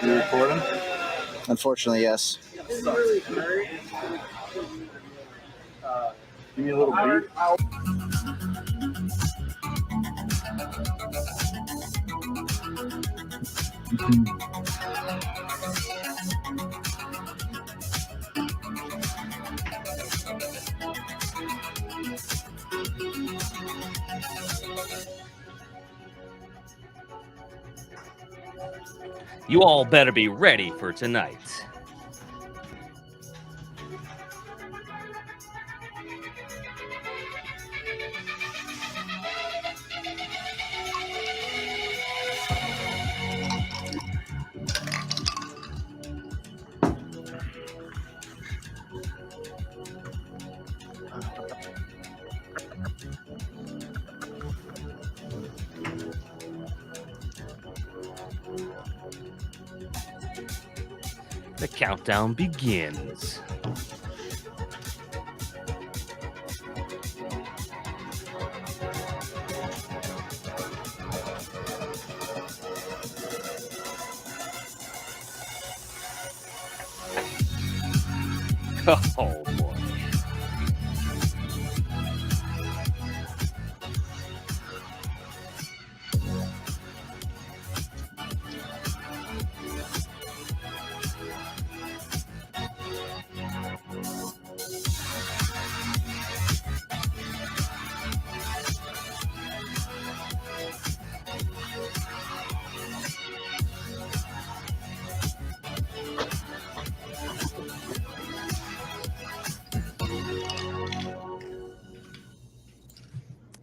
You recording? Unfortunately, yes. Give me a little beat. You all better be ready for tonight. The countdown begins. Oh boy.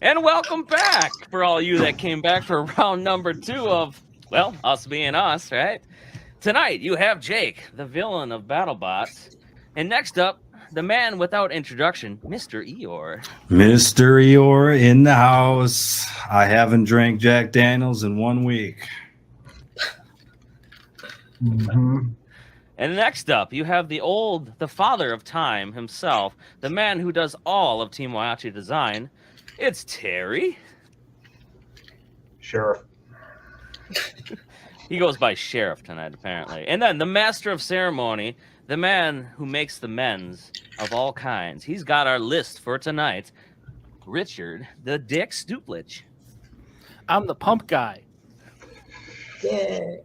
And welcome back for all you that came back for round number 2 of, well, us being us, right? Tonight, you have Jake, the villain of BattleBots. And next up, the man without introduction, Mr. Eeyore. Mr. Eeyore in the house. I haven't drank Jack Daniels in 1 week. And next up, you have the father of time himself, the man who does all of Team Whyachi design. It's Terry. Sheriff. He goes by Sheriff tonight, apparently. And then the master of ceremony, the man who makes the men's of all kinds. He's got our list for tonight. Richard, the Dick Stuplich. I'm the pump guy. Yeah.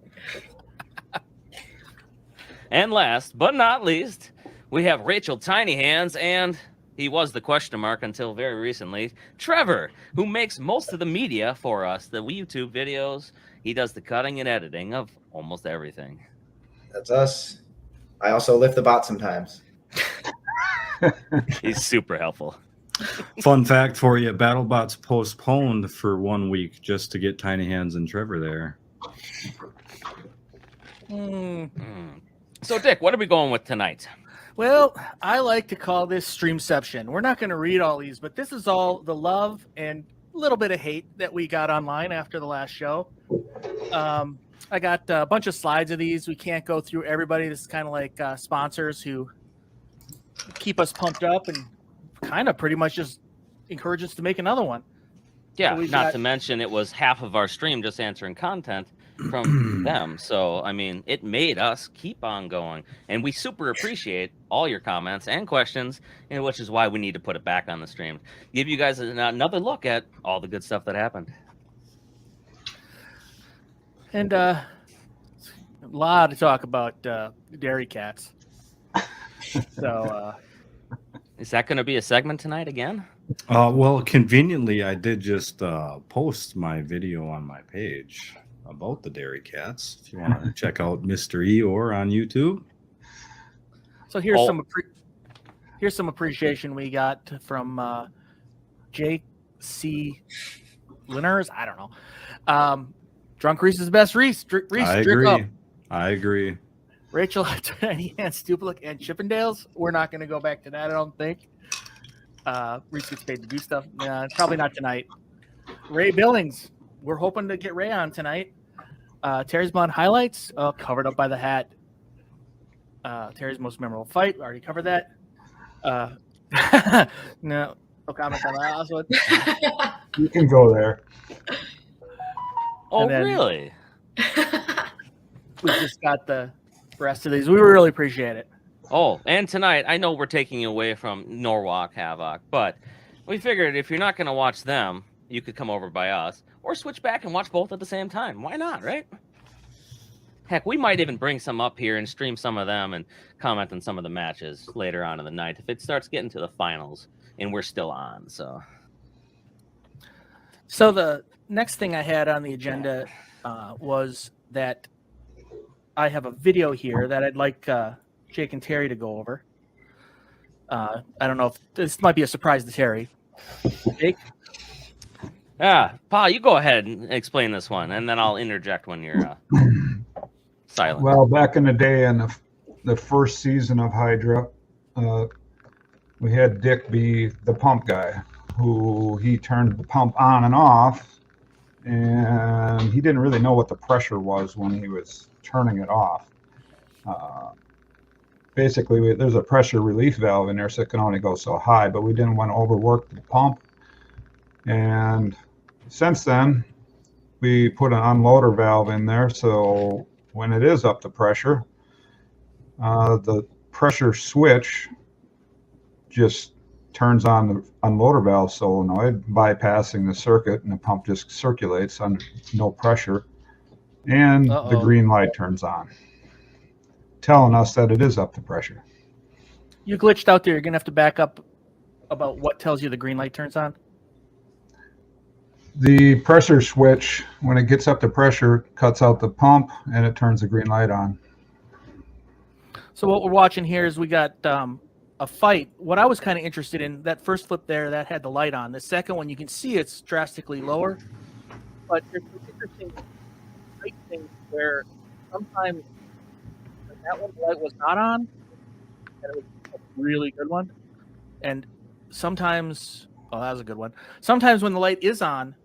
And last but not least, we have Rachel Tiny Hands, and he was the question mark until very recently, Trevor, who makes most of the media for us, the YouTube videos. He does the cutting and editing of almost everything. That's us. I also lift the bot sometimes. He's super helpful. Fun fact for you, BattleBots postponed for 1 week just to get Tiny Hands and Trevor there. So, Dick, what are we going with tonight? Well, I like to call this Streamception. We're not going to read all these, but this is all the love and a little bit of hate that we got online after the last show. I got a bunch of slides of these. We can't go through everybody. This is kind of like sponsors who keep us pumped up and kind of pretty much just encourage us to make another one. Yeah, So we've not got- to mention it was half of our stream just answering content from them. So, I mean, it made us keep on going. And we super appreciate all your comments and questions, which is why we need to put it back on the stream. Give you guys another look at all the good stuff that happened. And a lot to talk about dairy cats. So, Is that going to be a segment tonight again? Well, conveniently, I did just post my video on my page about the dairy cats. If you want to check out Mr. Eeyore on YouTube. so here's some appreciation we got from J.C. Linners. I don't know. Drunk Reese is the best. Reese, I drink agree. up. I agree. Rachel, Tiny and Stupid and Chippendales. We're not going to go back to that, I don't think. Reese gets paid to do stuff. Probably not tonight. Ray Billings. We're hoping to get Ray on tonight. Terry's Bond highlights, covered up by the hat. Terry's most memorable fight. Already covered that. No comment on that. Also, You can go there. Oh, And then- really? we just got the rest of these. We really appreciate it. Oh, and tonight, I know we're taking away from Norwalk Havoc, but we figured if you're not going to watch them, you could come over by us or switch back and watch both at the same time. Why not, right? Heck, we might even bring some up here and stream some of them and comment on some of the matches later on in the night if it starts getting to the finals and we're still on. So the next thing I had on the agenda was that I have a video here that I'd like Jake and Terry to go over. I don't know if this might be a surprise to Terry. Jake? Yeah, Pa, you go ahead and explain this one, and then I'll interject when you're silent. Well, back in the day, in the first season of Hydra, we had Dick be the pump guy, who he turned the pump on and off, and he didn't really know what the pressure was when he was turning it off. Basically, there's a pressure relief valve in there, so it can only go so high, but we didn't want to overwork the pump. And since then, we put an unloader valve in there, so when it is up to pressure, the pressure switch just turns on the unloader valve solenoid, bypassing the circuit, and the pump just circulates under no pressure, and the green light turns on, telling us that it is up to pressure. You glitched out there. You're going to have to back up about what tells you the green light turns on. The pressure switch, when it gets up to pressure, cuts out the pump, and it turns the green light on. So what we're watching here is we got a fight. What I was kind of interested in, that first flip there, that had the light on. The second one, you can see it's drastically lower. But there's some interesting light things where sometimes that one, the light was not on, and it was a really good one. And sometimes, oh, that was a good one. Sometimes when the light is on,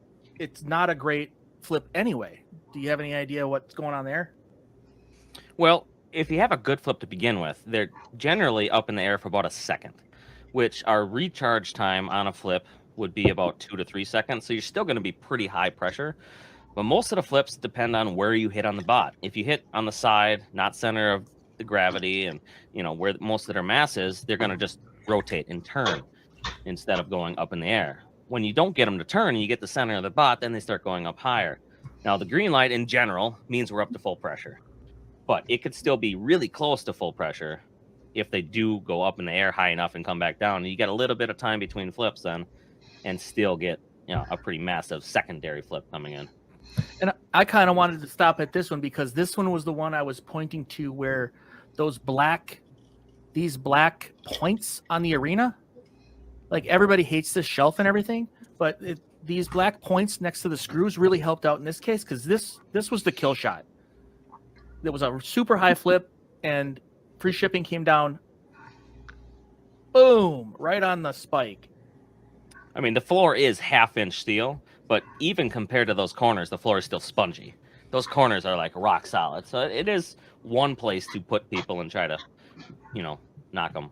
it's not a great flip anyway. Do you have any idea what's going on there? Well, if you have a good flip to begin with, they're generally up in the air for about a second, which our recharge time on a flip would be about 2 to 3 seconds. So you're still going to be pretty high pressure. But most of the flips depend on where you hit on the bot. If you hit on the side, not center of the gravity, and where most of their mass is, they're going to just rotate and turn instead of going up in the air. When you don't get them to turn and you get the center of the bot, then they start going up higher. Now, the green light in general means we're up to full pressure, but it could still be really close to full pressure if they do go up in the air high enough and come back down. You get a little bit of time between flips then and still get a pretty massive secondary flip coming in. And I kind of wanted to stop at this one because this one was the one I was pointing to where these black points on the arena, like everybody hates this shelf and everything, but these black points next to the screws really helped out in this case because this was the kill shot. There was a super high flip and free shipping came down, boom, right on the spike. I mean, the floor is half-inch steel, but even compared to those corners, the floor is still spongy. Those corners are like rock solid. So it is one place to put people and try to, knock them.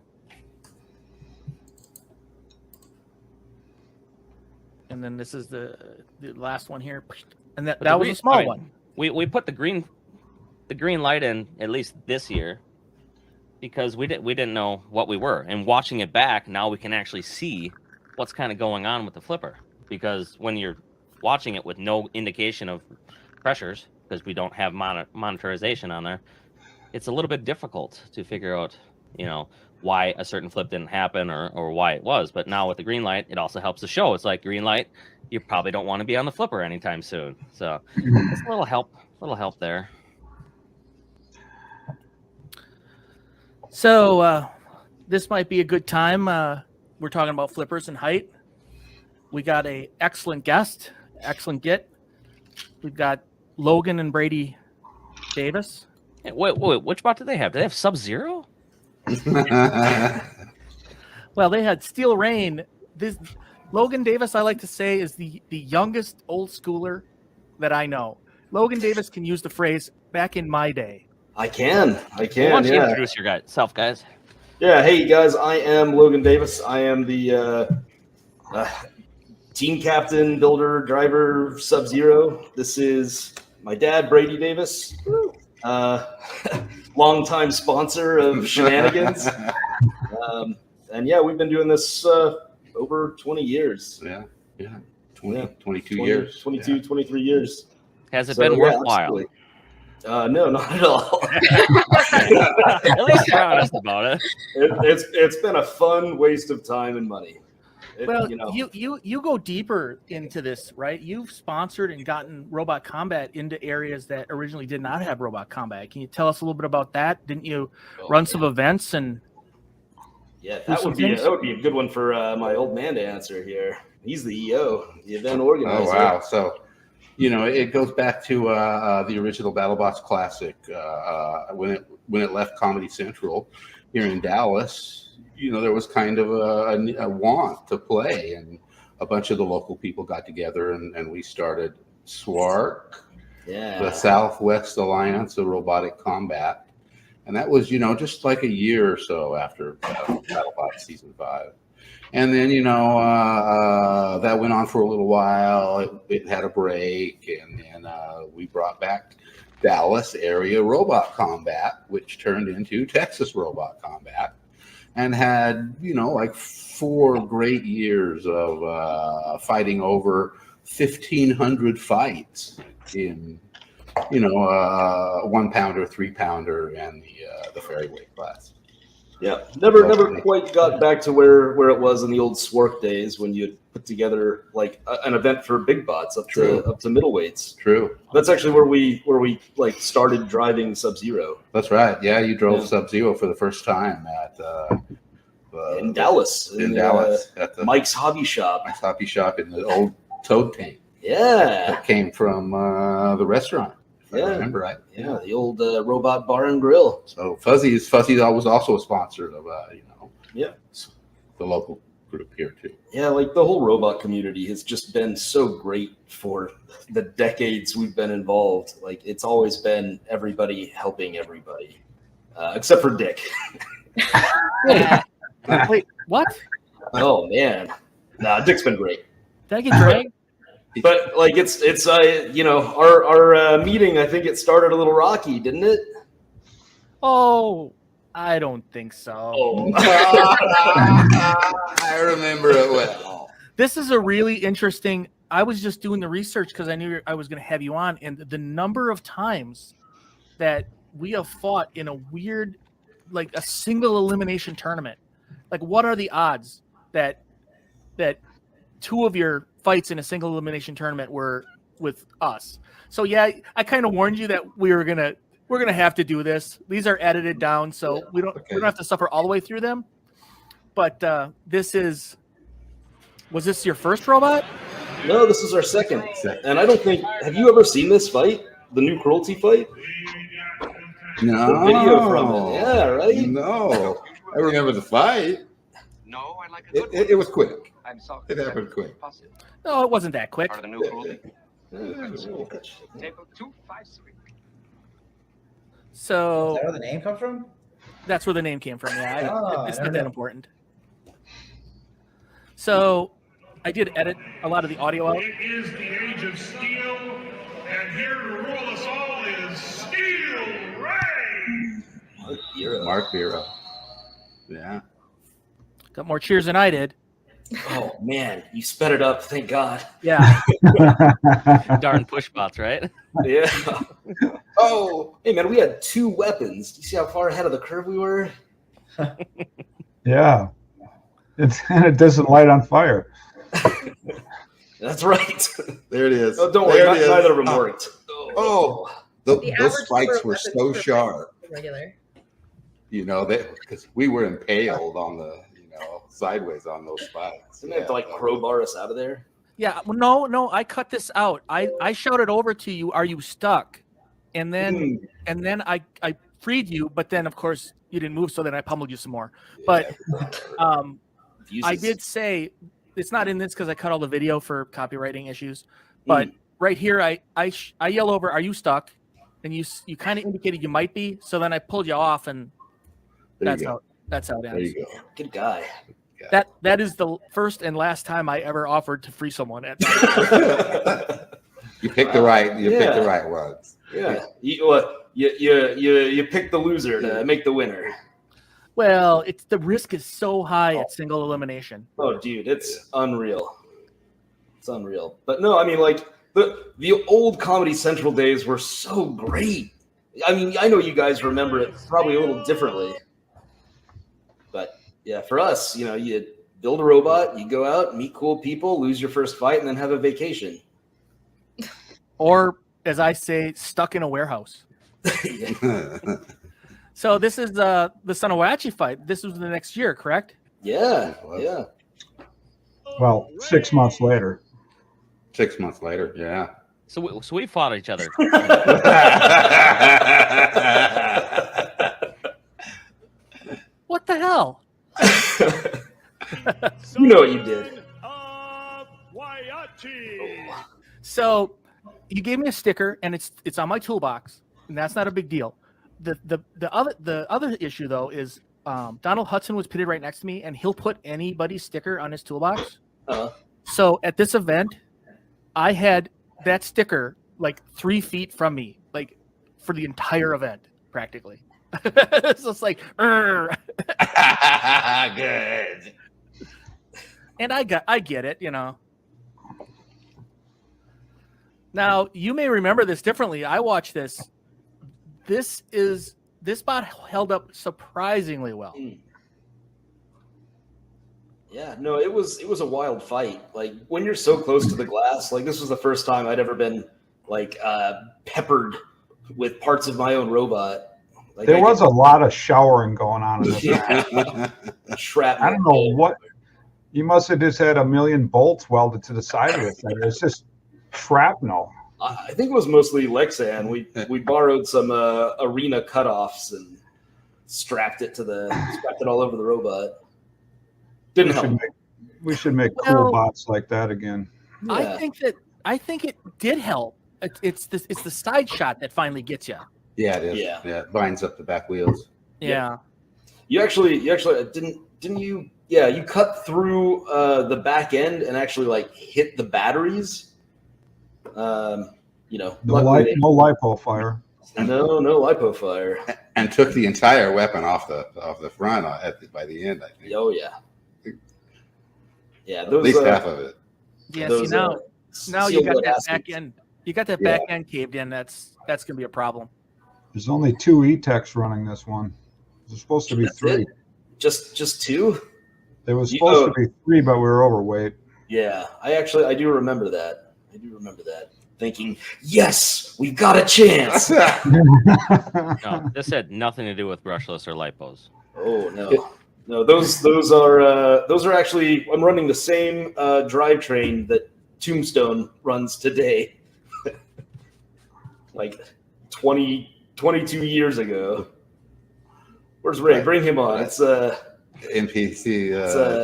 And then this is the last one here. And that was a small one. We put the green light in at least this year because we didn't know what we were. And watching it back, now we can actually see what's kind of going on with the flipper. Because when you're watching it with no indication of pressures, because we don't have monitorization on there, it's a little bit difficult to figure out, why a certain flip didn't happen or why it was. But now with the green light, it also helps the show. It's like green light, you probably don't want to be on the flipper anytime soon. So it's a little help there. So this might be a good time. We're talking about flippers and height. We got a excellent guest, excellent get. We've got Logan and Brady Davis. Hey, wait, which bot do they have? Do they have Sub-Zero? Well, they had Steel Rain. This Logan Davis, I like to say, is the youngest old schooler that I know. Logan Davis can use the phrase "back in my day." I can. Why don't you introduce yourself, guys? Yeah, hey guys, I am Logan Davis. I am the team captain, builder, driver, Sub-Zero. This is my dad, Brady Davis. longtime sponsor of Shenanigans. And yeah, we've been doing this over 20 years. Yeah. 22 years. 22, 23 years. Has it been worthwhile? Absolutely. No, not at all. At least you're honest about it. It's been a fun waste of time and money. Well, you go deeper into this, right? You've sponsored and gotten robot combat into areas that originally did not have robot combat. Can you tell us a little bit about that? Didn't you run some events and? Yeah, that would be a good one for my old man to answer here. He's the EO, the event organizer. Oh wow! So, it goes back to the original BattleBots Classic when it left Comedy Central here in Dallas. There was kind of a want to play, and a bunch of the local people got together, and we started SWARC, the Southwest Alliance of Robotic Combat. And that was, just like a year or so after BattleBots Season 5. And then, that went on for a little while. It had a break, and then we brought back Dallas Area Robot Combat, which turned into Texas Robot Combat, and had, like 4 great years of fighting over 1,500 fights in 1 pounder, 3 pounder, and the ferryweight class. Yeah, never quite got back to where it was in the old SWARC days when you'd put together like an event for big bots up to middleweights. True. That's actually where we like started driving Sub-Zero. That's right. Yeah, you drove Sub-Zero for the first time at in Dallas. In Dallas at the Mike's Hobby Shop. Mike's Hobby Shop in the old Toad Tank. Yeah, that came from the restaurant. I remember right. Yeah, the old Robot Bar and Grill. So Fuzzy was also a sponsor of the local group here too. Yeah, like the whole robot community has just been so great for the decades we've been involved. Like it's always been everybody helping everybody, except for Dick. Wait, what? Oh man, nah, Dick's been great. Did I get dragged? But like it's our meeting, I think it started a little rocky, didn't it? Oh, I don't think so. Oh. I remember it well. This is a really interesting. I was just doing the research because I knew I was going to have you on, and the number of times that we have fought in a weird, like a single elimination tournament. Like, what are the odds that 2 of your fights in a single elimination tournament were with us? So yeah, I kind of warned you that we're gonna have to do this. These are edited down, so we don't have to suffer all the way through them. But was this your first robot? No, this is our second. And I don't think, have you ever seen this fight? The new cruelty fight? No. The video from it. Yeah, right? No. I remember the fight. No, I like it was quick. I'm sorry. It happened quick. No, it wasn't that quick. Part of the new cruelty. Table 253. So Is that where the name come from? that's where the name came from. Yeah, it's I not know. that important. So I did edit a lot of the audio out. It is the age of steel, and here to rule us all is Steel Ray. Mark Bureau. Yeah. Got more cheers than I did. Oh man, you sped it up, thank God. Yeah. Darn push bots, right? Yeah. Oh, hey man, we had 2 weapons. Do you see how far ahead of the curve we were? Yeah. And it doesn't light on fire. That's right. There it is. Oh, don't worry, neither of them worked. Those spikes were so sharp. Regular. Because we were impaled on the, sideways on those spikes. Didn't they have to like crowbar us out of there? Yeah. Well, no, I cut this out. I shouted over to you, "Are you stuck?" And then I freed you, but then of course you didn't move, so then I pummeled you some more. But I did say it's not in this because I cut all the video for copywriting issues. But right here, I yell over, "Are you stuck?" And you kind of indicated you might be. So then I pulled you off, and that's how it ends. There you go. Good guy. That is the first and last time I ever offered to free someone. You picked the right. You picked the right ones. Yeah. you pick the loser to make the winner. Well, it's the risk is so high at single elimination. Oh, dude, it's unreal. It's unreal. But no, I mean, like the old Comedy Central days were so great. I mean, I know you guys remember it probably a little differently, but yeah, for us, you know, you build a robot, you go out, meet cool people, lose your first fight, and then have a vacation. Or, as I say, stuck in a warehouse. So this is the Son of Whyachi fight. This was the next year, correct? Yeah, yeah. Well, 6 months later. 6 months later, yeah. So we fought each other. What the hell? You know what you did. So you gave me a sticker, and it's on my toolbox, and that's not a big deal. The other issue though is Donald Hudson was pitted right next to me, and he'll put anybody's sticker on his toolbox. So at this event, I had that sticker like 3 feet from me, like for the entire event, practically. It's just like, good. And I get it, you know. Now you may remember this differently. I watched this. This bot held up surprisingly well. Yeah, no, it was a wild fight. Like when you're so close to the glass, like this was the first time I'd ever been like peppered with parts of my own robot. Like, there was a lot of showering going on in this. Shrapnel. I don't know what. You must have just had a million bolts welded to the side of it. It's just shrapnel. I think it was mostly Lexan. We borrowed some arena cutoffs and strapped it all over the robot. Didn't help. We should make cool bots like that again. Yeah. I think it did help. It's the side shot that finally gets you. Yeah, it is. Yeah, it binds up the back wheels. Yeah. You actually didn't you? Yeah, you cut through the back end and actually like hit the batteries. You know, no lipo fire. No lipo fire. And took the entire weapon off the front by the end, I think. Oh yeah. Yeah, at least half of it. Yeah, see now you got that back end. You got that back end caved in. That's gonna be a problem. There's only 2 E-Techs running this one. There's supposed to be 3. It? Just 2? There was supposed to be 3, but we were overweight. Yeah, I do remember that. Thinking, yes, we've got a chance. No, this had nothing to do with brushless or lipos. Oh no, those are actually. I'm running the same drivetrain that Tombstone runs today. Like 22 years ago. Where's Ray? Bring him on. It's NPC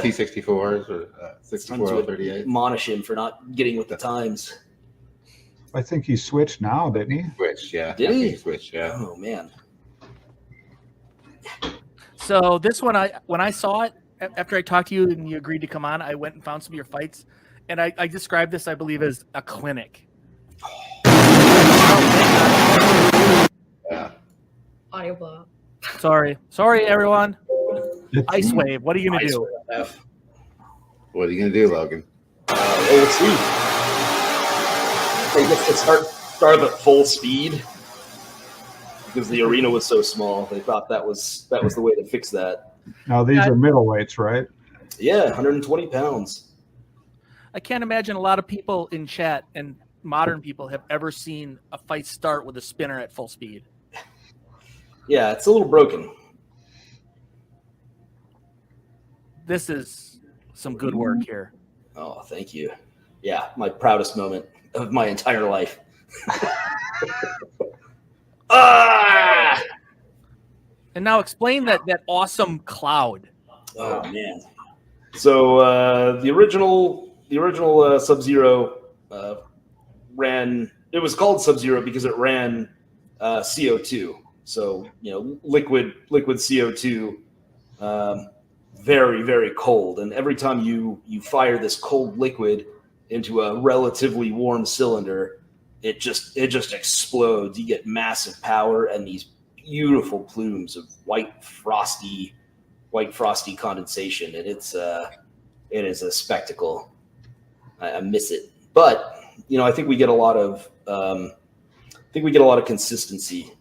T64s or 6438. Admonish him for not getting with the times. I think he switched now, didn't he? Switched, yeah. Did he? Switched, yeah. Oh man. So this one, when I saw it after I talked to you and you agreed to come on, I went and found some of your fights, and I described this, I believe, as a clinic. Yeah. Audio blow. Sorry, everyone. Ice wave. What are you gonna do? What are you gonna do, Logan? We'll see. They get to start at full speed because the arena was so small. They thought that was the way to fix that. Now these are middleweights, right? Yeah, 120 pounds. I can't imagine a lot of people in chat and modern people have ever seen a fight start with a spinner at full speed. Yeah, it's a little broken. This is some good work here. Oh, thank you. Yeah, my proudest moment of my entire life. And now explain that awesome cloud. Oh man! So the original Sub-Zero ran. It was called Sub-Zero because it ran CO2. So liquid CO2, very, very cold. And every time you fire this cold liquid into a relatively warm cylinder, it just explodes. You get massive power and these beautiful plumes of white frosty condensation, and it is a spectacle. I miss it, but I think we get a lot of consistency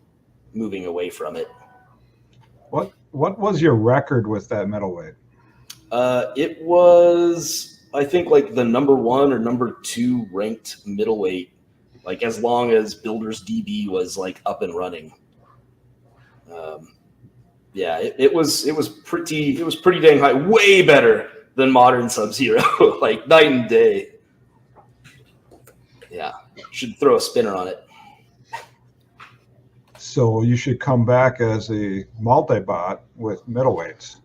moving away from it. What was your record with that middleweight? It was, I think, like the number 1 or number 2 ranked middleweight, like as long as Builders DB was like up and running. Yeah, it was pretty dang high, way better than modern Sub-Zero, like night and day. Yeah, should throw a spinner on it. So you should come back as a multi-bot with middleweights.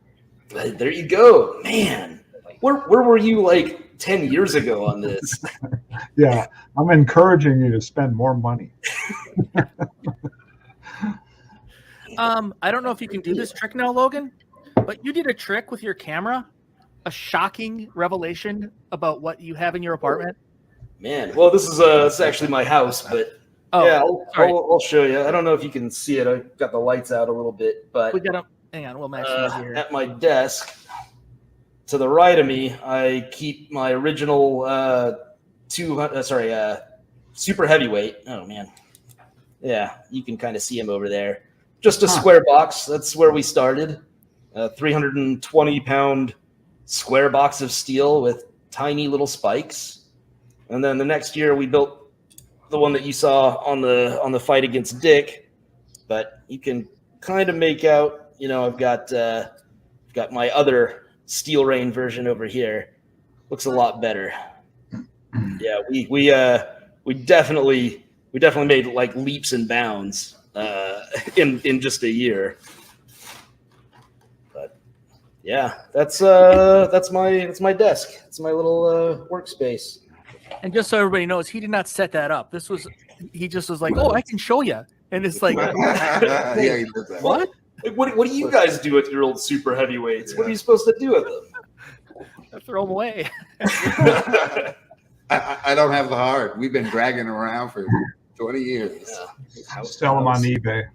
There you go, man. Where were you like 10 years ago on this? Yeah, I'm encouraging you to spend more money. I don't know if you can do this trick now, Logan, but you did a trick with your camera, a shocking revelation about what you have in your apartment. Man, well, this is actually my house, but yeah, I'll show you. I don't know if you can see it. I got the lights out a little bit, but we got to hang on. We'll match these here. At my desk, to the right of me, I keep my original super heavyweight. Oh man, yeah, you can kind of see him over there. Just a square box. That's where we started. 320-pound square box of steel with tiny little spikes. And then the next year we built the one that you saw on the fight against Dick. But you can kind of make out, I've got my other Steel Rain version over here. Looks a lot better. Yeah, we definitely made like leaps and bounds in just a year. But yeah, that's my desk. It's my little workspace. And just so everybody knows, he did not set that up. He just was like, "Oh, I can show you," and it's like, Yeah, he does that. What? What do you guys do with your old super heavyweights? What are you supposed to do with them? I throw them away. I don't have the heart. We've been dragging them around for 20 years. Yeah. Sell them on eBay.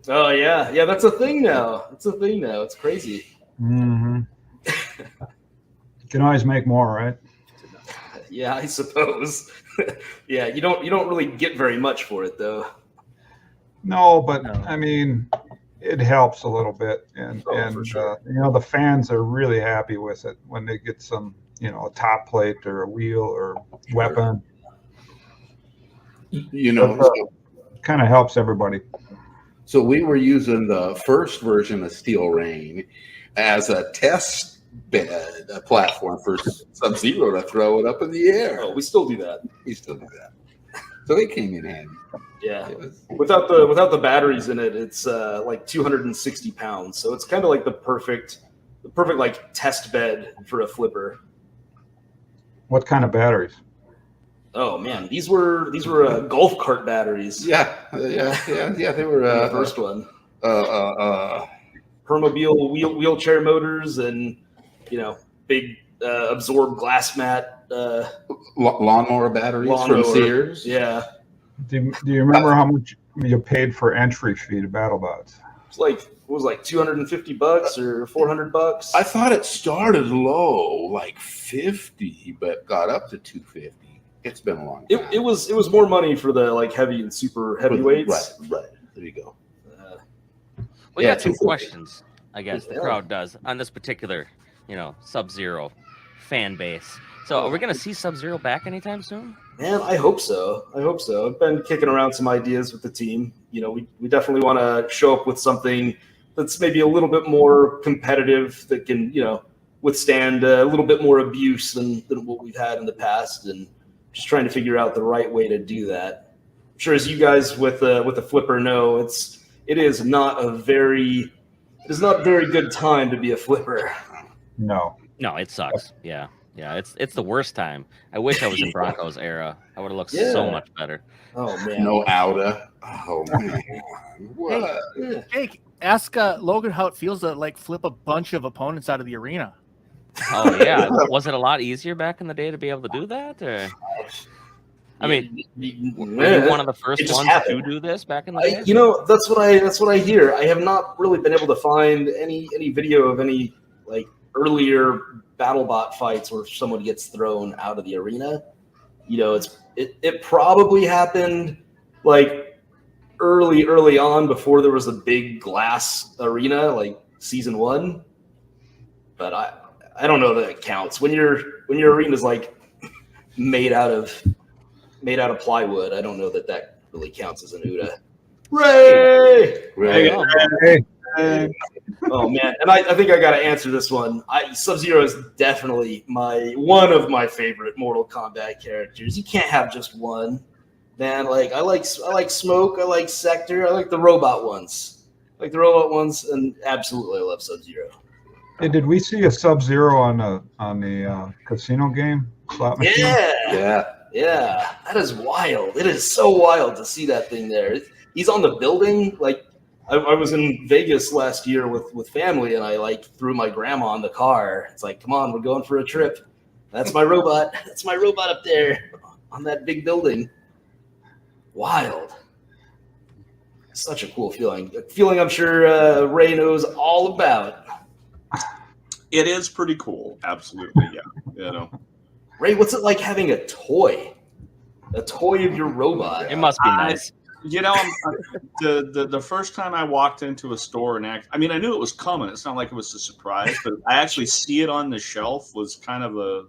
Oh yeah, that's a thing now. It's crazy. Mm-hmm. You can always make more, right? Yeah, I suppose. Yeah, you don't really get very much for it though. No, but I mean, it helps a little bit, and for sure. The fans are really happy with it when they get some, a top plate or a wheel or weapon. Kind of helps everybody. So we were using the first version of Steel Rain as a test bed, a platform for Sub-Zero to throw it up in the air. Oh, we still do that. So it came in handy. Yeah, without the batteries in it, it's like 260 pounds. So it's kind of like the perfect like test bed for a flipper. What kind of batteries? Oh man, these were golf cart batteries. Yeah. They were the first one. Permobil wheelchair motors and big absorbed glass mat. Lawnmower batteries from Sears. Yeah. Do you remember how much you paid for entry fee to BattleBots? It's like $250 or $400. I thought it started low, like 50, but got up to 250. It's been a long time. It was more money for the like heavy and super heavyweights. Right. There you go. We got some questions, I guess the crowd does on this particular, Sub-Zero fan base. So are we going to see Sub-Zero back anytime soon? Man, I hope so. I've been kicking around some ideas with the team. We definitely want to show up with something that's maybe a little bit more competitive, that can, withstand a little bit more abuse than what we've had in the past, and just trying to figure out the right way to do that. I'm sure, as you guys with the flipper know, it is not a very good time to be a flipper. No, it sucks. Yeah, it's the worst time. I wish I was in Broncos era. I would have looked so much better. Oh man, no Outa. Oh man, what? Hey, Jake, ask Logan how it feels to like flip a bunch of opponents out of the arena. Oh yeah, was it a lot easier back in the day to be able to do that? Or? I mean, were Man, you one of the it first just ones happened. to do this back in the day? You know, that's what I hear. I have not really been able to find any video of any like earlier BattleBot fights where someone gets thrown out of the arena. You know, it probably happened like early on before there was a big glass arena like season 1. But I don't know that it counts when your arena's like made out of plywood. I don't know that really counts as an Udder. Ray! Oh man, and I think I got to answer this one. Sub-Zero is definitely one of my favorite Mortal Kombat characters. You can't have just one, man. Like I like Smoke, I like Sector, I like the robot ones, and absolutely I love Sub-Zero. Hey, did we see a Sub-Zero on the casino game slot machine? Yeah. That is wild. It is so wild to see that thing there. He's on the building. Like I was in Vegas last year with family, and I like threw my grandma in the car. It's like, come on, we're going for a trip. That's my robot. That's my robot up there on that big building. Wild. Such a cool feeling. A feeling I'm sure Ray knows all about. It is pretty cool. Absolutely, yeah. You know, Ray, what's it like having a toy of your robot? It must be nice. You know, the first time I walked into a store and I knew it was coming. It's not like it was a surprise, but I actually see it on the shelf was kind of a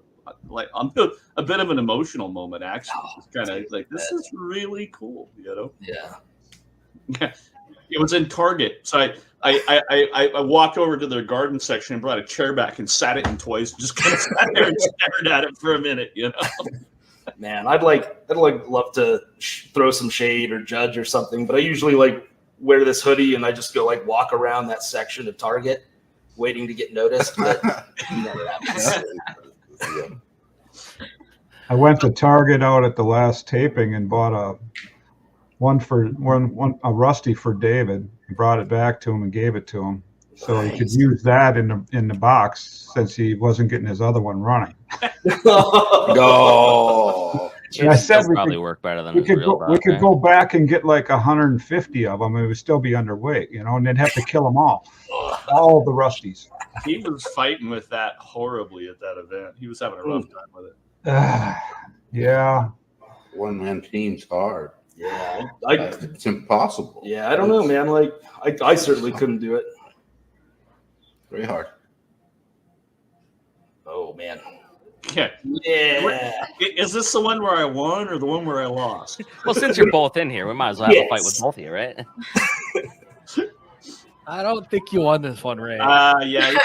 bit of an emotional moment. Actually, it's kind of like this is really cool. You know? Yeah. It was in Target, so I walked over to their garden section and brought a chair back and sat it in toys, and just kind of sat there and stared at it for a minute. You know. Man, I'd love to throw some shade or judge or something, but I usually like wear this hoodie and I just go like walk around that section of Target, waiting to get noticed. But never happens. I went to Target out at the last taping and bought a Rusty for David. I brought it back to him and gave it to him, so he could use that in the box since he wasn't getting his other one running. No. And I said we probably could work better than we could go back and get like 150 of them, and it would still be underweight, you know, and they'd have to kill them all the Rusties. He was fighting with that horribly at that event. He was having a rough time with it. Yeah. One-man team's hard. Yeah, it's impossible. Yeah, I don't know, man. Like I certainly couldn't do it. Very hard. Oh man. Yeah. Is this the one where I won or the one where I lost? Well, since you're both in here, we might as well have a fight with both of you, right? I don't think you won this one, Ray. Yeah.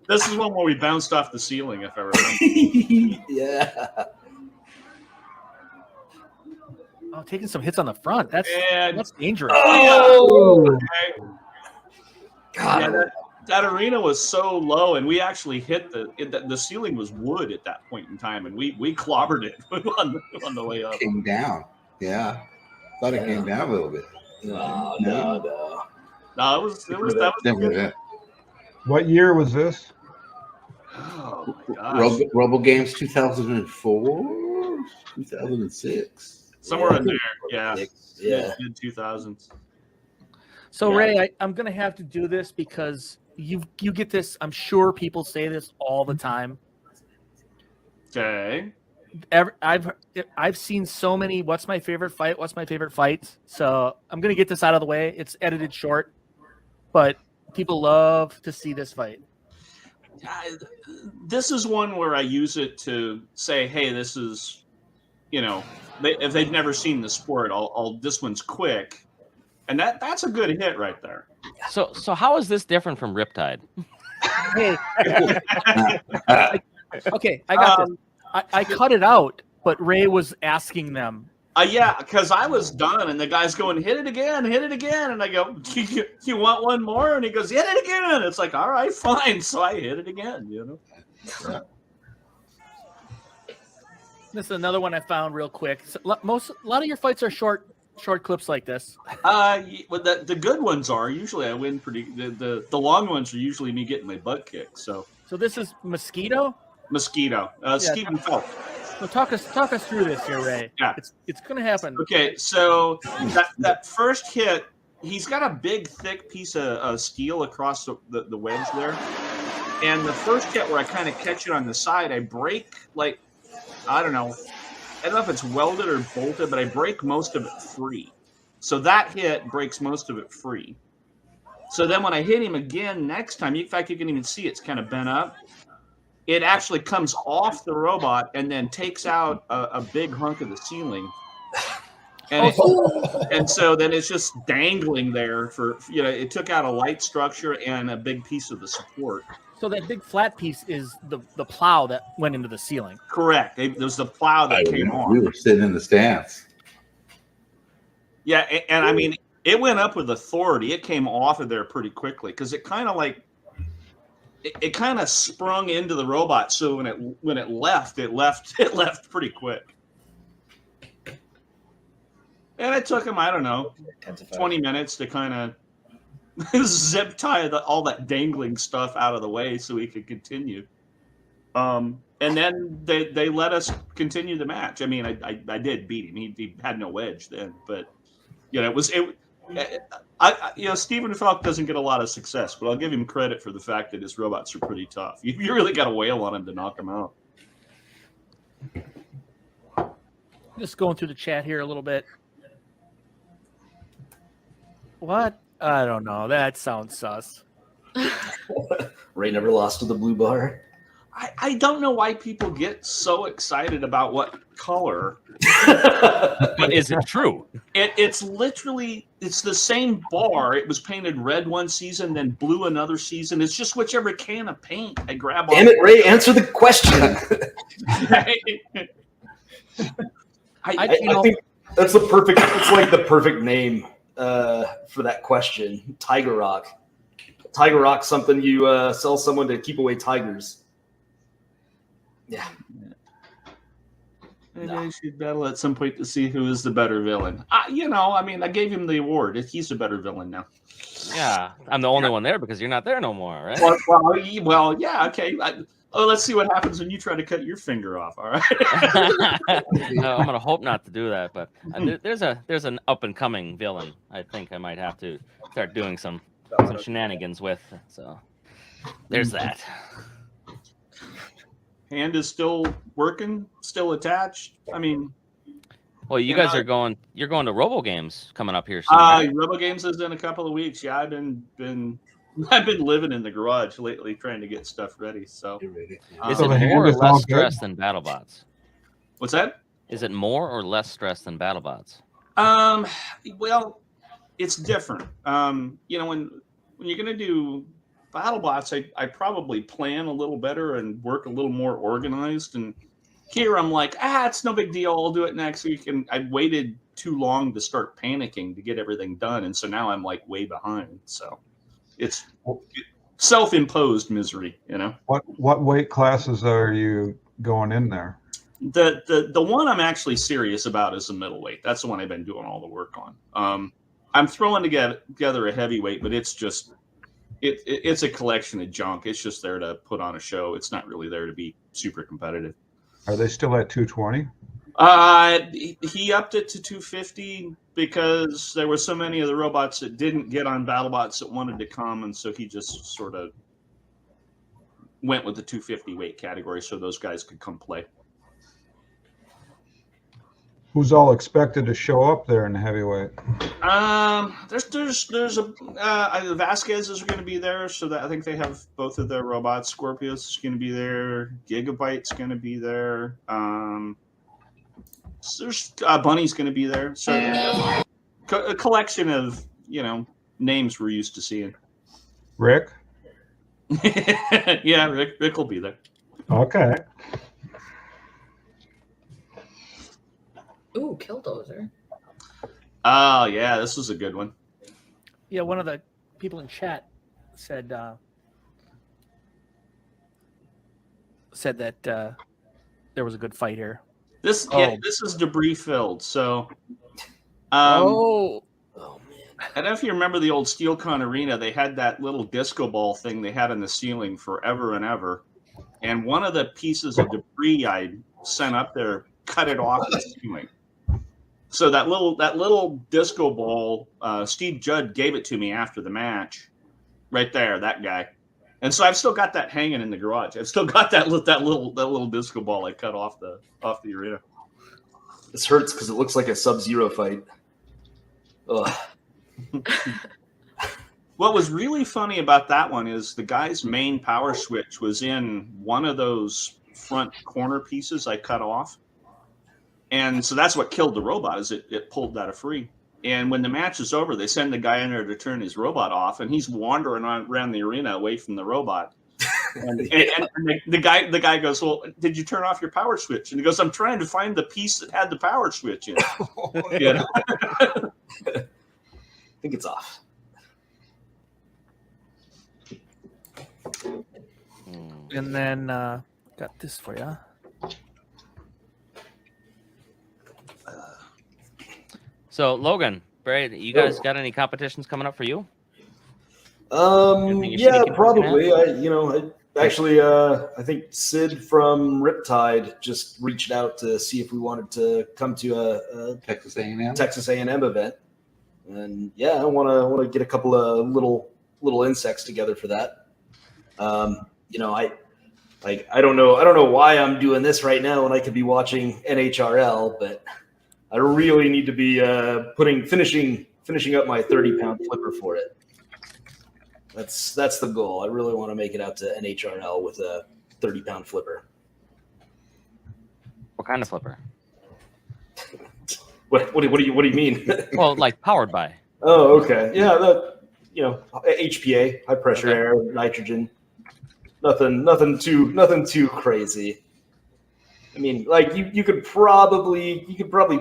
This is one where we bounced off the ceiling, if I remember. Yeah. Oh, taking some hits on the front. That's dangerous. Oh, okay. God. Yeah, that arena was so low, and we actually hit the ceiling was wood at that point in time, and we clobbered it on the way up. Came down. Yeah. Thought it came down a little bit. No. No, it was that was good. What year was this? Oh my gosh. Rumble Games 2004, 2006. Somewhere in there, yeah. Mid 2000s. So Ray, I'm gonna have to do this because you get this. I'm sure people say this all the time. Okay. I've seen so many. What's my favorite fight? What's my favorite fight? So I'm gonna get this out of the way. It's edited short, but people love to see this fight. This is one where I use it to say, hey, this is, you know, if they've never seen the sport, this one's quick, and that's a good hit right there. So how is this different from Riptide? Hey, okay, I got this. I cut it out, but Ray was asking them. Yeah, because I was done, and the guy's going, hit it again, and I go, you want one more? And he goes, hit it again. It's like, all right, fine. So I hit it again, you know. Yeah. This is another one I found real quick. So, a lot of your fights are short clips like this. Well, the good ones are usually I win pretty. The long ones are usually me getting my butt kicked. So this is Mosquito. Stephen Phelps. So talk us through this here, Ray. Yeah. It's going to happen. Okay, so that first hit, he's got a big, thick piece of steel across the wedge there. And the first hit where I kind of catch it on the side, I break, like, I don't know if it's welded or bolted, but I break most of it free. So that hit breaks most of it free. So then when I hit him again next time, in fact, you can even see it's kind of bent up. It actually comes off the robot and then takes out a big hunk of the ceiling. And, and so then it's just dangling there for, it took out a light structure and a big piece of the support. So that big flat piece is the plow that went into the ceiling. Correct. There's the plow that came off. We were sitting in the stands. Yeah, and I mean, it went up with authority. It came off of there pretty quickly because it kind of like, it kind of sprung into the robot. So when it left pretty quick. And it took him, I don't know, 20 minutes to kind of zip tie all that dangling stuff out of the way so he could continue. And then they let us continue the match. I mean, I did beat him. He had no wedge then, but Stephen Falk doesn't get a lot of success, but I'll give him credit for the fact that his robots are pretty tough. You really got to wail on him to knock him out. Just going through the chat here a little bit. What? I don't know. That sounds sus. Ray never lost to the blue bar. I don't know why people get so excited about what color. But is it true? It's literally, it's the same bar. It was painted red one season, then blue another season. It's just whichever can of paint I grab on. Damn it, Ray, answer the question. I think that's it's like the perfect name for that question. Tiger Rock. Tiger Rock's something you sell someone to keep away tigers. Yeah. Maybe I should battle at some point to see who is the better villain. I gave him the award. He's a better villain now. Yeah, I'm the only one there because you're not there no more, right? Well, yeah, okay. Let's see what happens when you try to cut your finger off. All right. No, I'm gonna hope not to do that, but there's an up and coming villain. I think I might have to start doing some shenanigans with. So there's that. Hand is still working, still attached. I mean, well, you guys are going. You're going to Robo Games coming up here soon. Right? Robo Games is in a couple of weeks. Yeah, I've been living in the garage lately, trying to get stuff ready. So, is it more or less stress than BattleBots? What's that? Is it more or less stress than BattleBots? Well, it's different. When you're gonna do BattleBots, I probably plan a little better and work a little more organized. And here I'm like, it's no big deal. I'll do it next week. And I waited too long to start panicking to get everything done. And so now I'm like way behind. So it's self-imposed misery, What weight classes are you going in there? The one I'm actually serious about is the middleweight. That's the one I've been doing all the work on. I'm throwing together a heavyweight, but it's just it's a collection of junk. It's just there to put on a show. It's not really there to be super competitive. Are they still at 220? He upped it to 250 because there were so many of the robots that didn't get on BattleBots that wanted to come, and so he just sort of went with the 250 weight category so those guys could come play. Who's all expected to show up there in the heavyweight? There's a Vasquez is going to be there, so that I think they have both of their robots. Scorpius is going to be there. Gigabyte's going to be there. There's Bunny's going to be there. So a collection of names we're used to seeing. Rick? Yeah, Rick will be there. Okay. Ooh, Killdozer. Oh, yeah, this was a good one. Yeah, one of the people in chat said that there was a good fight here. This is debris filled. So, man. I don't know if you remember the old SteelCon Arena. They had that little disco ball thing they had in the ceiling forever and ever. and one of the pieces of debris I sent up there cut it off the ceiling. So that little disco ball, Steve Judd gave it to me after the match, right there, that guy. And so I've still got that hanging in the garage. I've still got that little disco ball I cut off the arena. This hurts because it looks like a Sub-Zero fight. Ugh. What was really funny about that one is the guy's main power switch was in one of those front corner pieces I cut off. And so that's what killed the robot, is it pulled that free. And when the match is over, they send the guy in there to turn his robot off, and he's wandering around the arena away from the robot. And the guy goes, "Well, did you turn off your power switch?" And he goes, "I'm trying to find the piece that had the power switch in it." You know? I think it's off. And then got this for you. So Logan, Brad, you guys got any competitions coming up for you? Yeah, probably. I think Sid from Riptide just reached out to see if we wanted to come to a Texas A&M event, and yeah, I want to get a couple of little insects together for that. I don't know why I'm doing this right now when I could be watching NHRL, but I really need to be finishing up my 30-pound flipper for it. That's the goal. I really want to make it out to NHRL with a 30-pound flipper. What kind of flipper? What do you mean? Well, like powered by. Oh, okay. Yeah, HPA, high pressure air, nitrogen. Nothing too crazy. I mean, like you could probably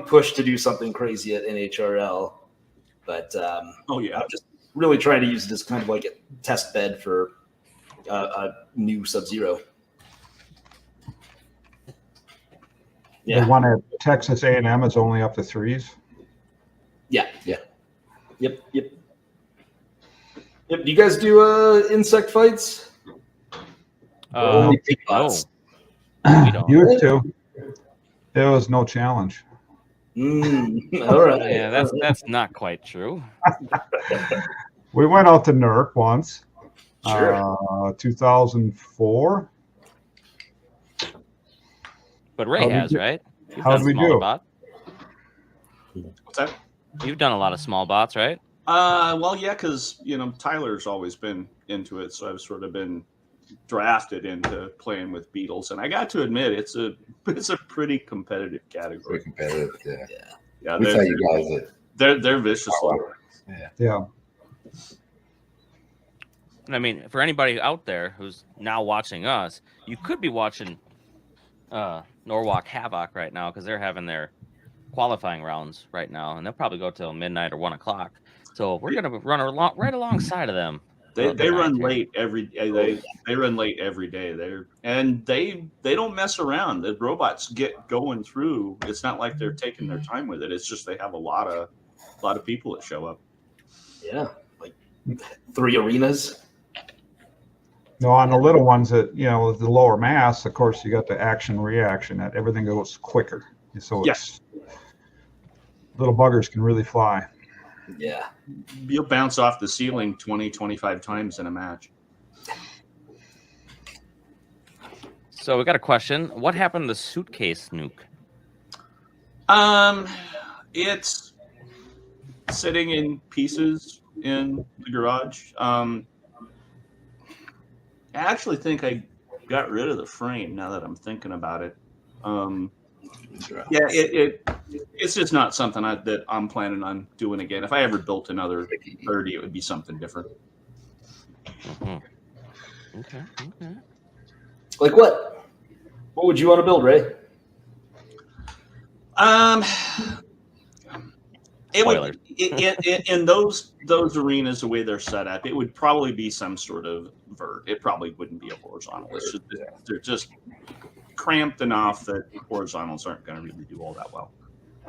push to do something crazy at NHRL, but I'm just really trying to use it as kind of like a test bed for a new Sub-Zero. The one at Texas A&M is only up to 3s. Yeah. Yep. Do you guys do insect fights? No. We don't. Used to. It was no challenge. All right. Yeah, that's not quite true. We went out to NERC once. Sure. 2004. But Ray has, right? How did we do? Bot. What's that? You've done a lot of small bots, right? Well, yeah, because Tyler's always been into it, so I've sort of been drafted into playing with beetles, and I got to admit it's a pretty competitive category. Very competitive, yeah. That's how you guys it. They're vicious. Yeah. I mean, for anybody out there who's now watching us, you could be watching Norwalk Havoc right now because they're having their qualifying rounds right now, and they'll probably go till midnight or 1 o'clock. So we're gonna run right alongside of them. They run late every day. They run late every day. They don't mess around. The robots get going through. It's not like they're taking their time with it. It's just they have a lot of people that show up. Yeah, like 3 arenas. No, on the little ones that with the lower mass, of course, you got the action reaction that everything goes quicker. So it's little buggers can really fly. Yeah. You'll bounce off the ceiling 20, 25 times in a match. So we got a question. What happened to the suitcase nuke? It's sitting in pieces in the garage. I actually think I got rid of the frame now that I'm thinking about it. It's just not something that I'm planning on doing again. If I ever built another 30, it would be something different. Mm-hmm. Okay. Like what? What would you want to build, Ray? It would in those arenas, the way they're set up, it would probably be some sort of vert. It probably wouldn't be a horizontal. They're just cramped enough that horizontals aren't going to really do all that well.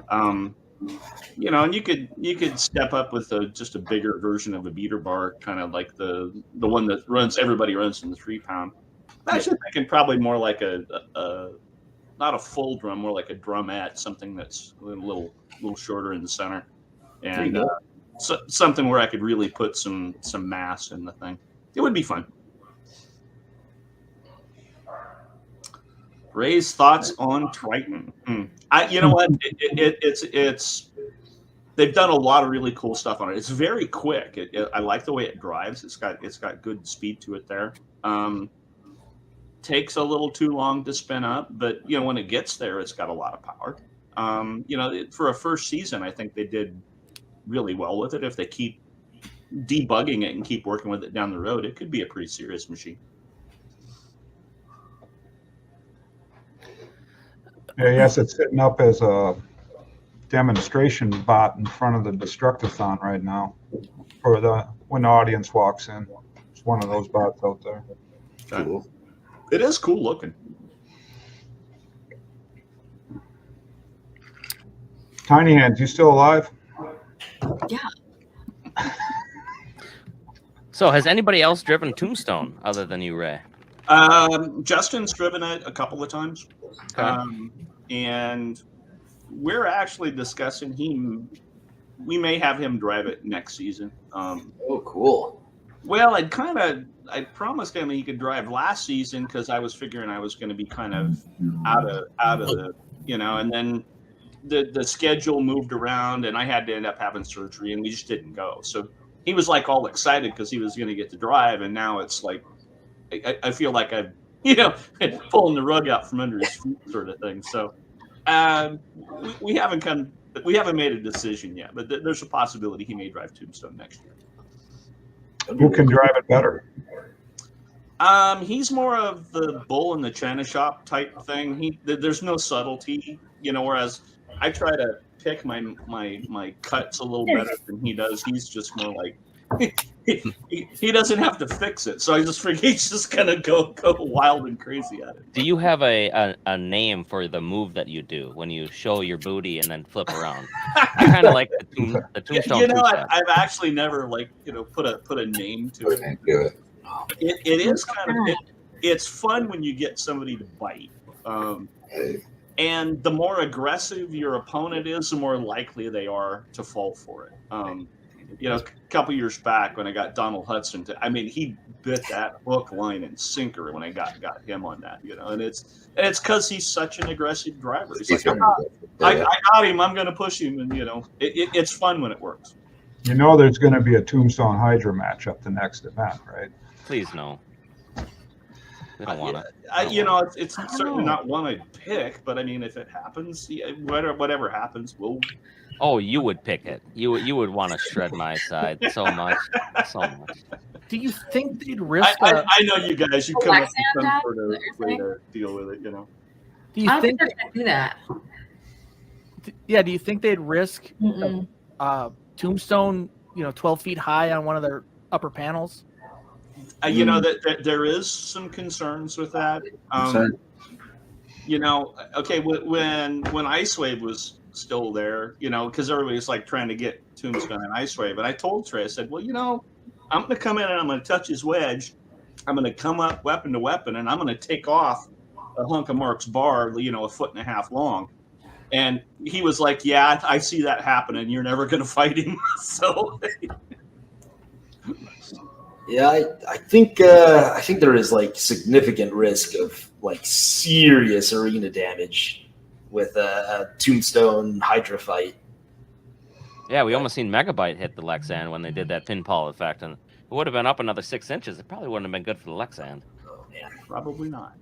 And you could step up with just a bigger version of a beater bar, kind of like the one that everybody runs in the 3-pound. Actually, thinking probably more like a not a full drum, more like a drumette, something that's a little shorter in the center, and something where I could really put some mass in the thing. It would be fun. Ray's thoughts on Triton. You know what? It's they've done a lot of really cool stuff on it. It's very quick. I like the way it drives. It's got good speed to it there. Takes a little too long to spin up, but when it gets there, it's got a lot of power. For a first season, I think they did really well with it. If they keep debugging it and keep working with it down the road, it could be a pretty serious machine. Yeah, yes, it's sitting up as a demonstration bot in front of the Destructathon right now, for when the audience walks in. It's one of those bots out there. Cool. It is cool looking. Tiny Hands, you still alive? Yeah. So, has anybody else driven Tombstone other than you, Ray? Justin's driven it a couple of times, and we're actually discussing we may have him drive it next season. Oh, cool. Well, I promised him he could drive last season because I was figuring I was going to be kind of out of the, and then the schedule moved around and I had to end up having surgery and we just didn't go. So he was like all excited because he was going to get to drive, and now it's like I feel like I'm pulling the rug out from under his feet sort of thing. So we haven't made a decision yet, but there's a possibility he may drive Tombstone next year. Who can drive it better? He's more of the bull in the china shop type thing. There's no subtlety, whereas I try to pick my cuts a little better than he does. He's just more like he doesn't have to fix it. So I just figure he's just gonna go wild and crazy at it. Do you have a name for the move that you do when you show your booty and then flip around? I kind of like the Tombstone. I've actually never put a name to it. It is kind of it's fun when you get somebody to bite. And the more aggressive your opponent is, the more likely they are to fall for it. A couple years back when I got Donald Hudson, he bit that hook, line, and sinker when I got him on that. And it's because he's such an aggressive driver. He's like, I got him. I'm going to push him, and it's fun when it works. There's going to be a Tombstone Hydra match up the next event, right? Please no. We don't want it. It's certainly not one I'd pick, but if it happens, whatever happens, we'll. Oh, you would pick it. You would want to shred my side so much. Do you think they'd risk? I know you guys. You come up with some sort of way to deal with it. Do you think they're gonna do that? Yeah. Do you think they'd risk Tombstone? 12 feet high on one of their upper panels. That there is some concerns with that. Okay, when Icewave was still there, because everybody's like trying to get Tombstone and Icewave, and I told Trey, I said, well, I'm going to come in and I'm going to touch his wedge. I'm going to come up weapon to weapon, and I'm going to take off a hunk of Mark's bar, a 1.5 feet long. And he was like, yeah, I see that happening. You're never going to fight him. So. Yeah, I think there is significant risk of serious arena damage with a Tombstone Hydra fight. Yeah, we almost seen Megabyte hit the Lexan when they did that pinball effect, and it would have been up another 6 inches. It probably wouldn't have been good for the Lexan. Oh man, probably not.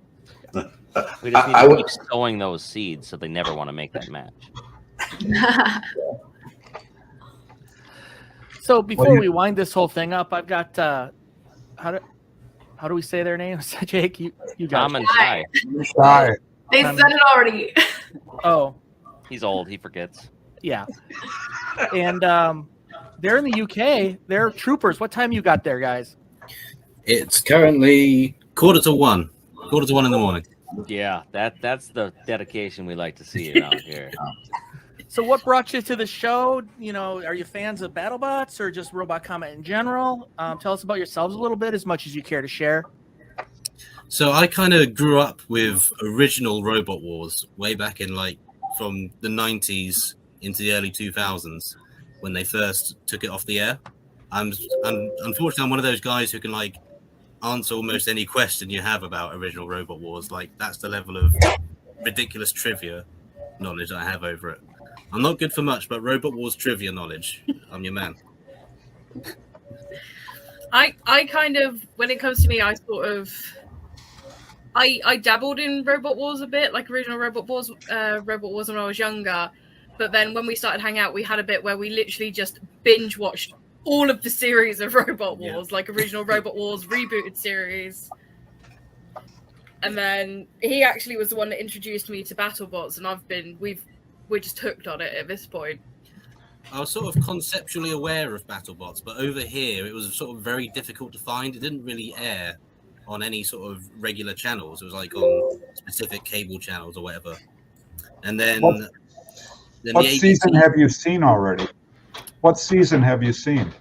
We just need to keep sowing those seeds so they never want to make that match. So before we wind this whole thing up, I've got how do we say their names? Jake, you guys. Tom and Shy. They said it already. Oh, he's old. He forgets. Yeah. And they're in the UK. They're troopers. What time you got there, guys? It's currently 1:45. 1:45 in the morning. Yeah, that's the dedication we like to see around here. So what brought you to the show? Are you fans of BattleBots or just Robot Combat in general? Tell us about yourselves a little bit, as much as you care to share. So I kind of grew up with original Robot Wars way back in from the 90s into the early 2000s when they first took it off the air. Unfortunately, I'm one of those guys who can answer almost any question you have about original Robot Wars. That's the level of ridiculous trivia knowledge I have over it. I'm not good for much, but Robot Wars trivia knowledge, I'm your man. I kind of, when it comes to me, I dabbled in Robot Wars a bit, like original Robot Wars when I was younger. But then when we started hanging out, we had a bit where we literally just binge watched all of the series of Robot Wars, like original Robot Wars rebooted series. And then he actually was the one that introduced me to BattleBots, and we're just hooked on it at this point. I was sort of conceptually aware of BattleBots, but over here it was sort of very difficult to find. It didn't really air on any sort of regular channels. It was on specific cable channels or whatever. And then what season have you seen already? What season have you seen?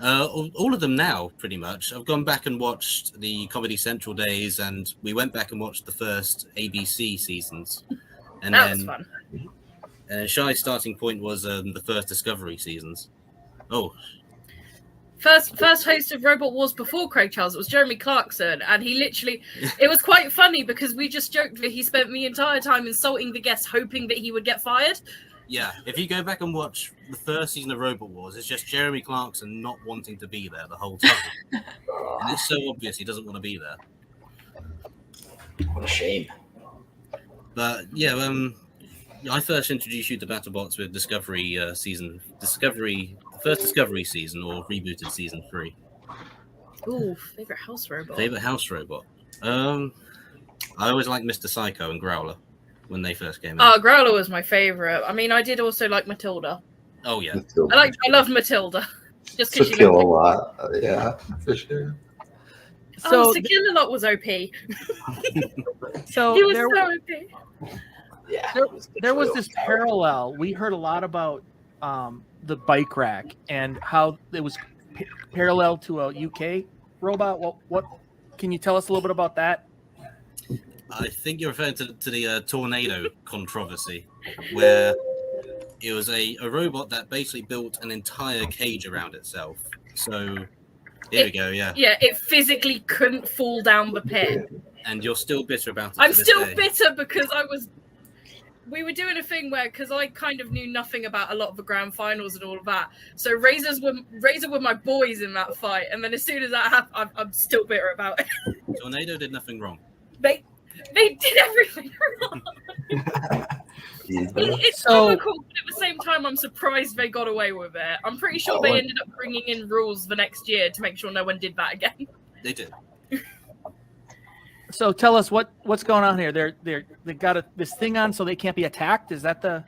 All of them now, pretty much. I've gone back and watched the Comedy Central days, and we went back and watched the first ABC seasons. And that was fun. Shy's starting point was the first Discovery seasons. Oh. First host of Robot Wars before Craig Charles, it was Jeremy Clarkson, and he literally, it was quite funny because we just joked that he spent the entire time insulting the guests, hoping that he would get fired. Yeah, if you go back and watch the first season of Robot Wars, it's just Jeremy Clarkson not wanting to be there the whole time. And it's so obvious he doesn't want to be there. What a shame. But yeah, I first introduced you to BattleBots with Discovery first Discovery season or rebooted season 3. Ooh, favorite house robot. Favorite house robot. I always liked Mr. Psycho and Growler when they first came out. Oh, Growler was my favorite. I mean, I did also like Matilda. Oh yeah, I loved Matilda. Just because she kill a lot. Yeah, for sure. So to kill a lot was OP. So he was so OP. Yeah, there was this parallel. We heard a lot about the bike rack and how it was parallel to a UK robot. What can you tell us a little bit about that? I think you're referring to the tornado controversy, where it was a robot that basically built an entire cage around itself. So here we go, yeah. Yeah, it physically couldn't fall down the pit. And you're still bitter about it. I'm still bitter because we were doing a thing where, because I kind of knew nothing about a lot of the grand finals and all of that. So Razor were my boys in that fight, and then as soon as that happened, I'm still bitter about it. Tornado did nothing wrong. They did everything wrong. It's comical, but at the same time, I'm surprised they got away with it. I'm pretty sure they ended up bringing in rules the next year to make sure no one did that again. They did. So tell us what's going on here. They got this thing on so they can't be attacked. Is that the?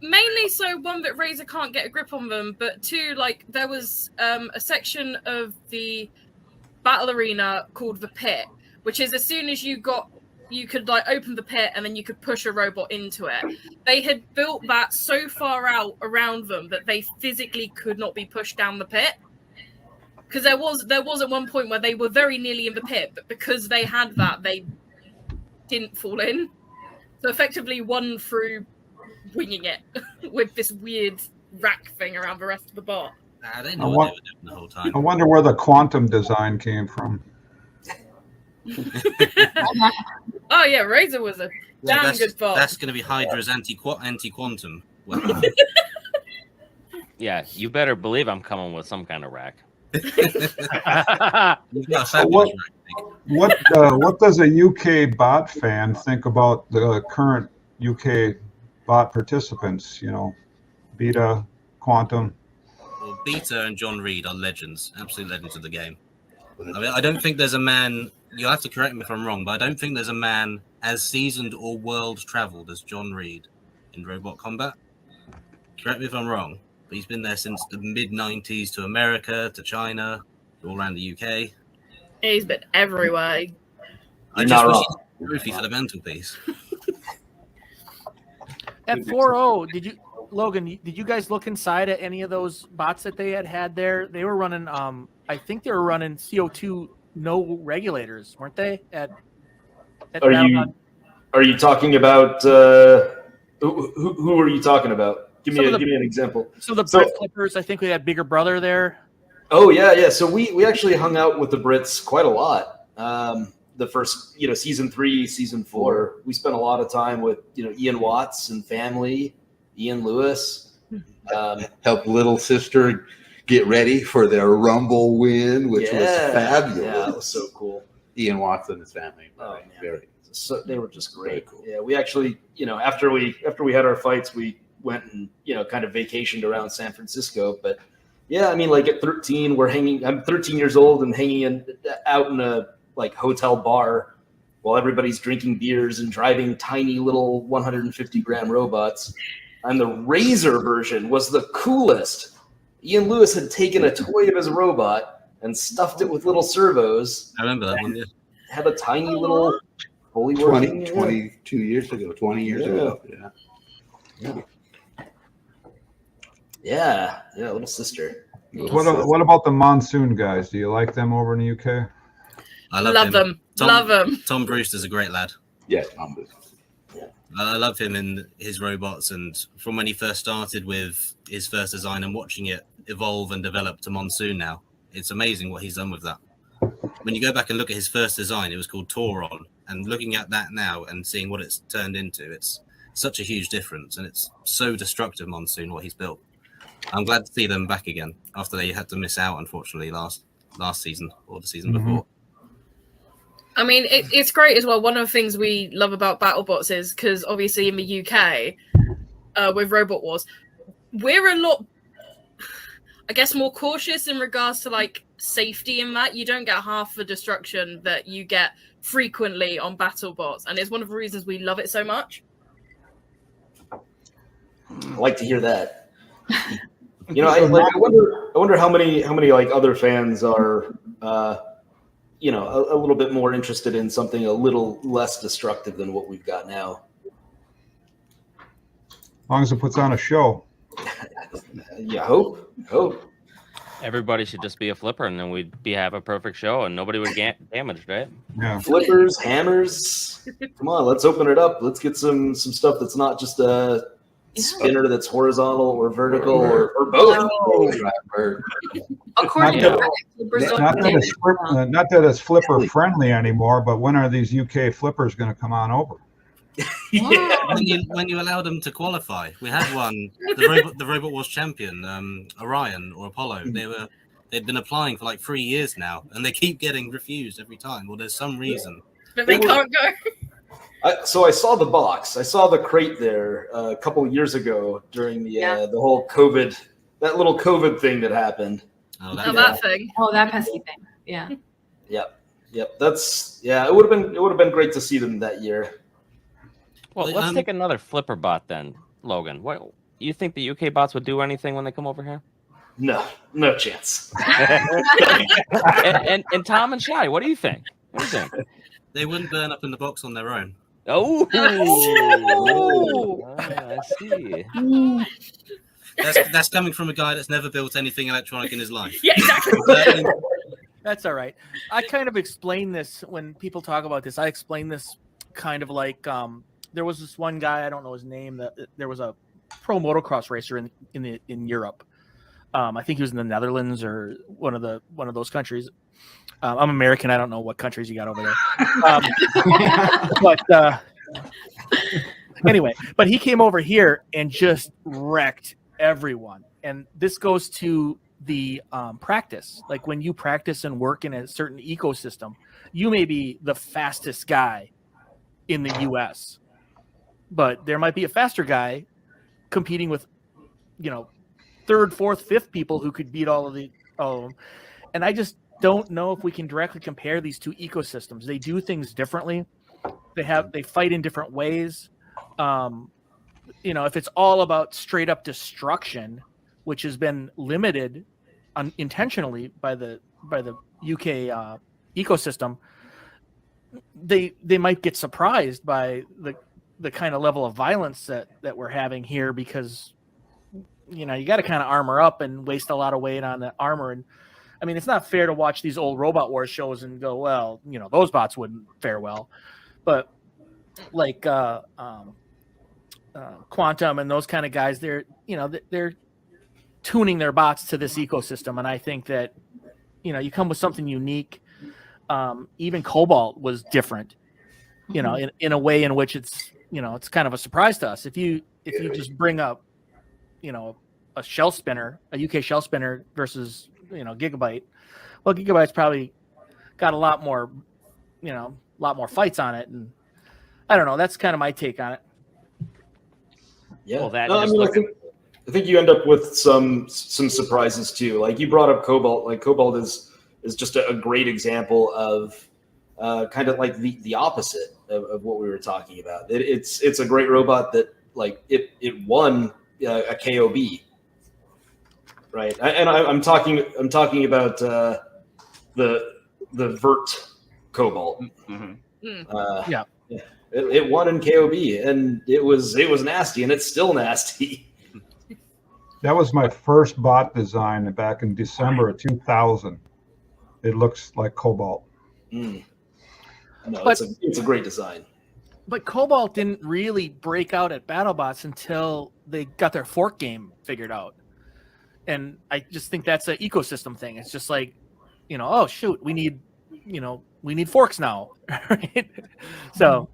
Mainly so one that Razor can't get a grip on them, but two, there was a section of the battle arena called the pit, which is as soon as you could open the pit and then you could push a robot into it. They had built that so far out around them that they physically could not be pushed down the pit. Because there was at one point where they were very nearly in the pit, but because they had that, they didn't fall in. So effectively won through winging it with this weird rack thing around the rest of the bot. I didn't know what they were doing the whole time. I wonder where the quantum design came from. Oh yeah, Razor was a damn good bot. That's going to be Hydra's anti-quantum weapon. Yeah, you better believe I'm coming with some kind of rack. So what does a UK bot fan think about the current UK bot participants? Beta, Quantum. Well, Beta and John Reed are legends, absolute legends of the game. I mean, I don't think there's a man. You'll have to correct me if I'm wrong, but I don't think there's a man as seasoned or world-traveled as John Reed in robot combat. Correct me if I'm wrong, but he's been there since the mid-90s to America, to China, all around the UK. He's been everywhere. I just wish he had a trophy for the mantelpiece. At 4.0, Logan, did you guys look inside at any of those bots that they had there? They were running, I think they were running CO2 no regulators, weren't they? At Are BattleBots? you talking about who are you talking about? Give me an example. So the Brit Clippers, I think we had Bigger Brother there. Oh yeah. So we actually hung out with the Brits quite a lot. The first, season 3, season 4, we spent a lot of time with, Ian Watts and family, Ian Lewis. Help little sister get ready for their Rumble win, which was fabulous. Yeah, that was so cool. Ian Watts and his family. Oh, man. Very. So they were just great. Cool. Yeah, we actually, after we had our fights, we went and kind of vacationed around San Francisco. But yeah, I mean, like at 13, I'm 13 years old and hanging out in a hotel bar while everybody's drinking beers and driving tiny little 150-gram robots. And the Razor version was the coolest. Ian Lewis had taken a toy of his robot and stuffed it with little servos. I remember that one. Yeah. Had a tiny little fully working 22 years ago, 20 years ago. Yeah, little sister. What about the Monsoon guys? Do you like them over in the UK? I love them. Love them. Tom Brewster's a great lad. Yeah, Tom Brewster. I love him and his robots, and from when he first started with his first design and watching it evolve and develop to Monsoon now, it's amazing what he's done with that. When you go back and look at his first design, it was called Tauron, and looking at that now and seeing what it's turned into, it's such a huge difference, and it's so destructive, Monsoon, what he's built. I'm glad to see them back again after they had to miss out, unfortunately, last season or the season before. I mean, it's great as well. One of the things we love about BattleBots is because obviously in the UK, with Robot Wars, we're a lot, I guess, more cautious in regards to safety in that. You don't get half the destruction that you get frequently on BattleBots, and it's one of the reasons we love it so much. I like to hear that. I wonder how many other fans are a little bit more interested in something a little less destructive than what we've got now. As long as it puts on a show. Yeah, hope. Everybody should just be a flipper, and then we'd have a perfect show, and nobody would get damaged, right? Yeah. Flippers, hammers. Come on, let's open it up. Let's get some stuff that's not just a spinner that's horizontal or vertical or both. According not to not that it's flipper friendly anymore, but when are these UK flippers going to come on over? When you allow them to qualify, we had one, the Robot Wars champion, Orion or Apollo. They'd been applying for 3 years now, and they keep getting refused every time. Well, there's some reason. But they can't go. So I saw the box. I saw the crate there a couple of years ago during the whole COVID, that little COVID thing that happened. That thing. Oh, that pesky thing. Yeah. Yep. It would have been great to see them that year. Well, let's take another flipper bot then, Logan. What you think the UK bots would do anything when they come over here? No chance. and Tom and Shy, what do you think? They wouldn't burn up in the box on their own. Oh, I see. That's coming from a guy that's never built anything electronic in his life. Yeah, exactly. That's all right. I kind of explain this when people talk about this. I explain this kind of there was this one guy, I don't know his name, that there was a pro motocross racer in Europe. I think he was in the Netherlands or one of those countries. I'm American. I don't know what countries you got over there. Anyway, but he came over here and just wrecked everyone. And this goes to the practice. Like when you practice and work in a certain ecosystem, you may be the fastest guy in the US, but there might be a faster guy competing with, third, fourth, fifth people who could beat all of them. And I just don't know if we can directly compare these two ecosystems. They do things differently. They fight in different ways. If it's all about straight up destruction, which has been limited intentionally by the UK ecosystem, they might get surprised by the kind of level of violence that we're having here, because you got to kind of armor up and waste a lot of weight on the armor. And I mean, it's not fair to watch these old Robot Wars shows and go, well, you know, those bots wouldn't fare well. But like Quantum and those kind of guys, they're tuning their bots to this ecosystem. And I think that, you know, you come with something unique. Even Cobalt was different, you know, in a way in which it's, you know, it's kind of a surprise to us. If you just bring up, you know, a shell spinner, a UK shell spinner versus, you know, Gigabyte, well, Gigabyte's probably got a lot more fights on it. And I don't know. That's kind of my take on it. Yeah. Well, No, I mean, I think you end up with some surprises too. Like you brought up Cobalt. Like Cobalt is just a great example of kind of like the opposite of what we were talking about. It's a great robot that like it won a KOB, right? And I'm talking about the Vert Cobalt. Mm-hmm. Yeah. It won in KOB, and it was nasty, and it's still nasty. That was my first bot design back in December of 2000. It looks like Cobalt. No, it's a great design. But Cobalt didn't really break out at BattleBots until they got their fork game figured out. And I just think that's an ecosystem thing. It's just like, you know, oh shoot, we need forks now. Right? So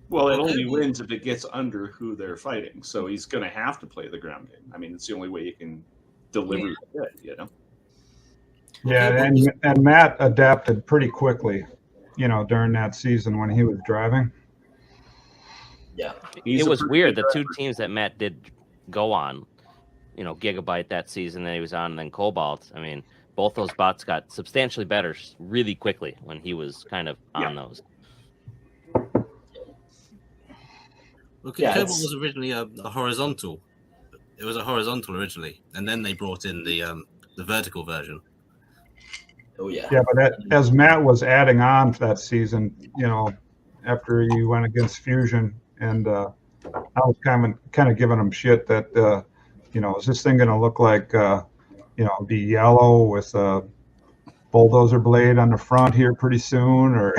well, it only wins if it gets under who they're fighting. So he's going to have to play the ground game. I mean, it's the only way you can deliver it, you know? Yeah, and Matt adapted pretty quickly, you know, during that season when he was driving. Yeah. It was weird. The two teams that Matt did go on, you know, Gigabyte that season that he was on, and then Cobalt. I mean, both those bots got substantially better really quickly when he was kind of on those. Okay, Cobalt was originally a horizontal. It was a horizontal originally, and then they brought in the vertical version. Oh yeah. Yeah, but as Matt was adding on to that season, you know, after he went against Fusion, and I was kind of giving him shit that, you know, is this thing going to look like, you know, be yellow with a bulldozer blade on the front here pretty soon, or?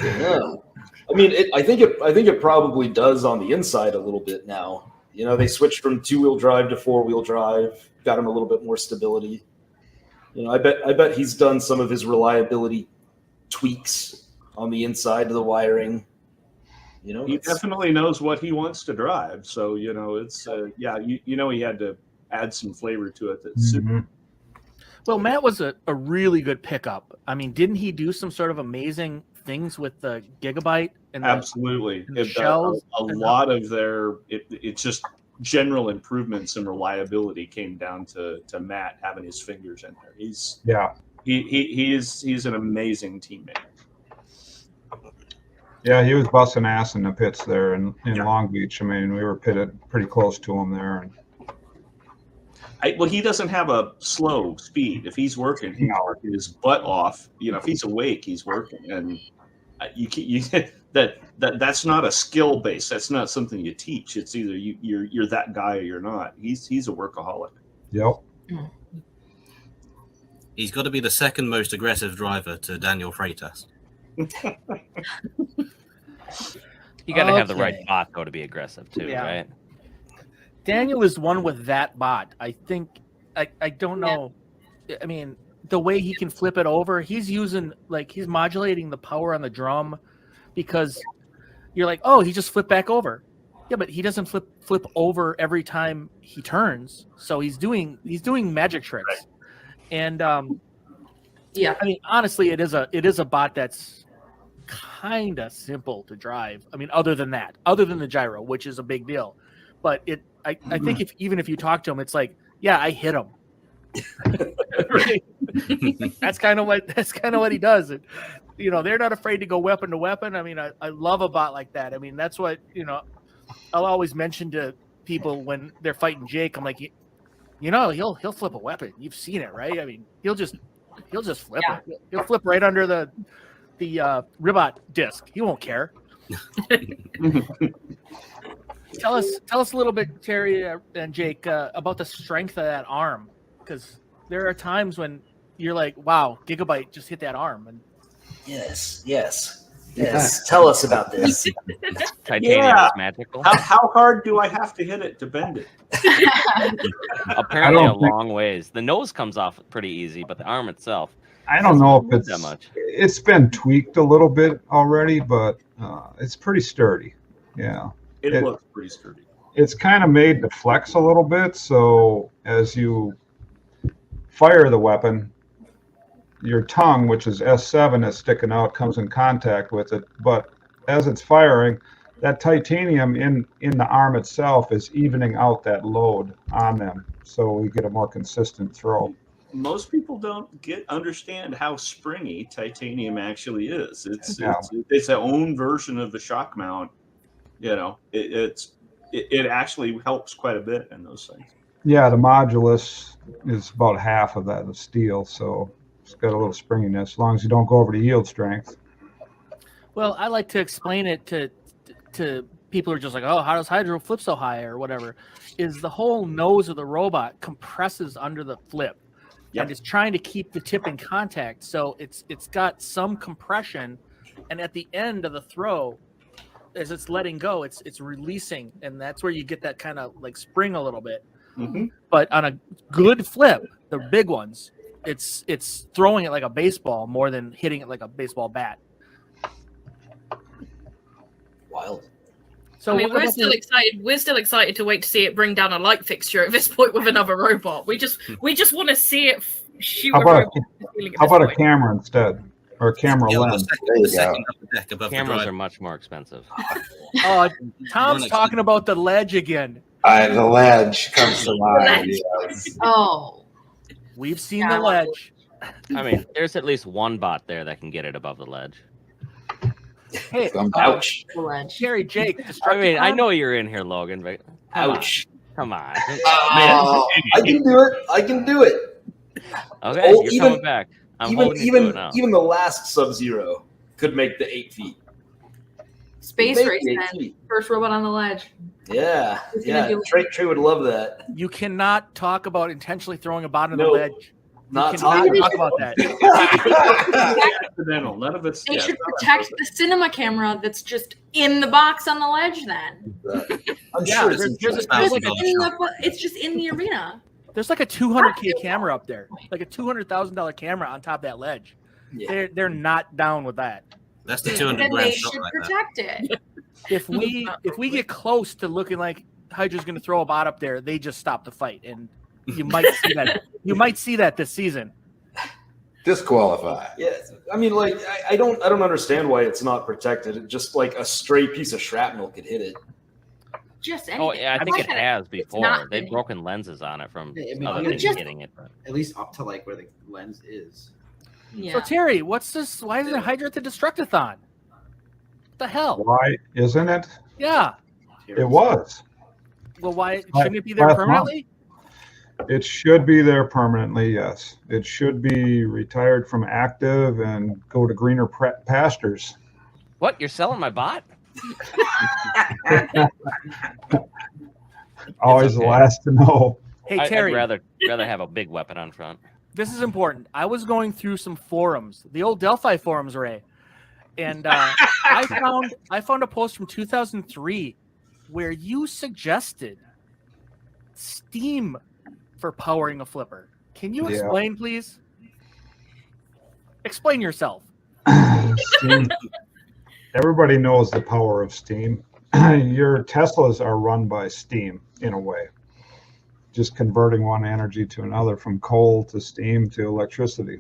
Yeah. I mean, I think it probably does on the inside a little bit now. You know, they switched from 2-wheel drive to 4-wheel drive, got him a little bit more stability. You know, I bet he's done some of his reliability tweaks on the inside of the wiring. You know, he definitely knows what he wants to drive. So, you know, it's you know, he had to add some flavor to it. That's well, Matt was a really good pickup. I mean, didn't he do some sort of amazing things with the Gigabyte and absolutely the shells? A lot of their it's just general improvements in reliability came down to Matt having his fingers in there. He's an amazing teammate. Yeah, he was busting ass in the pits there in Long Beach. I mean, we were pitted pretty close to him there. And well, he doesn't have a slow speed. If he's working, he's working his butt off. You know, if he's awake, he's working. And that's not a skill base. That's not something you teach. It's either you're that guy or you're not. He's a workaholic. Yep. He's got to be the second most aggressive driver to Daniel Freitas. You got to have the right bot though to be aggressive too, right? Daniel is one with that bot. I think I don't know. I mean, the way he can flip it over, he's modulating the power on the drum, because you're like, oh, he just flipped back over. Yeah, but he doesn't flip over every time he turns. So he's doing magic tricks. Right. And I mean, honestly, it is a bot that's kind of simple to drive. I mean, other than the gyro, which is a big deal. But I think even if you talk to him, it's like, yeah, I hit him. Right? That's kind of what he does. And, you know, they're not afraid to go weapon to weapon. I mean, I love a bot like that. I mean, that's what, you know, I'll always mention to people when they're fighting Jake. I'm like, you know, he'll flip a weapon. You've seen it, right? I mean, he'll just flip it. He'll flip right under the Ribot disc. He won't care. Tell us a little bit, Terry and Jake, about the strength of that arm, because there are times when you're like, "Wow, Gigabyte just hit that arm." And Yes. Tell us about this. Titanium is magical. How hard do I have to hit it to bend it? Apparently, a long ways. The nose comes off pretty easy, but the arm itself. I don't know if it's that much. It's been tweaked a little bit already, but it's pretty sturdy. Yeah, it looks pretty sturdy. It's kind of made to flex a little bit, so as you fire the weapon, your tongue, which is S7, is sticking out, comes in contact with it. But as it's firing, that titanium in the arm itself is evening out that load on them, so we get a more consistent throw. Most people don't understand how springy titanium actually is. It's its own version of the shock mount. You know, it actually helps quite a bit in those things. Yeah, the modulus is about half of that of steel, so it's got a little springiness, as long as you don't go over the yield strength. Well, I like to explain it to people who are just like, "Oh, how does Hydra flip so high?" or whatever. Is the whole nose of the robot compresses under the flip. And it's trying to keep the tip in contact, so it's got some compression, and at the end of the throw, as it's letting go, it's releasing, and that's where you get that kind of like spring a little bit. Mm-hmm. But on a good flip, the big ones, it's throwing it like a baseball more than hitting it like a baseball bat. Wild. So I mean, we're still excited. We're still excited to wait to see it bring down a light fixture at this point with another robot. We just want to see it shoot. How about a camera instead, or a camera lens? Cameras are much more expensive. Oh, Tom's talking about the ledge again. The ledge comes to mind. Yes. Oh, we've seen the ledge. I mean, there's at least one bot there that can get it above the ledge. Hey, ouch. Terry, Jake. I mean, I know you're in here, Logan, but ouch. Come on. I can do it. Okay, you're coming back. Even the last Sub-Zero could make the 8 feet. Space race, man. First robot on the ledge. Yeah. Trey would love that. You cannot talk about intentionally throwing a bot on the ledge. Not talk about that. Accidental. None of it's. They should protect the cinema camera that's just in the box on the ledge. Then I'm sure it's just in the arena. There's like a $200K camera up there, like a $200,000 camera on top of that ledge. Yeah. They're not down with that. That's the 200 grand. They should protect it. If we get close to looking like Hydra's going to throw a bot up there, they just stop the fight, and you might see that. You might see that this season. Disqualify. Yeah, I mean, like I don't understand why it's not protected. It just like a stray piece of shrapnel could hit it. Just anything. Oh yeah, I think it has before. They've broken lenses on it from other things hitting it. But. At least up to like where the lens is. Yeah. So Terry, what's this? Why isn't Hydra at the Destructathon? What the hell? Why isn't it? Yeah. It was. Well, why shouldn't it be there permanently? It should be there permanently, yes. It should be retired from active and go to greener pastures. What? You're selling my bot? Always the last to know. Hey, Terry. I'd rather have a big weapon on front. This is important. I was going through some forums, the old Delphi forums, Ray, and I found a post from 2003 where you suggested Steam for powering a flipper. Can you explain, please? Explain yourself. Steam. Everybody knows the power of steam. Your Teslas are run by steam in a way, just converting one energy to another, from coal to steam to electricity.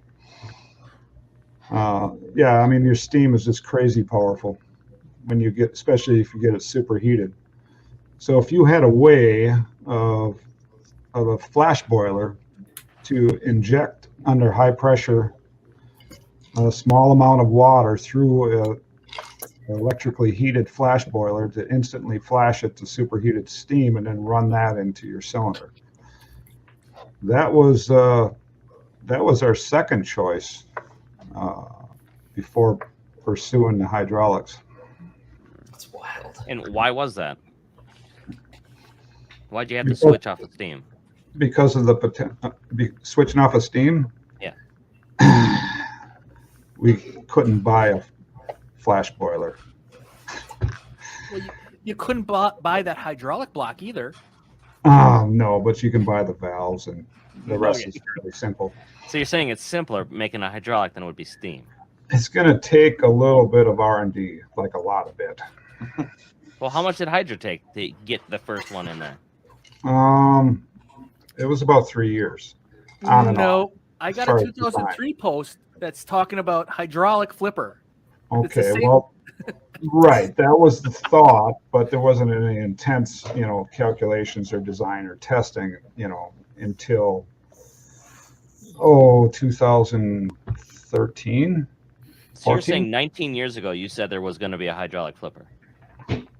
Yeah, I mean, your steam is just crazy powerful when you get, especially if you get it superheated. So if you had a way of a flash boiler to inject under high pressure a small amount of water through an electrically heated flash boiler to instantly flash it to superheated steam and then run that into your cylinder. That was our second choice before pursuing the hydraulics. That's wild. And why was that? Why'd you have to switch off of Steam? Because of the switching off of Steam. Yeah. We couldn't buy a flash boiler. Well, you couldn't buy that hydraulic block either. No, but you can buy the valves, and the rest is fairly simple. So you're saying it's simpler making a hydraulic than it would be Steam? It's going to take a little bit of R&D, like a lot of it. Well, how much did Hydra take to get the first one in there? It was about 3 years. On and off, I as got far a as 2003 post that's talking about hydraulic flipper. It's the Okay, same- well, right. That was the thought, but there wasn't any intense, calculations or design or testing, until 2013. So you're 14? saying 19 years ago you said there was going to be a hydraulic flipper?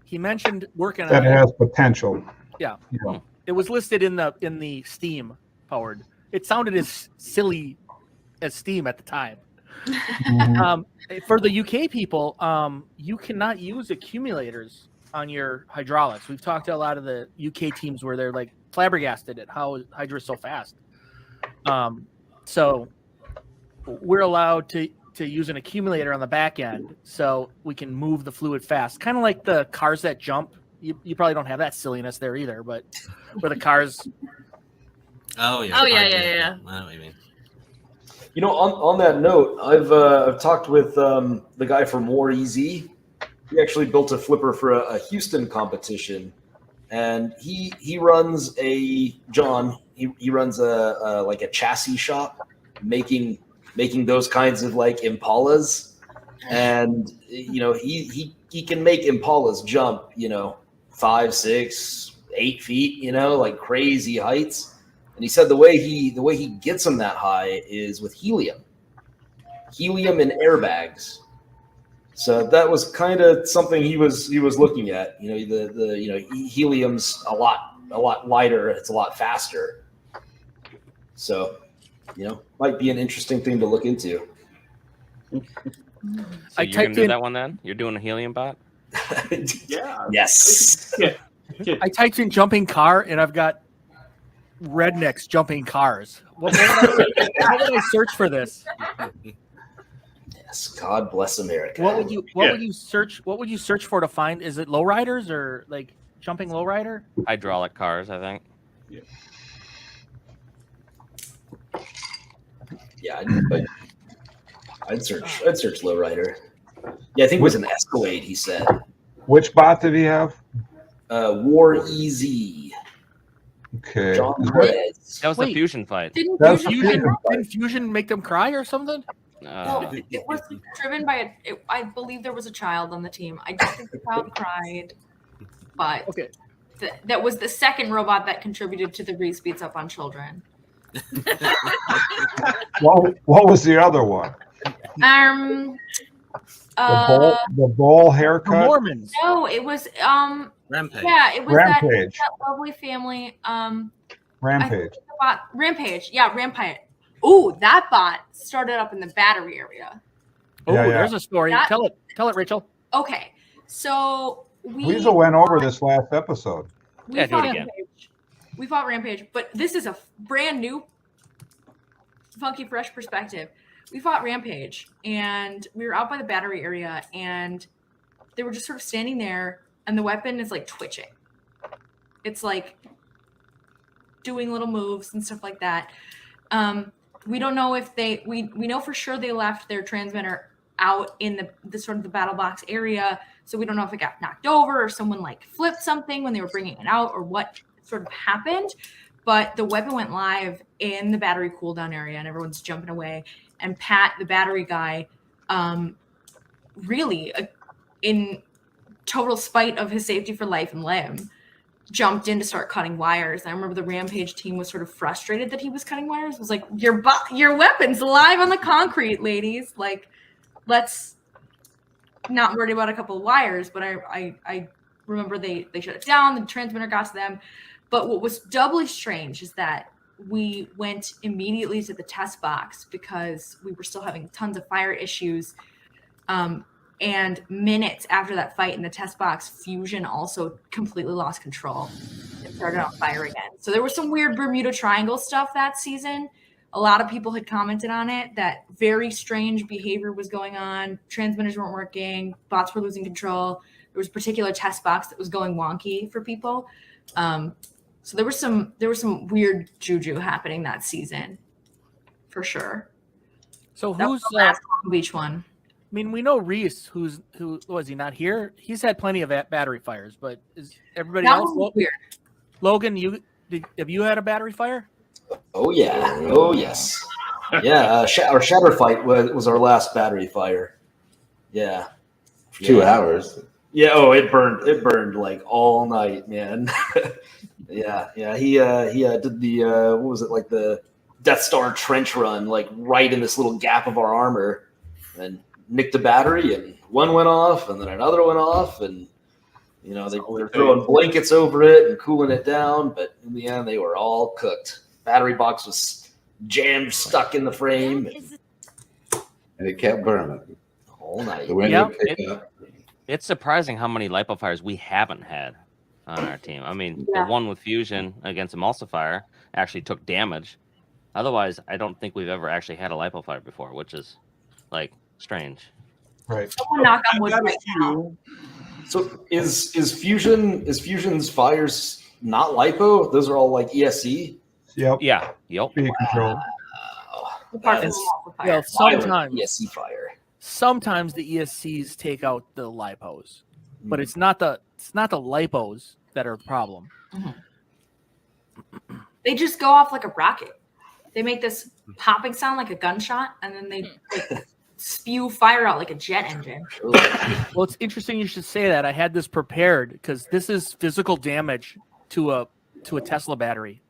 He mentioned working That on it. has potential. Yeah. Yeah. It was listed in the Steam powered. It sounded as silly as Steam at the time. For the UK people, you cannot use accumulators on your hydraulics. We've talked to a lot of the UK teams where they're like flabbergasted at how Hydra's so fast. So we're allowed to use an accumulator on the back end so we can move the fluid fast. Kind of like the cars that jump. You probably don't have that silliness there either, but where the cars. Oh yeah. Oh, yeah. I know what you mean. On that note, I've talked with the guy from War EZ. He actually built a flipper for a Houston competition, and he runs he runs a chassis shop making those kinds of like Impalas, and he can make Impalas jump 5, 6, 8 feet, like crazy heights. And he said the way he gets them that high is with helium and airbags. So that was kind of something he was looking at. Helium's a lot lighter. It's a lot faster. So, might be an interesting thing to look into. So you're going to do that one then? You're doing a helium bot? Yeah. Yes. I typed in jumping car and I've got rednecks jumping cars. What would I search for this? Yes. God bless America. What would you search? What would you search for to find? Is it lowriders or like jumping lowrider? Hydraulic cars, I think. Yeah, I'd search lowrider. Yeah, I think it was an Escalade. He said. Which bot did he have? War EZ. Okay. John Perez. That was the fusion fight. Didn't Fusion make them cry or something? No, it was driven by I believe there was a child on the team. I don't think the child cried, but okay. That was the second robot that contributed to the Reese beats up on children. What was the other one? The bowl haircut. The Mormons. No, it was Rampage. Yeah, it was Rampage. that lovely family. Rampage. Rampage. Yeah, Rampage. Ooh, that bot started up in the battery area. Oh, Yeah, yeah. there's a story. Tell it, Rachel. Okay, so Weasel went over this last episode. We fought Rampage, but this is a brand new, funky, fresh perspective. We fought Rampage, and we were out by the battery area, and they were just sort of standing there, and the weapon is like twitching. It's like doing little moves and stuff like that. We don't know if we know for sure they left their transmitter out in the sort of the battle box area. So we don't know if it got knocked over or someone like flipped something when they were bringing it out or what sort of happened. But the weapon went live in the battery cooldown area and everyone's jumping away. And Pat, the battery guy, really in total spite of his safety for life and limb, jumped in to start cutting wires. And I remember the Rampage team was sort of frustrated that he was cutting wires. It was like, your weapon's live on the concrete, ladies. Like, let's not worry about a couple of wires. But I remember they shut it down. The transmitter got to them. But what was doubly strange is that we went immediately to the test box because we were still having tons of fire issues. And minutes after that fight in the test box, Fusion also completely lost control. it started on fire again. So there was some weird Bermuda Triangle stuff that season. A lot of people had commented on it that very strange behavior was going on. Transmitters weren't working. Bots were losing control. There was a particular test box that was going wonky for people. So there was some weird juju happening that season, for sure. So That was who's the last Long Beach one? I mean, we know Reese, who was he not here? He's had plenty of battery fires, but is everybody That else one was weird. Logan, have you had a battery fire? Oh yeah. Oh yes. Yeah. Our shatter fight was our last battery fire. Yeah. For 2 hours. Yeah. Oh, it burned like all night, man. Yeah. He did the what was it, like the Death Star trench run, like right in this little gap of our armor, and nicked a battery, and one went off, and then another went off, and they were throwing blankets over it and cooling it down, but in the end they were all cooked. Battery box was jammed, stuck in the frame, And it kept burning. all night. The window picked up. It's surprising how many lipo fires we haven't had on our team. I mean, the one with fusion against emulsifier actually took damage. Otherwise, I don't think we've ever actually had a lipo fire before, which is like strange. Right. Someone knock on wood right now. So is Fusion's fires not lipo? Those are all like ESC. Yep. Yeah. Yep. Speed control. Apart from Well, sometimes ESC fire. Sometimes the ESCs take out the lipos, but it's not the lipos that are a problem. They just go off like a rocket. They make this popping sound like a gunshot, and then they like, spew fire out like a jet engine. Well, it's interesting you should say that. I had this prepared because this is physical damage to a Tesla battery.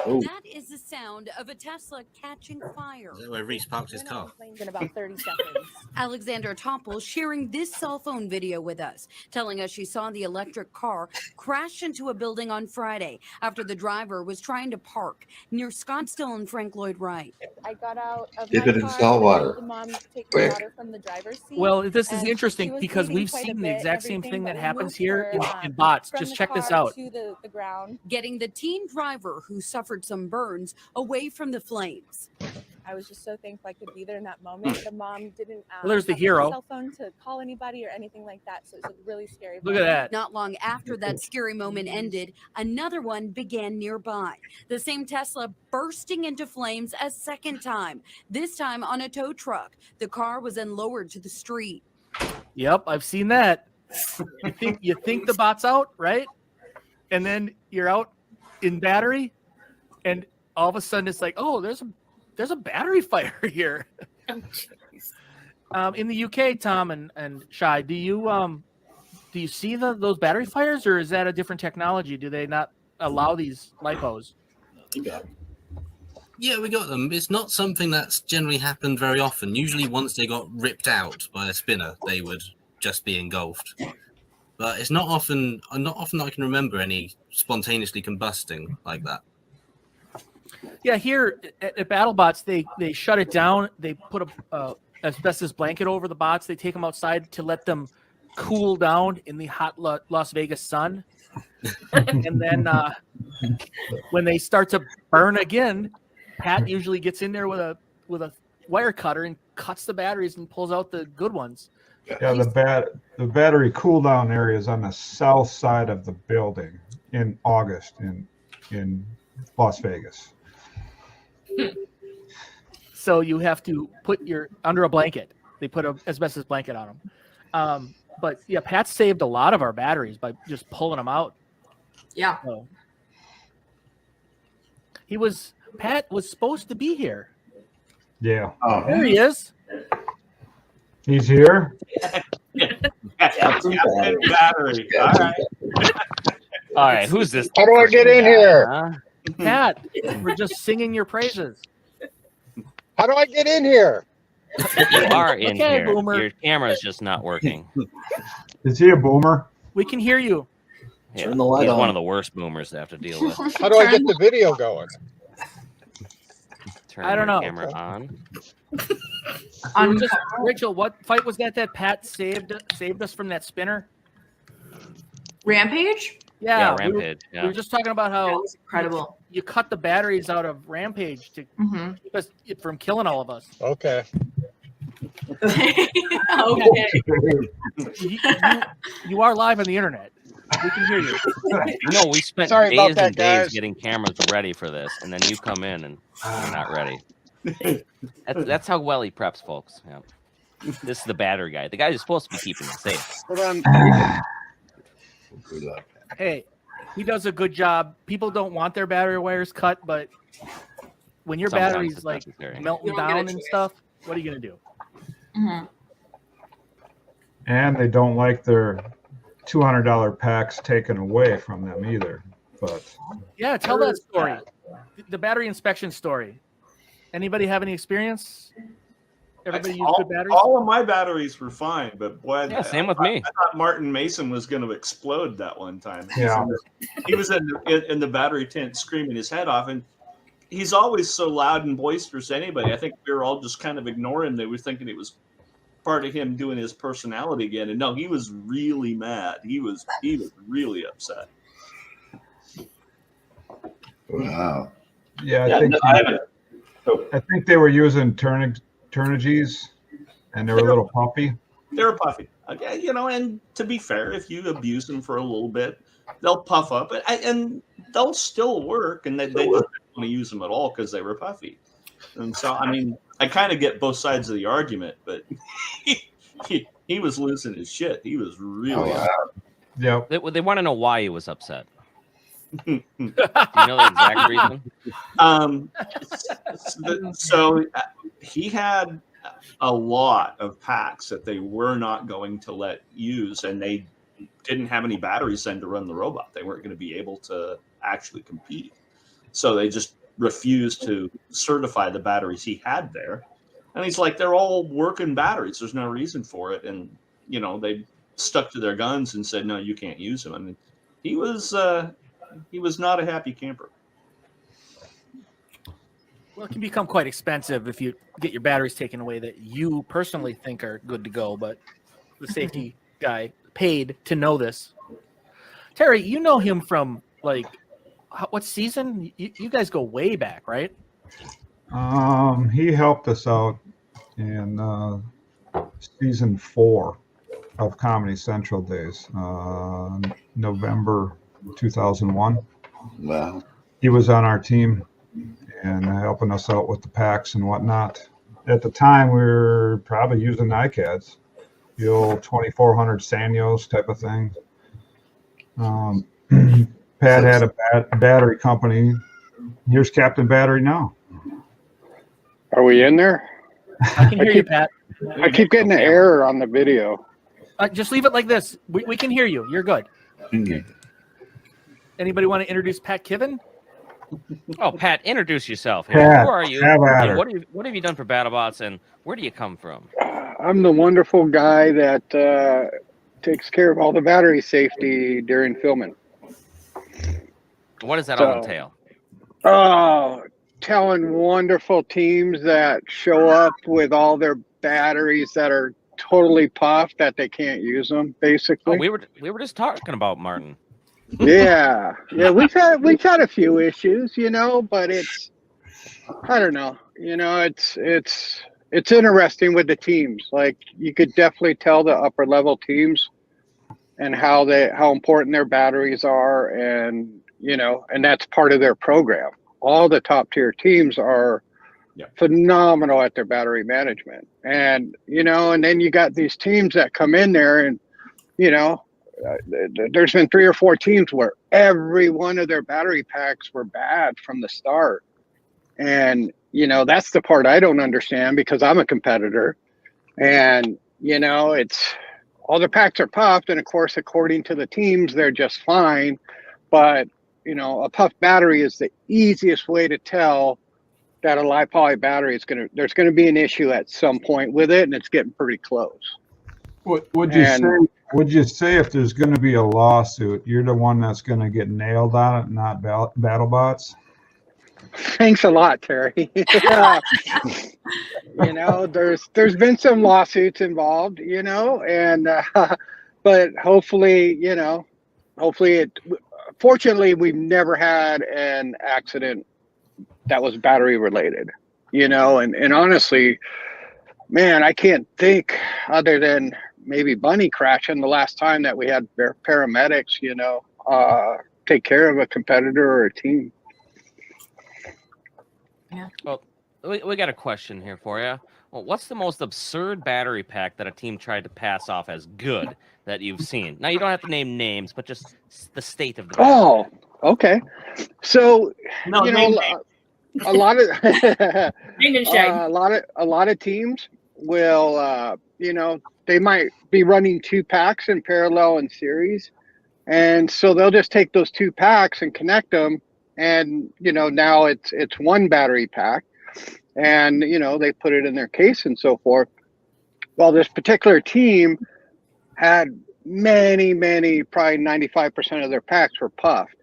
That is the sound of a Tesla catching fire. Is that where Reese parked his car? In about 30 seconds. Alexandra Topple sharing this cell phone video with us, telling us she saw the electric car crash into a building on Friday after the driver was trying to park near Scottsdale and Frank Lloyd Wright. I got out of Dip my it in car, salt water. The mom take Quick. the water from the driver's seat. Well, this is and she interesting was because bleeding we've quite a seen the bit, exact same everything, thing but that we happens moved here her, in bots. from Just the check this car out. to the ground. Getting the teen driver who suffered some burns away from the flames. I was just so thankful I could be there in that moment. The mom didn't Well, there's the have a hero. cell phone to call anybody or anything like that, so it was a really scary Look at moment. that. Not long after that scary moment ended, another one began nearby. The same Tesla bursting into flames a second time, this time on a tow truck. The car was then lowered to the street. Yep, I've seen that. You think the bot's out, right? And then you're out in battery, and all of a sudden it's like, oh, there's a battery fire here. In the UK, Tom and Shai, do you see those battery fires, or is that a different technology? Do they not allow these lipos? Yeah, we got them. It's not something that's generally happened very often. Usually once they got ripped out by a spinner, they would just be engulfed. But it's not often that I can remember any spontaneously combusting like that. Yeah, here at BattleBots, they shut it down. They put a asbestos blanket over the bots. They take them outside to let them cool down in the hot Las Vegas sun. And then when they start to burn again, Pat usually gets in there with a wire cutter and cuts the batteries and pulls out the good ones. Yeah, the battery cool down area is on the south side of the building in August in Las Vegas. So you have to put under a blanket. They put an asbestos blanket on them. But yeah, Pat saved a lot of our batteries by just pulling them out. Yeah. So Pat was supposed to be here. Yeah. Oh. There he is. He's here. Captain Battery. All right. All right, who's this? How do I get in here? Pat, we're just singing your praises. How do I get in here? You are in Okay, here. Boomer. Your camera's just not working. Is he a boomer? We can hear you. Yeah, Turn the light he's on. one of the worst boomers to have to deal with. How do I get the video going? Turn I don't your know. camera on. Rachel, what fight was that Pat saved us from that spinner? Rampage? Yeah, Rampage. We were just talking about how was incredible. You cut the batteries out of Rampage to keep us from killing all of us. Okay. Okay. You are live on the internet. We can hear you. No, we spent Sorry about days that, and days guys. getting cameras ready for this, and then you come in and you're not ready. That's how well he preps, folks. Yeah. This is the battery guy. The guy who's supposed to be keeping it safe. Hold on. Hey, he does a good job. People don't want their battery wires cut, but when your Sometimes battery's it's like necessary. melting You don't get a down and choice. stuff, what are you gonna do? And they don't like their $200 packs taken away from them either. But Yeah, tell that story. The battery inspection story. Anybody have any experience? Everybody use good batteries? All of my batteries were fine, but boy, Yeah, same with me. I thought Martin Mason was going to explode that one time. Yeah. He was in the battery tent screaming his head off, and he's always so loud and boisterous to anybody. I think we were all just kind of ignoring. They were thinking it was part of him doing his personality again, and no, he was really mad. He was really upset. Wow. yeah, Yeah, I think no, I haven't. Oh, I think they were using Turnigies, and they were a little puffy. They're puffy, okay, and to be fair, if you abuse them for a little bit, they'll puff up, and they'll still work, and they just don't want to use them at all because they were puffy. And so, I mean, I kind of get both sides of the argument, but he was losing his shit. He was really upset. Yep. They want to know why he was upset. Do you know the exact reason? So he had a lot of packs that they were not going to let use, and they didn't have any batteries then to run the robot. They weren't going to be able to actually compete. So they just refused to certify the batteries he had there. And he's like, they're all working batteries. There's no reason for it. And, they stuck to their guns and said, no, you can't use them. I mean, he was not a happy camper. Well, it can become quite expensive if you get your batteries taken away that you personally think are good to go, but the safety guy paid to know this. Terry, you know him from what season? You guys go way back, right? He helped us out in season 4 of Comedy Central days, November 2001. Wow. He was on our team and helping us out with the packs and whatnot. At the time, we were probably using iCads, the old 2400 Sanyos type of thing. Pat had a battery company. Here's Captain Battery now. Are we in there? I can hear you, Pat. I keep getting an error on the video. Just leave it like this. We can hear you. You're good. Okay. Anybody want to introduce Pat Kiven? Oh, Pat, introduce yourself. Pat, Who are you? have at And her. what have you done for BattleBots, and where do you come from? I'm the wonderful guy that takes care of all the battery safety during filming. What does that all entail? Oh, telling wonderful teams that show up with all their batteries that are totally puffed that they can't use them, basically. Oh, we were just talking about Martin. Yeah, we've had a few issues, but I don't know, it's interesting with the teams. Like, you could definitely tell the upper level teams and how important their batteries are, and and that's part of their program. All the top tier teams are phenomenal at their battery management, and and then you got these teams that come in there and there's been 3 or 4 teams where every one of their battery packs were bad from the start. And, that's the part I don't understand, because I'm a competitor, and, it's all the packs are puffed. And of course, according to the teams, they're just fine. But, a puffed battery is the easiest way to tell that a live poly battery there's going to be an issue at some point with it. And it's getting pretty close. Would you say if there's going to be a lawsuit, you're the one that's going to get nailed on it, not BattleBots? Thanks a lot, Terry. There's been some lawsuits involved, and but hopefully, fortunately, we've never had an accident that was battery related, you know, and honestly, man, I can't think other than maybe Bunny crashing the last time that we had paramedics, you know, take care of a competitor or a team. Yeah. Well, we got a question here for you. Well, what's the most absurd battery pack that a team tried to pass off as good that you've seen? Now, you don't have to name names, but just the state of the battery. Oh, okay. So, No, you know, a lot of a lot of teams will, you know, they might be running 2 packs in parallel in series, and so they'll just take those 2 packs and connect them, and you know, now it's 1 battery pack, and you know, they put it in their case and so forth. Well, this particular team had many, probably 95% of their packs were puffed.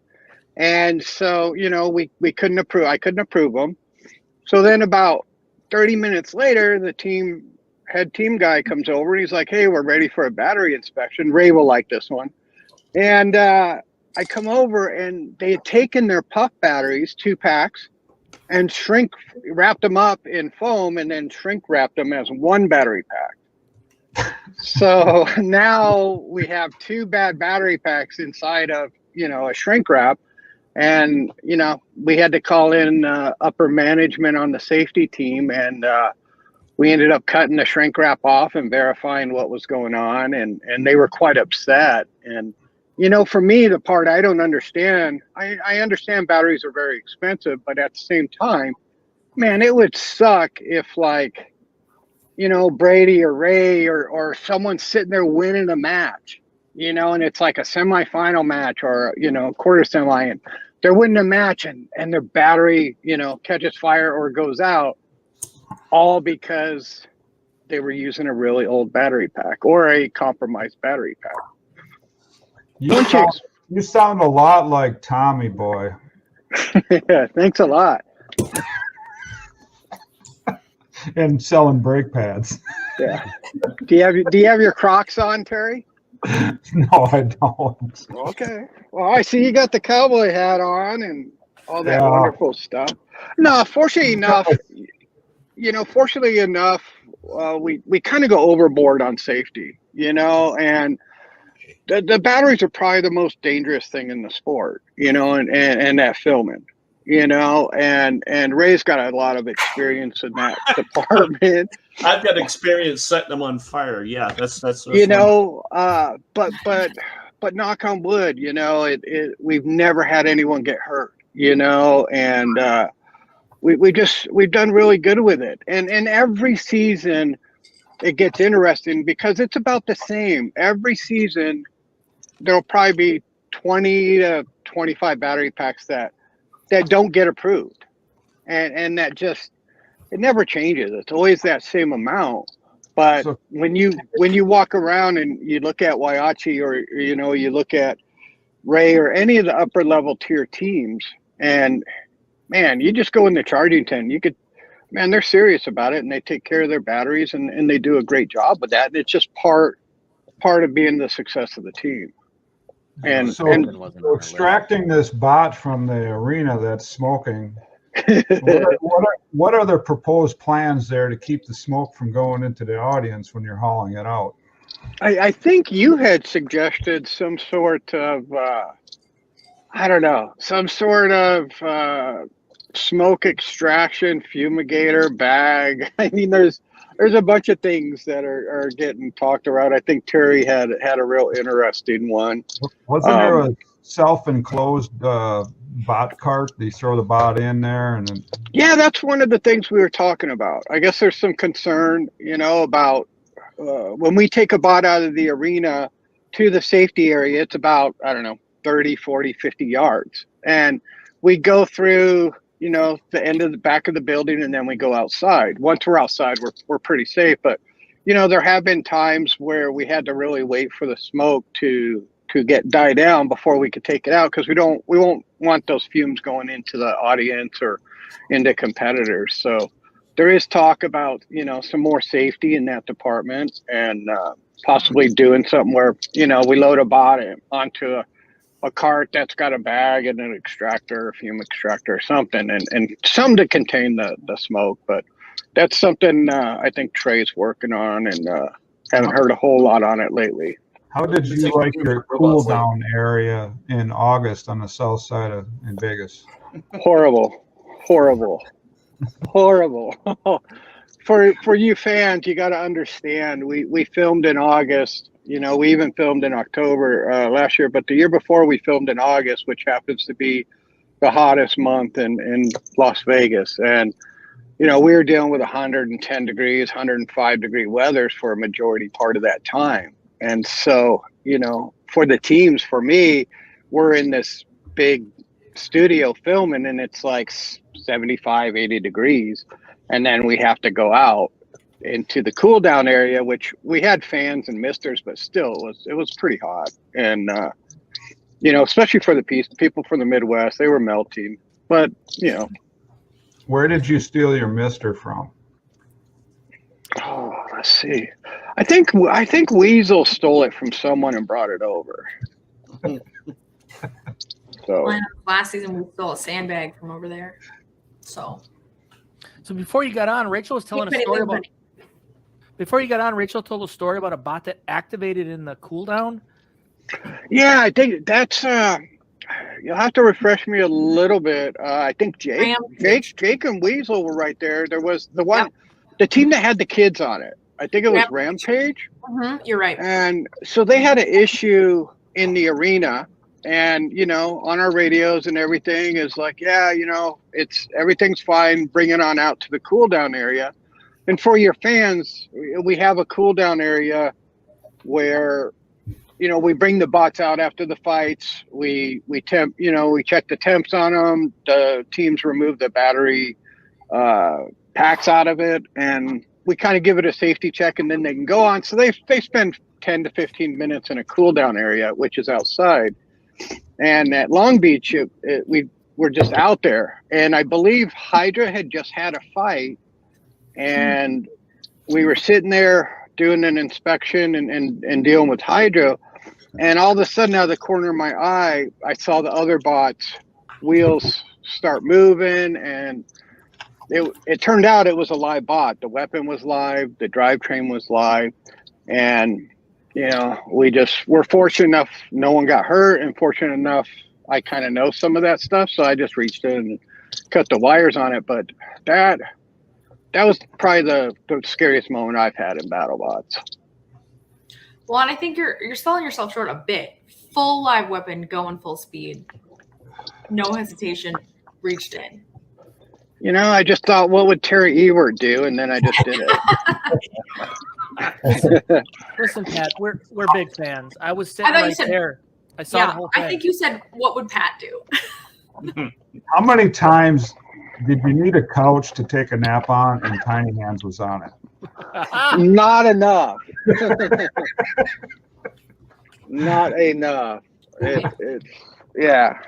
And so, you know, I couldn't approve them. So then about 30 minutes later, the head team guy comes over and he's like, "Hey, we're ready for a battery inspection. Ray will like this one." And I come over and they had taken their puff batteries, 2 packs, and wrapped them up in foam and then shrink wrapped them as 1 battery pack. So now we have 2 bad battery packs inside of, you know, a shrink wrap. And, you know, we had to call in upper management on the safety team, and we ended up cutting the shrink wrap off and verifying what was going on. And they were quite upset. And, you know, for me, the part I don't understand, I understand batteries are very expensive, but at the same time, man, it would suck if, like, you know, Brady or Ray or someone sitting there winning a match, you know, and it's like a semifinal match or, you know, quarter semi, and they're winning a match and their battery, you know, catches fire or goes out, all because they were using a really old battery pack or a compromised battery pack. You sound a lot like Tommy Boy. Yeah, thanks a lot. And selling brake pads. Yeah. Do you have your Crocs on, Terry? No, I don't. Okay. Well, I see you got the cowboy hat on and all that wonderful stuff. No, fortunately enough, we kind of go overboard on safety, you know, and the batteries are probably the most dangerous thing in the sport, you know, and that filming, you know, and Ray's got a lot of experience in that department. I've got experience setting them on fire. Yeah, that's you know, but knock on wood, you know, we've never had anyone get hurt, you know, and we've done really good with it. And every season it gets interesting because it's about the same. Every season there'll probably be 20 to 25 battery packs that don't get approved. And that just, it never changes. It's always that same amount. But when you walk around and you look at Whyachi or, you know, you look at Ray or any of the upper level tier teams, and man, you just go in the charging tent, they're serious about it and they take care of their batteries and they do a great job with that. And it's just part of being the success of the team. And so extracting this bot from the arena that's smoking, what are the proposed plans there to keep the smoke from going into the audience when you're hauling it out? I think you had suggested some sort of some sort of smoke extraction fumigator bag. I mean, there's a bunch of things that are getting talked around. I think Terry had a real interesting one. Wasn't there a self-enclosed bot cart? They throw the bot in there, and then... Yeah, that's one of the things we were talking about. I guess there's some concern, you know, about when we take a bot out of the arena to the safety area. It's about 30, 40, 50 yards, and we go through, you know, the end of the back of the building, and then we go outside. Once we're outside, we're pretty safe. But, you know, there have been times where we had to really wait for the smoke to die down before we could take it out, because we won't want those fumes going into the audience or into competitors. So there is talk about, you know, some more safety in that department, and possibly doing something where, you know, we load a bot onto a cart that's got a bag and an extractor, a fume extractor or something, and some to contain the smoke. But that's something I think Trey's working on, and haven't heard a whole lot on it lately. How did you like your cool down area in August on the south side of in Vegas? Horrible. For you fans, you got to understand. We filmed in August. You know, we even filmed in October last year, but the year before we filmed in August, which happens to be the hottest month in Las Vegas. And, you know, we were dealing with 110 degrees, 105 degree weathers for a majority part of that time. And so, you know, for the teams, for me, we're in this big studio filming and it's like 75, 80 degrees. And then we have to go out into the cool down area, which we had fans and misters, but still it was pretty hot. And, you know, especially for the people from the Midwest, they were melting, but you know. Where did you steal your mister from? Oh, let's see. I think Weasel stole it from someone and brought it over. So last season we stole a sandbag from over there. So before you got on, Rachel was telling a story about. Before you got on, Rachel told a story about a bot that activated in the cooldown. Yeah, I think that's. You'll have to refresh me a little bit. I think Jake and Weasel were right there. There was the one, the team that had the kids on it. I think it was Rampage. Mm-hmm, you're right. And so they had an issue in the arena, and you know, on our radios and everything is like, yeah, you know, everything's fine. Bring it on out to the cool down area. And for your fans, we have a cool down area where, you know, we bring the bots out after the fights. We check the temps on them. The teams remove the battery packs out of it, and we kind of give it a safety check, and then they can go on. So they spend 10 to 15 minutes in a cool down area, which is outside. And at Long Beach, we're just out there. And I believe Hydra had just had a fight, and we were sitting there doing an inspection and dealing with Hydra. And all of a sudden, out of the corner of my eye, I saw the other bots' wheels start moving, and it turned out it was a live bot. The weapon was live, the drivetrain was live, and you know, we're fortunate enough no one got hurt, and fortunate enough I kind of know some of that stuff, so I just reached in and cut the wires on it. But that was probably the scariest moment I've had in BattleBots. Well, and I think you're selling yourself short a bit. Full live weapon, going full speed, no hesitation, reached in. You know, I just thought, what would Terry Ewert do? And then I just did it. Listen, Pat, we're big fans. I was sitting right there. I saw the whole thing. I think you said, what would Pat do? How many times did you need a couch to take a nap on and Tiny Hands was on it? Not enough. Not enough. Yeah.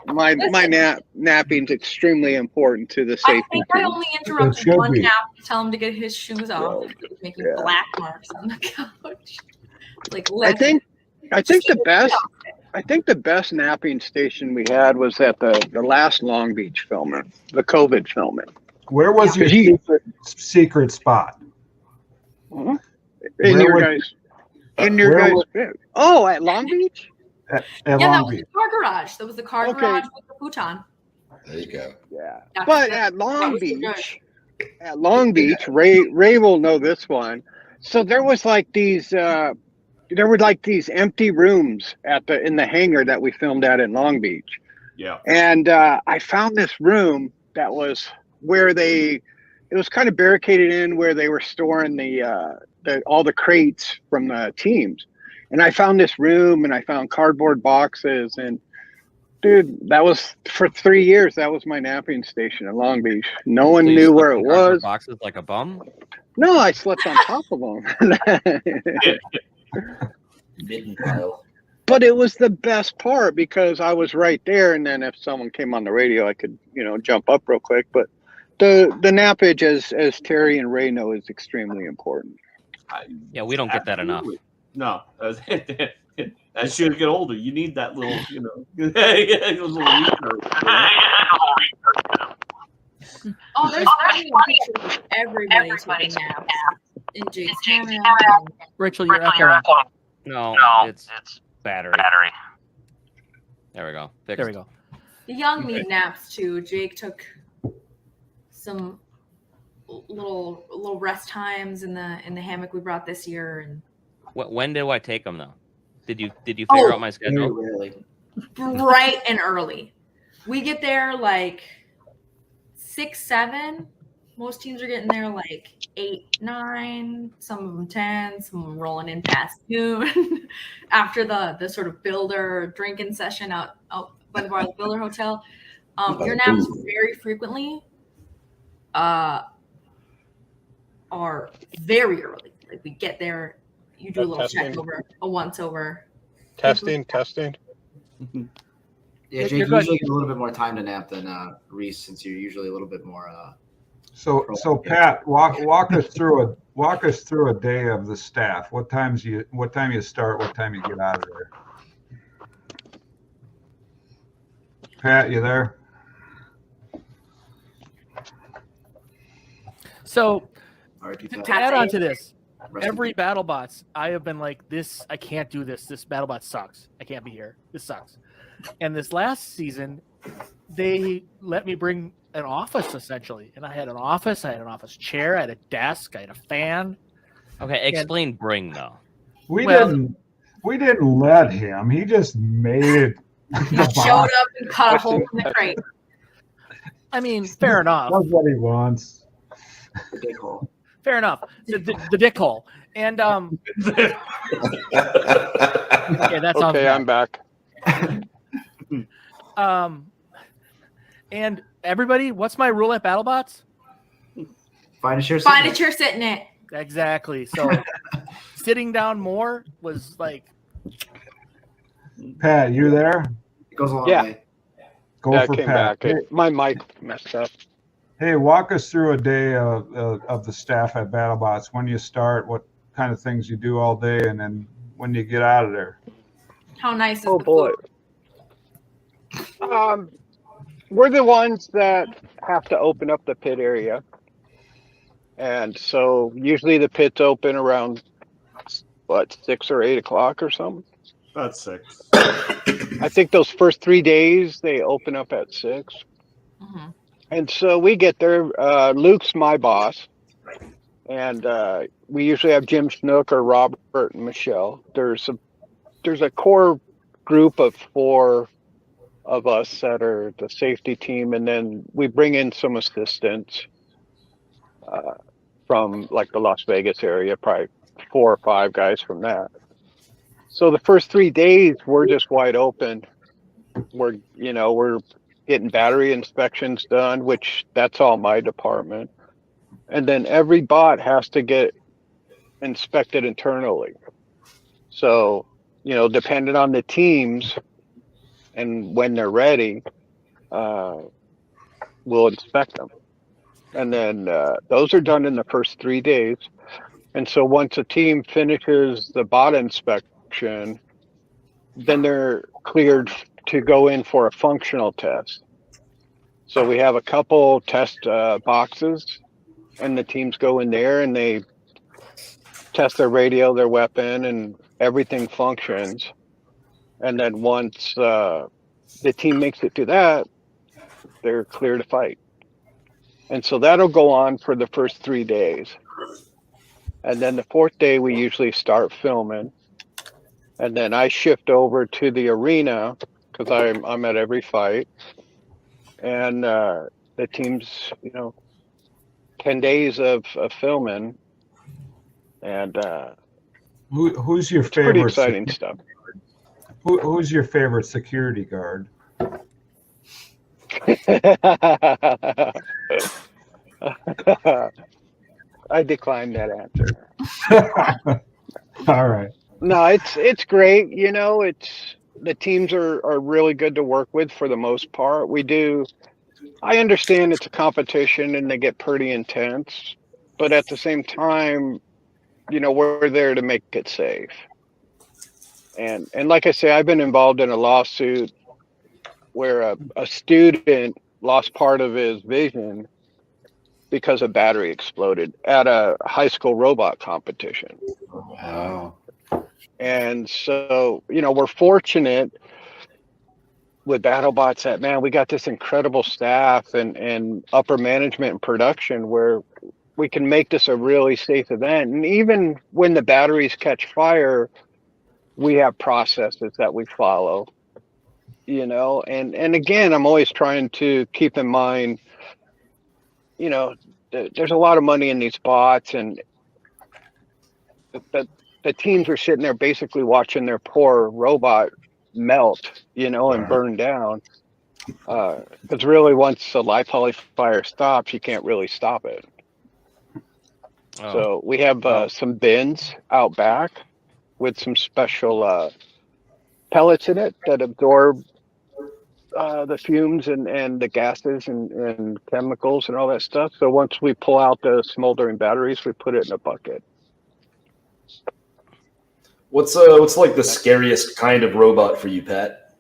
My napping's extremely important to the safety. I think I only interrupted one nap to tell him to get his shoes off. He was making black marks on the couch. I think the best napping station we had was at the last Long Beach filming, the COVID filming. Where was your secret spot? In your guys' oh, at Long Beach? At that Long was Beach. the car garage. That was the car garage with the futon. There you go. Yeah. But at Long Beach, Ray will know this one. So there was like these empty rooms in the hangar that we filmed at in Long Beach. Yeah. And I found this room that was where it was kind of barricaded in, where they were storing all the crates from the teams. And I found this room, and I found cardboard boxes, and dude, that was for 3 years. That was my napping station in Long Beach. No one knew where it was. Boxes like a bum? No, I slept on top of them. Midden pile. But it was the best part because I was right there, and then if someone came on the radio, I could, jump up real quick. But the nappage, as Terry and Ray know, is extremely important. Yeah, we don't get that enough. No, As you get older, you need that little, little recurve, Oh, there's plenty of pictures of everybody taking naps in Jake's hammock. Rachel, you're echoing. No, it's battery. There we go. Fixed. There we go. The young need naps too. Jake took some little rest times in the hammock we brought this year. And When do I take them though? Did you figure out my schedule? bright and early. We get there like 6, 7. Most teams are getting there like 8, 9. Some of them 10. Some of them rolling in past noon after the sort of builder drinking session out by the bar at the Builder Hotel. Your naps very frequently are very early. Like we get there, you do a little check over, a once over. Testing. Yeah, Jake, you usually get a little bit more time to nap than Reese, since you're usually a little bit more. So Pat, walk us through a day of the staff. What time you start? What time you get out of there? Pat, you there? So to add on to this, every BattleBots, I have been like, this, I can't do this. This BattleBot sucks. I can't be here. This sucks. And this last season, they let me bring an office essentially. And I had an office chair, I had a desk, I had a fan. Okay, explain bring though. We didn't let him. He just made it. He showed up and cut a hole in the crate. I mean, fair enough. That's what he wants. The dick hole. Fair enough. The dick hole. And okay, that's okay. I'm back. And everybody, what's my rule at BattleBots? Find a chair. Sit in it. Exactly. So sitting down more was like. Pat, you there? It goes a long way. Go I for came Pat. back. My mic messed up. Hey, walk us through a day of the staff at BattleBots. When you start, what kind of things you do all day, and then when you get out of there. How nice is Oh the boy. food? We're the ones that have to open up the pit area. And so usually the pit's open around, 6 or 8 o'clock or something? That's 6. I think those first 3 days, they open up at 6. Mm-hmm. And so we get there. Luke's my boss. And we usually have Jim Snook or Robert and Michelle. There's a core group of 4 of us that are the safety team, and then we bring in some assistants from like the Las Vegas area, probably 4 or 5 guys from that. So the first 3 days we're just wide open. We're getting battery inspections done, which that's all my department. And then every bot has to get inspected internally. So, depending on the teams and when they're ready, we'll inspect them. And then those are done in the first 3 days. And so once a team finishes the bot inspection, then they're cleared to go in for a functional test. So we have a couple test boxes, and the teams go in there and they test their radio, their weapon, and everything functions. And then once the team makes it to that, they're clear to fight. And so that'll go on for the first 3 days. And then the 4th day, we usually start filming. And then I shift over to the arena because I'm at every fight. And the team's, 10 days of filming. And who's your favorite? Pretty exciting stuff. Who's your favorite security guard? I decline that answer. All right. No, it's great. It's the teams are really good to work with for the most part. I understand it's a competition and they get pretty intense, but at the same time, we're there to make it safe. And like I say, I've been involved in a lawsuit where a student lost part of his vision because a battery exploded at a high school robot competition. Wow. And so, you know, we're fortunate with BattleBots that, man, we got this incredible staff and upper management and production where we can make this a really safe event. And even when the batteries catch fire, we have processes that we follow, you know, and again, I'm always trying to keep in mind, you know, there's a lot of money in these bots, and the teams are sitting there basically watching their poor robot melt, you know, and burn down. Because really, once the live poly fire stops, you can't really stop it. Oh. So we have some bins out back with some special pellets in it that absorb the fumes and the gases and chemicals and all that stuff. So once we pull out the smoldering batteries, we put it in a bucket. What's like the scariest kind of robot for you, Pat?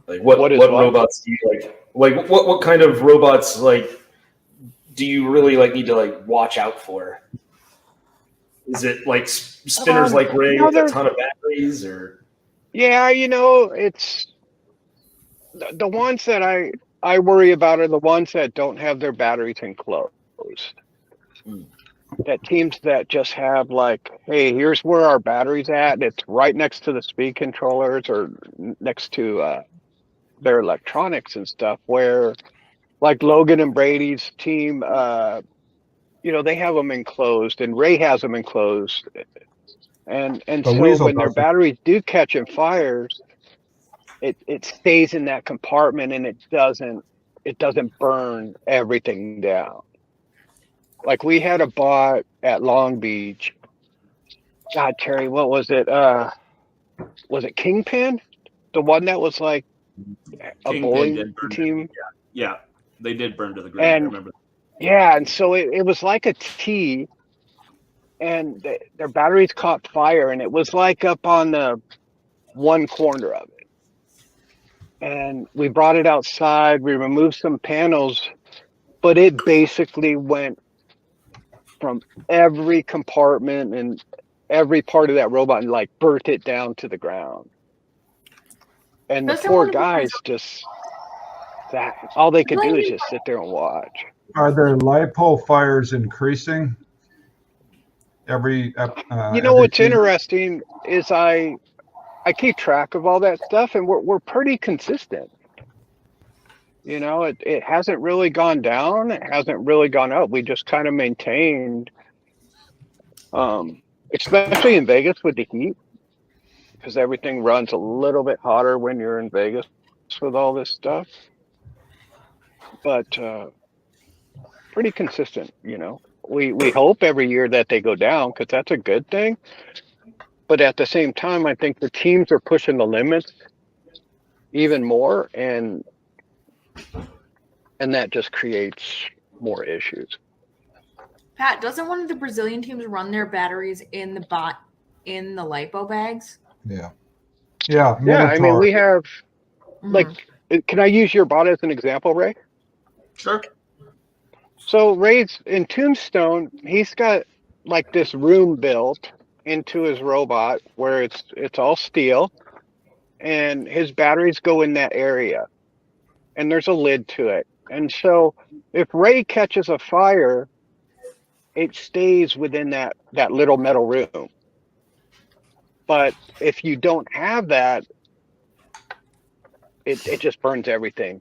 Like what robots do you like? Like what kind of robots like do you really like need to like watch out for? Is it like spinners like Ray with a ton of batteries, or? Yeah, you know, it's the ones that I worry about are the ones that don't have their batteries enclosed. That teams that just have like, hey, here's where our battery's at. And it's right next to the speed controllers or next to their electronics and stuff. Where like Logan and Brady's team, you know, they have them enclosed, and Ray has them enclosed. And so when their batteries do catch in fires, it stays in that compartment, and it doesn't burn everything down. Like we had a bot at Long Beach. God, Terry, what was it? Was it Kingpin? The one that was like a bowling team? Yeah, they did burn to the ground. And I remember. yeah, and so it was like a T, and their batteries caught fire, and it was like up on the one corner of it. And we brought it outside. We removed some panels, but it basically went from every compartment and every part of that robot and like burnt it down to the ground. And the poor guys just, all they could do is just sit there and watch. Are their lipo fires increasing every? You know what's interesting is I keep track of all that stuff, and we're pretty consistent. You know, it hasn't really gone down. It hasn't really gone up. We just kind of maintained, especially in Vegas with the heat, because everything runs a little bit hotter when you're in Vegas with all this stuff. But pretty consistent, you know. We hope every year that they go down, because that's a good thing. But at the same time, I think the teams are pushing the limits even more, and that just creates more issues. Pat, doesn't one of the Brazilian teams run their batteries in the lipo bags? Yeah. Yeah, I mean, we have, like, can I use your bot as an example, Ray? Sure. So Ray's in Tombstone, he's got like this room built into his robot where it's all steel, and his batteries go in that area, and there's a lid to it. And so if Ray catches a fire, it stays within that little metal room. But if you don't have that, it just burns everything.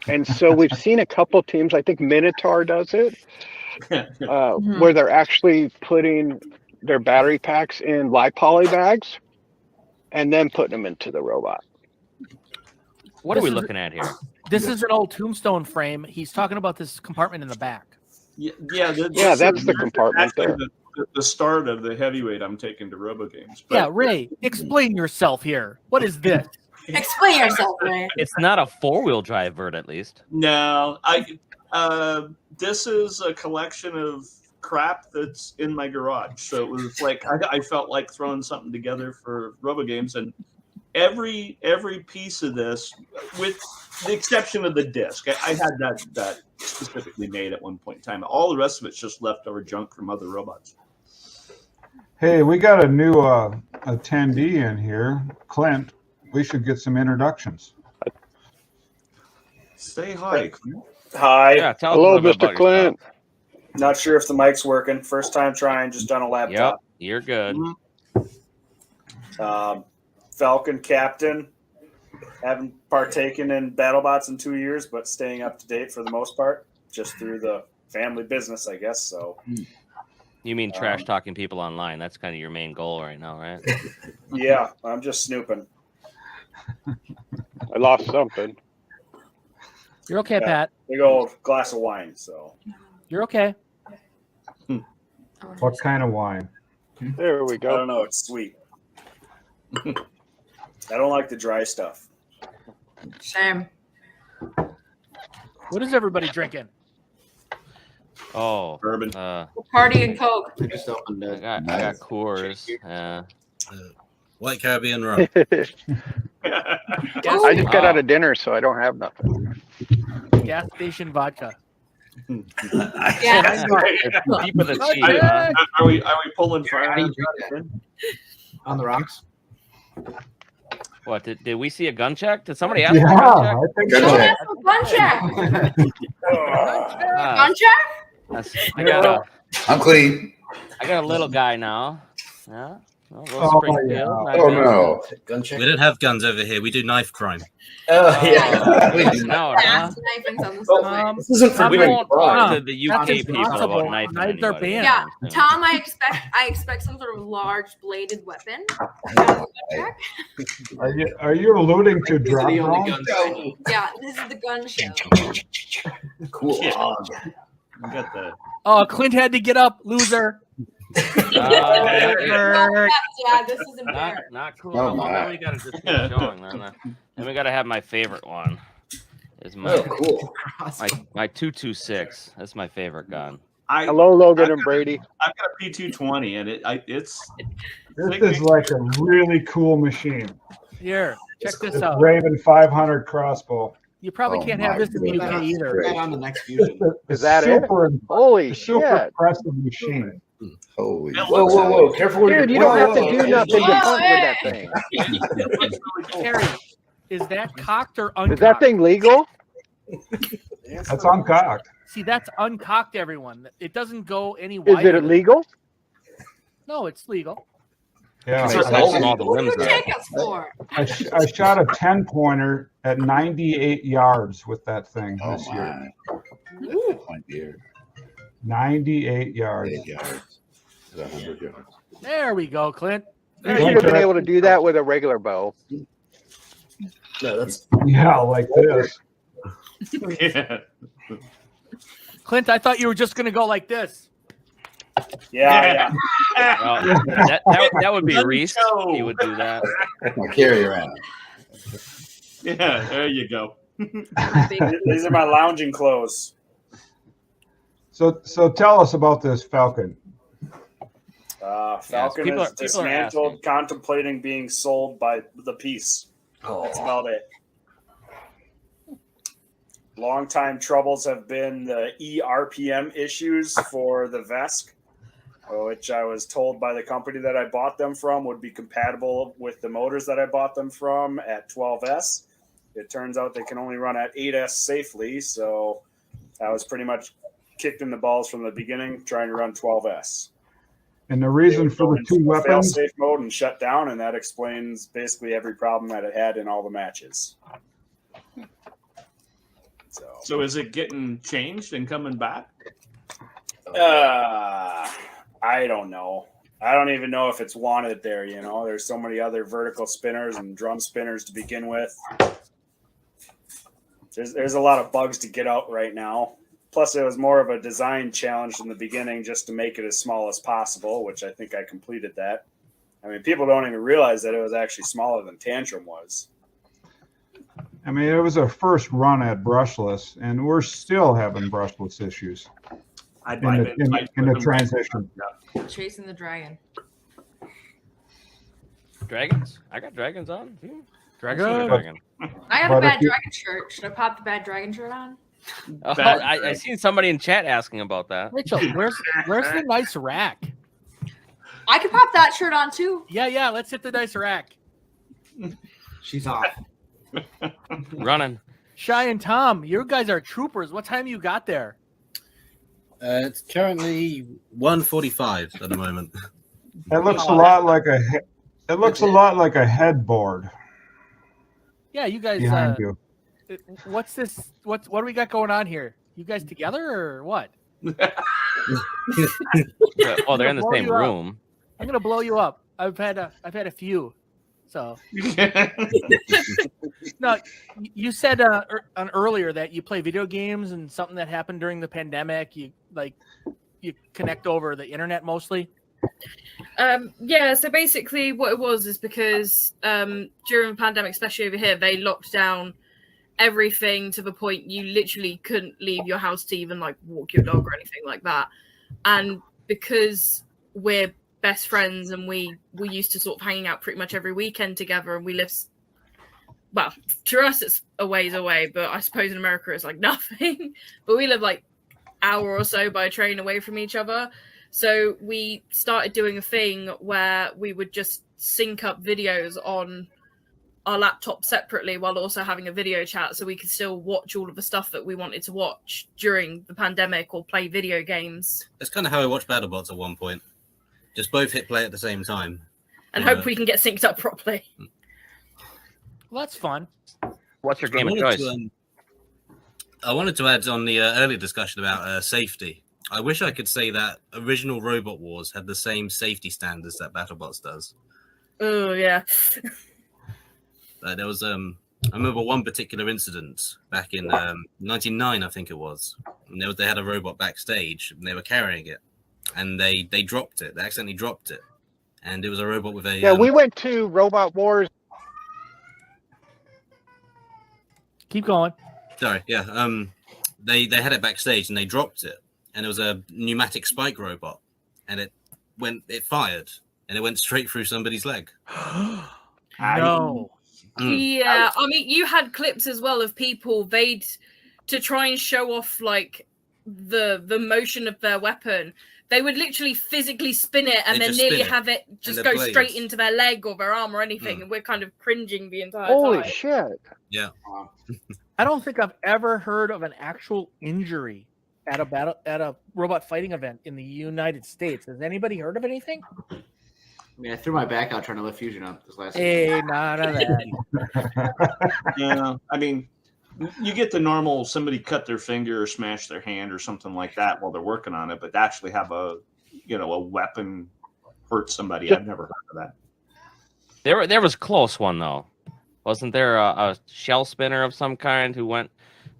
And so we've seen a couple teams, I think Minotaur does it, where they're actually putting their battery packs in live poly bags and then putting them into the robot. What are we looking at here? This is an old Tombstone frame. He's talking about this compartment in the back. Yeah, that's the compartment there. The start of the heavyweight I'm taking to RoboGames. But Yeah, Ray, explain yourself here. What is this? Explain yourself, Ray. It's not a four-wheel drive vert, at least. No, this is a collection of crap that's in my garage. So it was like I felt like throwing something together for RoboGames, and every piece of this, with the exception of the disc, I had that specifically made at one point in time. All the rest of it's just leftover junk from other robots. Hey, we got a new attendee in here, Clint. We should get some introductions. Say hi. Hi. Yeah, tell us a Hello, little bit Mr. about Clint. Not sure if the mic's working. First time trying, just on a Yep, laptop. you're good. Falcon captain. Haven't partaken in BattleBots in 2 years, but staying up to date for the most part, just through the family business, I guess. So. You mean trash talking people online? That's kind of your main goal right now, right? Yeah, I'm just snooping. I lost something. You're okay, Pat. Big old glass of wine. So. You're okay. What kind of wine? There we I go. don't know. It's sweet. I don't like the dry stuff. Same. What is everybody drinking? Oh, bourbon. Party and Coke. I just opened it. I got Coors. White Caribbean rum. I just got out of dinner, so I don't have nothing. Gas station vodka. Yeah. Keep it a cheap, huh? Are we pulling fire? How do you drink that? On the rocks? What did we see a gun check? Did somebody ask Yeah, for a gun check? I think Show so. us a gun check. Gun check? I'm clean. I got a little guy now. Yeah. Well, Oh, Springfield, yeah. not Oh bad. no. Gun check. We don't have guns over here. We do knife crime. Oh yeah. Please, no, huh? Fast knifing's on the subway. This isn't for We women. won't talk to the That's UK people impossible. about knifing Knives are anybody. banned. Yeah, Tom, I expect some sort of large bladed weapon. Gun check? Are you alluding to These are drop the only zones? guns I need. Yeah, this is the gun show. Cool. Yeah. I got the. Oh, Clint had to get up, loser. Yeah, this is embarrassing. Not cool. Oh, Well, my. now we got to just keep going. Then we got to have my favorite one. Is my Oh, cool. my 226. That's my favorite gun. Hello, Logan and Brady. I've got a P220, and it's. This is like a really cool machine. Here, check this out. Raven 500 crossbow. You probably Oh can't my have this in the UK goodness. either. Put that on the next fusion. Is that it? super, Holy super shit. impressive machine. Holy. Whoa. Careful where Dude, you you're don't have to do nothing to Whoa, hunt hey. with that thing. Terry, is that cocked or uncocked? Is that thing legal? That's uncocked. See, that's uncocked, everyone. It doesn't go any Is wider. it illegal? No, it's legal. Yeah. It's just how small the What do limbs you are. take us for? I shot a 10-pointer at 98 yards with that thing Oh this year. my. Ooh. My dear. 98 yards. 8 yards. 100 yards. There we go, Clint. You should have been able to do that with a regular bow. No, that's Yeah, like this. Yeah. Clint, I thought you were just going to go like this. yeah. Well, that would be Reese. He would do that. I'll carry around. Yeah, there you go. These are my lounging clothes. So tell us about this Falcon. Falcon people is are dismantled, asking. contemplating being sold by the piece. That's about it. Long-time troubles have been the ERPM issues for the VESC, which I was told by the company that I bought them from would be compatible with the motors that I bought them from at 12S. It turns out they can only run at 8S safely, so I was pretty much kicked in the balls from the beginning trying to run 12S. And the reason for the two weapons, fail-safe mode and shut down, and that explains basically every problem that it had in all the matches. So is it getting changed and coming back? I don't know. I don't even know if it's wanted there. You know, there's so many other vertical spinners and drum spinners to begin with. There's a lot of bugs to get out right now. Plus, it was more of a design challenge in the beginning just to make it as small as possible, which I think I completed that. I mean, people don't even realize that it was actually smaller than Tantrum was. I mean, it was our first run at brushless, and we're still having brushless issues. I'd in buy the, in the transition. Chasing the dragon. Dragons? I got dragons on. Dragon. I have a bad dragon shirt. Should I pop the bad dragon shirt on? Oh, I seen somebody in chat asking about that. Rachel, where's the nice rack? I could pop that shirt on too. Yeah. Let's hit the nice rack. She's off. Running. Shy and Tom, you guys are troopers. What time you got there? It's currently 1:45 at the moment. It looks a lot like a headboard. Yeah, you guys. Behind you. What's this? What do we got going on here? You guys together or what? Oh, they're in the same room. I'm gonna blow you up. I've had a few. So no, you said earlier that you play video games and something that happened during the pandemic. You connect over the internet mostly. Yeah, so basically what it was is because during the pandemic, especially over here, they locked down everything to the point you literally couldn't leave your house to even like walk your dog or anything like that. And because we're best friends and we used to sort of hanging out pretty much every weekend together, and we live, well, to us it's a ways away, but I suppose in America it's like nothing. But we live like hour or so by train away from each other. So we started doing a thing where we would just sync up videos on our laptop separately while also having a video chat, so we could still watch all of the stuff that we wanted to watch during the pandemic or play video games. That's kind of how I watched BattleBots at one point. Just both hit play at the same time. And hope we can get synced up properly. Well, that's fun. What's your game of choice? I wanted to add on the earlier discussion about safety. I wish I could say that original Robot Wars had the same safety standards that BattleBots does. Oh, yeah. There was I remember one particular incident back in 99, I think it was. And they had a robot backstage and they were carrying it, and they dropped it. They accidentally dropped it, and it was a robot with a yeah. We went to Robot Wars. Keep going. Sorry, yeah. They had it backstage and they dropped it, and it was a pneumatic spike robot, and it fired and it went straight through somebody's leg. No. Yeah, I mean, you had clips as well of people to try and show off like the motion of their weapon. They would literally physically spin it and then nearly have it just go straight into their leg or their arm or anything, and we're kind of cringing the entire time. Holy shit! Yeah. I don't think I've ever heard of an actual injury at a robot fighting event in the United States. Has anybody heard of anything? I mean, I threw my back out trying to lift Fusion up this last Hey, none of that. Yeah, I mean, you get the normal somebody cut their finger or smash their hand or something like that while they're working on it, but to actually have a weapon hurt somebody, I've never heard of that. There was a close one though. Wasn't there a shell spinner of some kind who went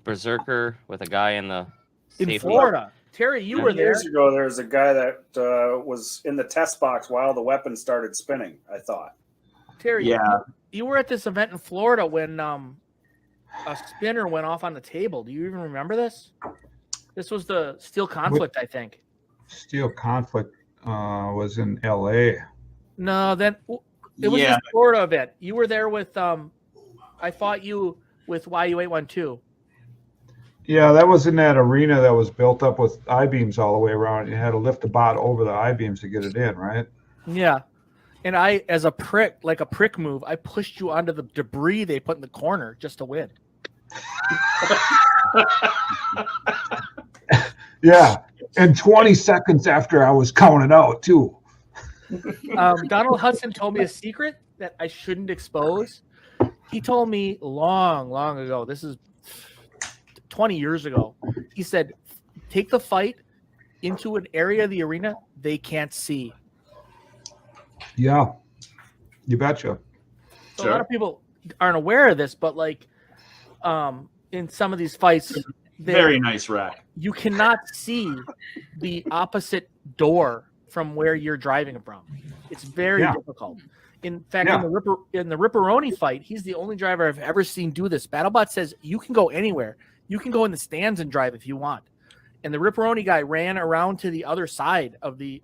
berserker with a guy in Florida? Terry, you were there. Years ago, there was a guy that was in the test box while the weapon started spinning, I thought. Terry, yeah, you were at this event in Florida when a spinner went off on the table. Do you even remember this? This was the Steel Conflict, I think. Steel Conflict was in L.A. No, then it was the Florida event. You were there with I fought you with YU812. Yeah, that was in that arena that was built up with I-beams all the way around. You had to lift the bot over the I-beams to get it in, right? Yeah. And I, as a prick move, I pushed you onto the debris they put in the corner just to win. Yeah. And 20 seconds after I was counted out, too. Donald Hudson told me a secret that I shouldn't expose. He told me long ago, this is 20 years ago, he said, take the fight into an area of the arena they can't see. Yeah, you betcha. So a lot of people aren't aware of this, but like in some of these fights, very nice rack. You cannot see the opposite door from where you're driving from. It's very difficult. In fact, in the Ripperoni fight, he's the only driver I've ever seen do this. BattleBot says you can go anywhere. You can go in the stands and drive if you want. and the Ripperoni guy ran around to the other side of the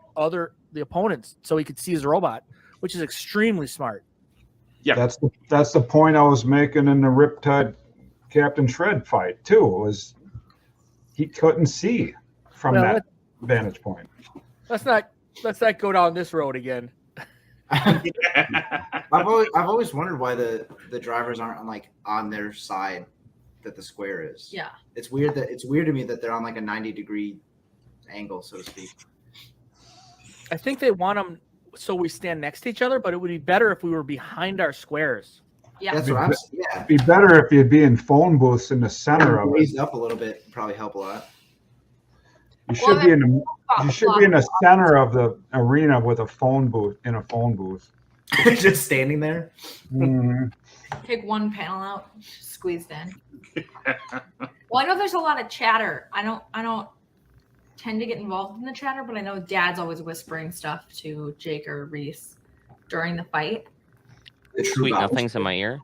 opponents so he could see his robot, which is extremely smart. Yeah, that's the point I was making in the Riptide Captain Shred fight too. Was he couldn't see from that vantage point. Let's not go down this road again. I've always wondered why the drivers aren't on their side that the square is. Yeah. It's weird to me that they're on like a 90-degree angle, so to speak. I think they want them so we stand next to each other, but it would be better if we were behind our squares. Yeah. That's what I'm saying. Yeah. It'd be better if you'd be in phone booths in the center of it. Raised up a little bit would probably help a lot. You should be in the center of the arena with a phone booth Just standing there. Take one panel out, squeezed in. Well, I know there's a lot of chatter. I don't tend to get involved in the chatter, but I know Dad's always whispering stuff to Jake or Reese during the fight. Sweet nothings in my ear.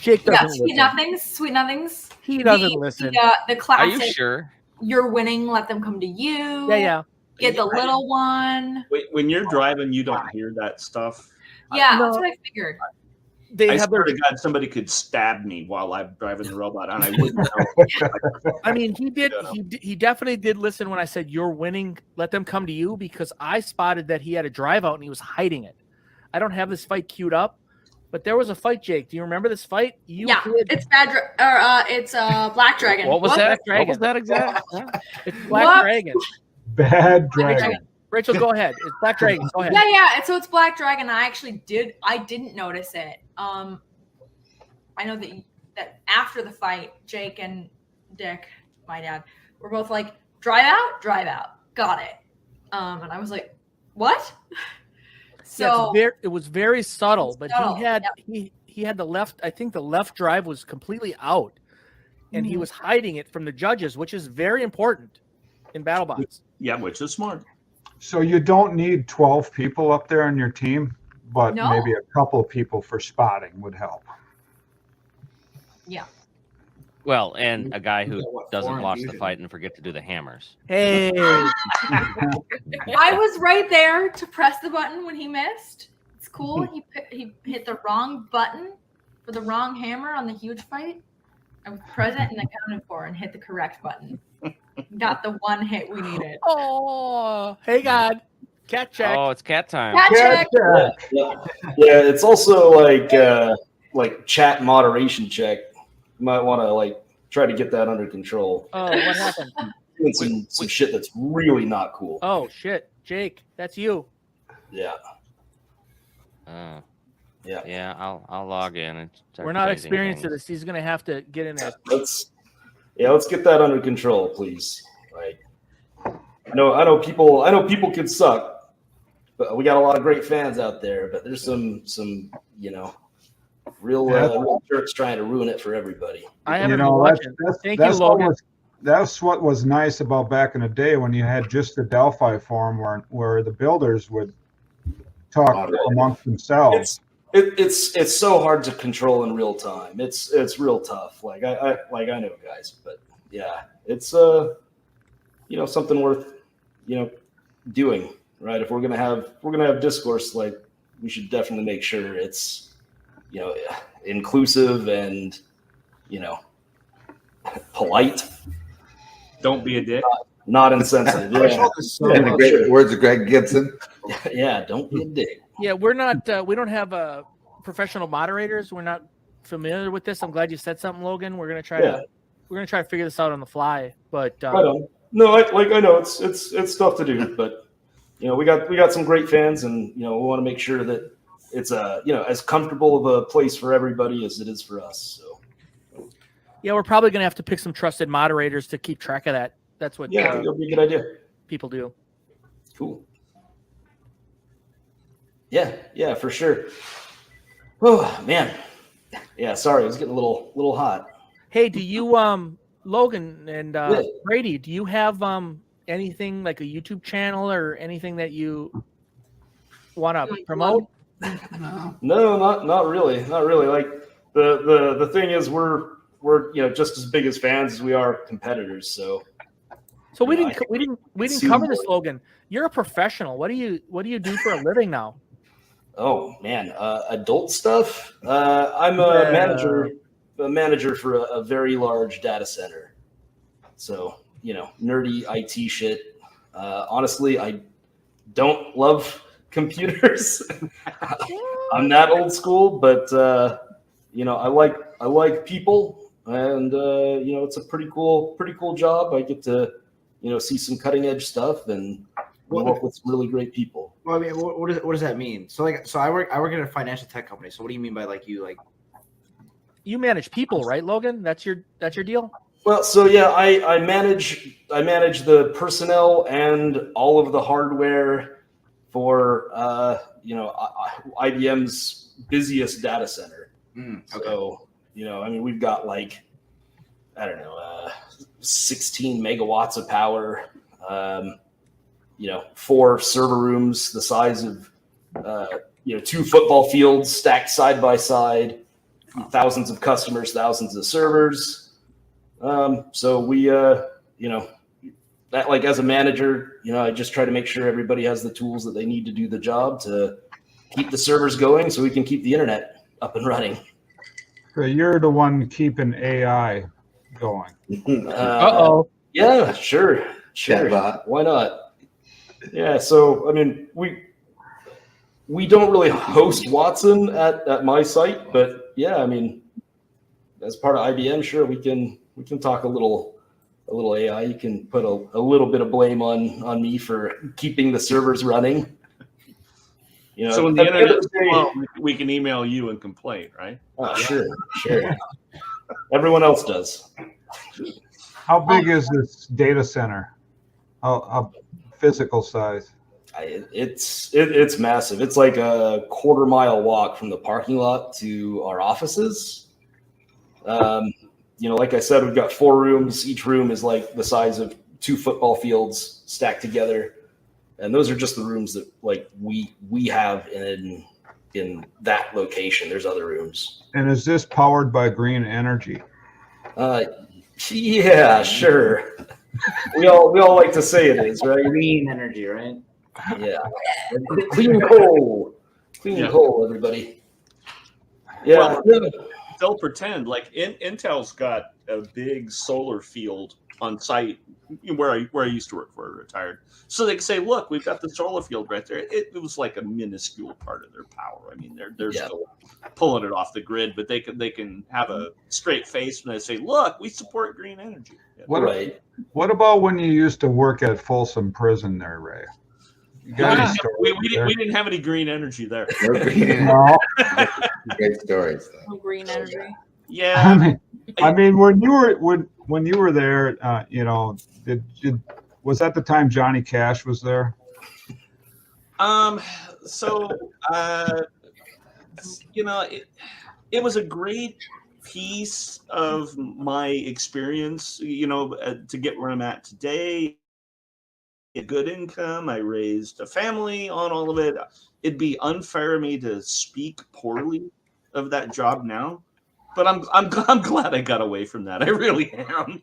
Jake doesn't listen. Sweet nothings. He doesn't listen. The classic. Are you sure? You're winning. Let them come to you. Yeah. Get the little one. When you're driving, you don't hear that stuff. Yeah, that's what I figured. I swear to God, somebody could stab me while I'm driving the robot, and I wouldn't know. I mean, he did. He definitely did listen when I said you're winning. Let them come to you, because I spotted that he had a drive out and he was hiding it. I don't have this fight queued up, but there was a fight. Jake, do you remember this fight? It's it's Black Dragon. What was that? Dragon. What was that exact? It's Black Dragon. Bad Dragon. Rachel, go ahead. It's Black Dragon. Go ahead. Yeah. So it's Black Dragon. I didn't notice it. I know that after the fight, Jake and Dick, my dad, were both like, drive out, got it. And I was like, what? So it was very subtle, but he had the left. I think the left drive was completely out, and he was hiding it from the judges, which is very important in BattleBots. Yeah, which is smart. So you don't need 12 people up there on your team, but maybe a couple of people for spotting would help. Yeah. Well, and a guy who doesn't watch the fight and forget to do the hammers. Hey. I was right there to press the button when he missed. It's cool. He hit the wrong button for the wrong hammer on the huge fight. I was present and accounted for and hit the correct button. Got the one hit we needed. Oh, hey God. Cat check. Oh, it's cat time. Cat check. Yeah, it's also like chat moderation check. You might want to try to get that under control. Oh, what happened? Doing some shit that's really not cool. Oh shit, Jake, that's you. Yeah. Yeah. I'll log in. And start We're not raising experienced things. at this. He's gonna have to get in there. Let's get that under control, please. I know people can suck, but we got a lot of great fans out there. But there's some real jerks trying to ruin it for everybody. I haven't been watching. Thank you, Logan. That's what was nice about back in the day when you had just the Delphi forum where the builders would talk amongst themselves. It's so hard to control in real time. It's real tough. I know guys, but yeah, it's something worth doing, right? If we're gonna have discourse, we should definitely make sure it's inclusive and polite. Don't be a dick. Not insensitive. Yeah. In the great words of Greg Gibson. Yeah, don't be a dick. Yeah, we're not. We don't have professional moderators. We're not familiar with this. I'm glad you said something, Logan. We're gonna try to figure this out on the fly. But I know it's tough to do, but we got some great fans, and we want to make sure that it's as comfortable of a place for everybody as it is for us. So yeah, we're probably gonna have to pick some trusted moderators to keep track of that. That's what that'll be a good idea. People do. Cool. Yeah, for sure. Oh man. Yeah, sorry, it was getting a little hot. Hey, do you Logan and Brady, do you have anything like a YouTube channel or anything that you want to promote? No, not really. Not really. The thing is we're just as big as fans as we are competitors, so So we didn't cover the slogan. You're a professional. What do you do for a living now? Oh man, adult stuff. I'm a manager for a very large data center. So nerdy IT shit. Honestly, I don't love computers. I'm not old school, but I like people, and it's a pretty cool job. I get to see some cutting edge stuff and work with really great people. Well, I mean, what does that mean? So I work at a financial tech company. So what do you mean by you manage people, right, Logan? That's your deal? Well, so yeah, I manage the personnel and all of the hardware for IBM's busiest data center. Okay. So we've got 16 megawatts of power. 4 server rooms the size of 2 football fields stacked side by side. Thousands of customers, thousands of servers. So we, that as a manager, I just try to make sure everybody has the tools that they need to do the job to keep the servers going so we can keep the internet up and running. So you're the one keeping AI going. Yeah, sure. Why not? Yeah. So, I mean, we don't really host Watson at my site, but yeah, I mean, as part of IBM, sure, we can talk a little AI. You can put a little bit of blame on me for keeping the servers running. So when the internet's slow, we can email you and complain, right? Oh, sure. Everyone else does. How big is this data center? How physical size? It's massive. It's like a quarter-mile walk from the parking lot to our offices. Like I said, we've got 4 rooms. Each room is like the size of 2 football fields stacked together, and those are just the rooms that we have in that location. There's other rooms. And is this powered by green energy? Yeah, sure. We all like to say it is, right? Green energy, right? Yeah. Clean coal. Clean coal, everybody. Yeah. Well, they'll pretend Intel's got a big solar field on site where I used to work before I retired. So they can say, look, we've got the solar field right there. It was like a minuscule part of their power. I mean, they're still pulling it off the grid, but they can have a straight face when they say, look, we support green energy. Yeah. What about when you used to work at Folsom Prison there, Ray? We didn't have any green energy there. No. Great stories. No green energy. Yeah. I mean, when you were there, was that the time Johnny Cash was there? It was a great piece of my experience, to get where I'm at today. A good income. I raised a family on all of it. It'd be unfair of me to speak poorly of that job now, but I'm glad I got away from that. I really am.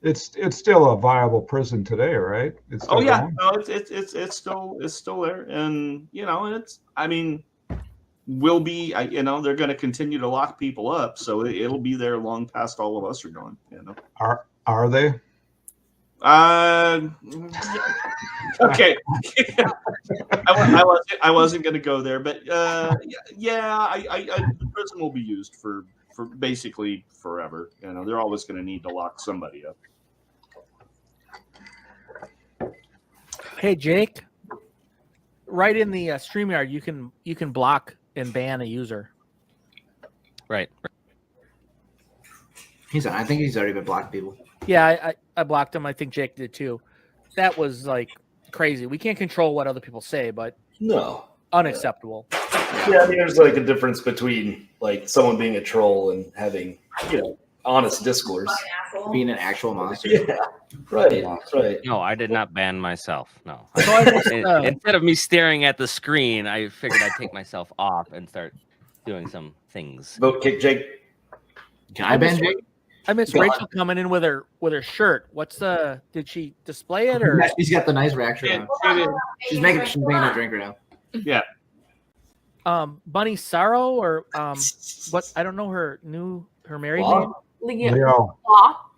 It's still a viable prison today, right? It's still going? No, it's still there, and will be. They're going to continue to lock people up, so it'll be there long past all of us are gone. Are they? Okay. I wasn't going to go there, but the prison will be used for basically forever. They're always going to need to lock somebody up. Hey, Jake, right in the StreamYard, you can block and ban a user. Right. I think he's already been blocking people. Yeah, I blocked him. I think Jake did too. That was crazy. We can't control what other people say, but no, unacceptable. Yeah, I mean, there's a difference between someone being a troll and having honest discourse. Being an actual monster. Yeah, right. No, I did not ban myself. No. So I just, instead of me staring at the screen, I figured I'd take myself off and start doing some things. Vote kick Jake. Can I ban Jake? I miss Go on. Rachel coming in with her shirt. What's did she display it or? Yeah, she's got the nice reaction. She's making a drink right now. Yeah. Bunny Sorrow or what? I don't know her married name. Leo.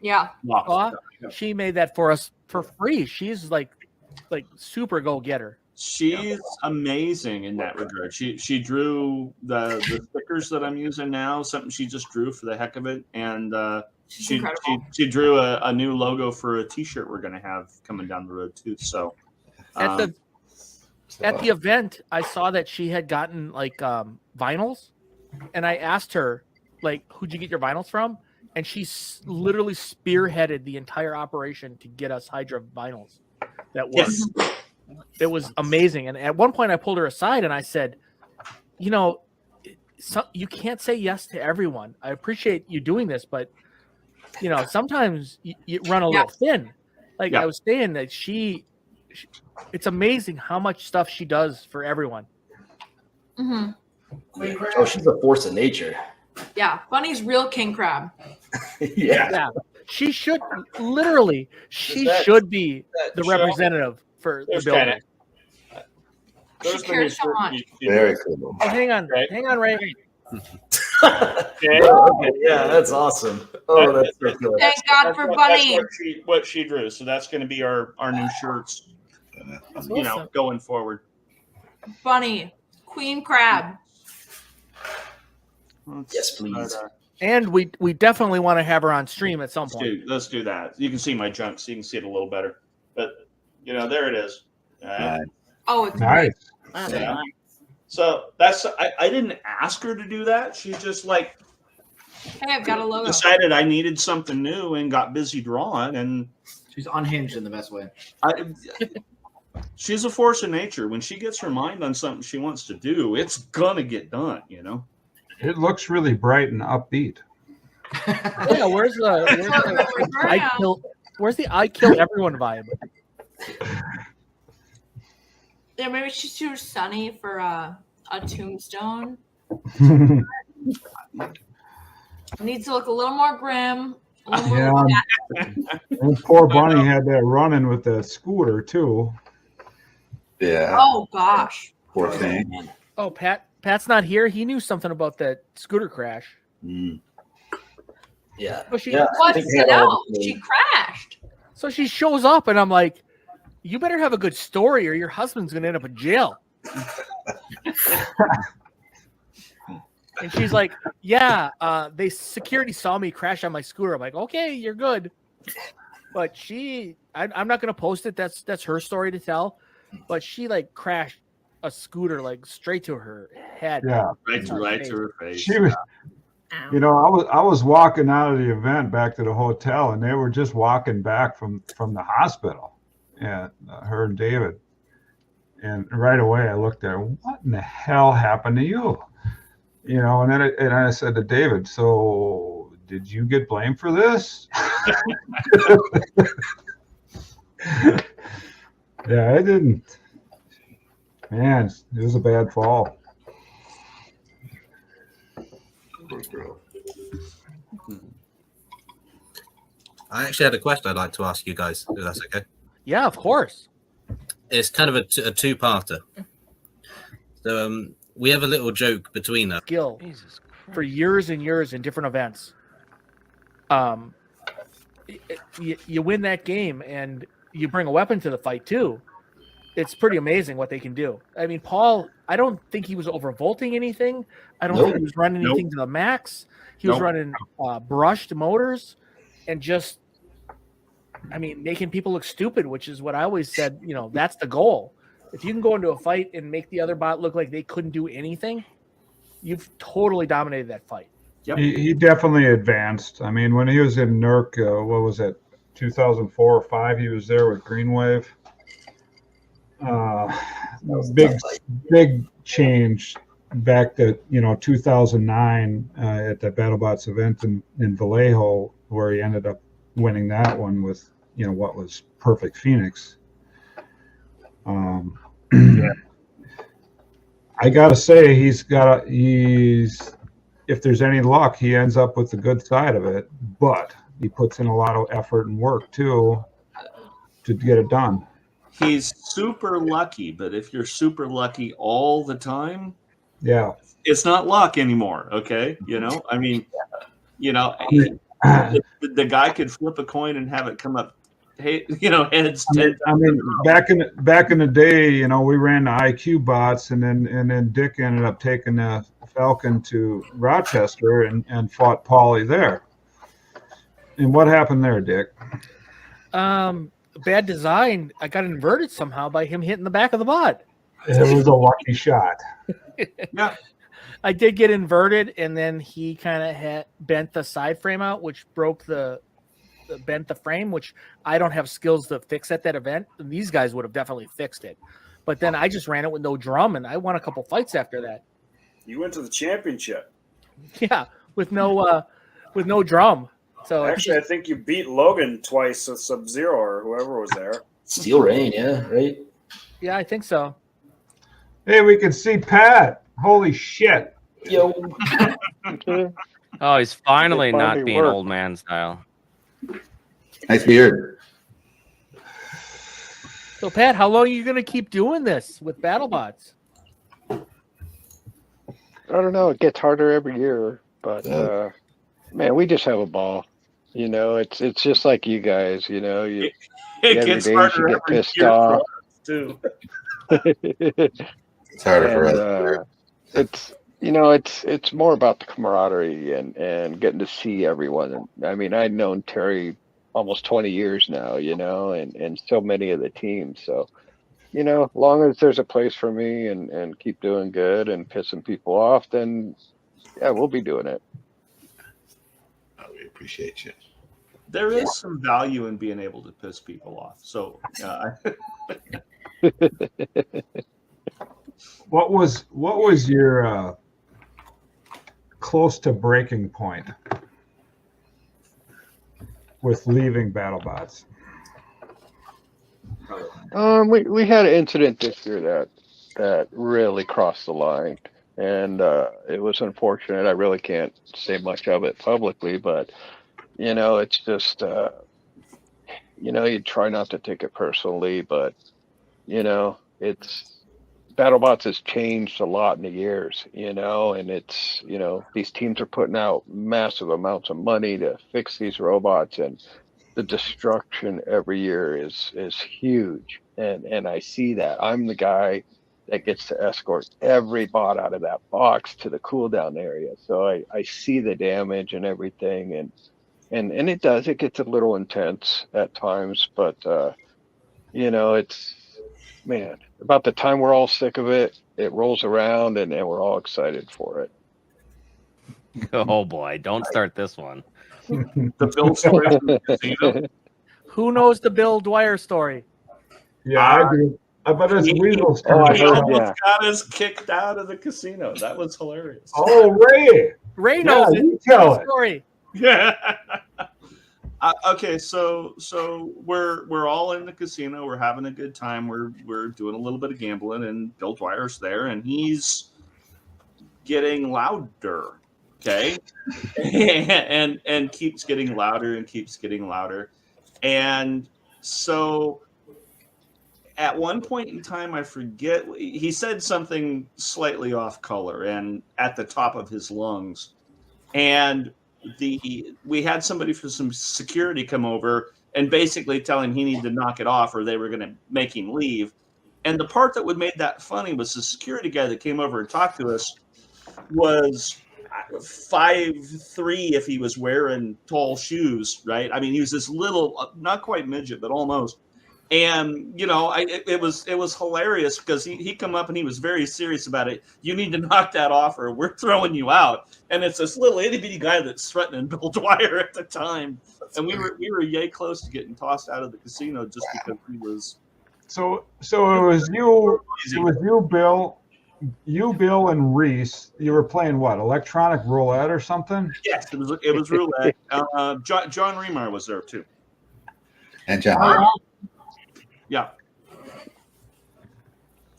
Yeah. Aw. She made that for us for free. She's like super go getter. She's amazing in that regard. She drew the stickers that I'm using now, something she just drew for the heck of it, and she drew a new logo for a T-shirt we're gonna have coming down the road too. So At the event, I saw that she had gotten like vinyls, and I asked her like, "Who'd you get your vinyls from?" And she literally spearheaded the entire operation to get us Hydra vinyls. It was amazing. And at one point, I pulled her aside and I said, "You know, you can't say yes to everyone. I appreciate you doing this, but you know, sometimes you run a little thin." Like I was saying that it's amazing how much stuff she does for everyone. Mm-hmm. Oh, she's a force of nature. Yeah, Bunny's real king crab. Yeah. She should literally. She should be the representative for the building. She cares so much. Very cool. Oh, hang on, Ray. Okay, yeah, that's awesome. Oh, that's so cool. Thank God for Bunny. That's what she drew. So that's going to be our new shirts. You know, going forward. Bunny, queen crab. Yes, please. And we definitely want to have her on stream at some point. Let's do that. You can see my junk, so you can see it a little better. But you know, there it is. All right. Oh, it's nice. Yeah. So that's I didn't ask her to do that. She just like Hey, I've got a logo. decided I needed something new and got busy drawing, and she's unhinged in the best way. She's a force of nature. When she gets her mind on something she wants to do, it's gonna get done. You know. It looks really bright and upbeat. Yeah, where's the I kill everyone vibe? Yeah, maybe she's too sunny for a tombstone. Needs to look a little more grim. A little more And poor Bunny had that running with the scooter too. Yeah. Oh gosh. Poor thing. Oh, Pat's not here. He knew something about that scooter crash. Yeah. So she, What's to know? She crashed. So she shows up, and I'm like, "You better have a good story, or your husband's gonna end up in jail." And she's like, "Yeah, they security saw me crash on my scooter." I'm like, "Okay, you're good." But I'm not gonna post it. That's her story to tell. But she like crashed a scooter like straight to her head. Yeah, right to her face. She was, you know, I was walking out of the event back to the hotel, and they were just walking back from the hospital, and her and David. And right away, I looked at her. What in the hell happened to you? You know, and then I said to David, "So did you get blamed for this?" Yeah, I didn't. Man, it was a bad fall. I actually had a question I'd like to ask you guys, if that's okay. Yeah, of course. It's kind of a two-parter. So we have a little joke between us. Skill for years and years in different events. You win that game, and you bring a weapon to the fight too. It's pretty amazing what they can do. I mean, Paul, I don't think he was overvolting anything. I don't think he was running anything to the max. He was running brushed motors and just, I mean, making people look stupid, which is what I always said, you know, that's the goal. If you can go into a fight and make the other bot look like they couldn't do anything, you've totally dominated that fight. Yep. He definitely advanced. I mean, when he was in NERC, what was it, 2004 or 5, he was there with Greenwave. Big change back to 2009 at the BattleBots event in Vallejo, where he ended up winning that one with what was Perfect Phoenix. I gotta say he's if there's any luck, he ends up with the good side of it. But he puts in a lot of effort and work too to get it done. He's super lucky, but if you're super lucky all the time, Yeah. it's not luck anymore. Okay, I mean, the guy could flip a coin and have it come up, heads. I mean, back in the day, we ran the IQ bots, and then Dick ended up taking the Falcon to Rochester and fought Paulie there. And what happened there, Dick? Bad design. I got inverted somehow by him hitting the back of the bot. It was a lucky shot. Yeah. I did get inverted, and then he kind of bent the side frame out, which broke bent the frame, which I don't have skills to fix at that event. And these guys would have definitely fixed it. But then I just ran it with no drum, and I won a couple fights after that. You went to the championship. Yeah, with no drum. So actually, I think you beat Logan twice with Sub-Zero or whoever was there. Steel Rain, yeah, right? Yeah, I think so. Hey, we can see Pat. Holy shit. Yo. Oh, he's finally It not finally being worked. old man style. Nice beard. So, Pat, how long are you going to keep doing this with BattleBots? I don't know. It gets harder every year, but man, we just have a ball. It's just like you guys. You It every gets day harder you get every pissed year for off. us, too. It's harder for us. It's more about the camaraderie and getting to see everyone. I mean, I've known Terry almost 20 years now, and so many of the teams. So, long as there's a place for me and keep doing good and pissing people off, then yeah, we'll be doing it. Oh, we appreciate you. There is some value in being able to piss people off. So, What was your close to breaking point with leaving BattleBots? We had an incident this year that really crossed the line, and it was unfortunate. I really can't say much of it publicly, but it's just you try not to take it personally, but it's BattleBots has changed a lot in the years, and it's these teams are putting out massive amounts of money to fix these robots, and the destruction every year is huge, and I see that. I'm the guy that gets to escort every bot out of that box to the cooldown area, so I see the damage and everything, and it gets a little intense at times, but it's, man, about the time we're all sick of it, it rolls around and we're all excited for it. Oh boy, don't start this one. The Bill story from the casino. Who knows the Bill Dwyer story? Yeah, I do. I bet it's Weasel story. He almost got us kicked out of the casino. That was hilarious. Oh, Ray. Ray knows it. You tell it. Story. Yeah. Okay, so we're all in the casino. We're having a good time. We're doing a little bit of gambling, and Bill Dwyer's there, and he's getting louder. Okay, and keeps getting louder and keeps getting louder, and so at one point in time, I forget, he said something slightly off color and at the top of his lungs, and we had somebody from some security come over and basically tell him he needed to knock it off or they were going to make him leave. And the part that would made that funny was the security guy that came over and talked to us was 5'3" if he was wearing tall shoes, right? I mean, he was this little, not quite midget, but almost. And, it was hilarious because he come up and he was very serious about it. You need to knock that off or we're throwing you out. And it's this little itty bitty guy that's threatening Bill Dwyer at the time. And we were yay close to getting tossed out of the casino just because he was. So it was you, Bill, and Reese. You were playing what, electronic roulette or something? Yes, it was roulette. John Remar was there too. And John. Yeah.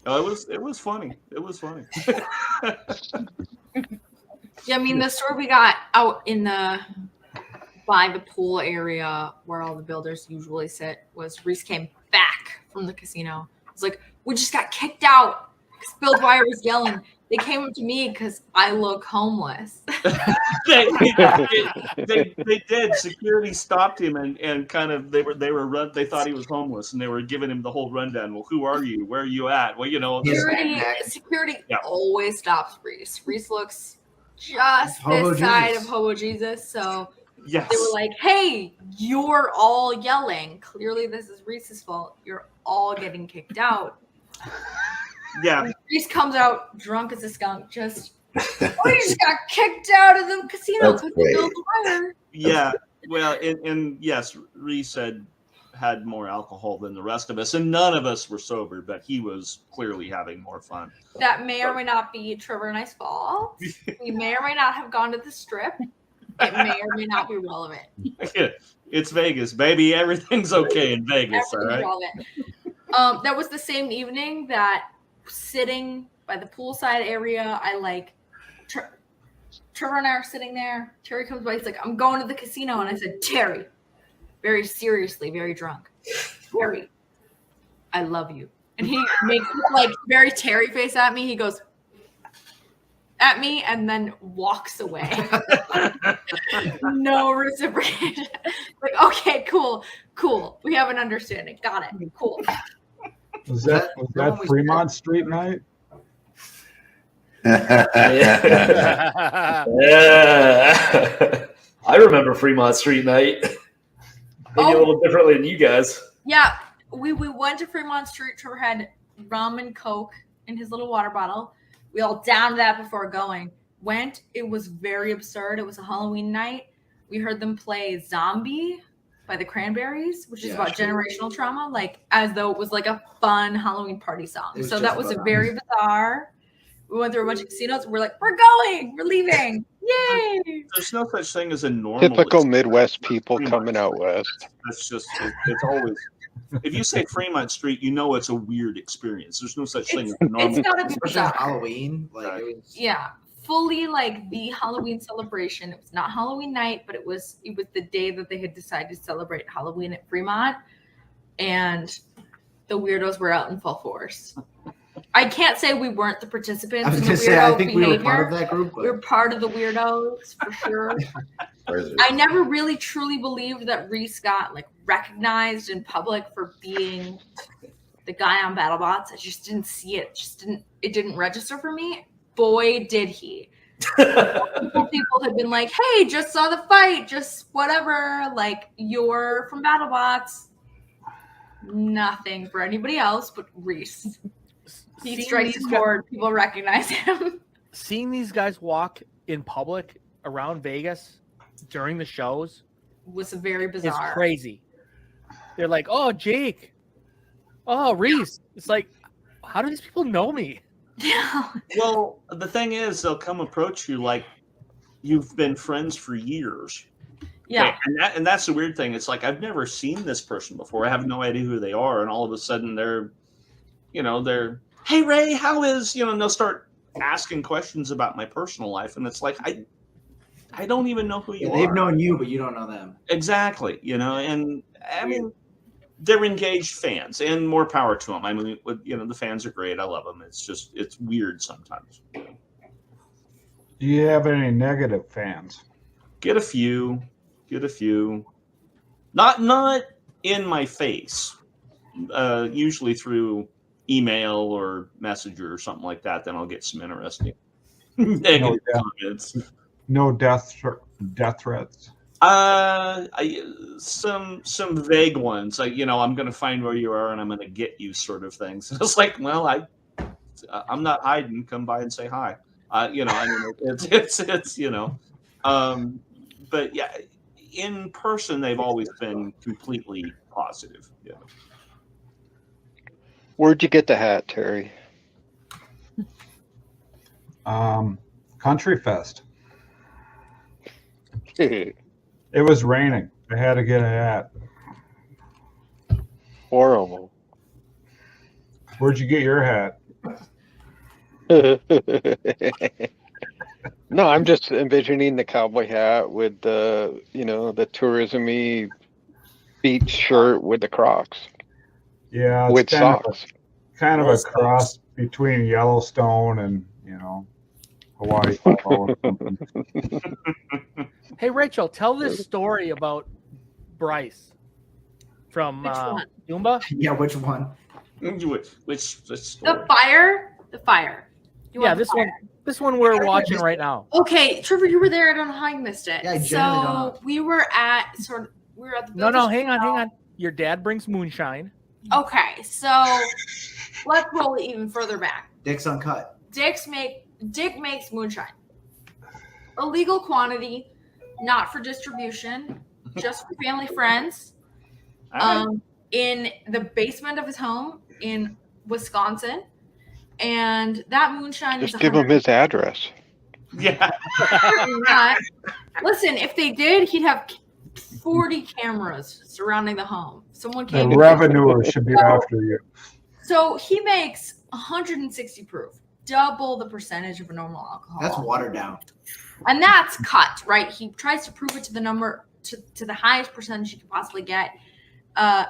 Oh, it was funny. It was funny. Yeah, I mean the store we got out in by the pool area where all the builders usually sit was Reese came back from the casino. It's like, we just got kicked out because Bill Dwyer was yelling. They came up to me because I look homeless. they did. Security stopped him and kind of they thought he was homeless and they were giving him the whole rundown. Well, who are you? Where are you at? Well, Security Yeah. always stops Reese. Reese looks just Hobo this side Jesus. of Hobo Jesus. So Yes. they were like, hey, you're all yelling. Clearly this is Reese's fault. You're all getting kicked out. Yeah. And Reese comes out drunk as a skunk, we just got kicked out of the casino That's because great. Bill Dwyer. Yeah. Well, and yes, Reese had more alcohol than the rest of us, and none of us were sober, but he was clearly having more fun. That may or may not be Trevor and I's fault. We may or may not have gone to the strip. It may or may not be relevant. It's Vegas, baby. Everything's okay in Vegas, all right? Relevant. That was the same evening that sitting by the poolside area, Trevor and I are sitting there. Terry comes by. He's like, I'm going to the casino. And I said, Terry, very seriously, very drunk. Terry, I love you. And he makes this like very Terry face at me. He goes at me and then walks away. No reciprocation. Like, okay, cool. We have an understanding. Got it. Cool. Was that Fremont Street night? Yeah. I remember Fremont Street night. Maybe a little differently than you guys. Yeah, we went to Fremont Street. Trevor had rum and Coke in his little water bottle. We all downed that before going. It was very absurd. It was a Halloween night. We heard them play Zombie by the Cranberries, which is about generational trauma, like as though it was like a fun Halloween party song. So that was very bizarre. We went through a bunch of casinos. We're like, we're going, we're leaving. Yay! There's no such thing as a normal. Typical Midwest people coming out west. That's just it's always. If you say Fremont Street, you know it's a weird experience. There's no such thing as a normal. It's gotta be bizarre. Halloween, like it was. Yeah, fully like the Halloween celebration. It was not Halloween night, but it was the day that they had decided to celebrate Halloween at Fremont, and the weirdos were out in full force. I can't say we weren't the participants. I was in the gonna say, weirdo I think behavior. we were part of that group. We were part of the weirdos for sure. I never really truly believed that Reese got like recognized in public for being the guy on BattleBots. I just didn't see it. It didn't register for me. Boy, did he. People had been like, hey, just saw the fight, just whatever, like you're from BattleBots. Nothing for anybody else but Reese. He strikes a chord, people recognize him. Seeing these guys walk in public around Vegas during the shows was very bizarre. It's crazy. They're like, oh, Jake. Oh, Reese. It's like, how do these people know me? Yeah. Well, the thing is, they'll come approach you like you've been friends for years. Yeah. Okay, and that's the weird thing. It's like, I've never seen this person before. I have no idea who they are. And all of a sudden they're, hey, Ray, how is, and they'll start asking questions about my personal life. And it's like, I don't even know who you are. They've known you, but you don't know them. Exactly. And I mean, they're engaged fans, and more power to them. I mean, the fans are great. I love them. It's just, it's weird sometimes. Do you have any negative fans? Get a few. Not in my face. Usually through email or messenger or something like that. Then I'll get some interesting negative comments. No death threats. Some vague ones, like I'm going to find where you are and I'm going to get you, sort of things. It's like, well, I'm not hiding. Come by and say hi. I mean, it's but yeah, in person they've always been completely positive. Yeah. Where'd you get the hat, Terry? Country Fest. It was raining. I had to get a hat. Horrible. Where'd you get your hat? No, I'm just envisioning the cowboy hat with the, the tourism-y beach shirt with the Crocs. Yeah, it's With socks. kind of a cross between Yellowstone and Hawaii Follow or something. Hey, Rachel, tell this story about Bryce from Dumba. Yeah, which one? Which The fire. You Yeah, want the this one. fire? This one we're watching right now. Okay, Trevor, you were there. I don't know how you missed it. Yeah, I genuinely don't know. we were at the No, Builders hang on. Hotel. Your dad brings moonshine. Okay, so let's roll it even further back. Dick's Uncut. Dick makes moonshine. Illegal quantity, not for distribution, just for family friends. In the basement of his home in Wisconsin, and that moonshine Just is give him his address. Yeah. not. Listen, if they did, he'd have 40 cameras surrounding the home. Someone The came. revenue should be after you. So he makes 160 proof, double the percentage of a normal alcohol. That's watered down. And that's cut, right? He tries to prove it to the number to the highest percentage he can possibly get.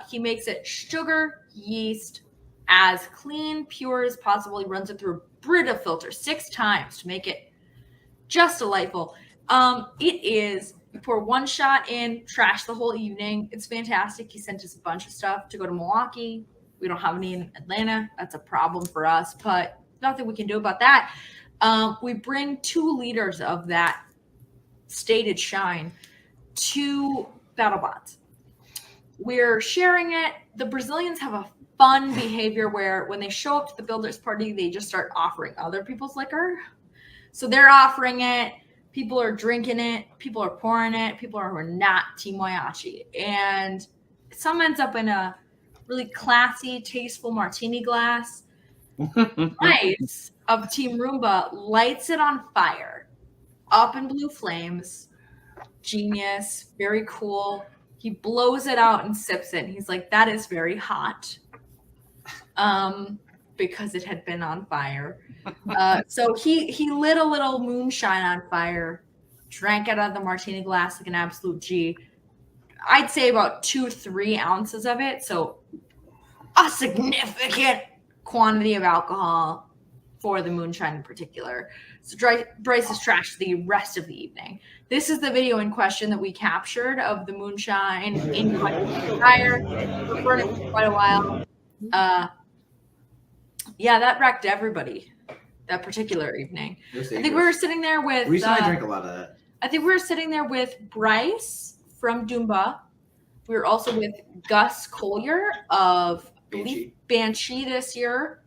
He makes it sugar, yeast, as clean, pure as possible. He runs it through a Brita filter 6 times to make it just delightful. It is, you pour one shot in, trash the whole evening. It's fantastic. He sent us a bunch of stuff to go to Milwaukee. We don't have any in Atlanta. That's a problem for us, but nothing we can do about that. We bring 2 liters of that stated shine to BattleBots. We're sharing it. The Brazilians have a fun behavior where when they show up to the builders party, they just start offering other people's liquor. So they're offering it. People are drinking it. People are pouring it. People are not Team Whyachi. And some ends up in a really classy, tasteful martini glass. Bryce of Team Roomba lights it on fire, up in blue flames. Genius, very cool. He blows it out and sips it. And he's like, that is very hot. Because it had been on fire. So he lit a little moonshine on fire, drank it out of the martini glass like an absolute G. I'd say about 2-3 ounces of it. So a significant quantity of alcohol for the moonshine in particular. So Bryce is trashed the rest of the evening. This is the video in question that we captured of the moonshine in fire. We're burning for quite a while. Yeah, that wrecked everybody that particular evening. I think we were sitting there with Reese and I drink a lot of that. I think we were sitting there with Bryce from Dumba. We were also with Gus Collier of Banshee this year.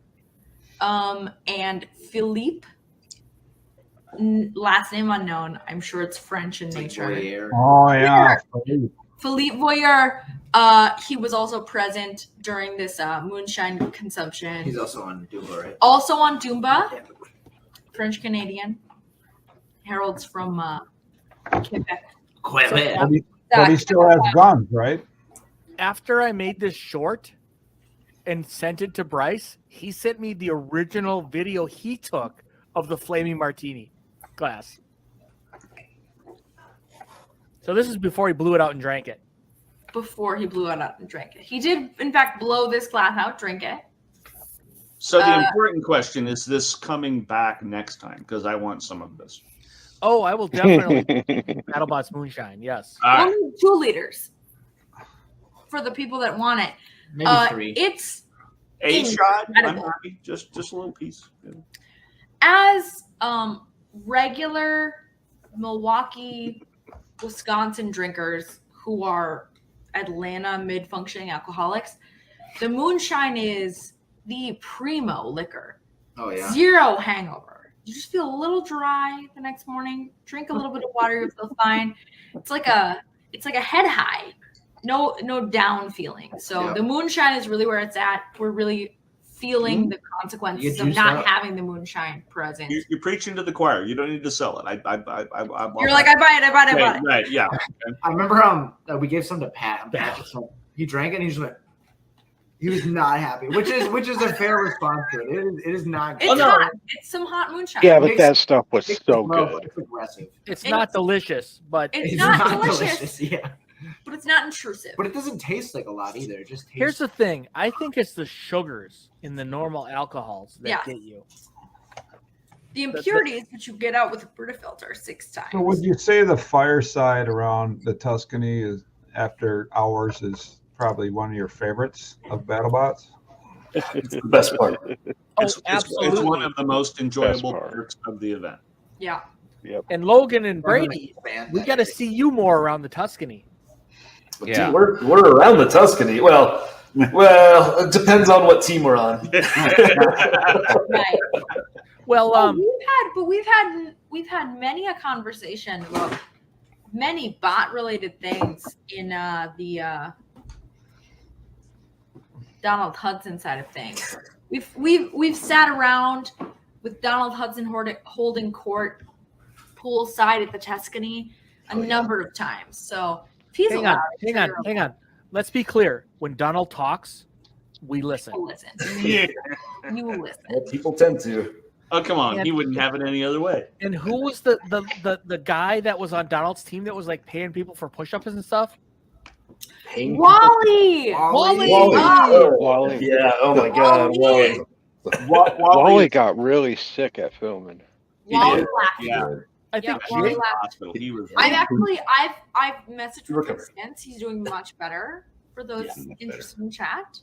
And Philippe, last name unknown. I'm sure it's French in nature. Oh yeah. Philippe Voyer. He was also present during this moonshine consumption. He's also on Dumba, right? Also on Dumba, French Canadian. Harold's from Quebec. But he still has guns, right? After I made this short and sent it to Bryce, he sent me the original video he took of the flaming martini glass. So this is before he blew it out and drank it. Before he blew it out and drank it. He did, in fact, blow this glass out, drink it. So the important question is this coming back next time? Because I want some of this. Oh, I will definitely BattleBots moonshine. Yes. Only 2 liters for the people that want it. Maybe 3. It's A shot. I'm incredible. happy. Just a little piece. Yeah. As regular Milwaukee, Wisconsin drinkers who are Atlanta mid-functioning alcoholics, the moonshine is the primo liquor. Oh yeah. 0 hangover. You just feel a little dry the next morning. Drink a little bit of water, you feel fine. It's like a head high. No down feeling. So the moonshine is really where it's at. We're really feeling the consequences of not having the moonshine present. You're preaching to the choir. You don't need to sell it. You're like, I buy it. Right, yeah. Okay. I remember we gave some to Pat. And Pat just, he drank it and he just went, He was not happy, which is a fair response to it. It is not. It's hot. It's some hot moonshine. Yeah, but that stuff was so good. It's aggressive. It's not delicious, but It's not delicious. Yeah, but it's not intrusive. but it doesn't taste like a lot either. It just tastes. here's the thing. I think it's the sugars in the normal alcohols that Yeah. get you. The impurities that you get out with a Brita filter 6 times. So would you say the fireside around the Tuscany is after hours is probably one of your favorites of BattleBots? It's the best part. It's one of the most enjoyable parts of the event. Yeah. Yep. And Logan and Brady, we got to see you more around the Tuscany. But dude, we're around the Tuscany. Well, it depends on what team we're on. Right. Well, we've had many a conversation about many bot related things in the Donald Hudson side of things. We've sat around with Donald Hudson holding court poolside at the Tuscany a number of times. So if he's allowed, hang on. Let's be clear. When Donald talks, we listen. You listen. Yeah. You listen. Well, people tend to. Oh, come on. He wouldn't have it any other way. And who was the guy that was on Donald's team that was like paying people for push-ups and stuff? Wally. Wally. Yeah. Oh my God. Wally. Wally got really sick at filming. Wally laughed. Yeah. I think Wally Jake- laughed. He was. I've messaged with him since. He's doing much better for those interested in chat.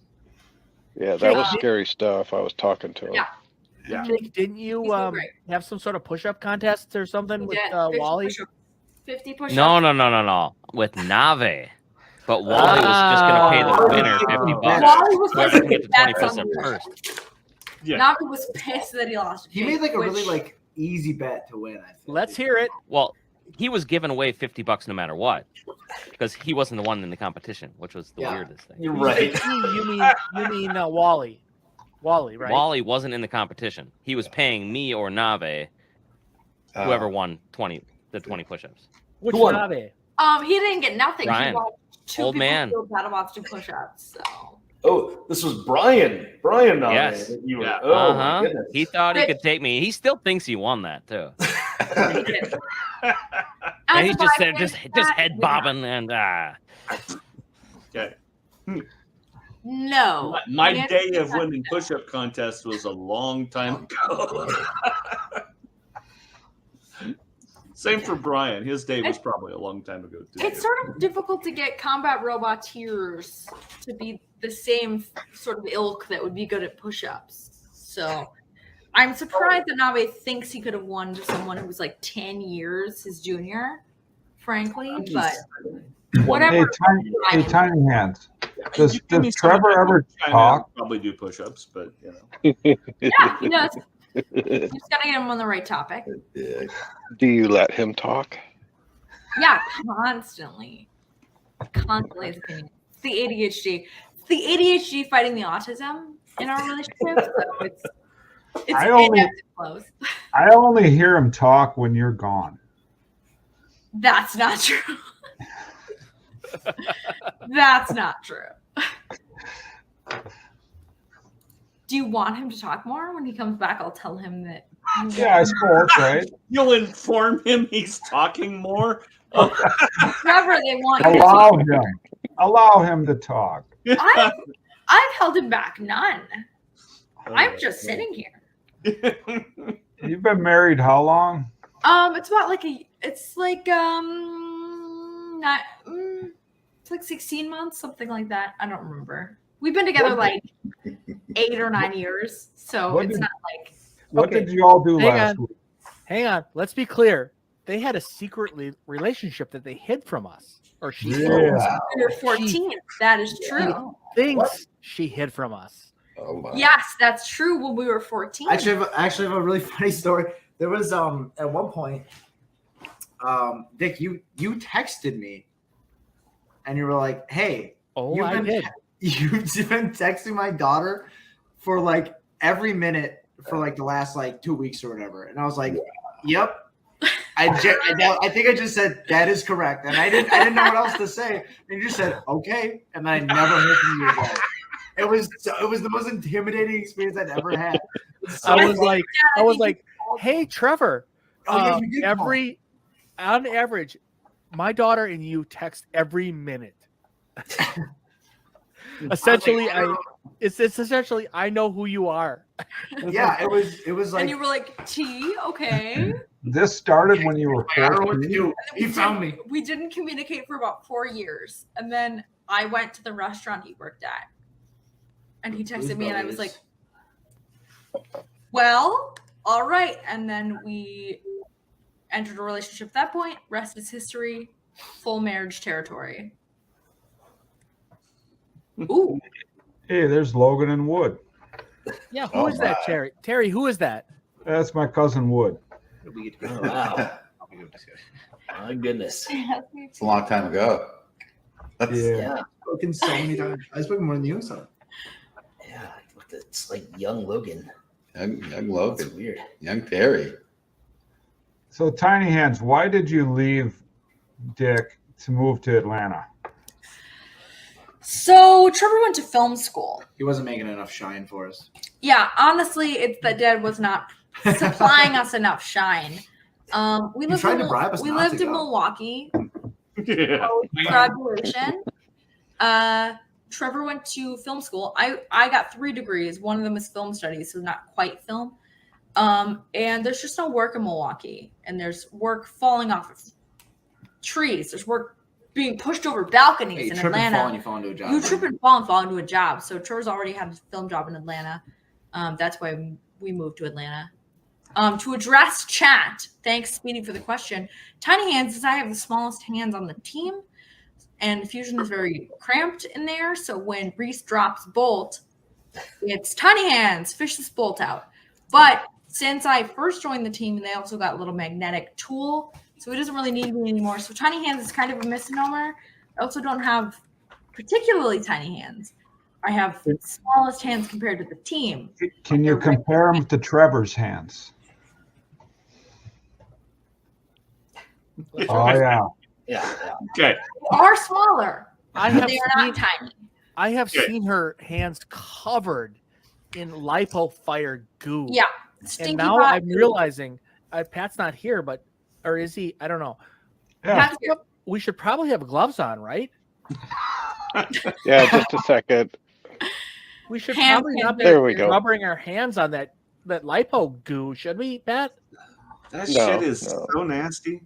Yeah, that was scary stuff. I was talking to him. Yeah. Yeah. Jake, didn't you have some sort of push-up contest or something with 50 Wally? 50 push-ups. No. With Nave. But Wally was just going to pay the winner $50. Wally was Whoever can get to that's 20% first. Yeah. Navi was pissed that he lost. He made like a really easy bet to win. I think. Let's hear it. Well, he was giving away $50 no matter what, because he wasn't the one in the competition, which was the weirdest thing. You're right. You mean Wally? Wally, right? Wally wasn't in the competition. He was paying me or Nave, whoever won 20 push-ups. Which won? Nave? He didn't get nothing. Ryan. He watched two Old people man. do BattleBots do push-ups. So Oh, this was Brian. Brian nominated. Yes. You were, Yeah. oh my goodness. He thought he could take me. He still thinks he won that too. And he's just there, just head bobbing and Okay. no. My day of winning push-up contest was a long time ago. Same for Brian. His day was probably a long time ago too. It's sort of difficult to get combat roboteers to be the same sort of ilk that would be good at push-ups. So I'm surprised that Nabe thinks he could have won to someone who was like 10 years his junior, frankly. But whatever. Hey, tiny hands. Does Give me some Trevor ever China talk? Probably do push-ups, but you know. Yeah, he does. You just gotta get him on the right topic. Do you let him talk? Yeah, constantly. Constantly his opinion. It's the ADHD. It's the ADHD fighting the autism in our relationship. So it's I only- close. I only hear him talk when you're gone. That's not true. That's not true. Do you want him to talk more? When he comes back, I'll tell him that. Yeah, I suppose, right? You'll inform him he's talking more. Trevor, they want you Allow to him. Allow him to talk. I've held him back none. I'm just sitting here. You've been married how long? It's about like it's like 16 months, something like that. I don't remember. We've been together like 8 or 9 years, so What it's did- not like. What Okay. did you all do Hang last on. week? Hang on. Let's be clear. They had a secret relationship that they hid from us. Or she Yeah. We were 14. That is true. thinks she hid from us. Oh my. Yes, that's true. When we were 14. I actually have a really funny story. There was at one point, Dick, you texted me, and you were like, "Hey, Oh, you've I been did. you've been texting my daughter for like every minute for like the last like 2 weeks or whatever," and I was like, "Yep." I think I just said that is correct, and I didn't know what else to say, and you just said okay, and I never heard from you again. It was the most intimidating experience I'd ever had. I was like, hey, Trevor. Oh, yeah, you did call. On average, my daughter and you text every minute. Essentially, it's essentially I know who you are. Yeah, it was like, and you were like, T, okay. This started when you were I don't know what to 14. do. He found me. We didn't communicate for about 4 years, and then I went to the restaurant he worked at, and he texted me, and I was like, "Well, all right." And then we entered a relationship. At that point, rest is history. Full marriage territory. Ooh. Hey, there's Logan and Wood. Yeah, who is that, Terry? Terry, who is that? That's my cousin Wood. Oh, wow. My goodness. It's a long time ago. Yeah. I've spoken so many times. I've spoken more than you, so. Yeah, it's like young Logan. Young Logan. That's weird. Young Terry. So, Tiny Hands, why did you leave Dick to move to Atlanta? So Trevor went to film school. He wasn't making enough shine for us. Yeah, honestly, it's that Dad was not supplying us enough shine. We lived tried to bribe us we not lived to in go. Milwaukee. Yeah. Graduation. Trevor went to film school. I got 3 degrees. One of them is film studies, so not quite film. And there's just no work in Milwaukee. And there's work falling off of trees. There's work being pushed over balconies Hey, you in trip and Atlanta. fall and you fall into a job. You trip and fall into a job. So Trevor's already had a film job in Atlanta. That's why we moved to Atlanta. To address chat, thanks, Speedy, for the question. Tiny Hands is I have the smallest hands on the team, and Fusion is very cramped in there. So when Reese drops Bolt, it's Tiny Hands, fish this Bolt out. But since I first joined the team, and they also got a little magnetic tool, so he doesn't really need me anymore. So Tiny Hands is kind of a misnomer. I also don't have particularly tiny hands. I have the smallest hands compared to the team. Can you compare them to Trevor's hands? Oh, yeah. Yeah. Okay. They are smaller. I but have they are not tiny. I have Okay. seen her hands covered in lipo-fired goo. Yeah. And Stinky now hot I'm goo. realizing Pat's not here, or is he? I don't know. Yeah. We should probably have gloves on, right? Yeah, just a second. We should Hand probably not be There we go. rubbering our hands on that lipo goo, should we, Pat? That No, shit is no. so nasty.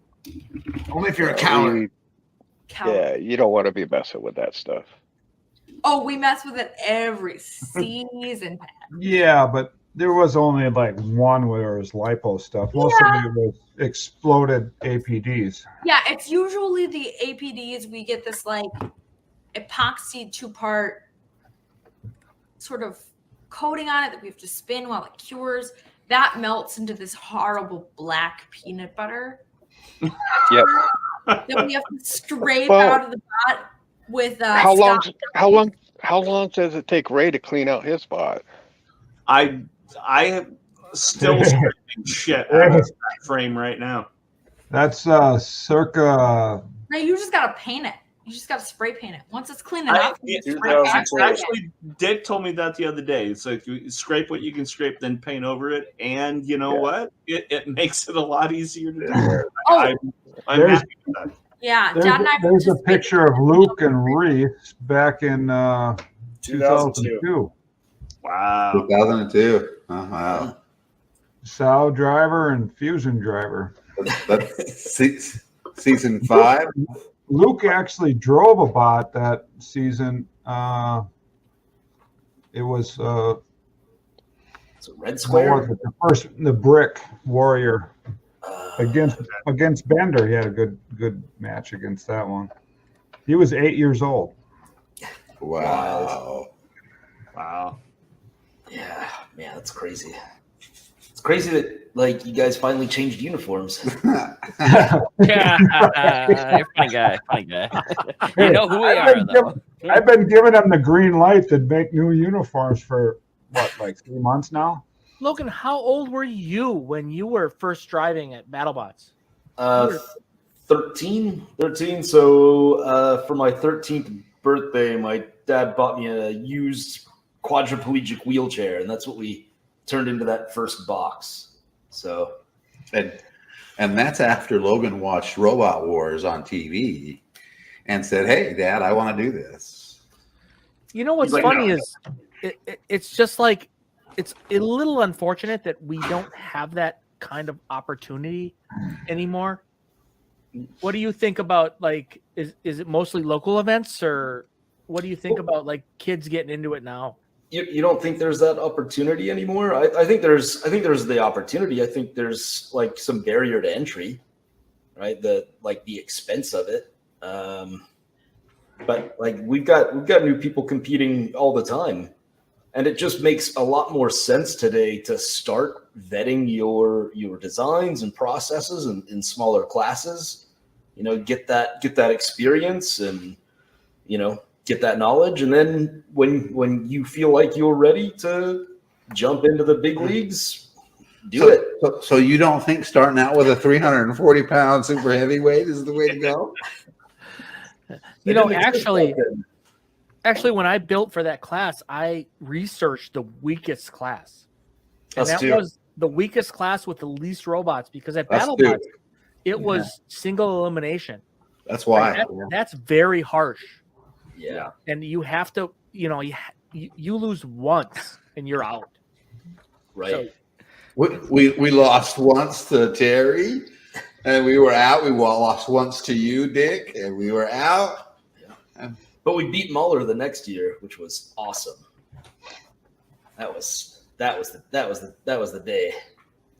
Only if you're a coward. Yeah, you don't want to be messing with that stuff. Oh, we mess with it every season. Yeah, but there was only like one where it was lipo stuff. Most of it was exploded APDs. Yeah, it's usually the APDs. We get this like epoxy 2-part sort of coating on it that we have to spin while it cures. That melts into this horrible black peanut butter. Yep. Then we have to scrape Well, out of the pot with How Scotch. long does it take Ray to clean out his bot? I am still scraping shit out of that frame right now. That's circa. No, you just gotta paint it. You just gotta spray paint it. Once it's clean enough, you Yeah, spray paint it. actually, Dick told me that the other day. It's like you scrape what you can scrape, then paint over it, and you know what? It makes it a lot easier to do. Oh. I'm There's- happy with that. Yeah, There's, Dad and I there's a picture of Luke and Reese back in 2002. Wow. 2002. Oh, wow. Sow driver and fusion driver. That's season 5. Luke actually drove a bot that season. It was It's a red square. the brick warrior against Bender. He had a good match against that one. He was 8 years old. Wow. Wow. Yeah, man, that's crazy. It's crazy that like you guys finally changed uniforms. Yeah, you're funny guy. Funny guy. You know who we are, though. I've been giving them the green light to make new uniforms for what, like 3 months now. Logan, how old were you when you were first driving at BattleBots? 13. So for my 13th birthday, my dad bought me a used quadriplegic wheelchair, and that's what we turned into that first box. So, and that's after Logan watched Robot Wars on TV and said, "Hey, Dad, I want to do this." You know what's funny is it's just like it's a little unfortunate that we don't have that kind of opportunity anymore. What do you think about, like, is it mostly local events, or what do you think about like kids getting into it now? You don't think there's that opportunity anymore? I think there's the opportunity. I think there's like some barrier to entry, right? The expense of it. But like we've got new people competing all the time, and it just makes a lot more sense today to start vetting your designs and processes in smaller classes. You know, get that experience, and get that knowledge, and then when you feel like you're ready to jump into the big leagues, do it. So you don't think starting out with a 340-pound super heavyweight is the way to go? Actually, when I built for that class, I researched the weakest class, and Us that too. was the weakest class with the least robots, because at BattleBots it was single elimination. That's why. That's very harsh. Yeah, and you have to, you lose once and you're out. Right. So, we lost once to Terry, and we were out. We lost once to you, Dick, and we were out. Yeah. But we beat Muller the next year, which was awesome. That was the day.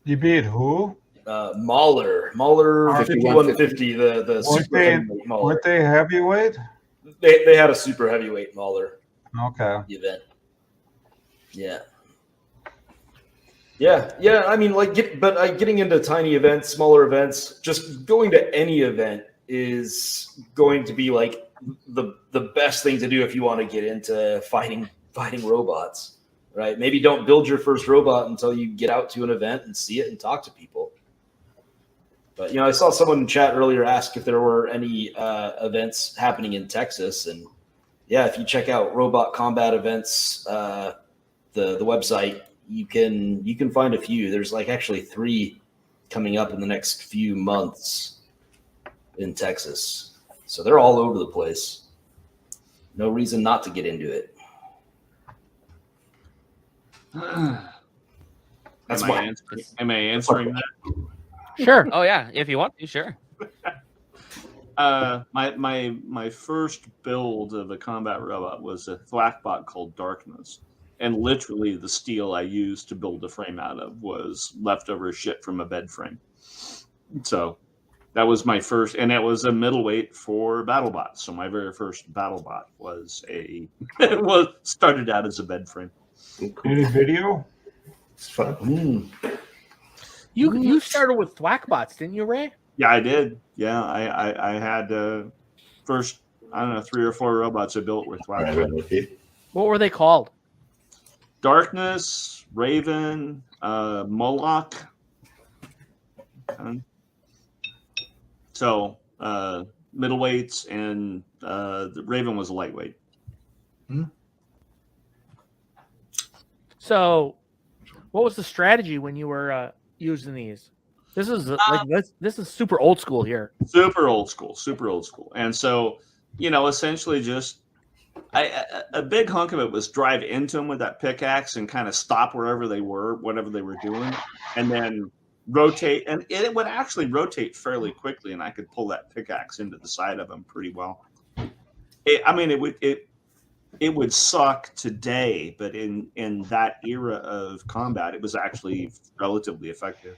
You beat who? Mahler 5150, the super heavyweight Mahler. Weren't they heavyweight? They had a super heavyweight Mahler. Okay. Event. Yeah. I mean, getting into tiny events, smaller events, just going to any event is going to be like the best thing to do if you want to get into fighting robots, right? Maybe don't build your first robot until you get out to an event and see it and talk to people. But, I saw someone in chat earlier ask if there were any events happening in Texas. And yeah, if you check out Robot Combat Events, the website, you can find a few. There's actually 3 coming up in the next few months in Texas. So they're all over the place. No reason not to get into it. Am I answering that? Sure. Oh yeah, if you want to, sure. My first build of a combat robot was a Thwackbot called Darkness, and literally the steel I used to build the frame out of was leftover shit from a bed frame. So that was my first, and it was a middleweight for BattleBots. So my very first BattleBot was started out as a bed frame. Any video? It's fun. You started with Thwackbots, didn't you, Ray? Yeah, I did. Yeah, I had first, I don't know, 3 or 4 robots I built with Thwackbots. What were they called? Darkness, Raven, Moloch. So middleweights, and the Raven was a lightweight. So, what was the strategy when you were using these? This is this is super old school here. Super old school. And so, essentially just a big hunk of it was drive into them with that pickaxe and kind of stop wherever they were, whatever they were doing, and then rotate. And it would actually rotate fairly quickly, and I could pull that pickaxe into the side of them pretty well. It would suck today, but in that era of combat, it was actually relatively effective.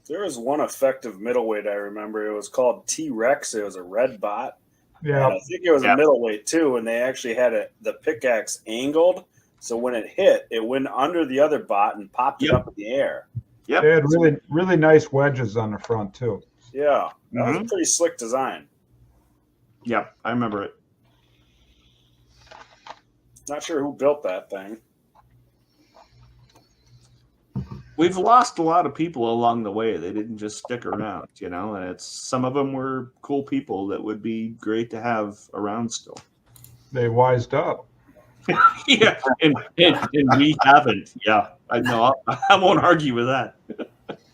There was one effective middleweight I remember. It was called T-Rex. It was a red bot. Yeah. And I think it was a middleweight too, and they actually had the pickaxe angled, so when it hit, it went under the other bot and popped it up in the air. Yep. They had really nice wedges on the front too. Yeah, that was a pretty slick design. Yeah, I remember it. Not sure who built that thing. We've lost a lot of people along the way. They didn't just stick around, and some of them were cool people that would be great to have around still. They wised up. Yeah, and we haven't. Yeah, I know. I won't argue with that.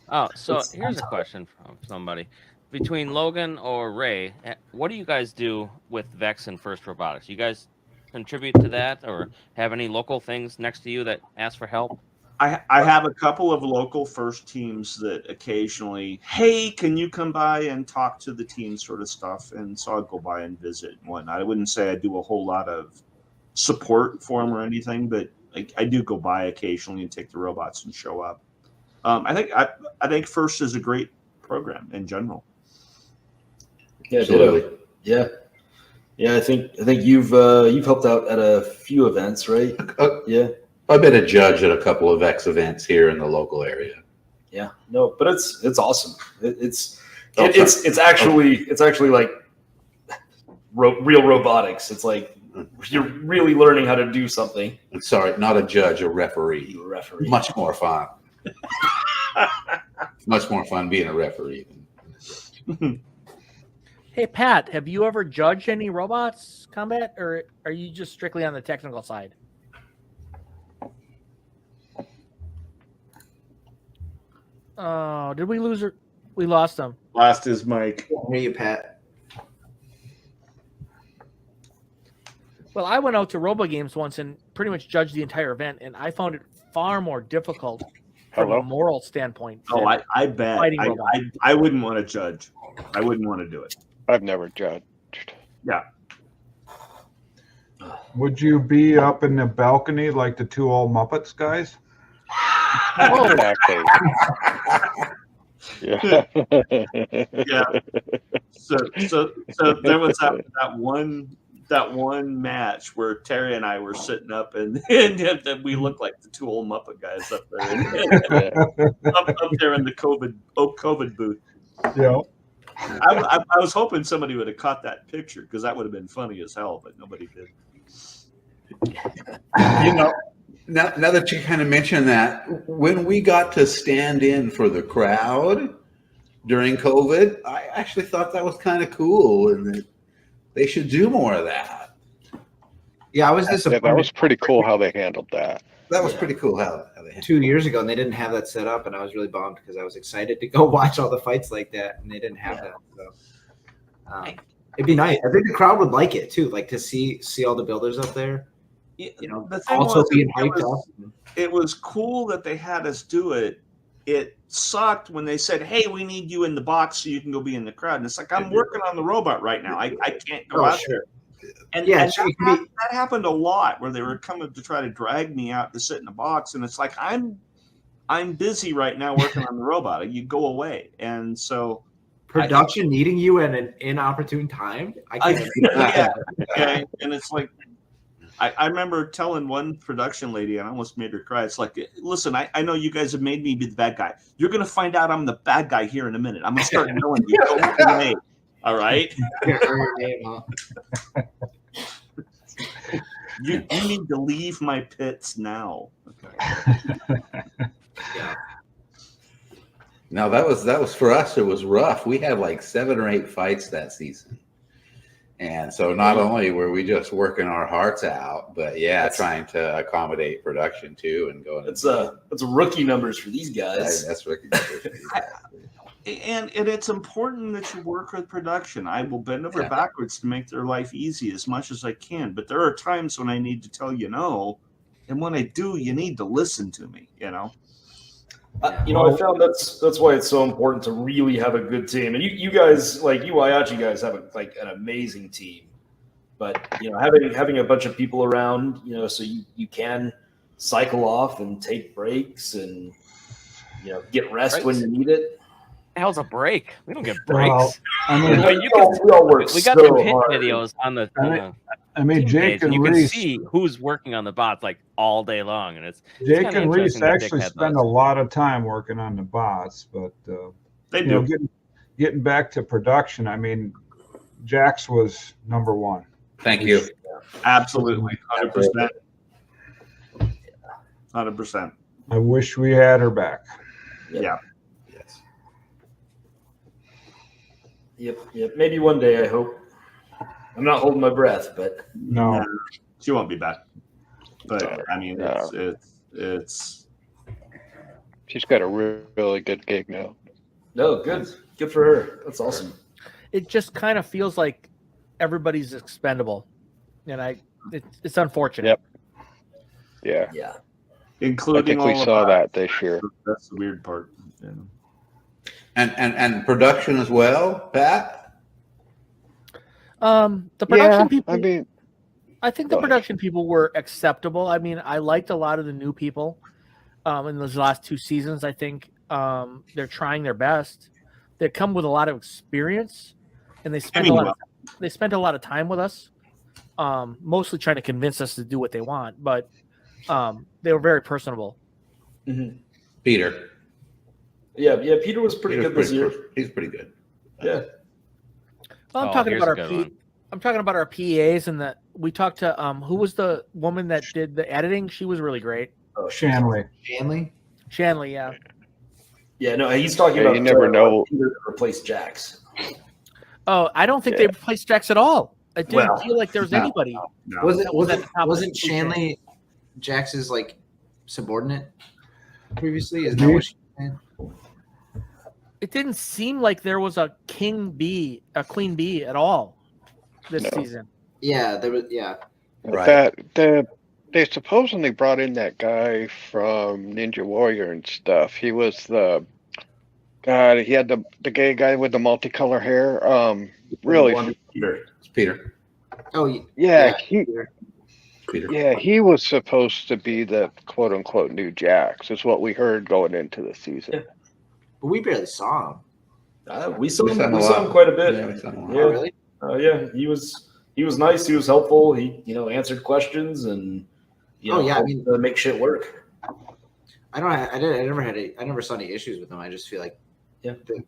Oh, so here's a question from somebody. Between Logan or Ray, what do you guys do with Vex and First Robotics? You guys contribute to that or have any local things next to you that ask for help? I have a couple of local first teams that occasionally, hey, can you come by and talk to the team sort of stuff? And so I'll go by and visit and whatnot. I wouldn't say I do a whole lot of support for them or anything, but I do go by occasionally and take the robots and show up. I think First is a great program in general. Yeah, absolutely. Yeah. I think you've helped out at a few events, right? Yeah. I've been a judge at a couple of X events here in the local area. Yeah, no, but it's awesome. It's actually like real robotics. It's like you're really learning how to do something. Sorry, not a judge, a referee. Much more fun. Much more fun being a referee. Hey, Pat, have you ever judged any robots combat, or are you just strictly on the technical side? Oh, did we lose her? We lost him. Lost his mic. Hear you, Pat. Well, I went out to RoboGames once and pretty much judged the entire event, and I found it far more difficult from a moral standpoint. Oh, I bet. I wouldn't want to judge. I wouldn't want to do it. I've never judged. Yeah. Would you be up in the balcony like the two old Muppets guys? Oh, exactly. Yeah. Yeah. So there was that one match where Terry and I were sitting up and we looked like the two old Muppet guys up there, up there in the COVID booth. Yeah. I was hoping somebody would have caught that picture because that would have been funny as hell, but nobody did. You know, now that you kind of mentioned that, when we got to stand in for the crowd during COVID, I actually thought that was kind of cool and that they should do more of that. Yeah, I was disappointed. Yeah, that was pretty cool how they handled that. That was pretty cool how they handled 2 years ago, and they didn't have that set up, and I was really bummed because I was excited to go watch all the fights like that, and they didn't have that. So it'd be nice. I think the crowd would like it too, like to see all the builders up there. You know, The thing also was, being hyped up. it was cool that they had us do it. It sucked when they said, "Hey, we need you in the box so you can go be in the crowd." And it's like, I'm working on the robot right now. I can't go out there. And, Yeah, and sure, that happened a lot where they were coming to try to drag me out to sit in a box, and it's like I'm busy right now working on the robot. You go away, and so Production needing you at an inopportune time. I can't. yeah, and it's like. I remember telling one production lady, and I almost made her cry. It's like, listen, I know you guys have made me be the bad guy. You're going to find out I'm the bad guy here in a minute. I'm going to start yelling you. Go away. All right? You need to leave my pits now. Okay. Now that was for us. It was rough. We had like 7 or 8 fights that season. And so not only were we just working our hearts out, but trying to accommodate production too and going. It's rookie numbers for these guys. That's rookie numbers for these guys. And it's important that you work with production. I will bend over backwards to make their life easy as much as I can. But there are times when I need to tell you no, and when I do, you need to listen to me. You know. I found that's why it's so important to really have a good team. And you guys, like you Whyachi guys, have an amazing team. But having a bunch of people around, so you can cycle off and take breaks and get rest when you need it. The hell's a break? We don't get breaks. Well, I mean, we all work we got so some hit hard. videos on the. Jake and you Reese. can see who's working on the bots like all day long, and it's Jake kinda and Reese interesting to actually dickhead spend a lot of time working on the bots, but they do. Getting back to production, I mean, Jax was number one. Thank you. Absolutely, 100%. 100%. I wish we had her back. Yeah. Yep. Maybe one day, I hope. I'm not holding my breath, but No, she won't be back. But I mean, it's She's got a really good gig now. no, good for her. That's awesome. It just kind of feels like everybody's expendable, and it's unfortunate. Yep. Yeah. including I think we all saw of that this year. That's the weird part. Yeah. And production as well, Pat. The production people. I mean, I think the production people were acceptable. I mean, I liked a lot of the new people in those last 2 seasons. I think they're trying their best. They come with a lot of experience, and they spent a lot of time with us, mostly trying to convince us to do what they want. But they were very personable. Mm-hmm. Peter. Yeah. Peter was pretty good this year. He's pretty good. Yeah. Well, I'm talking about I'm talking about our PAs, and that we talked to who was the woman that did the editing? She was really great. Shanley. Shanley, yeah. Yeah, no, he's talking about you never know. Peter to replace Jax. Oh, I don't think they replaced Jax at all. I didn't feel like there was anybody. Wasn't Shanley Jax's like subordinate previously? Is that what she said? It didn't seem like there was a queen bee at all this season. Yeah, there was. Yeah, Right. They supposedly brought in that guy from Ninja Warrior and stuff. He was the God. He had the gay guy with the multicolor hair. Really, Peter. It's Peter. Oh yeah. Peter. Yeah, he was supposed to be the quote unquote new Jax, is what we heard going into the season. But we barely saw him. We saw him quite a bit. Yeah, we saw him a lot. Oh, really? Yeah, he was nice. He was helpful. He answered questions and to make shit work. I never saw any issues with him. I just feel like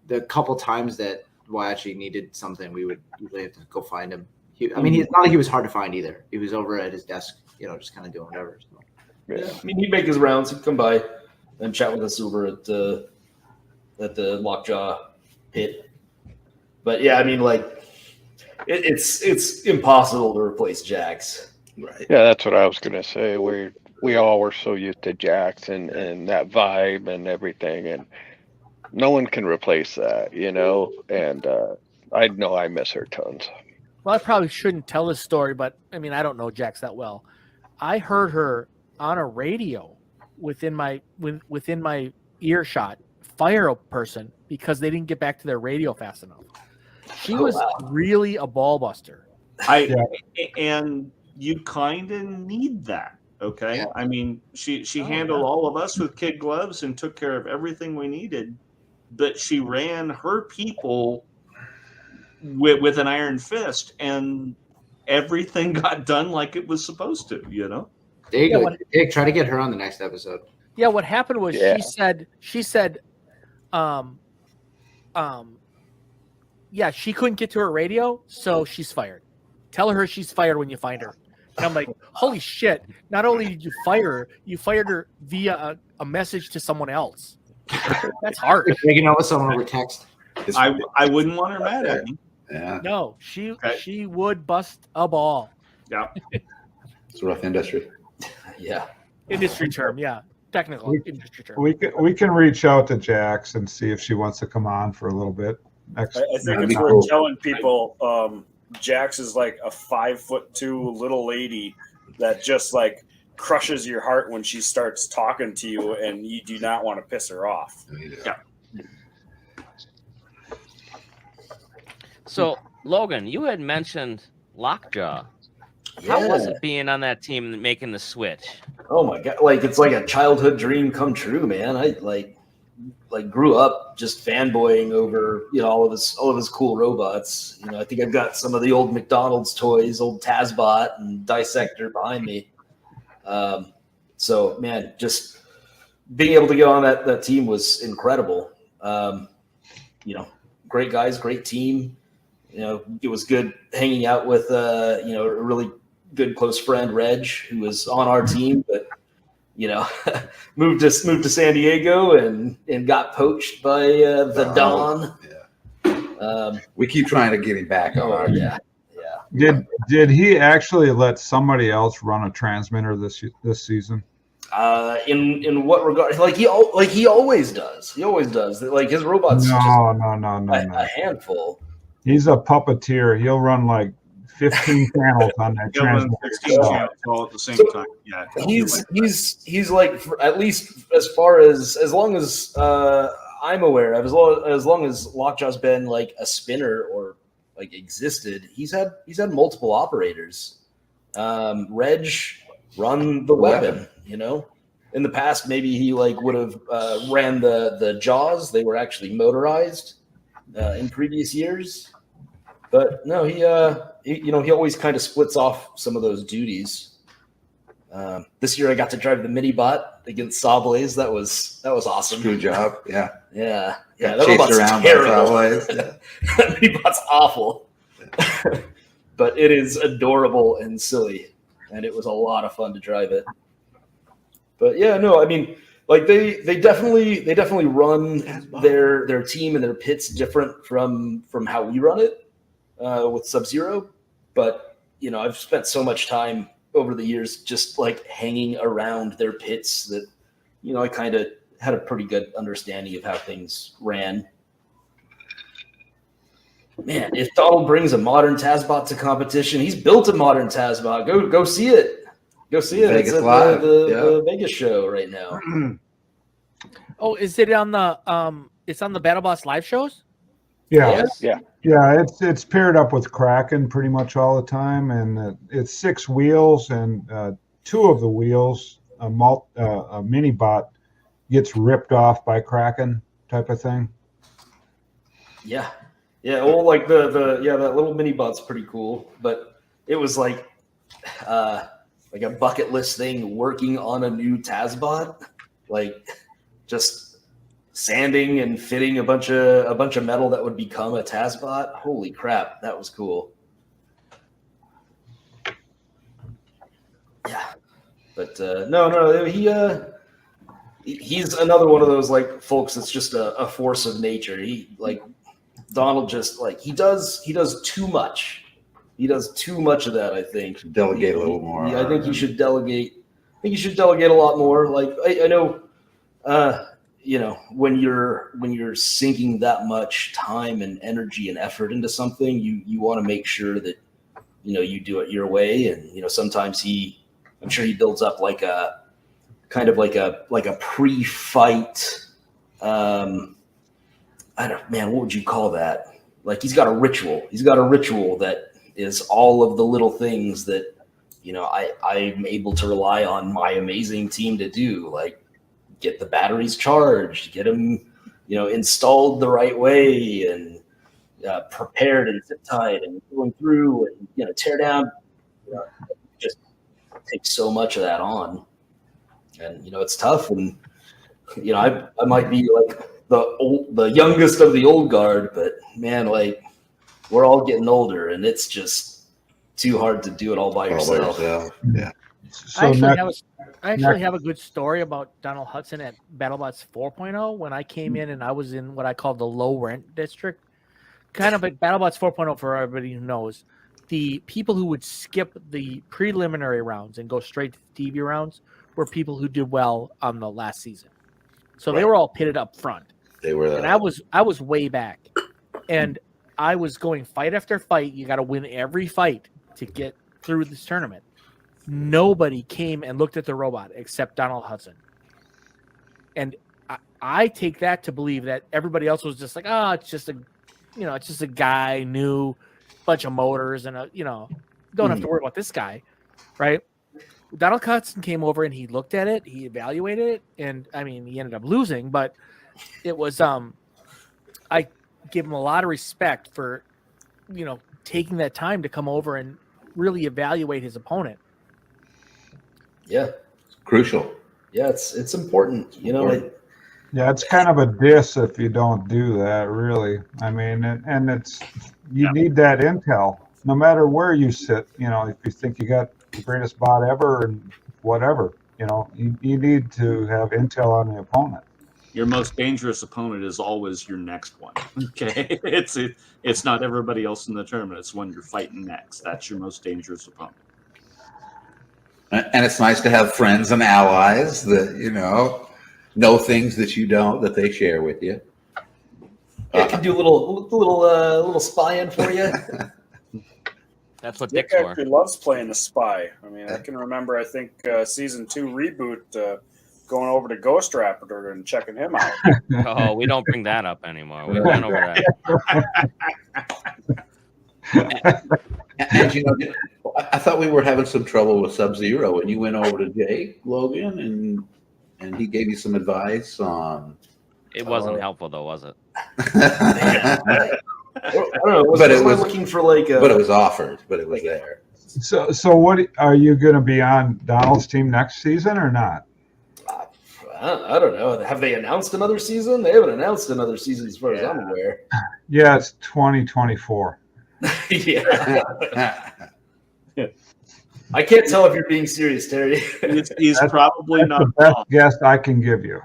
the couple times that Whyachi needed something, we would usually have to go find him. It's not like he was hard to find either. He was over at his desk, just kind of doing whatever. So. Yeah, I mean, he'd make his rounds. He'd come by and chat with us over at the Lockjaw pit. But yeah, I mean, like, it's impossible to replace Jax. Right. Yeah, that's what I was gonna say. We all were so used to Jax and that vibe and everything, and no one can replace that, And I know I miss her tons. Well, I probably shouldn't tell this story, but I mean, I don't know Jax that well. I heard her on a radio within my earshot, fire a person because they didn't get back to their radio fast enough. She was really a ball buster. And you kind of need that. Okay. Yeah. I mean, she handled all of us with kid gloves and took care of everything we needed, but she ran her people with an iron fist, and everything got done like it was supposed to, There you go. Dick, try to get her on the next episode. Yeah, what happened was she said she couldn't get to her radio, so she's fired. Tell her she's fired when you find her. And I'm like, holy shit, not only did you fire her, you fired her via a message to someone else. That's hard. Breaking out with someone over text. I wouldn't want her mad at me. Yeah. No, she would bust a ball. Yeah. It's a rough industry. Yeah. Industry term, yeah. Technical industry term. We can reach out to Jax and see if she wants to come on for a little bit. I think it's worth telling people Jax is like a 5'2" little lady that just like crushes your heart when she starts talking to you, and you do not want to piss her off. Yeah. So, Logan, you had mentioned Lockjaw. How was it being on that team and making the switch? Oh my god! Like, it's like a childhood dream come true, man. I like grew up just fanboying over all of his cool robots. I think I've got some of the old McDonald's toys, old Tazbot and Dissector behind me. So man, just being able to get on that team was incredible. Great guys, great team. It was good hanging out with a really good close friend, Reg, who was on our team, but moved to San Diego and got poached by the Don. Yeah. We keep trying to get him back. Yeah. Did he actually let somebody else run a transmitter this season? In what regard? Like he always does. He always does. Like his robots. No. A handful. He's a puppeteer. He'll run like 15 channels on that He'll run transmitter. 16 channels all at the same time. Yeah. He's like at least as far as long as I'm aware of, as long as Lockjaw's been like a spinner or like existed, he's had multiple operators. Reg run the weapon. You know, in the past maybe he like would have ran the jaws. They were actually motorized in previous years, but no, he always kind of splits off some of those duties. This year I got to drive the mini bot against Sawblaze. That was awesome. Good job. Yeah. That Chased robot's around by terrible. Sawblaze. That mini bot's awful. But it is adorable and silly, and it was a lot of fun to drive it. But yeah, no, I mean, like they definitely run their team and their pits different from how we run it with Sub-Zero. But you know, I've spent so much time over the years just like hanging around their pits that, you know, I kind of had a pretty good understanding of how things ran. Man, if Donald brings a modern Tazbot to competition, he's built a modern Tazbot. Go see it. Go see it. Vegas It's at Live. the Vegas show right now. Oh, is it on the it's on the BattleBots live shows? Yeah. Yes. Yeah, it's paired up with Kraken pretty much all the time, and it's 6 wheels, and 2 of the wheels, a mini bot gets ripped off by Kraken type of thing. Yeah. Well, like that little mini bot's pretty cool, but it was like a bucket list thing working on a new Tazbot, like just sanding and fitting a bunch of metal that would become a Tazbot. Holy crap, that was cool. Yeah, but no, he's another one of those like folks that's just a force of nature. He like Donald just like he does too much. He does too much of that. I think Delegate a little more. I think he should delegate. I think he should delegate a lot more. Like I know, you know, when you're sinking that much time and energy and effort into something, you want to make sure that, you know, you do it your way. And you know, sometimes I'm sure he builds up like a kind of like a pre-fight. What would you call that? Like he's got a ritual. He's got a ritual that is all of the little things that, you know, I'm able to rely on my amazing team to do, like get the batteries charged, get them, you know, installed the right way, and prepared and zip tied and going through and, you know, tear down. You know, just takes so much of that on, and you know, it's tough. And you know, I might be like the youngest of the old guard, but man, like we're all getting older, and it's just too hard to do it all by yourself. Yeah. So I actually have a good story about Donald Hudson at BattleBots 4.0 when I came in and I was in what I call the low rent district. Kind of at BattleBots 4.0, for everybody who knows, the people who would skip the preliminary rounds and go straight to the TV rounds were people who did well on the last season. So they were all pitted up front. They were and I was way back. And I was going fight after fight. You got to win every fight to get through this tournament. Nobody came and looked at the robot except Donald Hudson. And I take that to believe that everybody else was just like, oh, it's just a guy, new, bunch of motors, and don't have to worry about this guy, right? Donald Hudson came over and he looked at it, he evaluated it, and I mean, he ended up losing, but it was I give him a lot of respect for, you know, taking that time to come over and really evaluate his opponent. Yeah, crucial. Yeah, it's important. You know, yeah, it's kind of a diss if you don't do that, really. I mean, and it's you need that intel no matter where you sit. You know, if you think you got the greatest bot ever and whatever, you know, you need to have intel on the opponent. Your most dangerous opponent is always your next one. Okay, it's not everybody else in the tournament. It's when you're fighting next. That's your most dangerous opponent. And it's nice to have friends and allies that know things that you don't, that they share with you. Yeah, I can do a little spying for you. That's what Dick Dick's for. actually loves playing the spy. I mean, I can remember, I think, season 2 reboot, going over to Ghost Raptor and checking him out. Oh, we don't bring that up anymore. We went over And I thought we were having some trouble with Sub-Zero, and you went over to Jake Logan, and he gave you some advice on. It wasn't helpful, though, was it? I don't know. But it was looking for like. But it was offered. But it was there. So what are you going to be on Donald's team next season or not? I don't know. Have they announced another season? They haven't announced another season as far as I'm aware. Yeah, it's 2024. Yeah. I can't tell if you're being serious, Terry. He's probably That's not the best wrong. guess I can give you.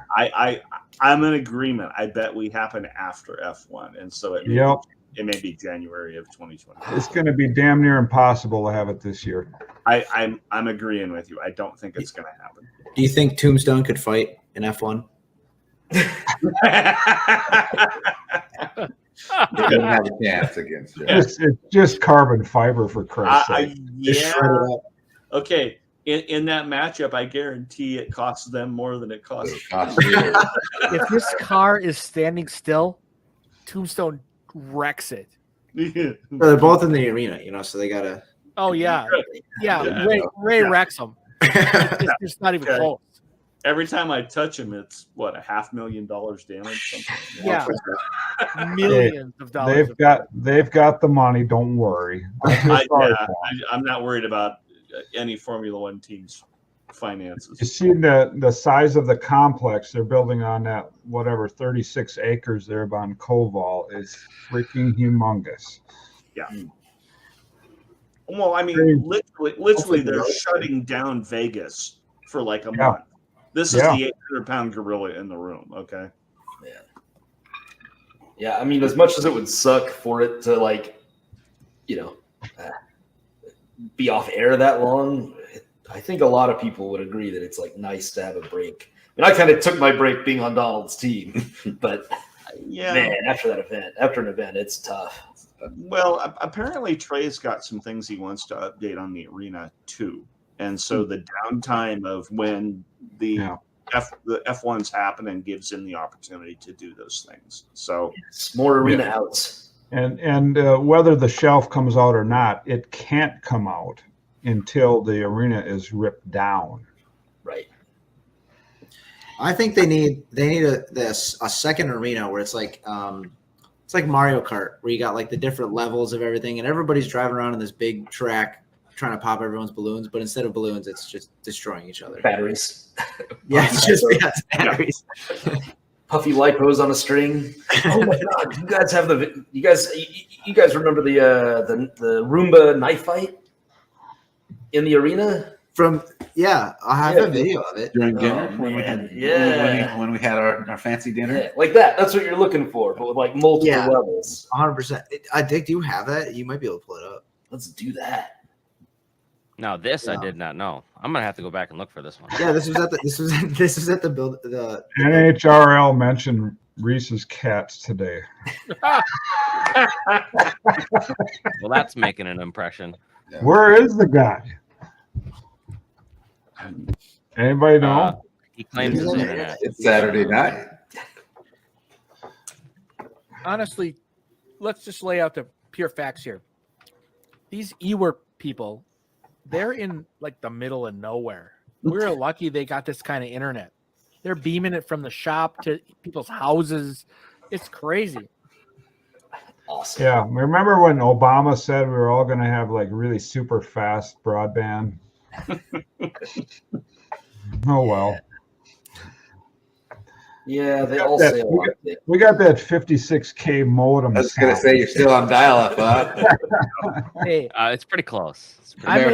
I'm in agreement. I bet we happen after F1, and so it may be January of 2020. It's going to be damn near impossible to have it this year. I'm agreeing with you. I don't think it's going to happen. Do you think Tombstone could fight in F1? He doesn't have a chance against you. It's just carbon fiber, for Christ's sake. Yeah. Okay. In that matchup, I guarantee it costs them more than it costs you. If this car is standing still, Tombstone wrecks it. Well, they're both in the arena, so they gotta. Oh yeah. Yeah. Ray wrecks them. It's just not even close. Every time I touch him, it's what, $500,000 damage. Something. Yeah, millions of dollars. They've got the money. Don't worry. I'm not worried about any Formula One team's finances. You see the size of the complex they're building on that 36 acres there on Koval is freaking humongous. Yeah. Well, I mean, literally, they're shutting down Vegas for like a month. This is the 800-pound gorilla in the room. Okay. Yeah, I mean, as much as it would suck for it to be off air that long, I think a lot of people would agree that it's like nice to have a break. I mean, I kind of took my break being on Donald's team, but man, after an event, it's tough. Well, apparently Trey's got some things he wants to update on the arena too, and so the downtime of when the F1's happen and gives him the opportunity to do those things. So it's more arena outs. And whether the shelf comes out or not, it can't come out until the arena is ripped down. Right. I think they need a second arena where it's like Mario Kart, where you got like the different levels of everything, and everybody's driving around in this big track trying to pop everyone's balloons, but instead of balloons, it's just destroying each other. Batteries. Yeah, it's just batteries. Puffy lipos on a string. Oh my god! You guys have you guys remember the Roomba knife fight in the arena? I have a video of it during dinner when we had our fancy dinner. Yeah, like that. That's what you're looking for, but with like multiple levels. 100%. Dick, do you have that? You might be able to pull it up. Let's do that. Now this I did not know. I'm gonna have to go back and look for this one. Yeah, this was at the build. The NHRL mentioned Reese's cats today. Well, that's making an impression. Where is the guy? Anybody know? He claims his internet. It's Saturday night. Honestly, let's just lay out the pure facts here. These eWork people, they're in like the middle of nowhere. We're lucky they got this kind of internet. They're beaming it from the shop to people's houses. It's crazy. Awesome. Yeah, remember when Obama said we were all going to have like really super fast broadband? Oh well. Yeah, they all say a lot. We got that 56K modem. I was going to say you're still on dial-up, huh? Hey, it's pretty close. I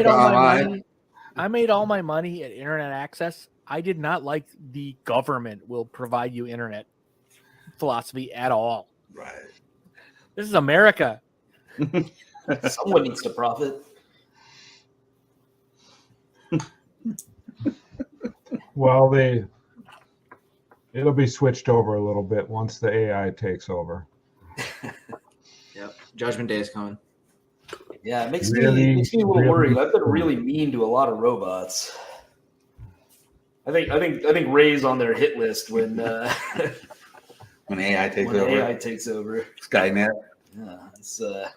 made all my money at Internet Access. I did not like the government will provide you internet philosophy at all. Right. This is America. Someone needs to profit. Well, it'll be switched over a little bit once the AI takes over. Yep. Judgment Day is coming. Yeah, it makes Really, me a little really worried. I've been cool. really mean to a lot of robots. I think Ray's on their hit list when When AI takes when over. AI takes over. Skynet. Yeah, it's like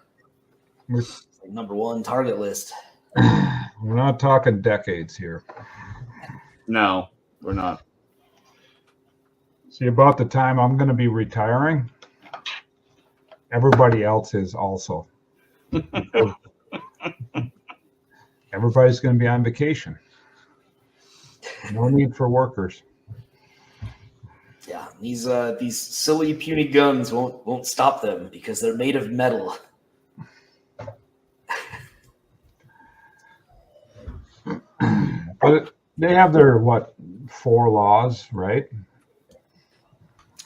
number one target list. We're not talking decades here. No, we're not. See, about the time I'm going to be retiring, everybody else is also. Everybody's going to be on vacation. No need for workers. Yeah, these silly puny guns won't stop them because they're made of metal. But they have their, 4 laws, right?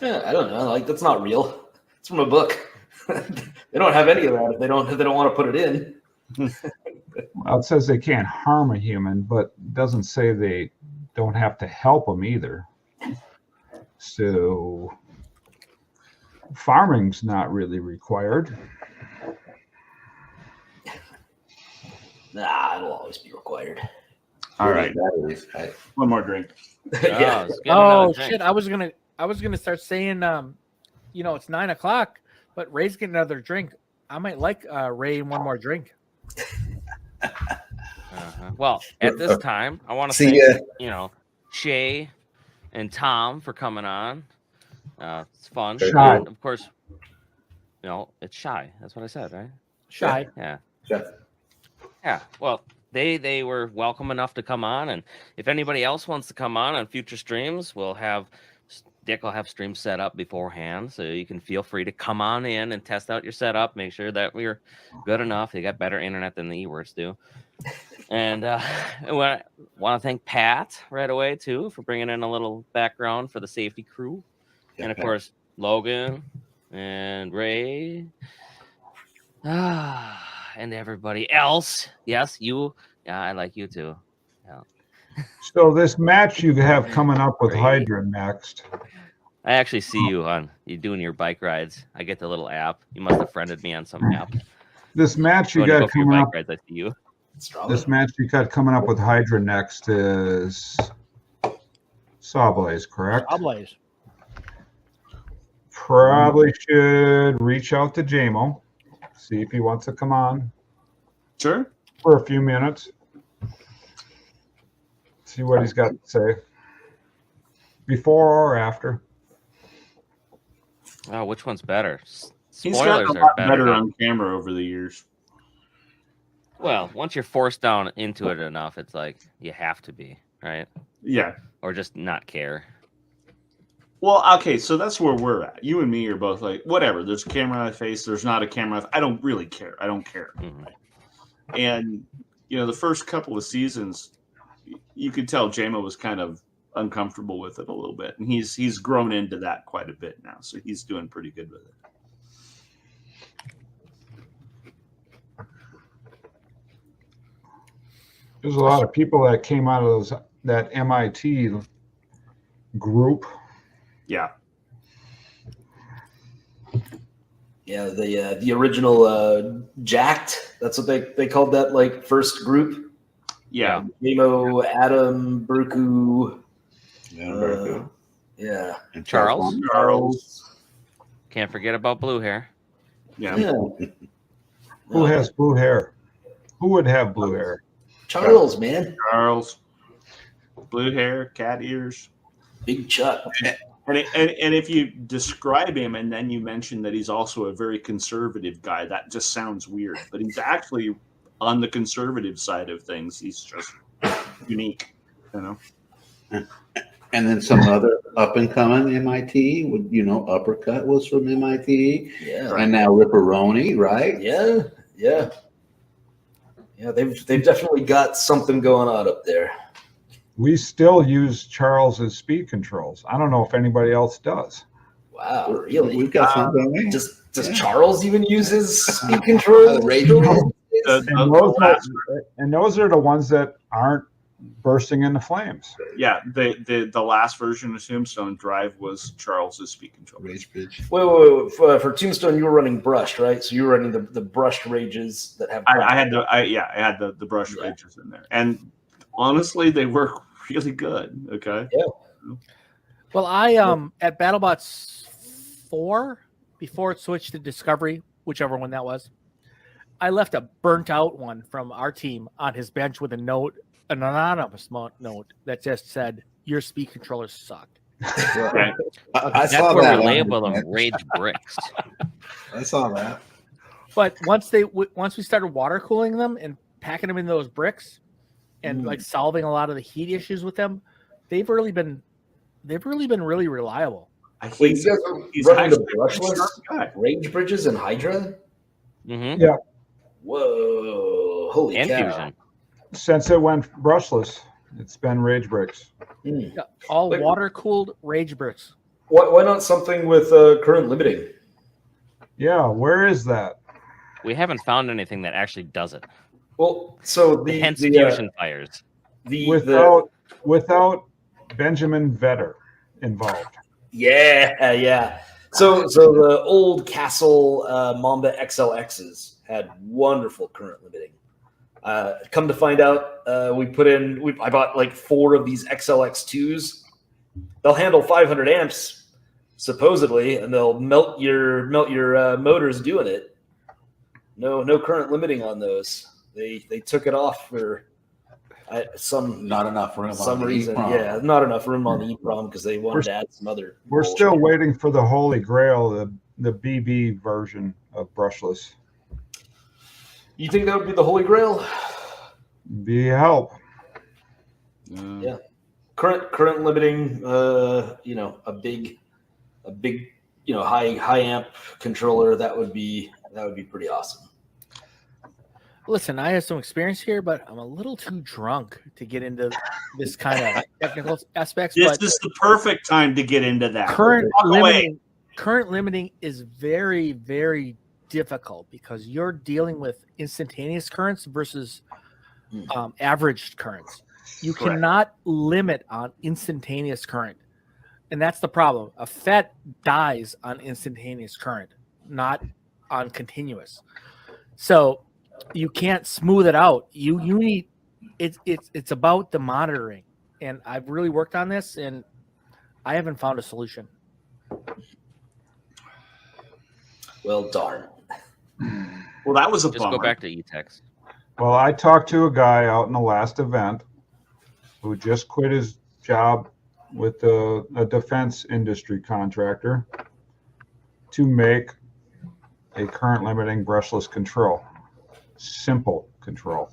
Yeah, I don't know. Like, that's not real. It's from a book. They don't have any of that if they don't want to put it in. Well, it says they can't harm a human, but it doesn't say they don't have to help them either. So farming's not really required. Nah, it'll always be required. All right. One more drink. Yeah. Oh shit! I was gonna start saying, it's 9 o'clock, but Ray's getting another drink. I might like Ray one more drink. Well, at this time, I want to See thank ya. Shay and Tom for coming on. It's fun. Shy. And of course, it's Shy. That's what I said, right? Shy. Yeah. Yeah. Yeah. Well, they were welcome enough to come on, and if anybody else wants to come on future streams, Dick will have streams set up beforehand, so you can feel free to come on in and test out your setup. Make sure that we're good enough. They got better internet than the E-words do. And I want to thank Pat right away too for bringing in a little background for the safety crew, and of course Logan and Ray. And everybody else. Yes, you. Yeah, I like you too. Yeah. So this match you have coming up with Hydra next. I actually see you doing your bike rides. I get the little app. You must have friended me on some app. This match you Going to got go for your coming bike up. rides, I see you. This match you got coming up with Hydra next is Sawblaze, correct? Sawblaze. Probably should reach out to JMO, see if he wants to come on. Sure. For a few minutes. See what he's got to say. Before or after. Oh, which one's better? He's Spoilers gotten a are lot better now. on camera over the years. Well, once you're forced down into it enough, it's like you have to be, right? Yeah. Or just not care. Well, okay, so that's where we're at. You and me are both like, whatever. There's a camera on my face. There's not a camera. I don't really care. I don't care. Mm-hmm. And the first couple of seasons, you could tell JMO was kind of uncomfortable with it a little bit, and he's grown into that quite a bit now. So he's doing pretty good with it. There's a lot of people that came out of that MIT group. Yeah. Yeah, the original Jacked. That's what they called that first group. Yeah. Nemo, Adam, Burku. Yeah. And Charles. Can't forget about blue hair. Yeah. Who has blue hair? Who would have blue hair? Charles, man. Charles. Blue hair, cat ears. Big Chuck. And if you describe him and then you mention that he's also a very conservative guy, that just sounds weird. But he's actually on the conservative side of things. He's just unique, And then some other up and coming MIT, Uppercut was from MIT. Yeah. And now Ripperoni, right? Yeah. Yeah. Yeah, they've definitely got something going on up there. We still use Charles's speed controls. I don't know if anybody else does. Wow, really? We've got some, don't we? Does Charles even use his speed controls? And those are the ones that aren't bursting into flames. Yeah, the last version of Tombstone Drive was Charles's speed control. Rage Bridge. Wait. For Tombstone, you were running brushed, right? So you were running the brushed rages that have. I had the brush rages in there, and honestly, they work really good. Okay. Yeah. Well, I at BattleBots 4, before it switched to Discovery, whichever one that was, I left a burnt out one from our team on his bench with a note, an anonymous note that just said, "Your speed controllers suck." Right. I That's saw where that. we label them rage bricks. I saw that. But once we started water cooling them and packing them in those bricks, and like solving a lot of the heat issues with them, they've really been really reliable. Wait, you guys are running the brushless rage bridges and Hydra? Mm-hmm. Yeah. Whoa! Holy And cow! Fusion. Since it went brushless, it's been rage bricks. Yeah, all Wait. water cooled rage bricks. Why not something with current limiting? Yeah, where is that? We haven't found anything that actually does it. Well, so the Hence fusion fires. Without Benjamin Vetter involved. Yeah. So the old Castle Mamba XLXs had wonderful current limiting. Come to find out, I bought like 4 of these XLX2s. They'll handle 500 amps supposedly, and they'll melt your motors doing it. No current limiting on those. They took it off for not enough room. Some on the reason. EEPROM. Yeah, not enough room on the EEPROM because they wanted to add some other. We're bullshit. still waiting for the Holy Grail, the BB version of brushless. You think that would be the Holy Grail? Be a help. Yeah. Current limiting. A big, high amp controller. That would be pretty awesome. Listen, I have some experience here, but I'm a little too drunk to get into this kind of technical aspects. This but is the perfect time to get into that. current Walk away. limiting is very, very difficult because you're dealing with instantaneous currents versus averaged currents. You Correct. cannot limit on instantaneous current, and that's the problem. A FET dies on instantaneous current, not on continuous. So you can't smooth it out. You need it's about the monitoring, and I've really worked on this, and I haven't found a solution. Well, darn. Well, that was a Just bummer. go back to E-Tex. Well, I talked to a guy out in the last event who just quit his job with a defense industry contractor to make a current limiting brushless control. Simple control.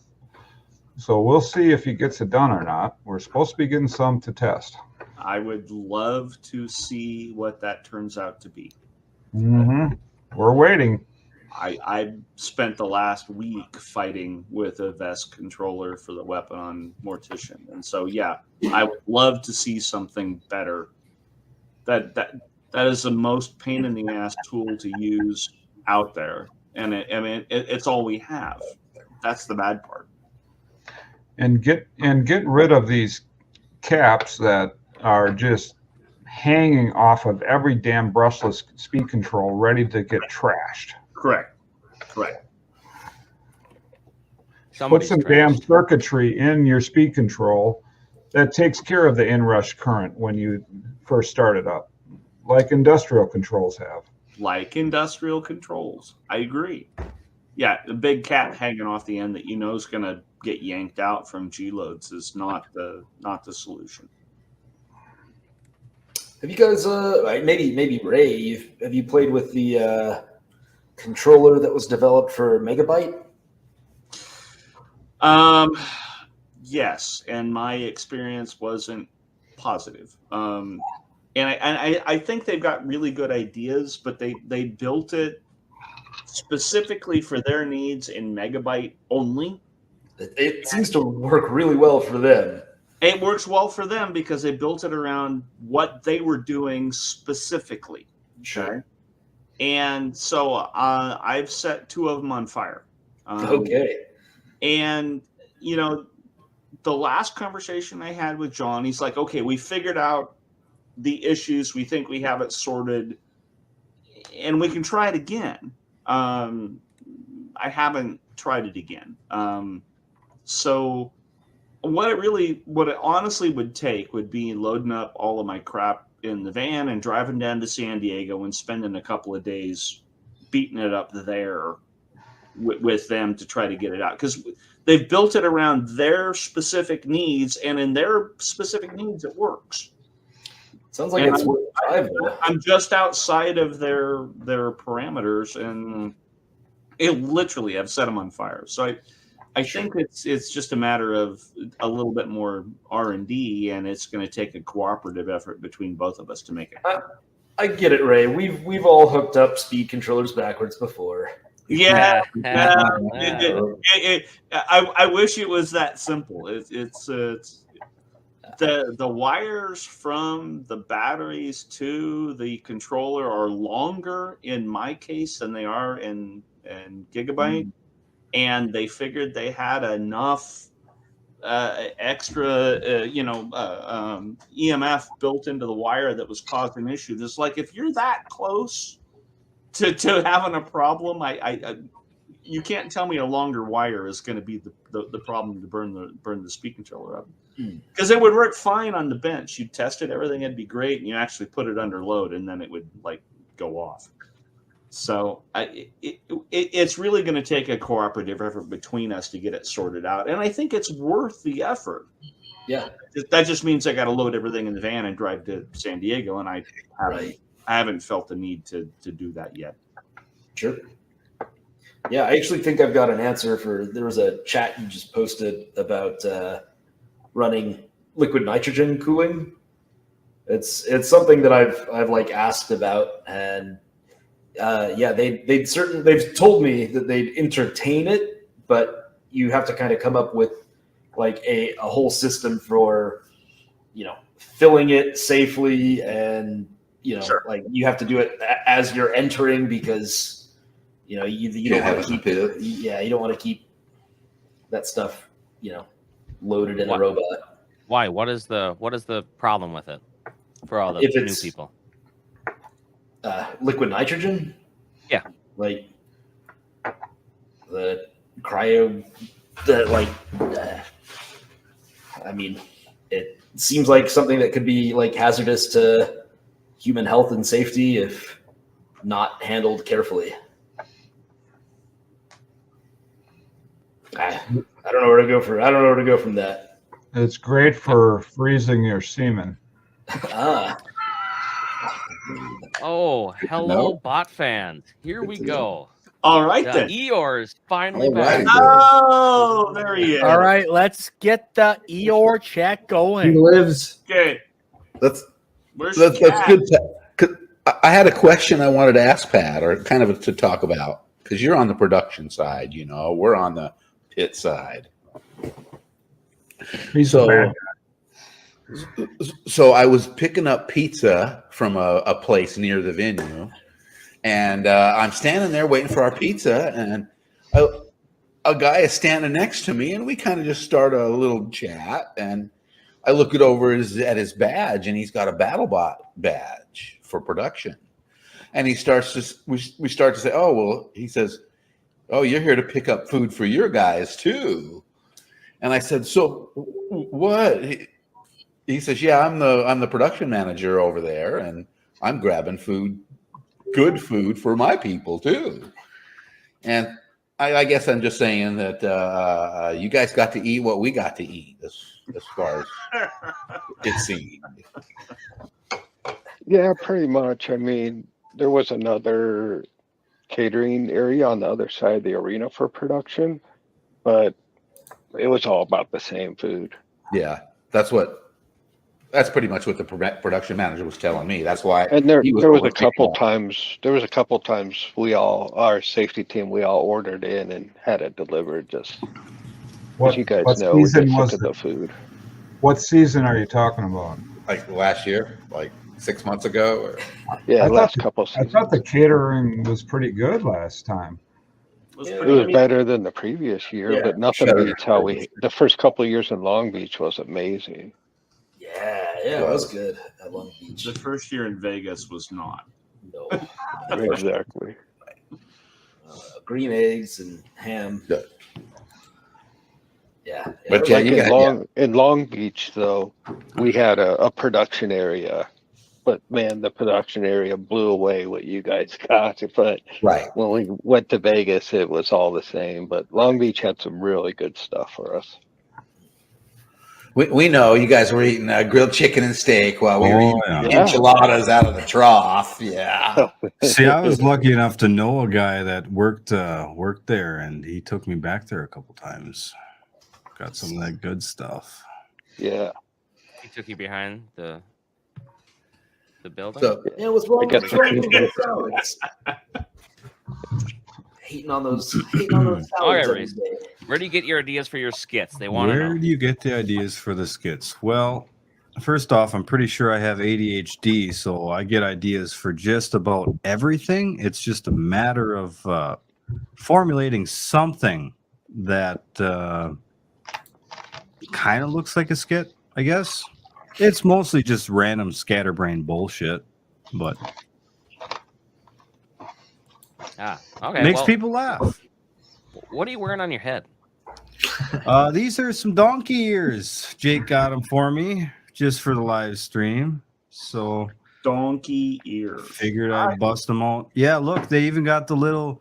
So we'll see if he gets it done or not. We're supposed to be getting some to test. I would love to see what that turns out to be. Mm-hmm. We're waiting. I spent the last week fighting with a vest controller for the weapon on Mortician, and so yeah, I would love to see something better. That is the most pain in the ass tool to use out there, and it's all we have. That's the bad part. And get rid of these caps that are just hanging off of every damn brushless speed control, ready to get trashed. Correct. Put some damn circuitry in your speed control that takes care of the inrush current when you first start it up, like industrial controls have. Like industrial controls. I agree. Yeah, the big cap hanging off the end that you know is going to get yanked out from G-loads is not the solution. Have you guys, maybe Ray, have you played with the controller that was developed for Megabyte? Yes, and my experience wasn't positive. And I think they've got really good ideas, but they built it specifically for their needs in Megabyte only. It seems to work really well for them. It works well for them because they built it around what they were doing specifically. Sure. And so I've set 2 of them on fire. Okay. And, you know, the last conversation I had with John, he's like, okay, we figured out the issues. We think we have it sorted and we can try it again. I haven't tried it again. So what it honestly would take would be loading up all of my crap in the van and driving down to San Diego and spending a couple of days beating it up there with them to try to get it out. Because they've built it around their specific needs, and in their specific needs, it works. Sounds like it's worth I'm just outside of their parameters, and it literally, I've set them on fire. So I think it's just a matter of a little bit more R&D, and it's going to take a cooperative effort between both of us to make it happen. I get it, Ray. We've all hooked up speed controllers backwards before. Yeah. I wish it was that simple. It's the wires from the batteries to the controller are longer in my case than they are in Gigabyte. And they figured they had enough extra, EMF built into the wire that was causing issues. It's like, if you're that close to having a problem, you can't tell me a longer wire is going to be the problem to burn the speed controller up. Because it would work fine on the bench. You test it, everything would be great, and you actually put it under load, and then it would go off. So it's really going to take a cooperative effort between us to get it sorted out, and I think it's worth the effort. Yeah, that just means I got to load everything in the van and drive to San Diego, and I haven't felt the need to do that yet. Sure. Yeah, I actually think I've got an answer for. There was a chat you just posted about running liquid nitrogen cooling. It's something that I've asked about, and they've told me that they'd entertain it, but you have to kind of come up with a whole system for filling it safely, and you have to do it as you're entering, because you don't want to keep you don't want to keep that stuff loaded in a robot. Why? What is the problem with it for all the new people? Liquid nitrogen? Yeah. The cryo, it seems like something that could be hazardous to human health and safety if not handled carefully. I don't know where to go from that. It's great for freezing your semen. Oh, hello, bot fans. Here we go. All right, then. Eeyore's finally back. Oh, there he is. All right, let's get the Eeyore chat going. He lives. Okay. That's good. I had a question I wanted to ask Pat, or kind of to talk about, because you're on the production side, we're on the pit side. So I was picking up pizza from a place near the venue, and I'm standing there waiting for our pizza, and a guy is standing next to me, and we kind of just start a little chat, and I look over at his badge, and he's got a BattleBot badge for production, and we start to say, oh, well, he says, oh, you're here to pick up food for your guys too. And I said, so what? He says, yeah, I'm the production manager over there, and I'm grabbing good food for my people too. And I guess I'm just saying that you guys got to eat what we got to eat, as far as it seemed. Yeah, pretty much. I mean, there was another catering area on the other side of the arena for production, but it was all about the same food. Yeah, that's pretty much what the production manager was telling me. That's why. And there was a couple times our safety team, we all ordered in and had it delivered. Just as you guys know, we get sick of the food. What season are you talking about? Like last year, like 6 months ago, or Yeah, I last thought couple I seasons. thought the catering was pretty good last time. It was better than the previous year, Yeah, but nothing sure. beats how the first couple of years in Long Beach was amazing. Yeah, it was good at Long Beach. The first year in Vegas was not. No. Exactly. Green eggs and ham. Yeah. But Like in Long Beach, though, we had a production area, but man, the production area blew away what you guys got. But right when we went to Vegas, it was all the same. But Long Beach had some really good stuff for us. we know you guys were eating grilled chicken and steak while we were eating enchiladas out of the trough. Yeah. See, I was lucky enough to know a guy that worked there, and he took me back there a couple times. Got some of that good stuff. Yeah. He took you behind the building. So, yeah, what's wrong I with guess salads? Hating on those salads. All right, every Reese. day. Where do you get your ideas for your skits? They want to know. Where do you get the ideas for the skits? Well, first off, I'm pretty sure I have ADHD, so I get ideas for just about everything. It's just a matter of formulating something that kind of looks like a skit, I guess. It's mostly just random scatterbrain bullshit, but Okay. makes well, people laugh. What are you wearing on your head? These are some donkey ears. Jake got them for me just for the live stream. So Donkey ear. figured I'd bust them out. Yeah, look, they even got the little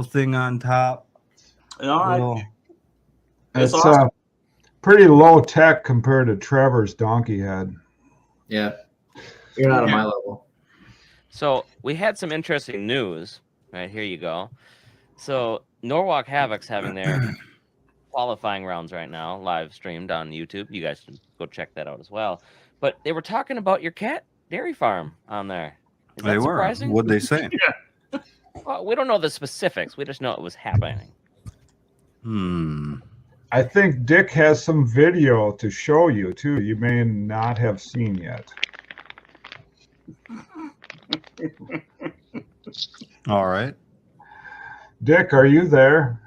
thing on top. Little- It's awesome. pretty low tech compared to Trevor's donkey head. Yeah. You're not on my level. So we had some interesting news. Right, here you go. So Norwalk Havoc's having their qualifying rounds right now, live streamed on YouTube. You guys can go check that out as well. But they were talking about your cat dairy farm on there. Is that They were. surprising? What'd they say? Well, we don't know the specifics. We just know it was happening. I think Dick has some video to show you too. You may not have seen yet. All right. Dick, are you there?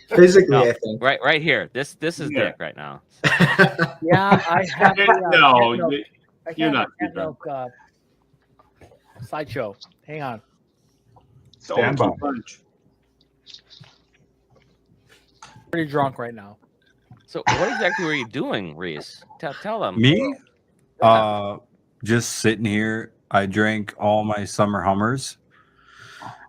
Physically, No, I think. right here. This is Dick right now. Yeah, I have. No, I you're have not. a cat milk sideshow. Hang on. Stand by. Donkey punch. Pretty drunk right now. So what exactly were you doing, Reese? Tell them. Me? Just sitting here. I drank all my summer Hummers.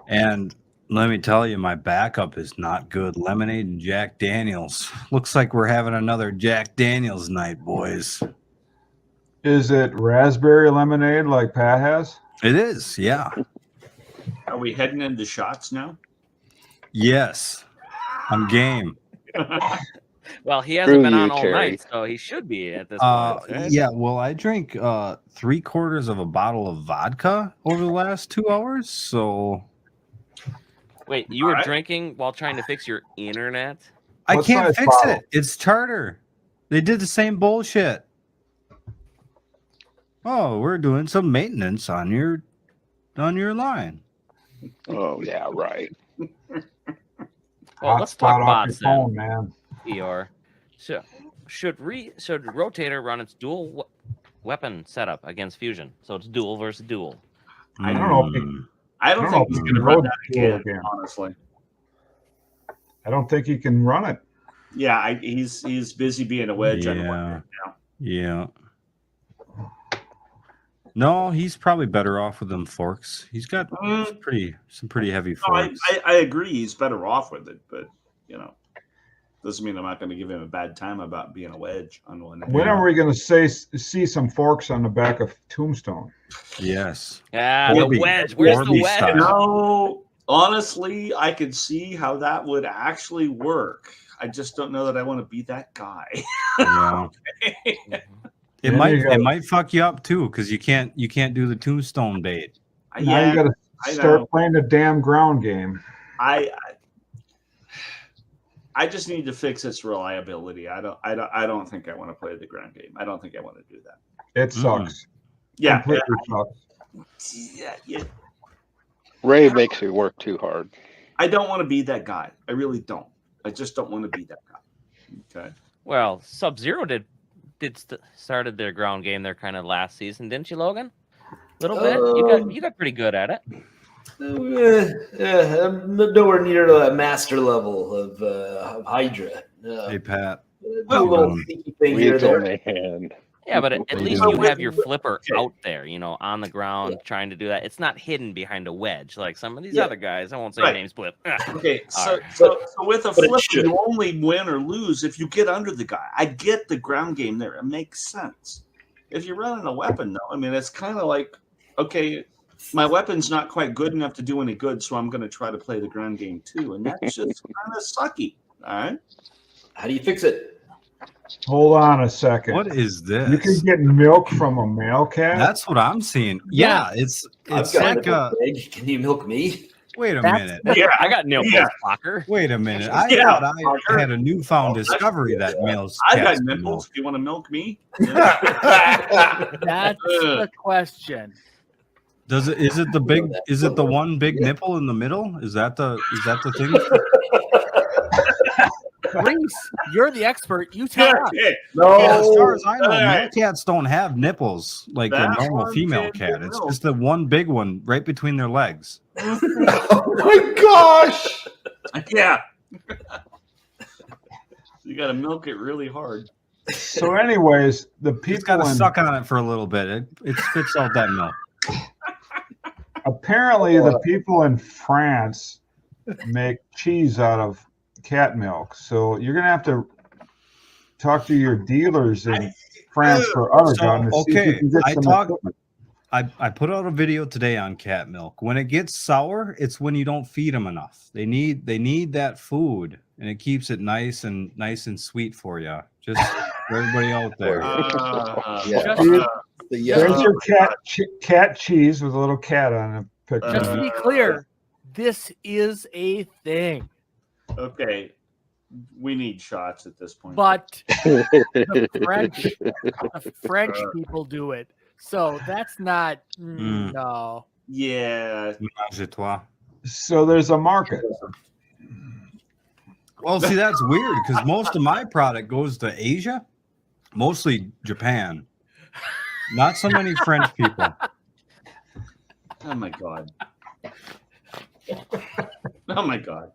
And let me tell you, my backup is not good. Lemonade and Jack Daniels. Looks like we're having another Jack Daniels night, boys. Is it raspberry lemonade like Pat has? It is, yeah. Are we heading into shots now? Yes. I'm game. Well, he hasn't been Screw on you, all Terry. night, so he should be at this point. Right? Yeah, well, I drank 3/4 of a bottle of vodka over the last 2 hours, so Wait, you were drinking while trying to fix your internet? I What can't size fix bottle? it. It's charter. They did the same bullshit. Oh, we're doing some maintenance on your line. Oh yeah, right. Well, let's talk Hotspot off bots your then. phone, man. Eeyore. So should Rotator run its dual weapon setup against Fusion? So it's dual versus dual. I don't know if I don't I don't think know he's if going to he run rode that dual again, again. honestly. I don't think he can run it. Yeah, he's busy being a wedge on one Yeah. right now. Yeah. No, he's probably better off with them forks. He's got some pretty heavy No, forks. I agree. He's better off with it, but doesn't mean I'm not going to give him a bad time about being a wedge on one. When are we going to see some forks on the back of Tombstone? Yes. Yeah, Orby. the wedge. Where's the Orby wedge? style. No, honestly, I could see how that would actually work. I just don't know that I want to be that guy. Yeah. It might fuck you up too, because you can't do the tombstone bait. Now you got to start playing the damn ground game. I just need to fix its reliability. I don't think I want to play the ground game. I don't think I want to do that. It sucks. Yeah, Completely sucks. yeah. Ray makes me work too hard. I don't want to be that guy. I really don't. I just don't want to be that guy. Okay. Well, Sub-Zero started their ground game there kind of last season, didn't you, Logan? A little bit. You got pretty good at it. I'm nowhere near the master level of Hydra. Hey, Pat. A little sneaky thing here or there. Yeah, but at least you have your flipper out there, on the ground trying to do that. It's not hidden behind a wedge like some of these other guys. I won't say names, Blip. Okay, so with a But it flipper, should. you only win or lose if you get under the guy. I get the ground game there. It makes sense. If you're running a weapon, though, I mean, it's kind of like, okay, my weapon's not quite good enough to do any good, so I'm going to try to play the ground game too. And that's just kind of sucky. All right. How do you fix it? Hold on a second. What is this? You can get milk from a male cat. That's what I'm seeing. Yeah, it's I've got like a egg. Can you milk me? Wait a minute. I got nail blocker. Wait a minute. I thought I had a newfound discovery that males. I got cats can nipples. milk. Do you want to milk me? That's the question. Does it? Is it the big? Is it the one big nipple in the middle? Is that the thing? Reese, you're the expert. You tell us. Yeah, as far as I know, male cats don't have nipples like a That's normal one female big cat. It's nipple. just the one big one right between their legs. Oh my gosh! Yeah. You got to milk it really hard. So, anyways, the It's people got to in, suck on it for a little bit. It spits out that milk. apparently the people in France make cheese out of cat milk. So you're gonna have to talk to your dealers in France for Udder Gun to see if you can get some equipment. I put out a video today on cat milk. When it gets sour, it's when you don't feed them enough. They need that food, and it keeps it nice and sweet for you. Just for everybody out there. There's your cat cheese with a little cat on it. Picture. Just to be clear, this is a thing. Okay. We need shots at this point. But the French people do it. So that's not no. Yeah. So there's a market. Well, see, that's weird because most of my product goes to Asia, mostly Japan. Not so many French people. Oh my god. Oh my god.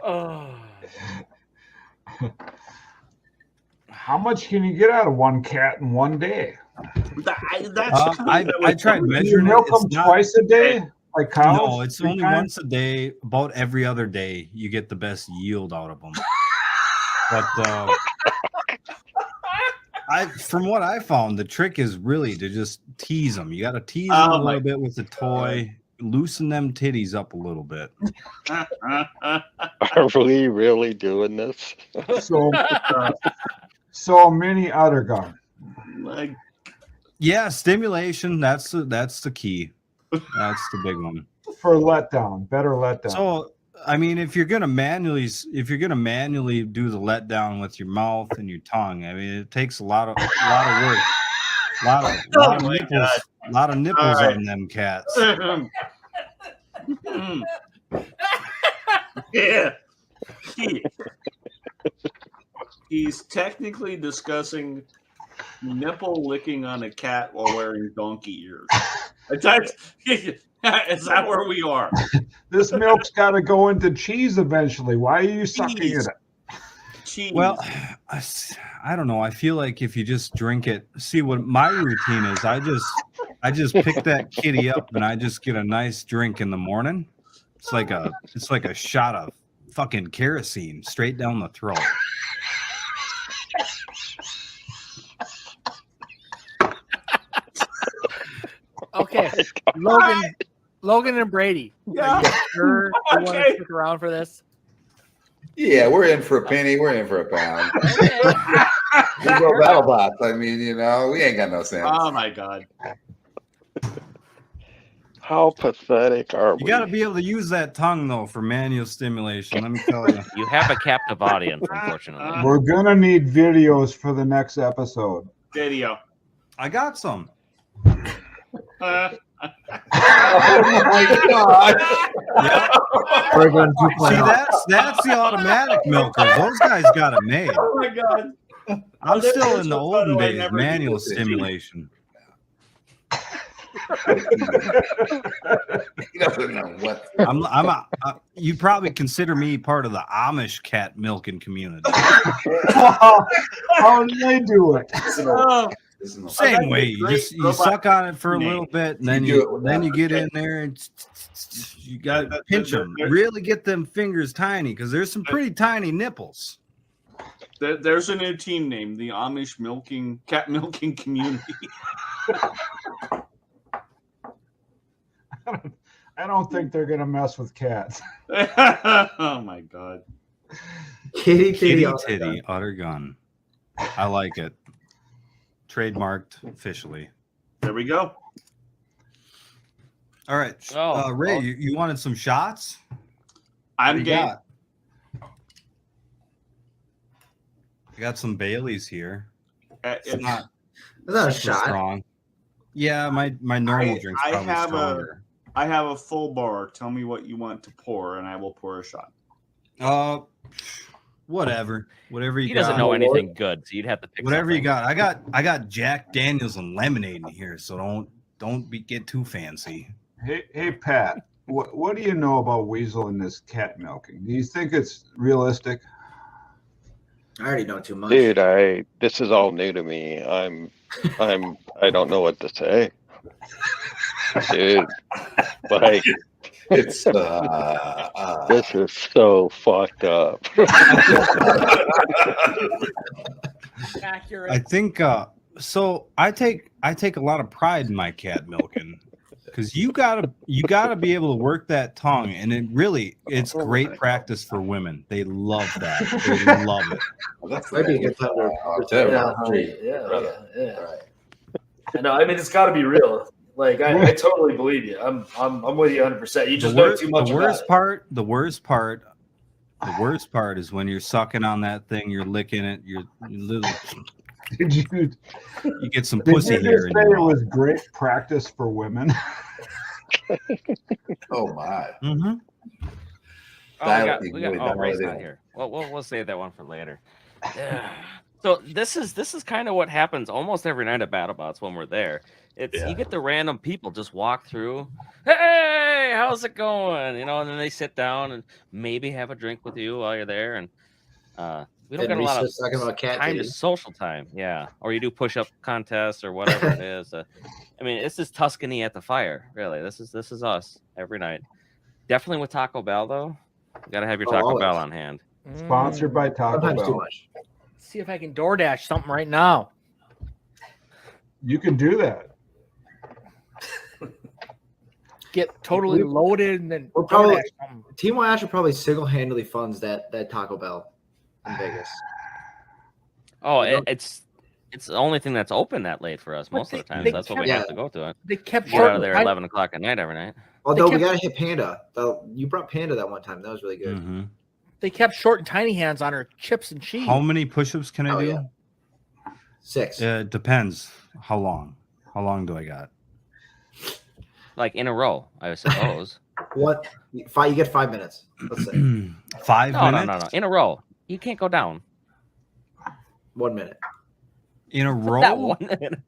Oh. How much can you get out of one cat in one day? I tried measuring milk it. them It's not- twice a day, like cows. No, it's 3 only times? once a day. About every other day, you get the best yield out of them. But from what I found, the trick is really to just tease them. You got to tease them a little bit with the toy, loosen them titties up a little bit. Are we really doing this? So a mini Udder Gun. Yeah, stimulation. That's the key. That's the big one. For letdown, better letdown. So, I mean, if you're gonna manually do the letdown with your mouth and your tongue, I mean, it takes a lot of work, a lot of nipples All right. on them cats. Yeah. He's technically discussing nipple licking on a cat while wearing donkey ears. Is that where we are? This milk's got to go into cheese eventually. Why are you sucking it? Cheese. Well, I don't know. I feel like if you just drink it, see what my routine is. I just pick that kitty up and I just get a nice drink in the morning. It's like a shot of fucking kerosene straight down the throat. Okay, Logan and Brady. Yeah. Are you sure you want to Okay. stick around for this? Yeah, we're in for a penny. We're in for a pound. We go BattleBots. I mean, we ain't got no sense. Oh my god. How pathetic are we? You got to be able to use that tongue though for manual stimulation. Let me tell you. You have a captive audience, unfortunately. We're gonna need videos for the next episode. Video. I got some. Uh, Oh my god! See, that's the automatic milkers. Those guys got it made. oh my god. I'm This still is in the so olden funny, I days, never manual did this. stimulation. He doesn't know what. You probably consider me part of the Amish cat milking community. How do they do it? Same way, you suck on it for a little bit, and then you get in there and you got to pinch them. Really get them fingers tiny because there's some pretty tiny nipples. There's a new team name, the Amish cat milking community. I don't think they're gonna mess with cats. Oh my god. Kitty Udder Gun. I like it. Trademarked officially. There we go. All right. Ray, you wanted some shots? I'm game. I got some Baileys here. It's not a super shot. strong. Yeah, my normal drink's probably stronger. I have a full bar. Tell me what you want to pour, and I will pour a shot. Whatever you got. He doesn't know anything good, so you'd have to pick Whatever you something. got. I got Jack Daniels and lemonade in here, so don't get too fancy. Hey Pat, what do you know about Weasel and this cat milking? Do you think it's realistic? I already know too much. Dude, this is all new to me. I don't know what to say. Dude, like It's this is so fucked up. Accurate. I think so. I take a lot of pride in my cat milking because you gotta be able to work that tongue, and it's great practice for women. They love that. They love it. Might be a good time to I know. I mean, it's got to be real. Like I totally believe you. I'm with you 100%. You just know too much. The worst part is when you're sucking on that thing, you're licking it, you're little. You get some pussy Did you here. just say it was great practice for women? Oh my! Mm-hmm. We got Ray's not here. Well, we'll save that one for later. Yeah. So this is kind of what happens almost every night at BattleBots when we're there. You get the random people just walk through. Hey, how's it going? You know, and then they sit down and maybe have a drink with you while you're there. And we don't get a lot of talking about cat time to titties. social time. Yeah, or you do push-up contests or whatever it is. I mean, it's just Tuscany at the fire. Really, this is us every night. Definitely with Taco Bell though. You got to have your Taco always. Bell on hand. Sponsored by Taco Sometimes too Bell. much. See if I can DoorDash something right now. You can do that. Get totally loaded and then We're probably DoorDash something. Team Whyachi probably single-handedly funds that Taco Bell in Vegas. Oh, it's the only thing that's open that late for us most of the time. they That's what we kept- have to go to it. They kept Get out of short. there at 11 o'clock at night every night. Although we kept- gotta hit Panda. Though you brought Panda that one time. That was really good. Mm-hmm. They kept short and tiny hands on her chips and cheese. How many push-ups can I do? yeah. 6. It depends. How long? How long do I got? Like in a row, I suppose. What? 5? You get 5 minutes. Let's say 5 No, minutes? no. In a row. You can't go down. 1 minute. In a row? That one minute.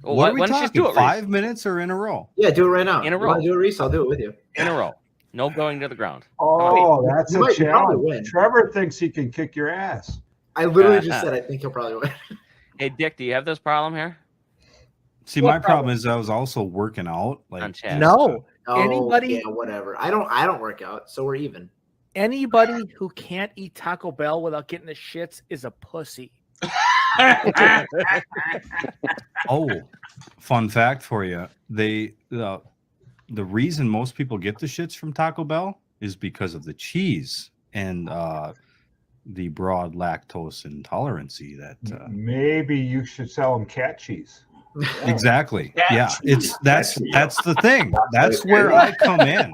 Well, What are we why don't you talking? just do it, Reese? 5 minutes or in a row? Yeah, do it right now. In a You wanna row. do it, Reese? I'll do it with you. In a row. No going to the ground. Oh, that's You a might- you probably challenge. win. Trevor thinks he can kick your ass. I literally just said I think he'll probably win. Hey, Dick, do you have this problem here? See, What my problem is I was also working out. On Like, chat. No. Oh, Anybody- Yeah, whatever. I don't work out, so we're even. Anybody who can't eat Taco Bell without getting the shits is a pussy. oh, fun fact for you: the reason most people get the shits from Taco Bell is because of the cheese and the broad lactose intolerancy. That Maybe you should sell them cat cheese. Exactly. Cat Yeah, cheese. that's the thing. That's where I come in.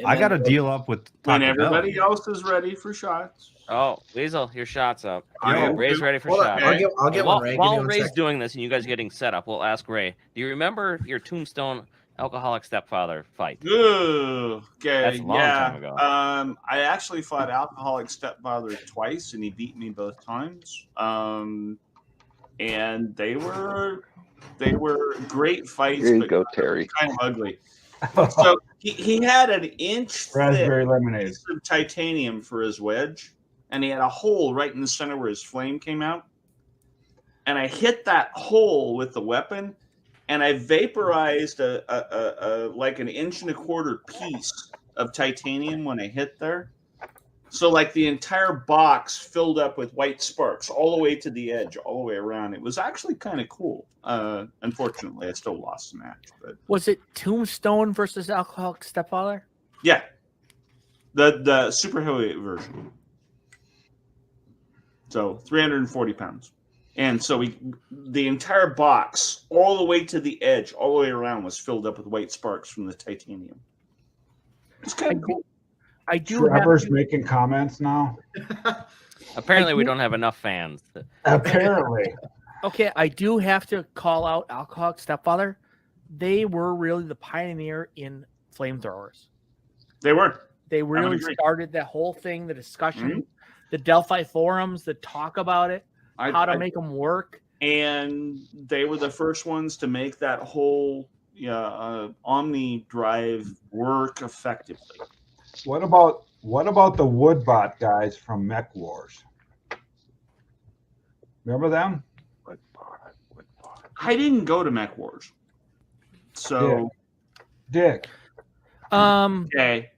I got to deal up with When Taco Bell. everybody else is ready for shots. Oh, Weasel, your shot's up. I am Ray's too. ready for Hold on, shots. I'll get one, Ray. Give me While one Ray's sec. doing this and you guys are getting set up, we'll ask Ray. Do you remember your Tombstone alcoholic stepfather fight? Ooh, okay, That's a long time ago. I actually fought alcoholic stepfather twice, and he beat me both times. And they were great fights. Here you but go, Terry. Kind of ugly. So he had an inch Raspberry thick lemonade. piece of titanium for his wedge, and he had a hole right in the center where his flame came out. And I hit that hole with the weapon, and I vaporized a like an 1.25 inch piece of titanium when I hit there. So like the entire box filled up with white sparks all the way to the edge, all the way around. It was actually kind of cool. Unfortunately, I still lost the match. But Was it Tombstone versus Alcoholic Stepfather? yeah, the super heavyweight version. So 340 pounds. And so the entire box, all the way to the edge, all the way around, was filled up with white sparks from the titanium. It's kind of cool. I do. Trevor's making comments now. Apparently, we don't have enough fans. Apparently. Okay, I do have to call out Alcoholic Stepfather. They were really the pioneer in flamethrowers. They were. They really agree. started that whole thing, the discussion, Mhm. the Delphi forums, the talk about it, how to make them work. And they were the first ones to make that whole Omni drive work effectively. What about the Woodbot guys from Mech Wars? Remember them? I didn't go to Mech Wars, so Dick. okay.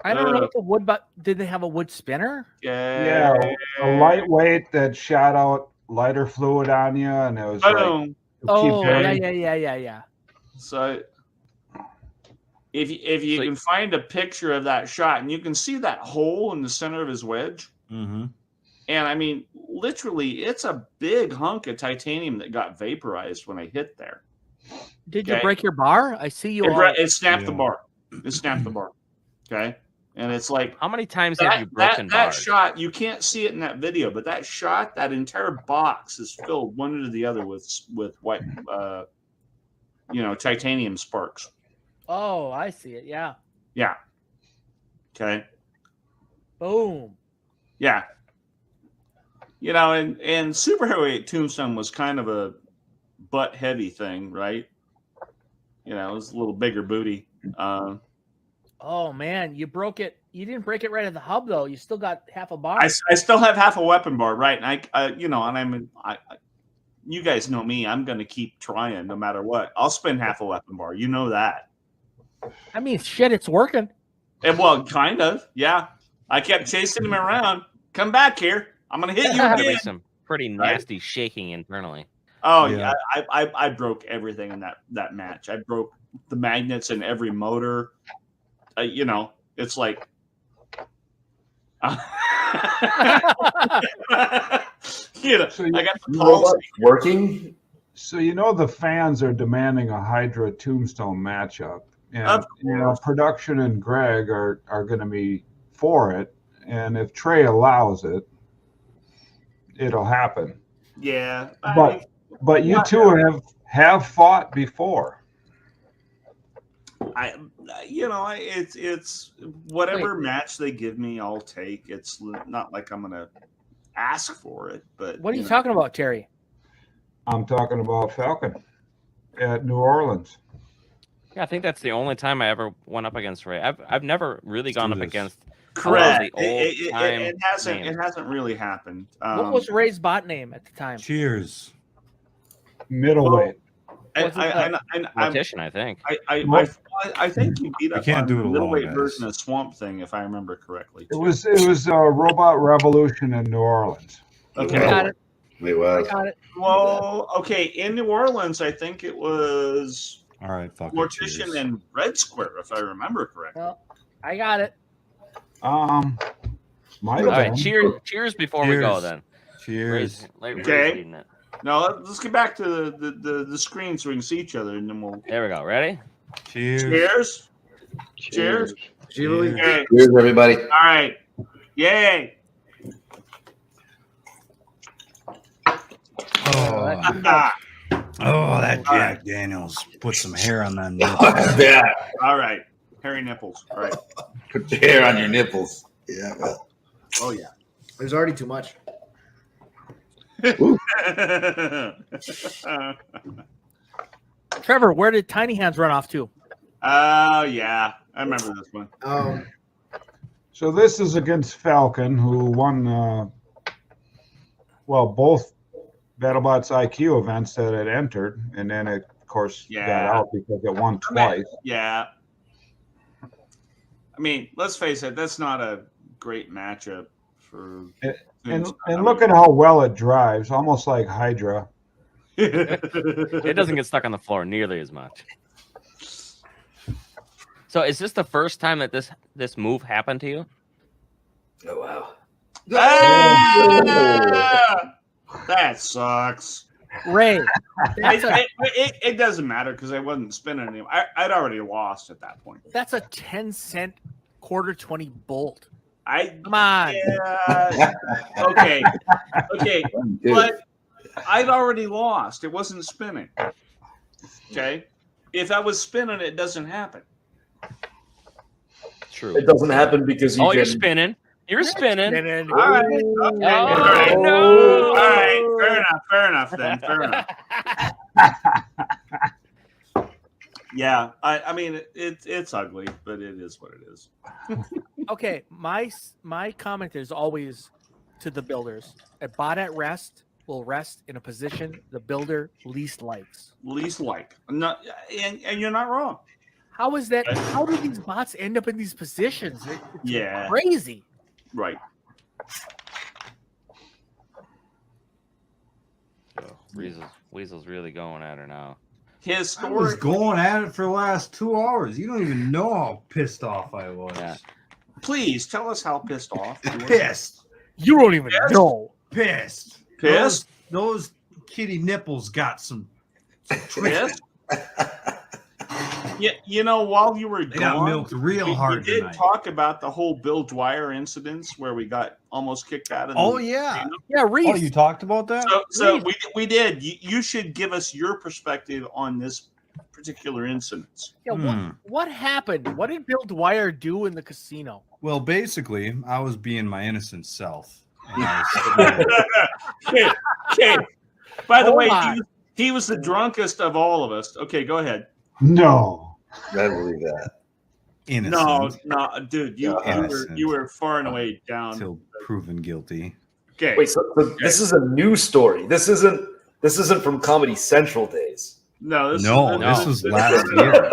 I don't know if the wood, but did they have a wood spinner? Yeah, a lightweight that shot out lighter fluid on you, and it was like, Oh, yeah. So if you can find a picture of that shot, and you can see that hole in the center of his wedge, Mm-hmm. and I mean, literally, it's a big hunk of titanium that got vaporized when I hit there. Did you Okay. break your bar? I see you. It snapped the bar. It snapped the bar. Okay, and it's like, how many times have you broken that bars? shot? You can't see it in that video, but that shot, that entire box is filled one into the other with white, titanium sparks. Oh, I see it. Yeah. Yeah. Okay. Boom. Yeah. And super heavyweight Tombstone was kind of a butt heavy thing, right? It was a little bigger booty. Oh man, you broke it. You didn't break it right at the hub though. You still got half a bar. I still have half a weapon bar, right? And you guys know me. I'm going to keep trying no matter what. I'll spend half a weapon bar. You know that. I mean, shit, it's working. And well, kind of, yeah. I kept chasing him around. Come back here. I'm going to hit you Gotta be again. some pretty nasty shaking internally. Oh Yeah. yeah, I broke everything in that match. I broke the magnets in every motor. It's like. I got the pulse. Working. So the fans are demanding a Hydra Tombstone matchup, and Of production and Greg are going to be for it, and if Trey allows it, it'll happen. Yeah, But you two have fought before. It's whatever match they give me, I'll take. It's not like I'm gonna ask for it, but What are you talking about, Terry? I'm talking about Falcon at New Orleans. Yeah, I think that's the only time I ever went up against Ray. I've never really gone up against correct. The old time It hasn't really happened. What was Ray's bot name at the time? Cheers. Middleweight. Mortician, I think. I think you beat You up can't on do it the alone, middleweight guys. version of Swamp Thing, if I remember correctly. It was Robot Revolution in New Orleans. Okay. I got it. It was. I got it. Well, okay, in New Orleans, I think it was All right, fuck it, Mortician cheers. and Red Square, if I remember correctly. Well, I got it. Might All have right, been. cheers before we go then. Cheers. Ray's Okay. leading it. No, let's get back to the screen so we can see each other, and then we'll. There we go. Ready? Cheers. Cheers. Cheers. Okay. Cheers, everybody. All right. Yay. Oh, that Jack Daniels put some hair on that nipple. Yeah. All right. Hairy nipples. All right. Put the hair on your nipples. Yeah. Well. Oh yeah. There's already too much. Trevor, where did Tiny Hands run off to? Oh yeah, I remember this one. So this is against Falcon, who won, both BattleBots IQ events that it entered, and then it, of course, got out because it won twice. Yeah. I mean, let's face it, that's not a great matchup for. And look at how well it drives, almost like Hydra. It doesn't get stuck on the floor nearly as much. So is this the first time that this move happened to you? Oh wow. Ah! That sucks. Ray, it doesn't matter because I wasn't spinning anymore. I'd already lost at that point. that's a 10-cent quarter 20 bolt. Come on. Yeah, okay, but I'd already lost. It wasn't spinning. Okay, if I was spinning, it doesn't happen. True. It doesn't happen because you. You're spinning. You're spinning. All right. Okay. Oh, All right. no. All right. Fair enough. Then. Fair enough. Yeah. I mean, it's ugly, but it is what it is. Okay, my comment is always to the builders. A bot at rest will rest in a position the builder least likes. And you're not wrong. How is that? How do these bots end up in these positions? It's crazy. Right. Weasel's really going at her now. I was going at it for the last 2 hours. You don't even know how pissed off I was. Yeah. Please tell us how pissed off. You were. Pissed. You don't even know. Pissed. Pissed? Those kitty nipples got some Pissed? Yeah, you know, while you were They got gone, milked real hard we did tonight. talk about the whole Bill Dwyer incidents where we got almost kicked out of. Oh yeah, yeah, Reese. Oh, you talked about that? So we did. You should give us your perspective on this particular incident. Yeah, what happened? What did Bill Dwyer do in the casino? Well, basically, I was being my innocent self. And I was Okay. By the Oh way, my. he was the drunkest of all of us. Okay, go ahead. No. I believe that. innocent. No, dude, you were far and away down till proven guilty. Okay. Wait, so this is a new story. This isn't from Comedy Central days. No, this was last year.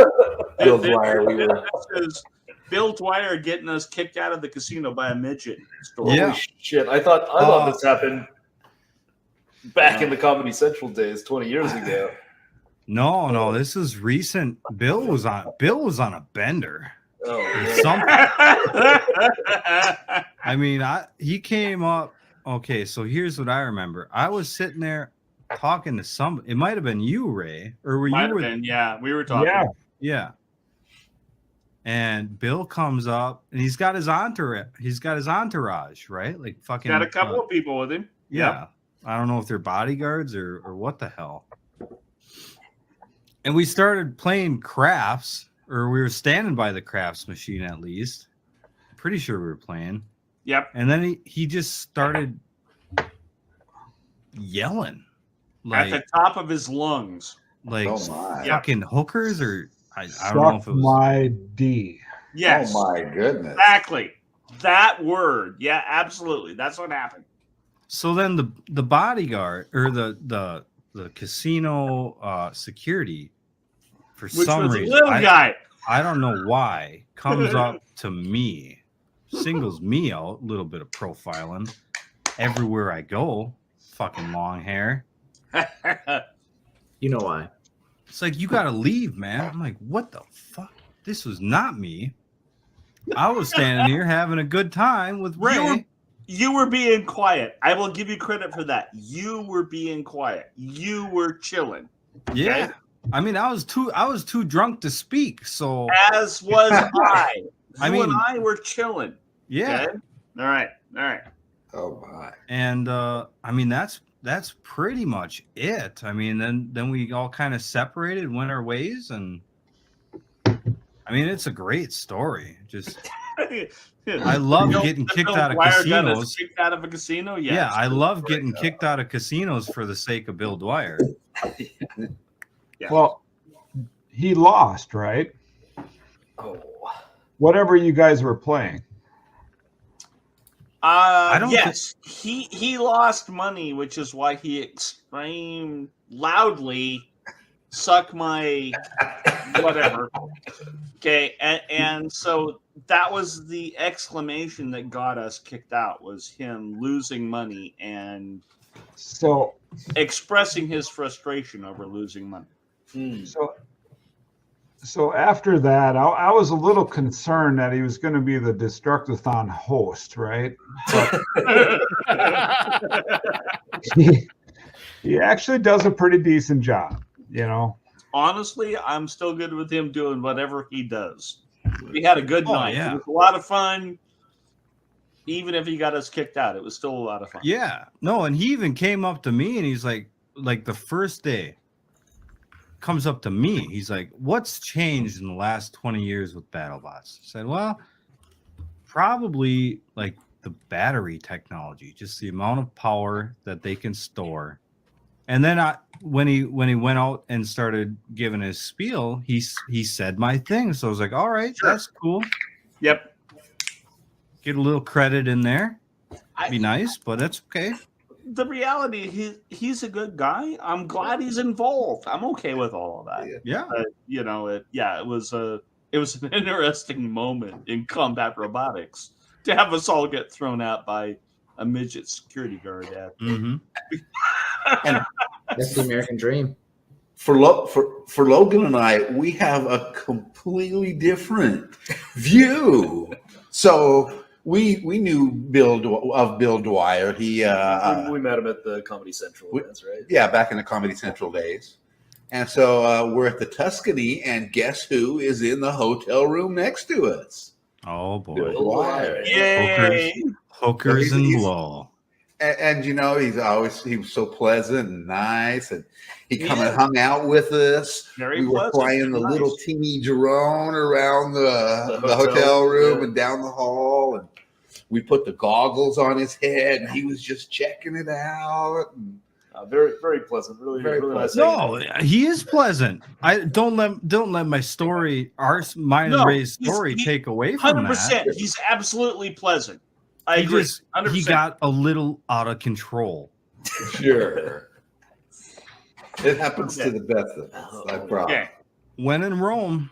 Bill Dwyer, This is Bill Dwyer getting us kicked out of the casino by a midget. Story. Holy shit! I thought this happened back in the Comedy Central days, 20 years ago. No, this is recent. Bill was on a bender. Oh, I mean, he came up. Okay, so here's what I remember. I was sitting there talking to somebody. It might have been you, Ray, or were you? Yeah, we were talking. Yeah. And Bill comes up, and he's got his entourage, right? Like fucking. Got a couple of people with him. Yeah. Yep. I don't know if they're bodyguards or what the hell. And we started playing crafts, or we were standing by the crafts machine at least. Pretty sure we were playing. Yep. And then he just started yelling. At the top of his lungs. Like Yep. fucking hookers, or I don't know if it was. My D. Yes. Oh my goodness. Exactly. That word. Yeah, absolutely. That's what happened. So then the bodyguard or the casino security, for Which some was a reason, little guy. I don't know why, comes up to me, singles me out, a little bit of profiling everywhere I go, fucking long hair. You know why? It's like, you gotta leave, man. I'm like, what the fuck? This was not me. I was standing here having a good time with Ray. You were being quiet. I will give you credit for that. You were being quiet. You were chilling. Okay? Yeah. I mean, I was too drunk to speak. So As was I. I You mean, and I were chilling. yeah. Okay? All right. Oh my. And I mean, that's pretty much it. I mean, then we all kind of separated, went our ways, and I mean, it's a great story. Just I love getting kicked out of casinos. Kicked out of a casino? Yeah, I love getting kicked out of casinos for the sake of Bill Dwyer. Yeah. Well, he lost, right? Oh. Whatever you guys were playing. Yes, he lost money, which is why he exclaimed loudly, "Suck my whatever." Okay, and so that was the exclamation that got us kicked out, was him losing money and So expressing his frustration over losing money. So after that, I was a little concerned that he was going to be the Destructathon host, right? But he actually does a pretty decent job, you know. Honestly, I'm still good with him doing whatever he does. We had a good night. Yeah. It was a lot of fun. Even if he got us kicked out, it was still a lot of fun. Yeah, no, and he even came up to me and he's like the first day, comes up to me. He's like, "What's changed in the last 20 years with BattleBots?" I said, "Well, probably like the battery technology, just the amount of power that they can store." And then when he went out and started giving his spiel, he said my thing. So I was like, "All right, that's cool." Yep. Get a little credit in there. Be nice, but that's okay. The reality, he's a good guy. I'm glad he's involved. I'm okay with all of that. Yeah. You know, it was an interesting moment in combat robotics to have us all get thrown out by a midget security guard. Mm-hmm. And That's the American dream. For Logan and I, we have a completely different view. So we knew Bill Dwyer. He we met him at the Comedy Central events, right? Yeah, back in the Comedy Central days. And so we're at the Tuscany, and guess who is in the hotel room next to us? Oh boy! Bill Dwyer. Yay! Hookers and blow. And you know, he was so pleasant and nice, and he come and hung out with us. Very we were pleasant, flying the nice. little teeny drone around the hotel room and down the hall, and we put the goggles on his head, and he was just checking it out. And, very, very pleasant. Really, Very really nice. No, he is pleasant. I don't let my story, mine and Ray's story, take away from 100%. that. He's absolutely pleasant. I He agree. just 100%. he got a little out of control. Sure. It happens to the best of us, I promise. Okay. When in Rome.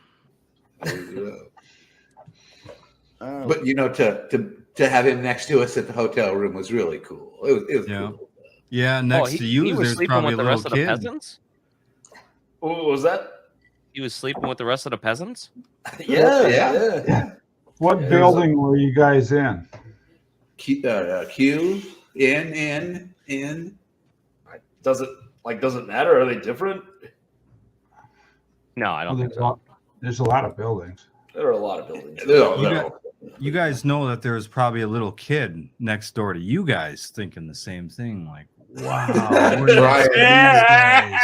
But you know, to have him next to us at the hotel room was really cool. It was cool. Yeah, next to you, he was there's sleeping probably with a the little rest of the kid. peasants. What was that? He was sleeping with the rest of the peasants. Yeah. What building were you guys in? Q in. Does it matter? Are they different? No, I don't think so. There's a lot of buildings. There are a lot of buildings. You guys know that there's probably a little kid next door to you guys thinking the same thing. Like, wow, we're Right.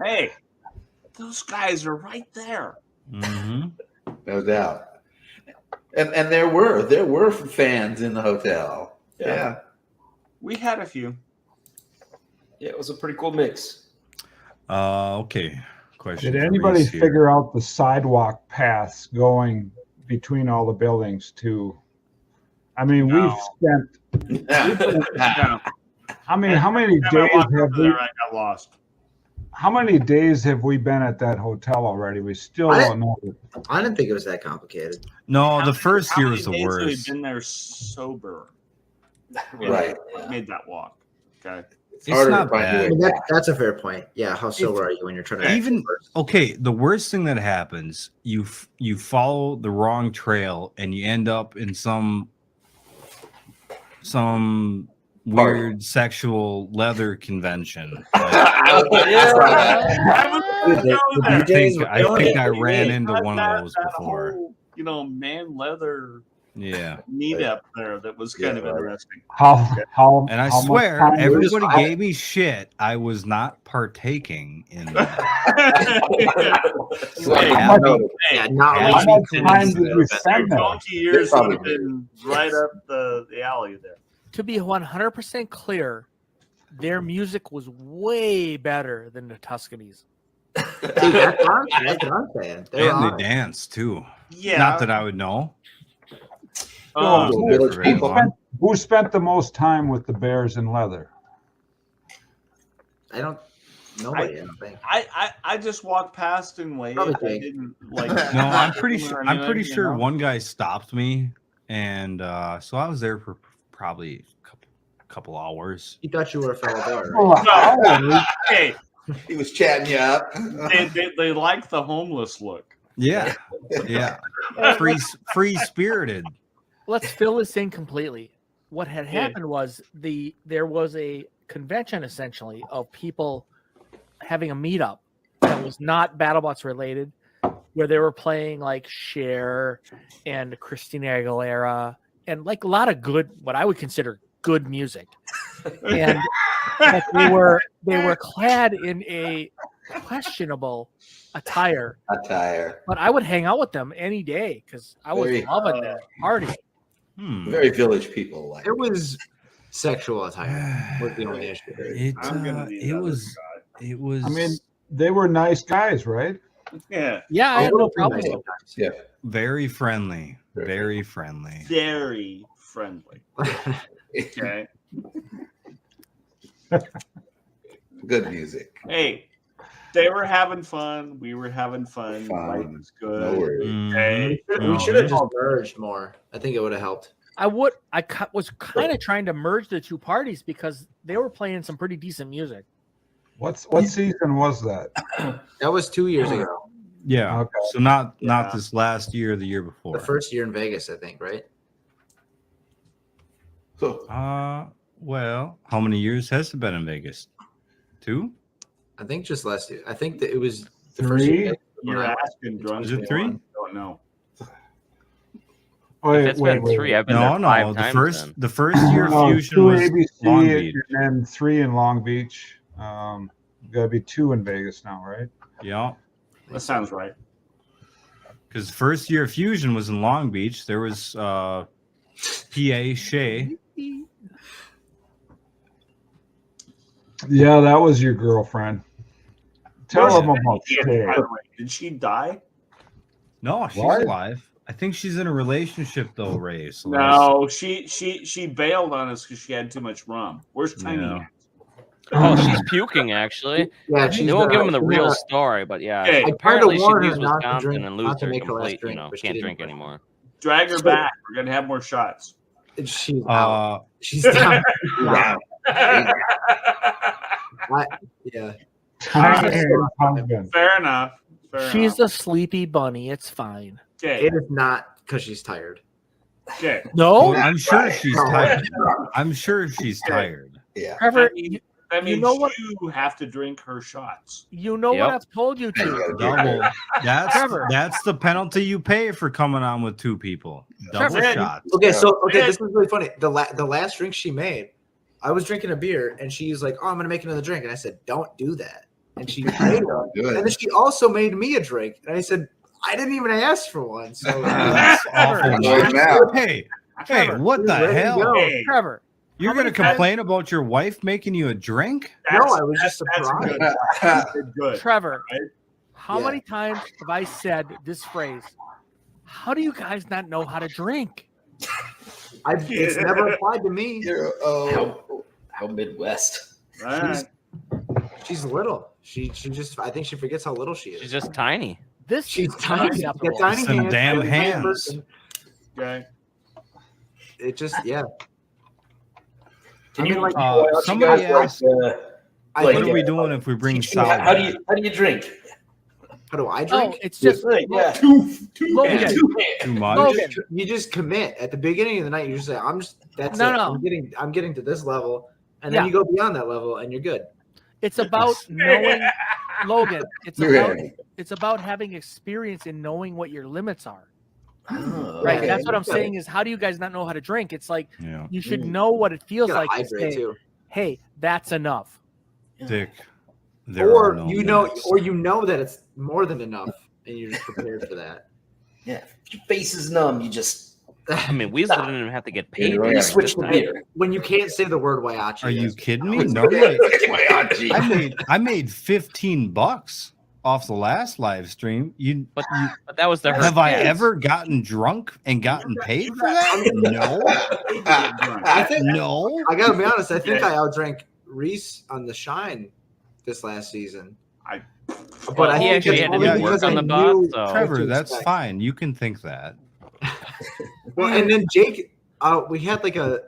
Hey, those guys are right there. Mm-hmm. No doubt. And there were fans in the hotel. Yeah. We had a few. Yeah, it was a pretty cool mix. Okay. Question. Did for anybody Reese here. figure out the sidewalk paths going between all the buildings too? I mean, No. we've spent. No. I mean, how many Every time I days walked have over we? there, I got lost. How many days have we been at that hotel already? We still don't know. I didn't think it was that complicated. No, the first How year many was the days have we worst. been there sober? Right. Made that walk. Okay. It's harder not to find bad. your way back. That's a fair point. Yeah, how sober are you when you're trying to Even okay, the worst thing that happens, you follow the wrong trail and you end up in some weird sexual leather convention. I think I ran into one of those before. Whole, man leather Yeah. meetup there that was kind of interesting. And I swear, everybody gave me shit. I was not partaking in that. How much time did you spend there? Donkey years would have been right up the alley there. To be 100% clear, their music was way better than the Tuscany's. That's what I'm saying. And they dance too. Yeah. Not that I would know. Who spent the most time with the bears in leather? Nobody. I don't think. I just walked past and waved. I didn't like. No, I'm pretty sure one guy stopped me, and so I was there for probably a couple hours. He thought you were a fellow bear, right? No, hey, he was chatting you up. They like the homeless look. Yeah, yeah, free spirited. Let's fill this in completely. What had happened was there was a convention essentially of people having a meetup that was not BattleBots related, where they were playing like Cher and Christina Aguilera and like a lot of good, what I would consider good music. And they were clad in a questionable attire. But I would hang out with them any day because I was loving that party. Very village people like. It was sexual attire. Was the only issue. It was. I mean, they were nice guys, right? Yeah. Yeah, I had no problem. Yeah. Very friendly. Very friendly. Very friendly. Okay. Good music. Hey, they were having fun. We were having fun. Life was good. No worries. Okay. We should have just merged more. I think it would have helped. I was kind of trying to merge the two parties because they were playing some pretty decent music. What season was that? That was 2 years ago. Yeah. Okay. So not this last year or the year before. The first year in Vegas, I think, right? Well, how many years has it been in Vegas? 2? I think just last year. I think that it was the 3? first year. You're asking drunk. Is it 3? I don't know. If it's been 3, I've been there 5 times. The first year Fusion 2 was ABC Long Beach. and then 3 in Long Beach. Gotta be 2 in Vegas now, right? Yeah. That sounds right. Because first year Fusion was in Long Beach. There was PA Shay. Yeah, that was your girlfriend. Tell them about Shay. Did she die? No, she's What? alive. I think she's in a relationship though, Ray. So No, she bailed on us because she had too much rum. Where's Tiny? Yeah. at? Oh, she's puking actually. Yeah, They won't give him the real story, but yeah. Hey, I apparently she warned her leaves not to Wisconsin drink- and not loses to her make her last complete, drink, but she can't didn't drink drink. anymore. Drag her back. We're gonna have more shots. She's out. She's down. Wow. Yeah. Fair enough. She's a sleepy bunny. It's fine. Okay. It is not because she's tired. Okay. No, I'm sure she's tired. I'm sure she's tired. Yeah. Trevor, That means you know what? you have to drink her shots. You know what I've told you to. Double. Trevor. That's the penalty you pay for coming on with 2 people. Double Trevor. shots. Okay, so this is really funny. The last drink she made, I was drinking a beer, and she's like, "Oh, I'm gonna make another drink," and I said, "Don't do that." And she made one, and then she also made me a drink, and I said, "I didn't even ask for one." So That's awful. Hey, what the ready to hell? go. Hey, Trevor, You're going to complain about your wife making you a drink? No, I was just that's surprised. good. Trevor, Right? how Yeah. many times have I said this phrase? How do you guys not know how to drink? It's never applied to me. How Midwest. She's little. She just. I think she forgets how little she is. She's just tiny. She's tiny. She's got tiny Some hands. damn She's a tiny hands. person. Okay. It just Can you like somebody asked, what what are we doing if we bring salad? How do you drink? How do I drink? Oh, it's just yeah. Too Logan. much. You just commit at the beginning of the night. You just say, "I'm just that's No, it. no. I'm getting to this level," and then Yeah. you go beyond that level, and you're good. It's about knowing, Logan. Okay. It's about having experience in knowing what your limits are. Oh, Right. okay. That's what I'm Yeah. saying. Is how do you guys not know how to drink? It's like Yeah. you should know what it feels gotta like to hydrate, say, too. "Hey, that's enough." Dick. There are Or no you know, limits. or you know that it's more than enough, and you're just prepared for that. Yeah, if your face is numb, you just. I mean, Weasel didn't even have to get paid. You for this switch the time. beer. When you can't say the word Whyachi. Are you kidding me? It's No way. Whyachi. I made $15 off the last live stream. But that was the Have I hurt ever gotten drunk and gotten paid for that? No. I think No. I gotta be honest. I think I outdrank Reese on the Shine this last season. Well, I he think actually it's had to only do work because on I the bot, knew so- what to Trevor, that's expect. fine. You can think that. Well, and then Jake, we had like a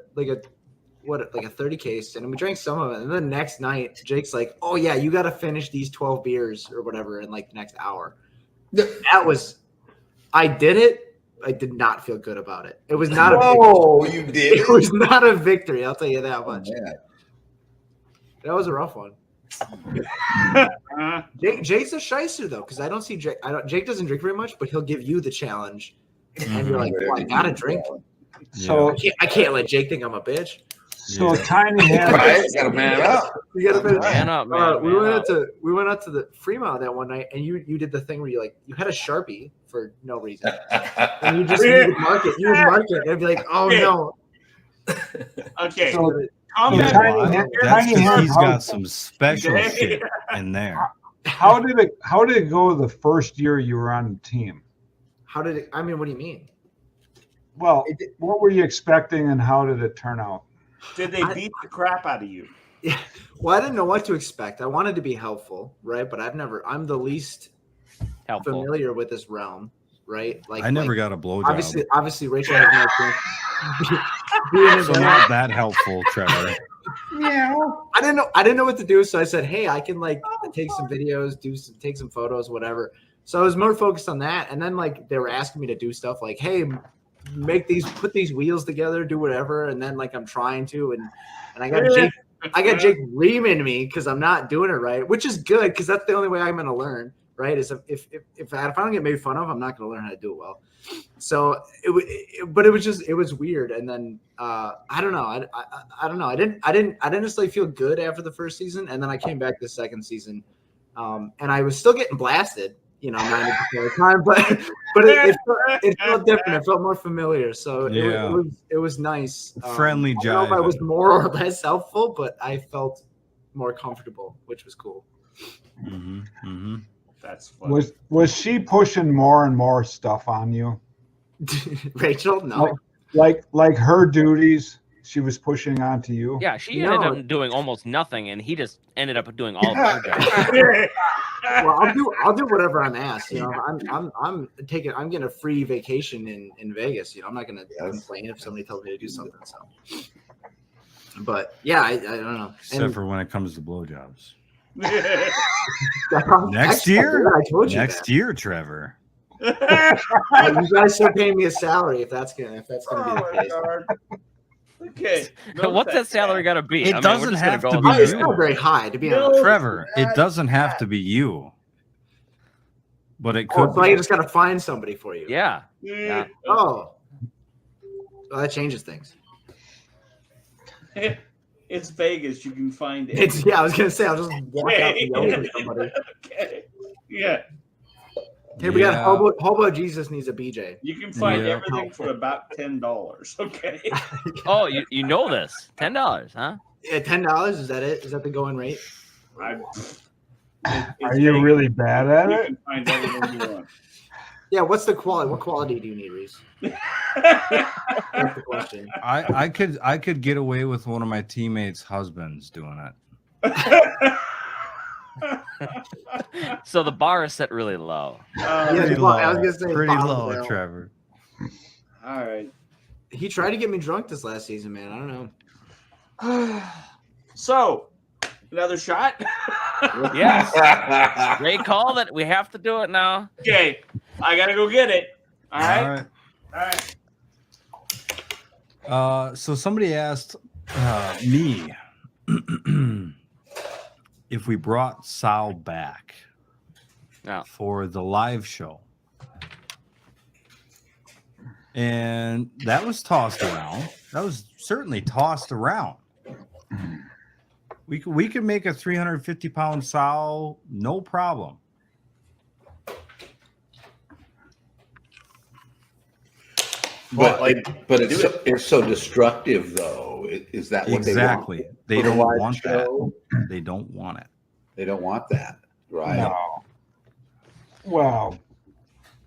30 case, and we drank some of it. And then the next night, Jake's like, "Oh yeah, you got to finish these 12 beers or whatever in like the next hour." That was, I did it. I did not feel good about it. It was not a victory. You did. It was not a victory. I'll tell you that Oh, much. man. That was a rough one. Jake's a shyster though, because I don't see Jake. Jake doesn't drink very much, but he'll give you the challenge, and you're like, "Oh, I gotta drink." So I can't let Jake think I'm a bitch. So Tiny Hand. Right? Gotta man up. You gotta Man up, man. we man went up. we went out to the Fremont that one night, and you did the thing where you had a Sharpie for no reason, and you would mark it. You would mark it, and I'd be like, "Oh no." Okay. So Comment. Tiny Hand- That's Tiny because Hand, he's how- got some special shit in there. How did it go the first year you were on the team? How did it? I mean, what do you mean? Well, what were you expecting, and how did it turn out? Did they beat the crap out of you? Yeah. Well, I didn't know what to expect. I wanted to be helpful, right? But I'm the least Helpful. familiar with this realm, right? Like I never got a blowjob. Obviously, Rachel has no chance. Being So not that helpful, Trevor. I didn't know what to do, so I said, "Hey, I can like take some videos, take some photos, whatever." So I was more focused on that, and then like they were asking me to do stuff like, "Hey, put these wheels together, do whatever," and then like I'm trying to, and I got Jake reaming me because I'm not doing it right, which is good because that's the only way I'm gonna learn, right? Is if I don't get made fun of, I'm not gonna learn how to do it well. So it was weird, and then I don't know. I don't know. I didn't necessarily feel good after the first season, and then I came back the second season, and I was still getting blasted, 90% of the time, but it felt different. It felt more familiar. So it was nice. Friendly I don't know if I jive. was more or less helpful, but I felt more comfortable, which was cool. Mm-hmm, mm-hmm. That's funny. Was she pushing more and more stuff on you? Rachel, no. Like her duties, she was pushing onto you. Yeah, she ended up doing almost nothing, and he just ended up doing all of her jobs. Well, I'll do whatever I'm asked. I'm getting a free vacation in Vegas. I'm not gonna complain if somebody tells me to do something. So, but yeah, I don't know. Except for when it comes to blowjobs. Next Next year? I told you Next year, Trevor. you guys start paying me a salary if that's gonna be the case. Okay. What's that salary got to be? It doesn't have to be It's you. not very high, to be honest. Trevor, it doesn't have to be you. But it could So I just gotta find somebody for you. Yeah. Oh. Well, that changes things. It's Vegas. You can find it. I was gonna say I'll just walk out and yell for somebody. Okay. Yeah. Hey, we got Hobo Jesus needs a BJ. You can find everything for about $10. Okay. Oh, you know this. $10, huh? Yeah, $10. Is that it? Is that the going rate? Are you really bad at You it? can find everything you want. Yeah. What's the quality? What quality do you need, Reese? That's the question. I could get away with one of my teammates' husbands doing it. So the bar is set really low. Pretty I low. was gonna say Pretty bottom low, barrel. Trevor. All right. He tried to get me drunk this last season, man. I don't know. So, another shot? Yes. Ray called it. We have to do it now. Okay. I got to go get it. All right. All right. So somebody asked me if we brought Sal back for the live show. And that was tossed around. That was certainly tossed around. We could make a 350-pound Sal, no problem. But it's so destructive, though. Is that what exactly? They Don't want want that. They don't want it. They don't want that, right? No. Well,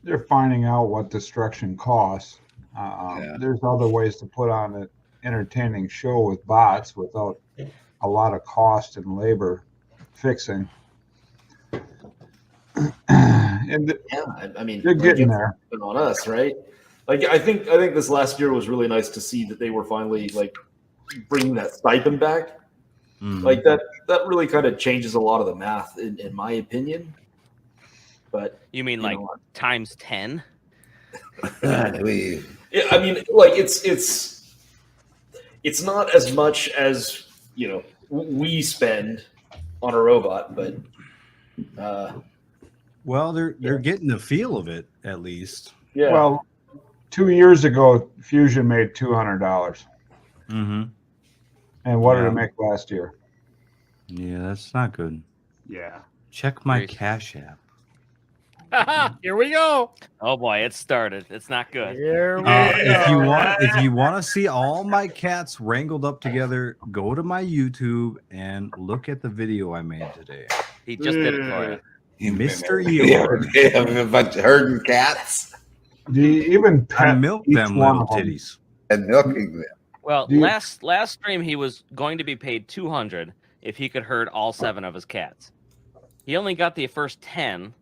they're finding out what destruction costs. There's other ways to put on an entertaining show with bots without a lot of cost and labor fixing. And I mean, they're getting there. On us, right? Like I think this last year was really nice to see that they were finally like bringing that stipend back. Mm-hmm. Like that really kind of changes a lot of the math, in my opinion. But you mean like times 10? Yeah, I mean, like it's not as much as we spend on a robot, but well, they're getting the feel of it at least. Yeah. Well, 2 years ago, Fusion made $200. Mm-hmm. And what did it make last year? Yeah, that's not good. Yeah. Check my Cash App. Here we go. Oh boy, it started. It's not good. Here we If you want to see all my cats wrangled up together, go to my YouTube and look at the video I made today. He just did it for you. Mr. Eeyore. They have a bunch of herding cats. Do you even pet milk each them one little of them? titties? And milking them. Well, last stream he was going to be paid $200 if he could herd all 7 of his cats. He only got the first 10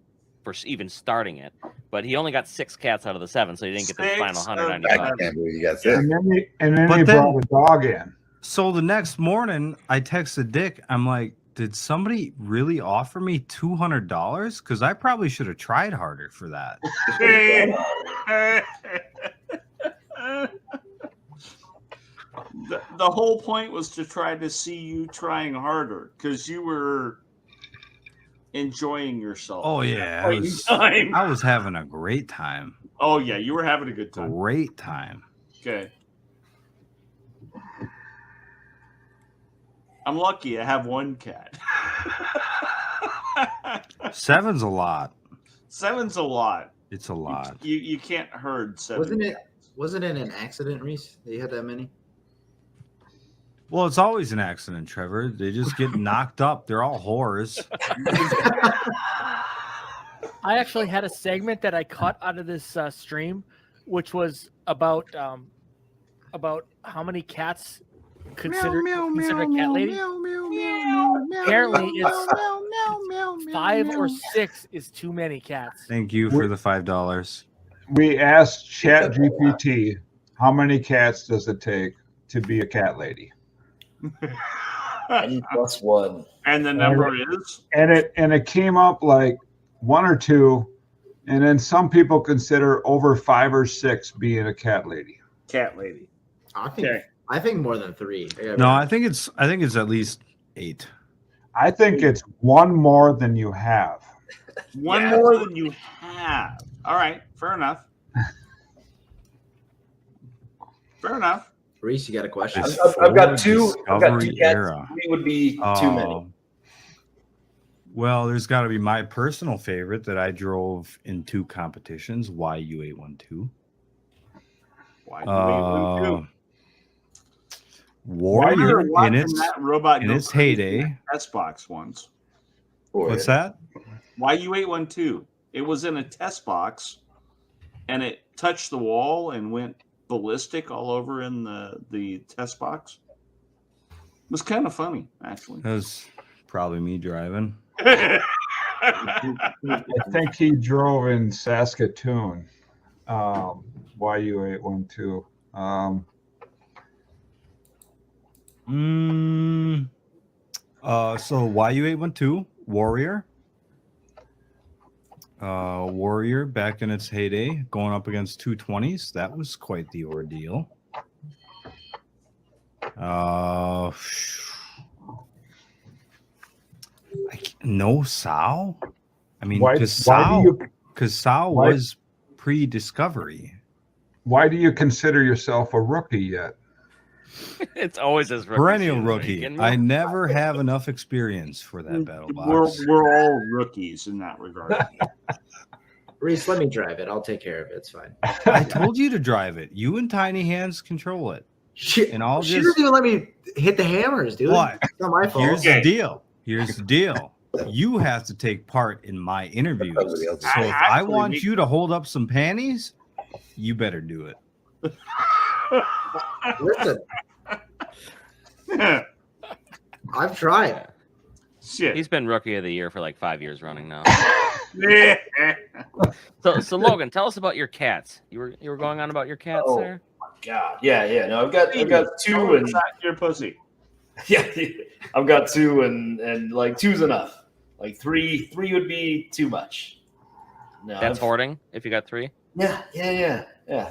for even starting it, but he only got 6 cats out of the 7, so he didn't get the final 195. I can't believe you got 6. And then But he then- brought a dog in. So the next morning, I texted Dick. I'm like, did somebody really offer me $200? Because I probably should have tried harder for that. The whole point was to try to see you trying harder because you were enjoying yourself. Oh yeah, I was having a great time. Oh yeah, you were having a good time. Great time. Okay. I'm lucky I have 1 cat. 7's a lot. 7's a lot. It's a lot. You can't herd 7. Wasn't it an accident, Reese, that you had that many? Well, it's always an accident, Trevor. They just get knocked up. They're all whores. I actually had a segment that I cut out of this stream, which was about how many cats considered a cat lady. Apparently, it's 5 or 6 is too many cats. Thank you for the $5. We asked ChatGPT, how many cats does it take to be a cat lady? N plus 1. And the number is? And it came up like 1 or 2, and then some people consider over 5 or 6 being a cat lady. Cat lady. I think more than 3. No, I think it's at least 8. I think it's 1 more than you have. One more than you have. All right, fair enough. Fair enough. Reese, you got a question? I've got 2. I've got 2 Discovery cats. era. 3 would be too many. Well, there's got to be my personal favorite that I drove in 2 competitions, YU812. YU812. Warrior in its heyday. Test box once. What's that? YU812. It was in a test box, and it touched the wall and went ballistic all over in the test box. It was kind of funny, actually. That was probably me driving. I think he drove in Saskatoon, YU812. So YU812 Warrior. Warrior back in its heyday, going up against 220s. That was quite the ordeal. No Sao. I mean, because Sao was pre-discovery. Why do you consider yourself a rookie yet? It's always his rookie Perennial season. rookie. I never have enough experience for that BattleBots. We're all rookies in that regard. Reese, let me drive it. I'll take care of it. It's fine. I told you to drive it. You and Tiny Hands control it. And I'll She just doesn't even let me hit the hammers, dude. What? It's not my fault. Here's the deal. Here's the deal. You have to take part in my interviews. So if I want you to hold up some panties, you better do it. Listen, I've tried. Shit. He's been rookie of the year for like 5 years running now. So Logan, tell us about your cats. You were going on about your cats there. My God, yeah. No, I've got two and your pussy. Yeah, I've got two and like two's enough. Like three would be too much. No, That's hoarding. If you got 3. Yeah.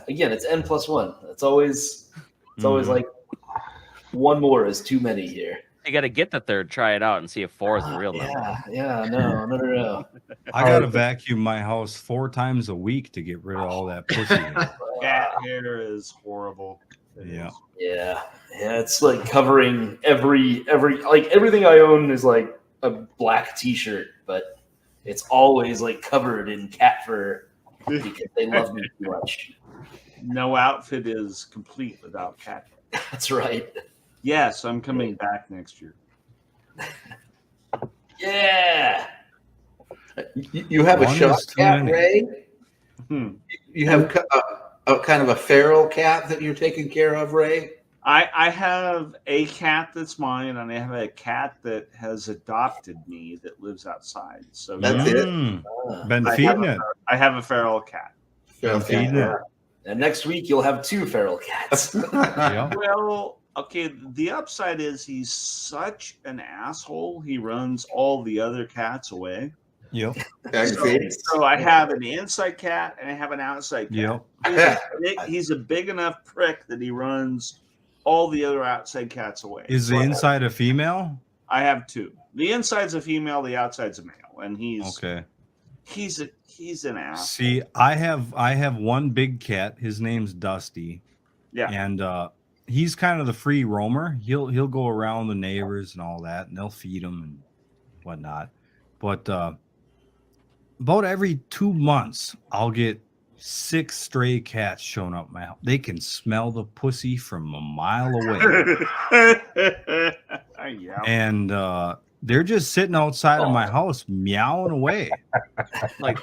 Again, it's N+1. It's always like one more is too many here. You got to get the third, try it out, and see if 4 is the real number. No. I gotta vacuum my house 4 times a week to get rid of all that pussy. Cat hair is horrible. Yeah. Yeah. It's like covering every like everything I own is like a black T-shirt, but it's always like covered in cat fur because they love me too much. No outfit is complete without cat hair. That's right. Yes, I'm coming back next year. Yeah. You have a shop cat, Ray? You have a kind of a feral cat that you're taking care of, Ray? I have a cat that's mine, and I have a cat that has adopted me that lives outside. So That's it? Been feeding it. I have a feral cat. Feeding it. And next week you'll have 2 feral cats. Well, okay, the upside is he's such an asshole. He runs all the other cats away. Yep. So I have an inside cat and I have an outside cat. Yep. He's a big enough prick that he runs all the other outside cats away. Is the inside a female? I have 2. The inside's a female, the outside's a male, and he's an ass. See, I have one big cat. His name's Dusty. Yeah. And he's kind of the free roamer. He'll go around the neighbors and all that, and they'll feed him and whatnot. But about every 2 months, I'll get 6 stray cats showing up my house. They can smell the pussy from a mile away. Yeah. And they're just sitting outside of my house meowing away. like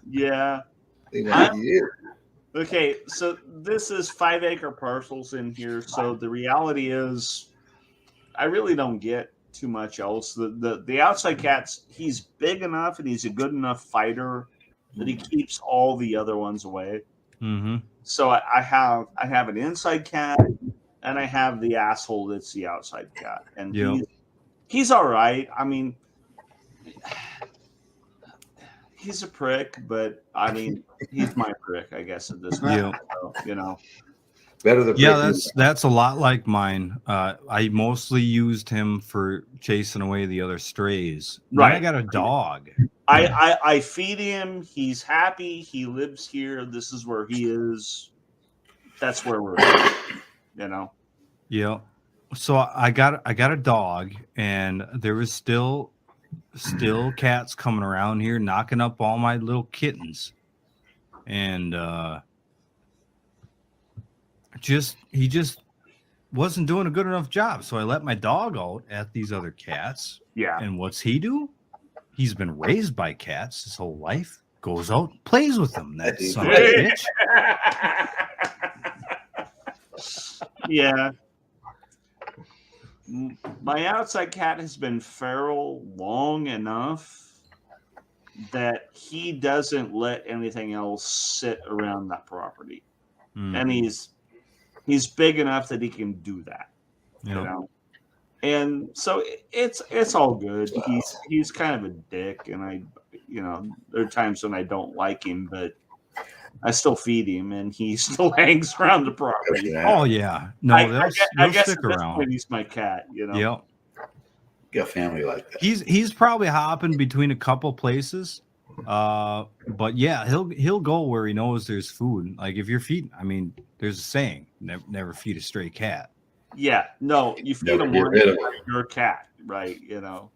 Yeah. Okay, so this is 5-acre parcels in here. So the reality is I really don't get too much else. The outside cat's, he's big enough and he's a good enough fighter that he keeps all the other ones away. Mm-hmm. So I have an inside cat and I have the asshole that's the outside cat. And he's all right. I mean, he's a prick, but I mean, he's my prick, I guess, at this point. So, you know. That's a lot like mine. I mostly used him for chasing away the other strays. Then I got a dog. I feed him. He's happy. He lives here. This is where he is. That's where we're at, you know. Yeah. So I got a dog, and there was still cats coming around here knocking up all my little kittens, and he just wasn't doing a good enough job. So I let my dog out at these other cats. Yeah. And what's he do? He's been raised by cats his whole life. Goes out, plays with them. That son of a bitch. Yeah. My outside cat has been feral long enough that he doesn't let anything else sit around that property. And He's big enough that he can do that. Yeah. You know, and so it's all good. He's kind of a dick, and there are times when I don't like him, but I still feed him, and he still hangs around the property. Oh yeah, no, I they'll guess stick at this around. point he's my cat. You know. Yep. Got family like that. He's probably hopping between a couple places, but yeah, he'll go where he knows there's food. Like if you're feeding, I mean, there's a saying: never feed a stray cat. Yeah, no, you feed Never him get one, rid of your cat, right? You know.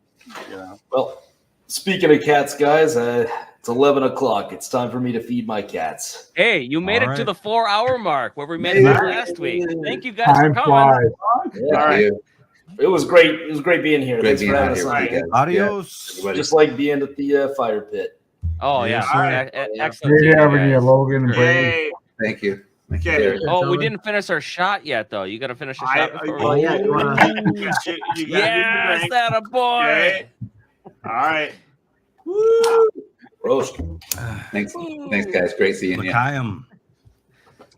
Well, speaking of cats, guys, it's 11 o'clock. It's time for me to feed my cats. Hey, you made All it to right. the 4-hour mark where we made it last week. Thank you guys Time for coming. flies. Yeah, All right. It was great. It was great being here. Great Thanks being for out having us here on. with you guys. Adios. Everybody. Just like being at the fire pit. Oh Yes, yeah, sir. excellent. Great team, having you, guys. Logan and Brady. Yay. Thank you. Okay. Oh, we didn't finish our shot yet, though. You got to finish your shot before Oh we. yeah, you wanna? You Yes, that a boy. Okay. All right. Roast. Thanks, guys. Great seeing you. Mikayim.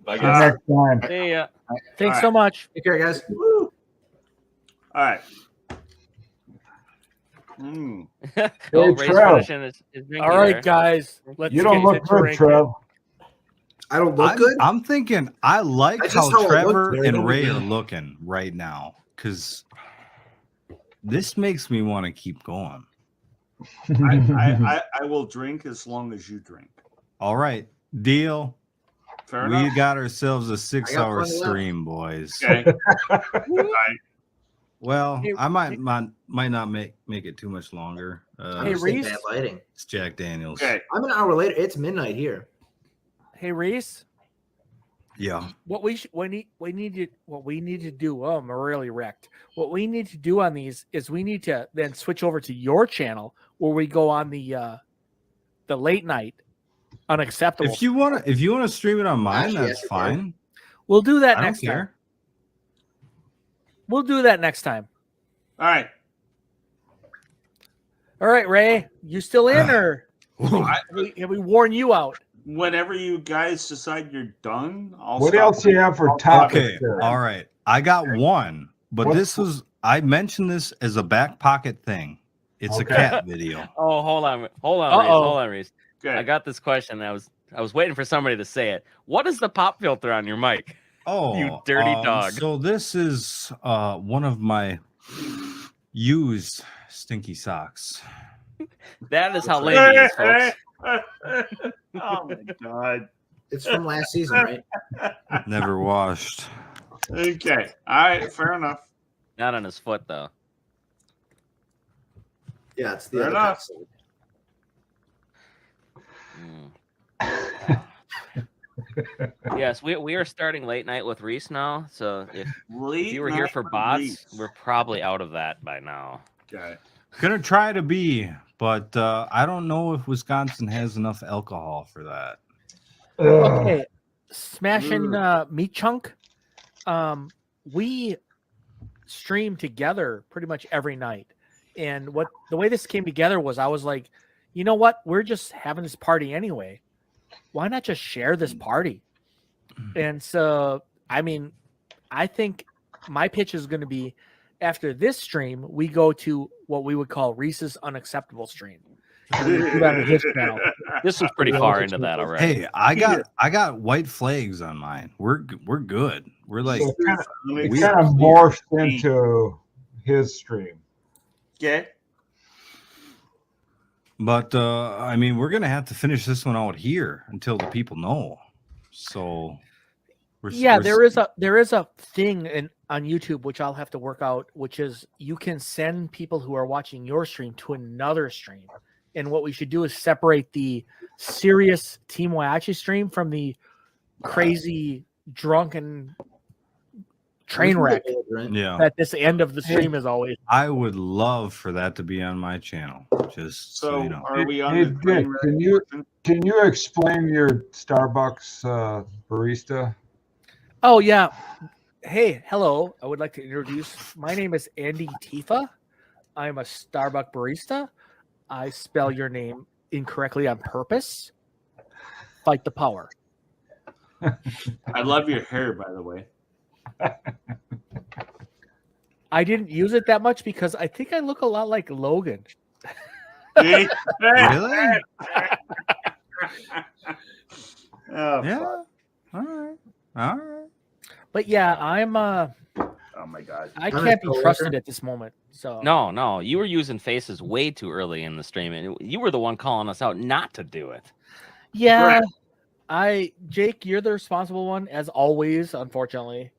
Bye, Till guys. next time. See ya. Thanks All so much. Take care, guys. All right. Mm. Oh, Hey, Ray's Trev. finishing his drink All right, there. guys. Let's You don't get look into good, ranking. Trev. I don't look good. I'm thinking I like That's how just how it Trevor looks, Ray. and Don't Ray be are mean. looking right now because this makes me want to keep going. I will drink as long as you drink. All right, deal. Fair We enough. got ourselves a 6-hour plenty left. stream, boys. Okay. All right. Well, Hey, I might not make it too much longer. Hey, Just Reese. bad lighting. It's Jack Daniels. Okay. I'm an hour later. It's midnight here. Hey, Reese. Yeah. What we need to do. Oh, I'm really wrecked. What we need to do on these is we need to then switch over to your channel where we go on the late night unacceptable. If you wanna stream it on mine, Actually, that's yes, fine. We'll do that I don't next time. care. We'll do that next time. All right. All right, Ray, you still in or have we worn you out? Whenever you guys decide you're done, I'll What stop. else do you have for topics Okay. there? All right. I got one, but What's- I mentioned this as a back pocket thing. It's Okay. a cat video. Oh, hold on, Reese. Hold on, Reese. Okay. I got this question. I was waiting for somebody to say it. What is the pop filter on your mic? Oh, You dirty dog. So this is one of my used stinky socks. That is how lame he is, folks. Oh my god. It's from last season, right? Never washed. Okay. All right. Fair enough. Not on his foot though. Yeah, it's the Fair other enough. console. Yes, we are starting late night with Reese now. So if you were here night for with bots, Reese. we're probably out of that by now. Okay. Gonna try to be, but I don't know if Wisconsin has enough alcohol for that. Okay, smashing meat chunk. We stream together pretty much every night, and the way this came together was I was like, you know what? We're just having this party anyway. Why not just share this party? And so, I mean, I think my pitch is going to be after this stream, we go to what we would call Reese's Unacceptable stream. And we do that on his channel. This was pretty far into that already. Hey, I got white flags on mine. We're good. We're like So it we kind are of clear. morphed into his stream. Okay. But I mean, we're gonna have to finish this one out here until the people know. So, there is a thing on YouTube which I'll have to work out, which is you can send people who are watching your stream to another stream. And what we should do is separate the serious Team Whyachi stream from the crazy drunken train wreck Yeah. that this end of the stream is always. I would love for that to be on my channel. Just so you know. Are we on Hey, the Dick, train wreck? can you explain your Starbucks barista? Oh yeah. Hey, hello. I would like to introduce. My name is Andy Tifa. I'm a Starbucks barista. I spell your name incorrectly on purpose. Fight the power. I love your hair, by the way. I didn't use it that much because I think I look a lot like Logan. Really? Oh, Yeah. fuck. All right. All right. But yeah, I'm Oh my god. I can't be trusted at this moment. So No, you were using faces way too early in the stream, and you were the one calling us out not to do it. yeah, Jake, you're the responsible one as always, unfortunately.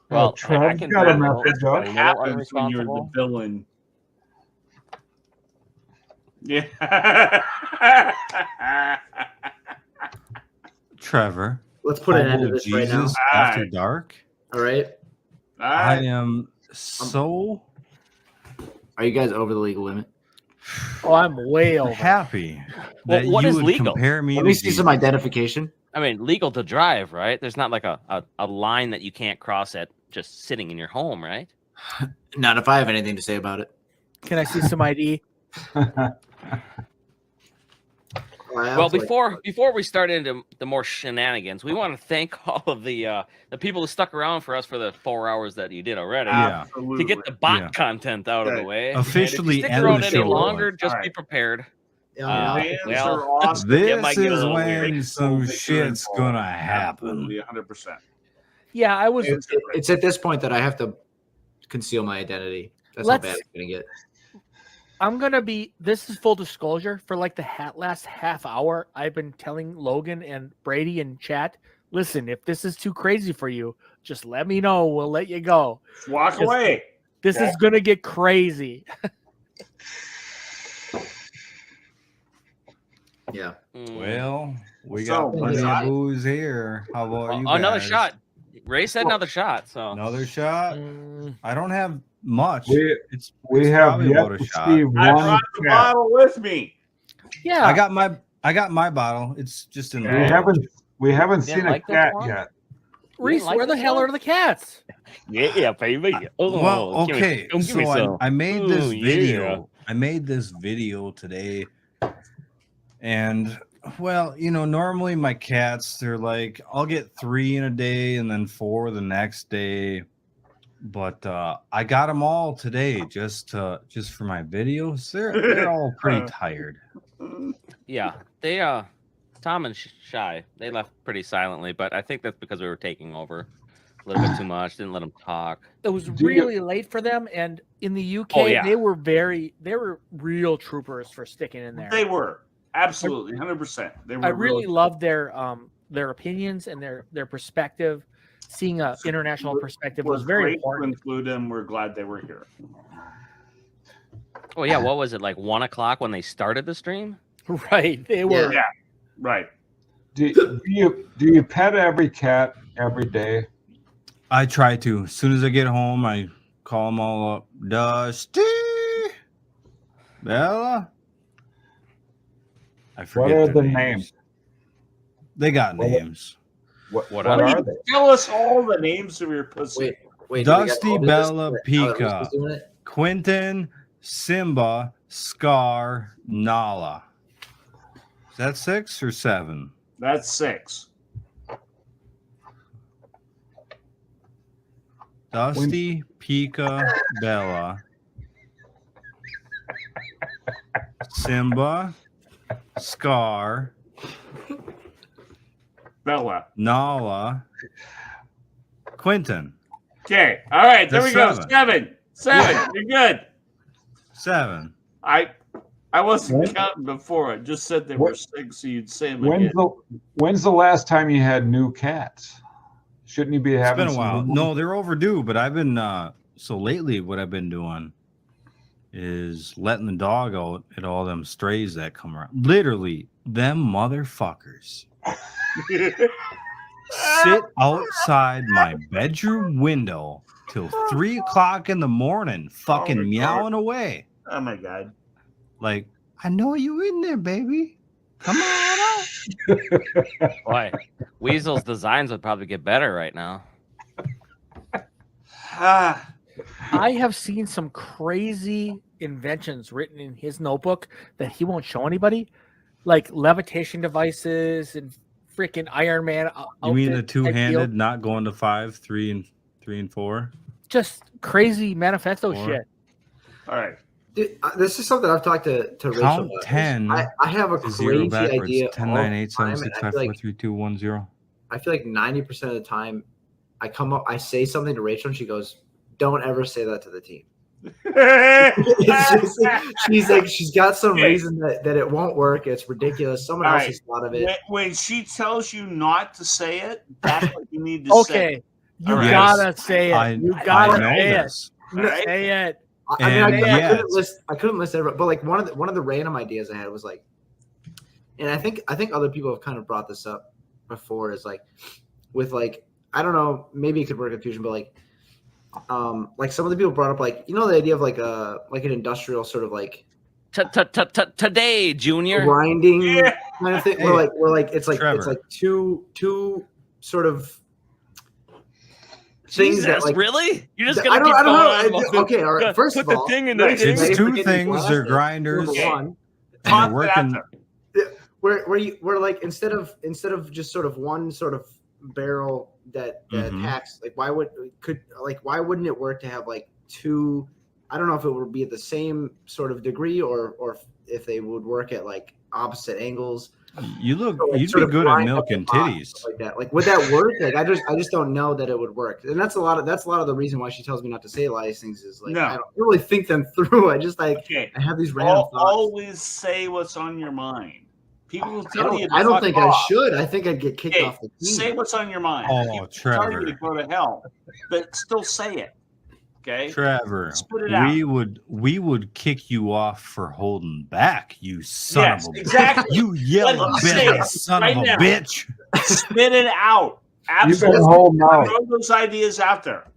Well, I Trev's can got be a a little- message a up. little Happens when you're the unresponsible. villain. Yeah. Trevor. Let's put an end to Oh, this right now. Jesus After Alright. dark. All right. I am so Are you guys over the legal limit? Oh, I'm way over. happy Well, that what you is would legal? compare me Let to me see some Jesus. identification. I mean, legal to drive, right? There's not like a line that you can't cross at just sitting in your home, right? Not if I have anything to say about it. Can I see some ID? Well, before we start into the more shenanigans, we want to thank all of the people who stuck around for us for the 4 hours that you did already. Yeah. To get the bot Yeah. content out of the way. Officially and if you stick end around the any show. longer, just All be right. prepared. Fans are awesome. it might This get a is little when weird. some shit's gonna happen. Absolutely, 100%. Yeah, I was. It's at this point that I have to conceal my identity. That's Let's- how bad it's gonna get. I'm gonna be. This is full disclosure. For like the last half hour, I've been telling Logan and Brady in chat. Listen, if this is too crazy for you, just let me know. We'll let you go. Walk away. This is gonna get crazy. Yeah. Well, we So, got plenty shot. of booze here. How about you? Another guys? shot. Ray said another shot. So Another shot. I don't have much. We It's have probably yet about a to shot. see I one brought the chat. bottle with me. Yeah, I got my bottle. It's just in We the haven't Didn't seen a like those cat ones? yet. Reese, like where the this hell one? are the cats? yeah, baby. Oh, Well, give me- okay. give me So some. I made this Oh, yeah. video. I made this video today, and well, normally my cats, they're like, I'll get 3 in a day and then 4 the next day. But I got them all today just for my videos. They're all pretty tired. Yeah, they Tom and Shy, they left pretty silently, but I think that's because we were taking over a little bit too much. Didn't let them talk. It was Do you- really late for them, and in the UK, Oh, yeah. they were real troopers for sticking in there. They were absolutely 100%. They were. I really loved their opinions and their perspective. Seeing an international perspective was very great important. to include them. We're glad they were here. Oh yeah, what was it, like 1 o'clock when they started the stream? Right, they were. Yeah, right. Do you pet every cat every day? I try to. As soon as I get home, I call them all up. Dusty, Bella. I forget What are their the names. names? They got names. What are are they? Tell us all the names of your pussy. Wait. do we got Dusty, all this? Bella, Now that Reese Pika, is doing it? Quentin, Simba, Scar, Nala. Is that 6 or 7? That's 6. Dusty, Pika, Bella, Simba, Scar, Bella. Nala, Quentin. Okay. All right. There That's we go. 7. 7. You're good. 7. I wasn't counting before. I just said there were 6, so you'd say them again. When's the last time you had new cats? Shouldn't you be It's having been a some while. new No, ones? they're overdue, but I've been so lately what I've been doing is letting the dog out at all them strays that come around. Literally, them motherfuckers sit outside my bedroom window till 3 o'clock in the morning, fucking Oh my meowing away. Oh my god. Like, I know you in there, baby. Come on out. Boy, Weasel's designs would probably get better right now. Ah, I have seen some crazy inventions written in his notebook that he won't show anybody, like levitation devices and freaking Iron Man. You mean the outfit type deal. two-handed, not going to 5, 3, and 4? Just crazy manifesto Four. shit. All right. Dude, this is something I've talked to Rachel Count about. 10. I have a to 0 crazy backwards. idea. 10, all 9, the 8, 7, time, 6, and I 5, feel 4, like 3, 2, 1, 0. I feel like 90% of the time, I come up, I say something to Rachel, and she goes, "Don't ever say that to the team." It's just like, she's like, she's got some reason that it won't work. It's ridiculous. Someone All else right. has thought of it. When she tells you not to say it, that's what you need to say. Okay, you All right. gotta say it. You gotta know say this. it. Right? Say it. I mean, And I couldn't list everyone, but like one of the random ideas I had was like, and I think other people have kind of brought this up before, is like with like, I don't know, maybe it could work in Fusion, but like some of the people brought up like, you know, the idea of like an industrial sort of like Today, Junior. grinding kind of thing, Hey, where like it's like Trevor. it's like two sort of things that Jesus, like really? You're just I gonna don't, keep I don't going know. on about Okay, all right. it. First Put of the all, thing in ready, the ready It's for two getting things. blasted? They're grinders. Number one, And they're working. where like instead of just sort of one sort of barrel that hacks, like why wouldn't it work to have like two? I don't know if it would be at the same sort of degree or if they would work at like opposite angles. You'd like, be sort of good at grind up milking the pot, titties. stuff like that. Like would that work? Like I just don't know that it would work, and that's a lot of the reason why she tells me not to say a lot of these things is like No. I don't really think them through. I just like I have these random thoughts. Always say what's on your mind. People will tell you. I don't fuck think off. I should. I think I'd get kicked off the team. Say what's on your mind. Oh, People tell Trevor. you to go to hell, but still say it. Okay, Trevor, Spit it out. we would kick you off for holding back, you son Yes, of a exactly. You yellow Let me say bitch, it son right of a now. bitch. Spit it out. You better Absolutely. hold out. Throw those ideas out there.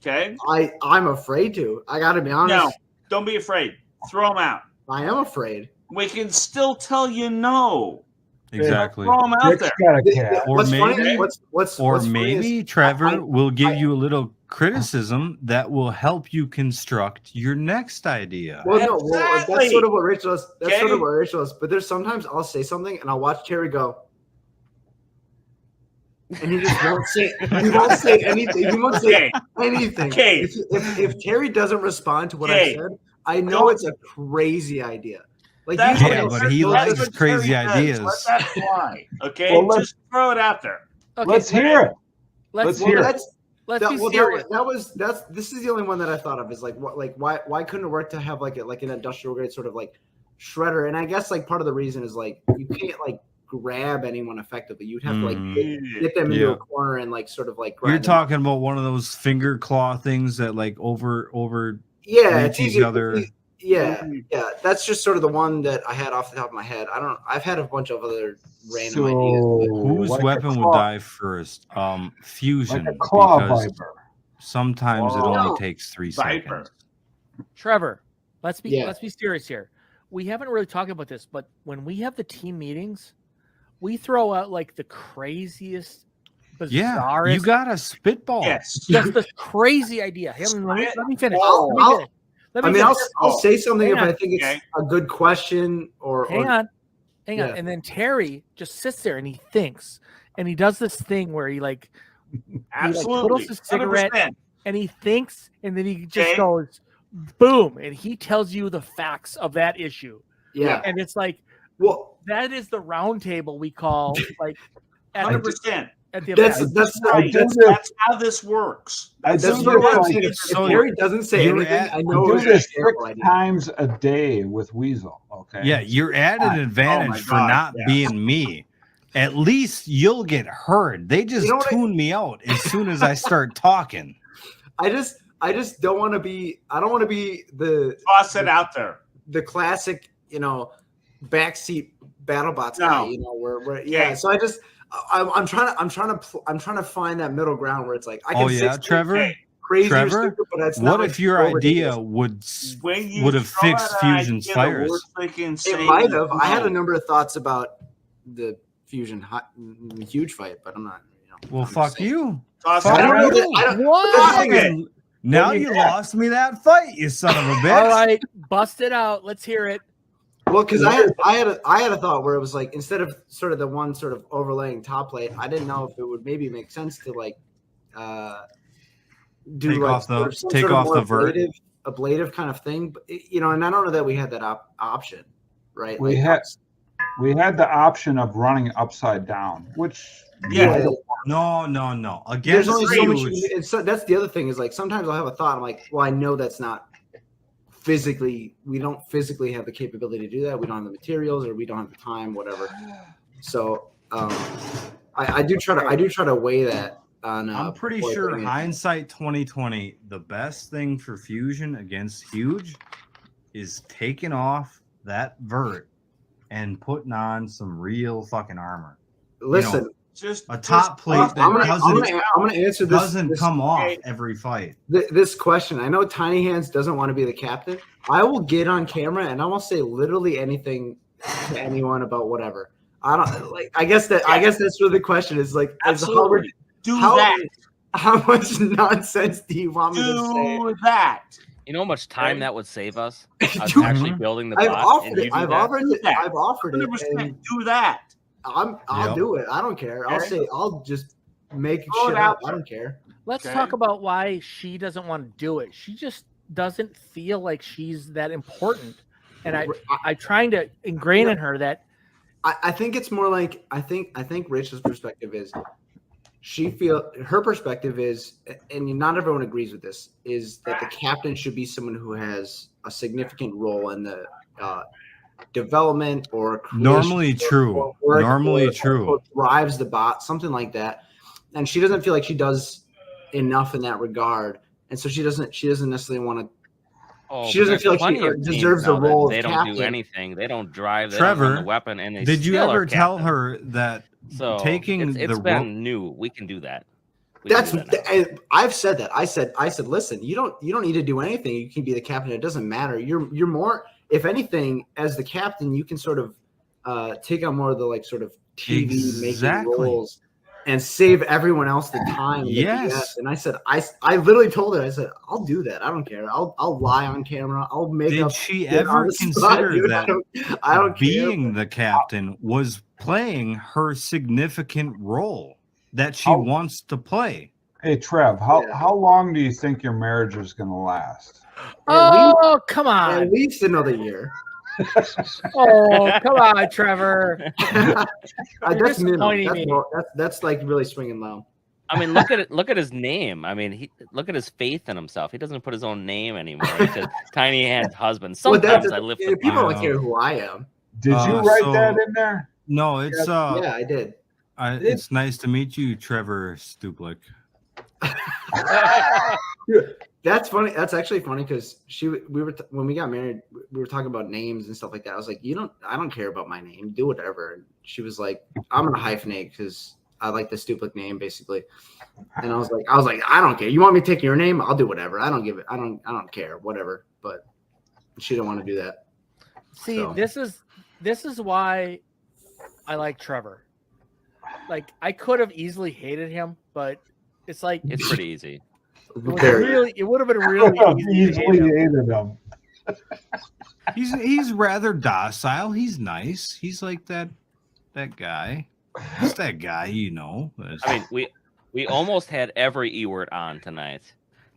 Okay. I'm afraid to. I got to be honest. No, don't be afraid. Throw them out. I am afraid. We can still tell you no. Exactly. Throw them out Dick's there. got a cat. Or What's maybe, funny? What's funny maybe is Trevor will give you a little criticism that will help you construct your next idea. Well, no, Exactly. that's sort of what Rachel is. That's Okay. sort of what Rachel is. But there's sometimes I'll say something and I'll watch Terry go, and he just won't say. He won't say anything. He won't say anything. Okay. If Terry doesn't respond to what Okay. I said, I know it's a crazy idea. Like That's usually Yeah, I'll but say- he I'll likes just- crazy Terry does. ideas. Let that fly. Okay, Well, let's- just throw it out there. Okay, Let's hear it. Let's Let's hear it. Let's be Well, serious. this is the only one that I thought of is like why couldn't it work to have like an industrial grade sort of like shredder? And I guess like part of the reason is like you can't like grab anyone effectively. You'd have to like get them into Yeah. a corner and like sort of like You're grind them up. talking about one of those finger claw things that like over Yeah, reach it's each easy. other. Yeah, that's just sort of the one that I had off the top of my head. I've had a bunch of other random ideas. Whose like a weapon would claw- die first? Fusion. Like a claw because viper. sometimes it Whoa. only takes 3 Viper. seconds. Trevor, let's be Yeah. serious here. We haven't really talked about this, but when we have the team meetings, we throw out like the craziest, Yeah, bizarrest, you got a spitball. Yes. just this crazy idea. Hey, let me finish. I'll- Let me finish. Let me I mean, I'll finish. say something Hang if on. I think it's Okay. a good question or Hang on. Yeah. And then Terry just sits there and he thinks, and he does this thing where he like Absolutely. twiddles his cigarette 100%. and he thinks, and then he just Okay. goes boom, and he tells you the facts of that issue. Yeah. And it's like, Well, that is the round table we call like at the, 100%. at the that's event. that's Right. do this- That's how this works. I that's do sort of what I'm this saying. like- If Terry doesn't say you're anything, at- I I know do it's this a terrible 6 idea. times a day with Weasel. Okay. Yeah, you're at an advantage for God, not yeah. being me. At least you'll get heard. They just know what tune me out as soon as I start talking. I just don't want to be. I don't want to be Toss it out there. the classic, backseat BattleBots guy. No. Where yeah. So I'm trying to find that middle ground where it's like I can Oh say yeah, something Trevor. crazy or Trevor, stupid, but it's not what like if your so idea ridiculous. would have throw fixed out an Fusion's idea, the fires? worst they can say It might have. is I had no. a number of thoughts about the Fusion huge fight, but I'm not. Well, I'm fuck just saying. you. Toss Fuck it I don't out know there. that. I don't. What? But the thing is, Fucking- now you lost me that fight, you son of a bitch. All right, bust it out. Let's hear it. Well, because I had a thought where it was like instead of sort of the one sort of overlaying top plate, I didn't know if it would maybe make sense to like do Take like off the- sort of some take sort of off more the vert. ablative kind of thing. But, you know, and I don't know that we had that option, right? We Like, had the option of running upside down, which Yeah. No. There's Against only so much. huge. And so that's the other thing is like sometimes I'll have a thought. I'm like, well, I know that's not physically. We don't physically have the capability to do that. We don't have the materials, or we don't have the time, whatever. So I do try to weigh that on. I'm pretty before sure putting it- hindsight 2020, the best thing for Fusion against huge is taking off that vert and putting on some real fucking armor. Listen, just a top plate that I'm gonna answer this. doesn't come off every fight. This question. I know Tiny Hands doesn't want to be the captain. I will get on camera and I will say literally anything to anyone about whatever. I don't like. I guess that's where the question is. Like, Absolutely. That. How much nonsense do you want me to say? Do that. You know how much time that would save us? Us Dude, actually building the I've bot. offered and it. you do I've that? offered it. I've offered it. 100% and do that. I'll Yep. do it. I don't care. I'll say. I'll just make Throw it shit out up. I don't care. Let's Okay. talk about why she doesn't want to do it. She just doesn't feel like she's that important. And I'm trying to ingrain in her that I think it's more like I think Rich's perspective is her perspective is, and not everyone agrees with this, is that the captain should be someone who has a significant role in the development or creation Normally or true. work Normally or true. drives the bot, something like that. And she doesn't feel like she does enough in that regard, and so she doesn't necessarily want to. Oh, She doesn't there's feel like plenty she of teams deserves the now that role of They don't captain. do anything. They don't drive. They don't Trevor, run the weapon, and they did you still ever are tell captain. her that So taking it's the been new. We can do that. We can That's do that now. I've said that. I said, listen, you don't need to do anything. You can be the captain. It doesn't matter. You're more, if anything, as the captain, you can sort of take on more of the like sort of TV Exactly. making roles and save everyone else the time. and the Yes. BS. And I said, I literally told her, I said, I'll do that. I don't care. I'll lie on camera. I'll make Did up. she shit on ever the spot, consider dude. that I don't care. being the captain was playing her significant role that she Oh. wants to play? Hey Trev, how long do you think your marriage is going to last? oh, come on. At least another year. Oh, come on, Trevor. That's minimum. disappointing me. That's like really swinging low. I mean, look at his name. I mean, look at his faith in himself. He doesn't put his own name anymore. He says Tiny Hand's husband. Well, Sometimes I lift the people bar. don't care who I am. Did you write that in there? No, it's Yeah, I did. it's nice to meet you, Trevor Stuplik. That's funny. That's actually funny because when we got married, we were talking about names and stuff like that. I was like, I don't care about my name. Do whatever. And she was like, I'm gonna hyphenate because I like the Stuplik name, basically. And I was like, I don't care. You want me to take your name? I'll do whatever. I don't care. Whatever. But she didn't want to do that. See, So. this is why I like Trevor. Like I could have easily hated him, but it's like It's pretty easy. it would have been really easy to hate Easily him. hated him. He's rather docile. He's nice. He's like that guy. He's that guy, you know. I mean, we almost had every E word on tonight.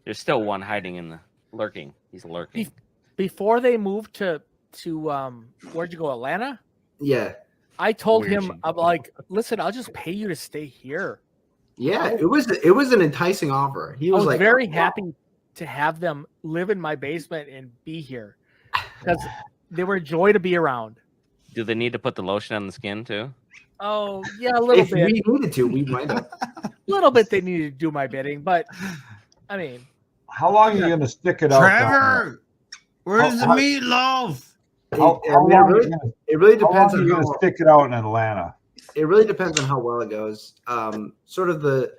There's still one hiding in the lurking. He's lurking. Before they moved to where'd you go, Atlanta? Yeah. I told him, I'm like, listen, I'll just pay you to stay here. Yeah, it was an enticing offer. He I was was like very "Oh, happy to have them live in my basement and be here because they were a joy to be around. Do they need to put the lotion on the skin too? Oh yeah, a little If bit. we needed to, we might have. A little bit they needed to do my bidding, but I mean, How long are you going to stick it out? Trevor, where's the How- meatloaf? How I long mean, are you gonna- it really how long depends are on you going how, to stick it out in Atlanta? it really depends on how well it goes. Sort of the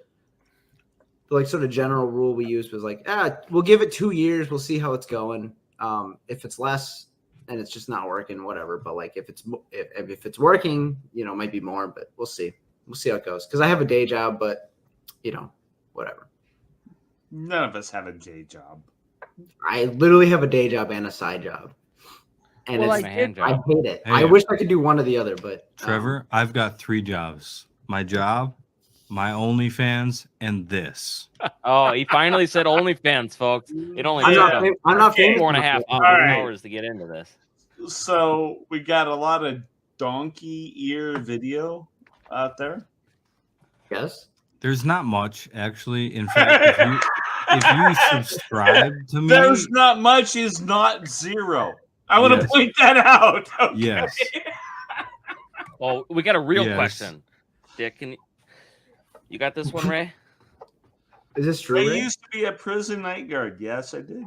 like sort of general rule we used was like, we'll give it 2 years, we'll see how it's going. If it's less and it's just not working, whatever. But like if it's working, it might be more, but we'll see. We'll see how it goes. Because I have a day job, but whatever. None of us have a day job. I literally have a day job and a side job. and Well, it's, I I did- hate it. Hey. I wish I could do one or the other, but Trevor, I've got 3 jobs. My job, my OnlyFans, and this. Oh, he finally said OnlyFans, folks. It only I'm took not him fam- I'm not famous 4.5 enough yet. hours to get into this. So we got a lot of donkey ear video out there. Yes. There's not much, actually. In fact, if you subscribe to me, There's not much is not 0. I want to Yes. point that out. Okay? yes. Oh, we got a real Yes. question. Dick, you got this one, Ray? Is this I true? Ray? used to be a prison night guard. Yes, I did.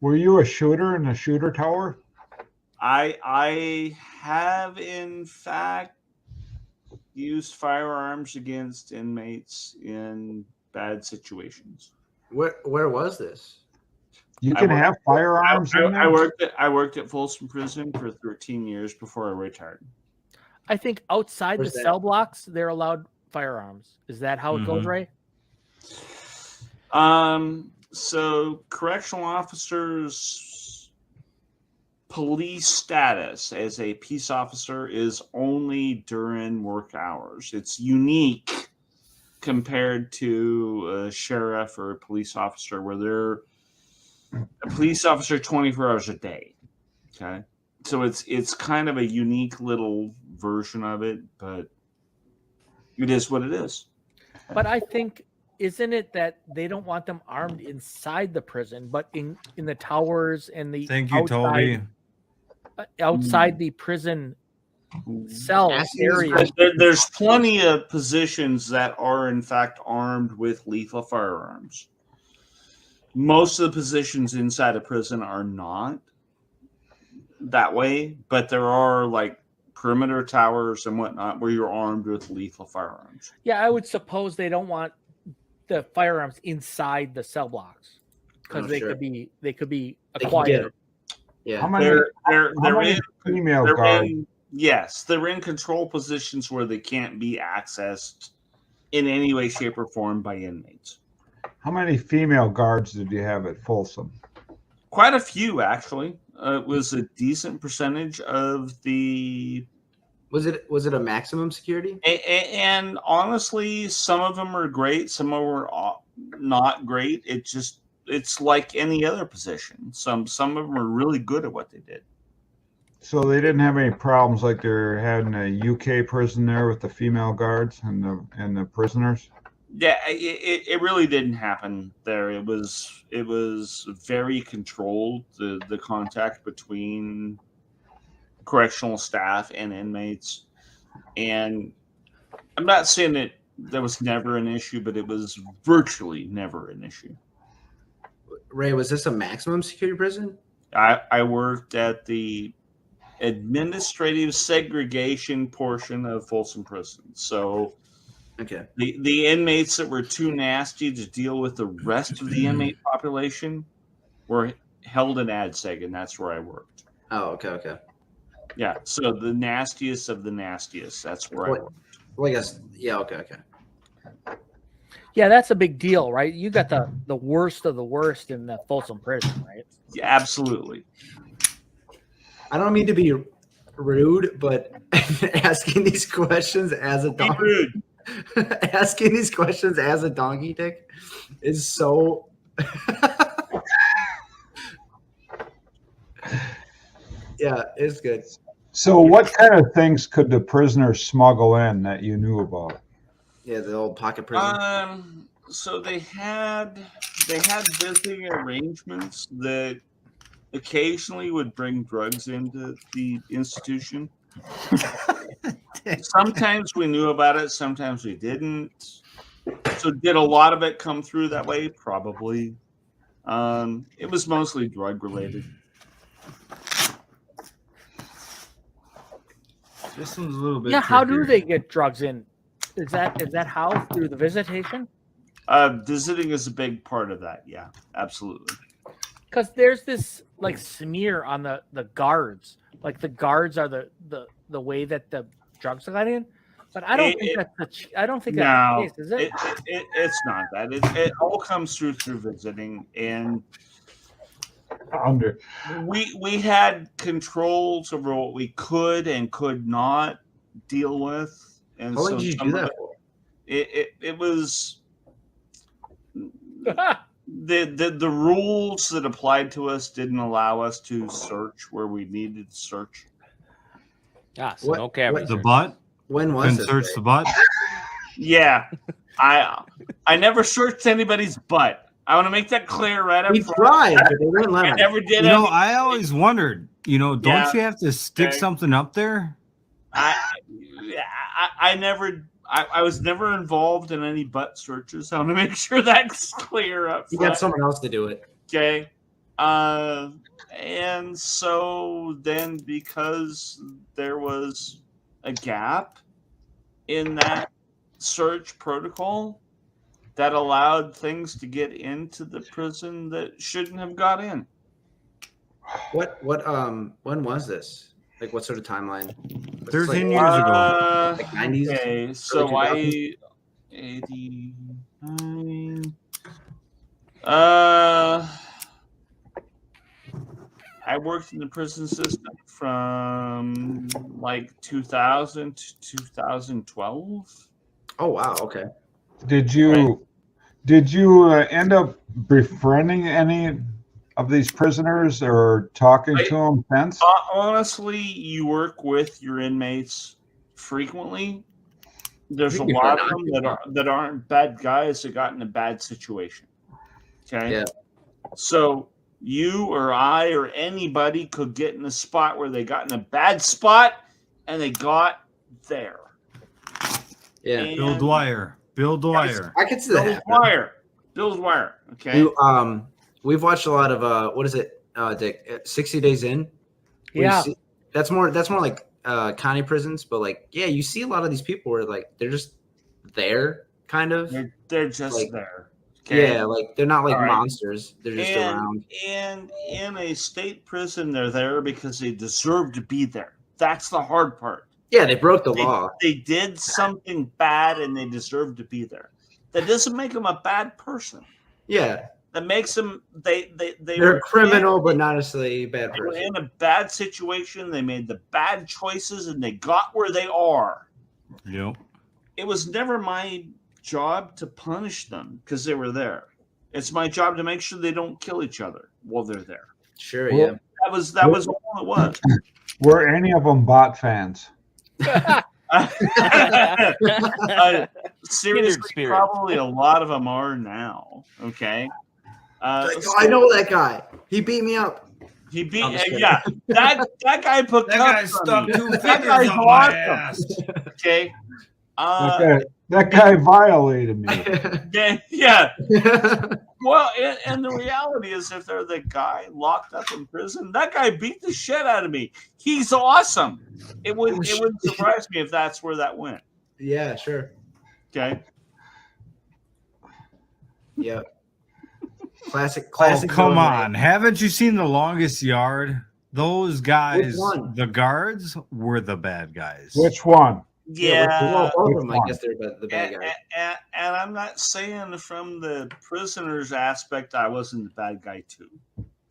Were you a shooter in a shooter tower? I have in fact used firearms against inmates in bad situations. Where was this? You can have firearms in there? I worked at Folsom Prison for 13 years before I retired. I think outside Where's the that? cell blocks, they're allowed firearms. Is that how it goes, Mhm. Ray? So correctional officers' police status as a peace officer is only during work hours. It's unique compared to a sheriff or a police officer where they're a police officer 24 hours a day. Okay. So it's kind of a unique little version of it, but it is what it is. But I think, isn't it that they don't want them armed inside the prison, but in the towers and the Thank you, Toby. outside the prison cell area? There's plenty of positions that are in fact armed with lethal firearms. Most of the positions inside a prison are not that way, but there are like perimeter towers and whatnot where you're armed with lethal firearms. Yeah, I would suppose they don't want the firearms inside the cell blocks because Oh, they sure. could be They can get acquired. it. Yeah. How many, They're how many in, female they're guards? in, yes, they're in control positions where they can't be accessed in any way, shape, or form by inmates. How many female guards did you have at Folsom? Quite a few, actually. It was a decent percentage of the. Was it a maximum security? And honestly, some of them are great. Some of them are not great. It's like any other position. Some of them are really good at what they did. So they didn't have any problems like they're had in a UK prison there with the female guards and the prisoners? Yeah, it really didn't happen there. It was very controlled, the contact between correctional staff and inmates. And I'm not saying that there was never an issue, but it was virtually never an issue. Ray, was this a maximum security prison? I worked at the administrative segregation portion of Folsom Prison. So okay, the inmates that were too nasty to deal with the rest of the inmate population were held in ADSEG, and that's where I worked. Oh, okay. Yeah, so the nastiest of the nastiest. That's where I worked. Well, I guess, yeah, okay. Yeah, that's a big deal, right? You got the worst of the worst in the Folsom prison, right? Yeah, absolutely. I don't mean to be rude, but asking these questions as a donkey, asking these questions as a donkey dick is so. Yeah, it's good. So what kind of things could the prisoners smuggle in that you knew about? Yeah, the old pocket prison. So they had visiting arrangements that occasionally would bring drugs into the institution. Sometimes we knew about it, sometimes we didn't. So did a lot of it come through that way? Probably. It was mostly drug related. This one's a little bit. Yeah, how do trickier. they get drugs in? Is that how? Through the visitation? Visiting is a big part of that. Yeah, absolutely. Because there's this like smear on the guards. Like the guards are the way that the drugs got in. But I don't think that's the case, is it? It's not that. It all comes through visiting, and Under. We had controls over what we could and could not deal with, and How long so did you some do of that it- for? It was the rules that applied to us didn't allow us to search where we needed to search. Ah, so no cavity The search. butt? When was Couldn't this, search Ray? the butt? Yeah, I never searched anybody's butt. I want to make that clear right up We front. tried, but they wouldn't let I us. never did You know, any- I always wondered, don't Yeah. you have to stick Okay. something up there? I never. I was never involved in any butt searches. I want to make sure that's clear up You front. got someone else to do it. Okay. And so then because there was a gap in that search protocol that allowed things to get into the prison that shouldn't have got in. When was this? Like what sort of timeline? 13 years ago. Like 90s? Okay, so Early 89. I worked in the prison system from like 2000 to 2012. Oh wow, okay. Did you end up befriending any of these prisoners or talking to them since? Honestly, you work with your inmates frequently. There's a think we lot heard of them that aren't bad guys that got in a bad situation. Okay. Yeah. So you or I or anybody could get in a spot where they got in a bad spot and they got there. Yeah. And Bill Dwyer. Bill Dwyer. I could see that. Bill happening. Dwyer. Bill Dwyer. Okay. We've watched a lot of what is it, Dick? 60 Days In. Where you Yeah. see- that's more like county prisons, but like you see a lot of these people where like they're just there, kind of. They're just like, there. Okay. Yeah, like they're not like All right. monsters. They're just around. And in a state prison, they're there because they deserve to be there. That's the hard part. Yeah, they broke the law. They did something bad and they deserve to be there. That doesn't make them a bad person. Yeah, That makes them they're they're a criminal, but not necessarily a bad They were person. in a bad situation. They made the bad choices and they got where they are. Yep. It was never my job to punish them because they were there. It's my job to make sure they don't kill each other while they're there. Sure, Well, yeah. That was all it was. Were any of them bot fans? Seriously, spirit. probably a lot of them are now. Okay. Like, oh, I know that guy. He beat me up. He beat I'm just kidding. yeah. That guy put That guy cuffs on stuck me. 2 That fingers guy's up my awesome. ass. Okay. That guy violated me. Yeah. Well, and the reality is, if they're the guy locked up in prison, that guy beat the shit out of me. He's awesome. It wouldn't surprise me if that's where that went. Yeah, sure. Okay. Yeah. Classic. Oh, come villain, on. Haven't you seen The Longest Yard? Those guys, one? the guards, were the bad guys. Which one? Yeah. Well, both of Which them, I one? guess they're the bad guys. And I'm not saying from the prisoner's aspect, I wasn't the bad guy too.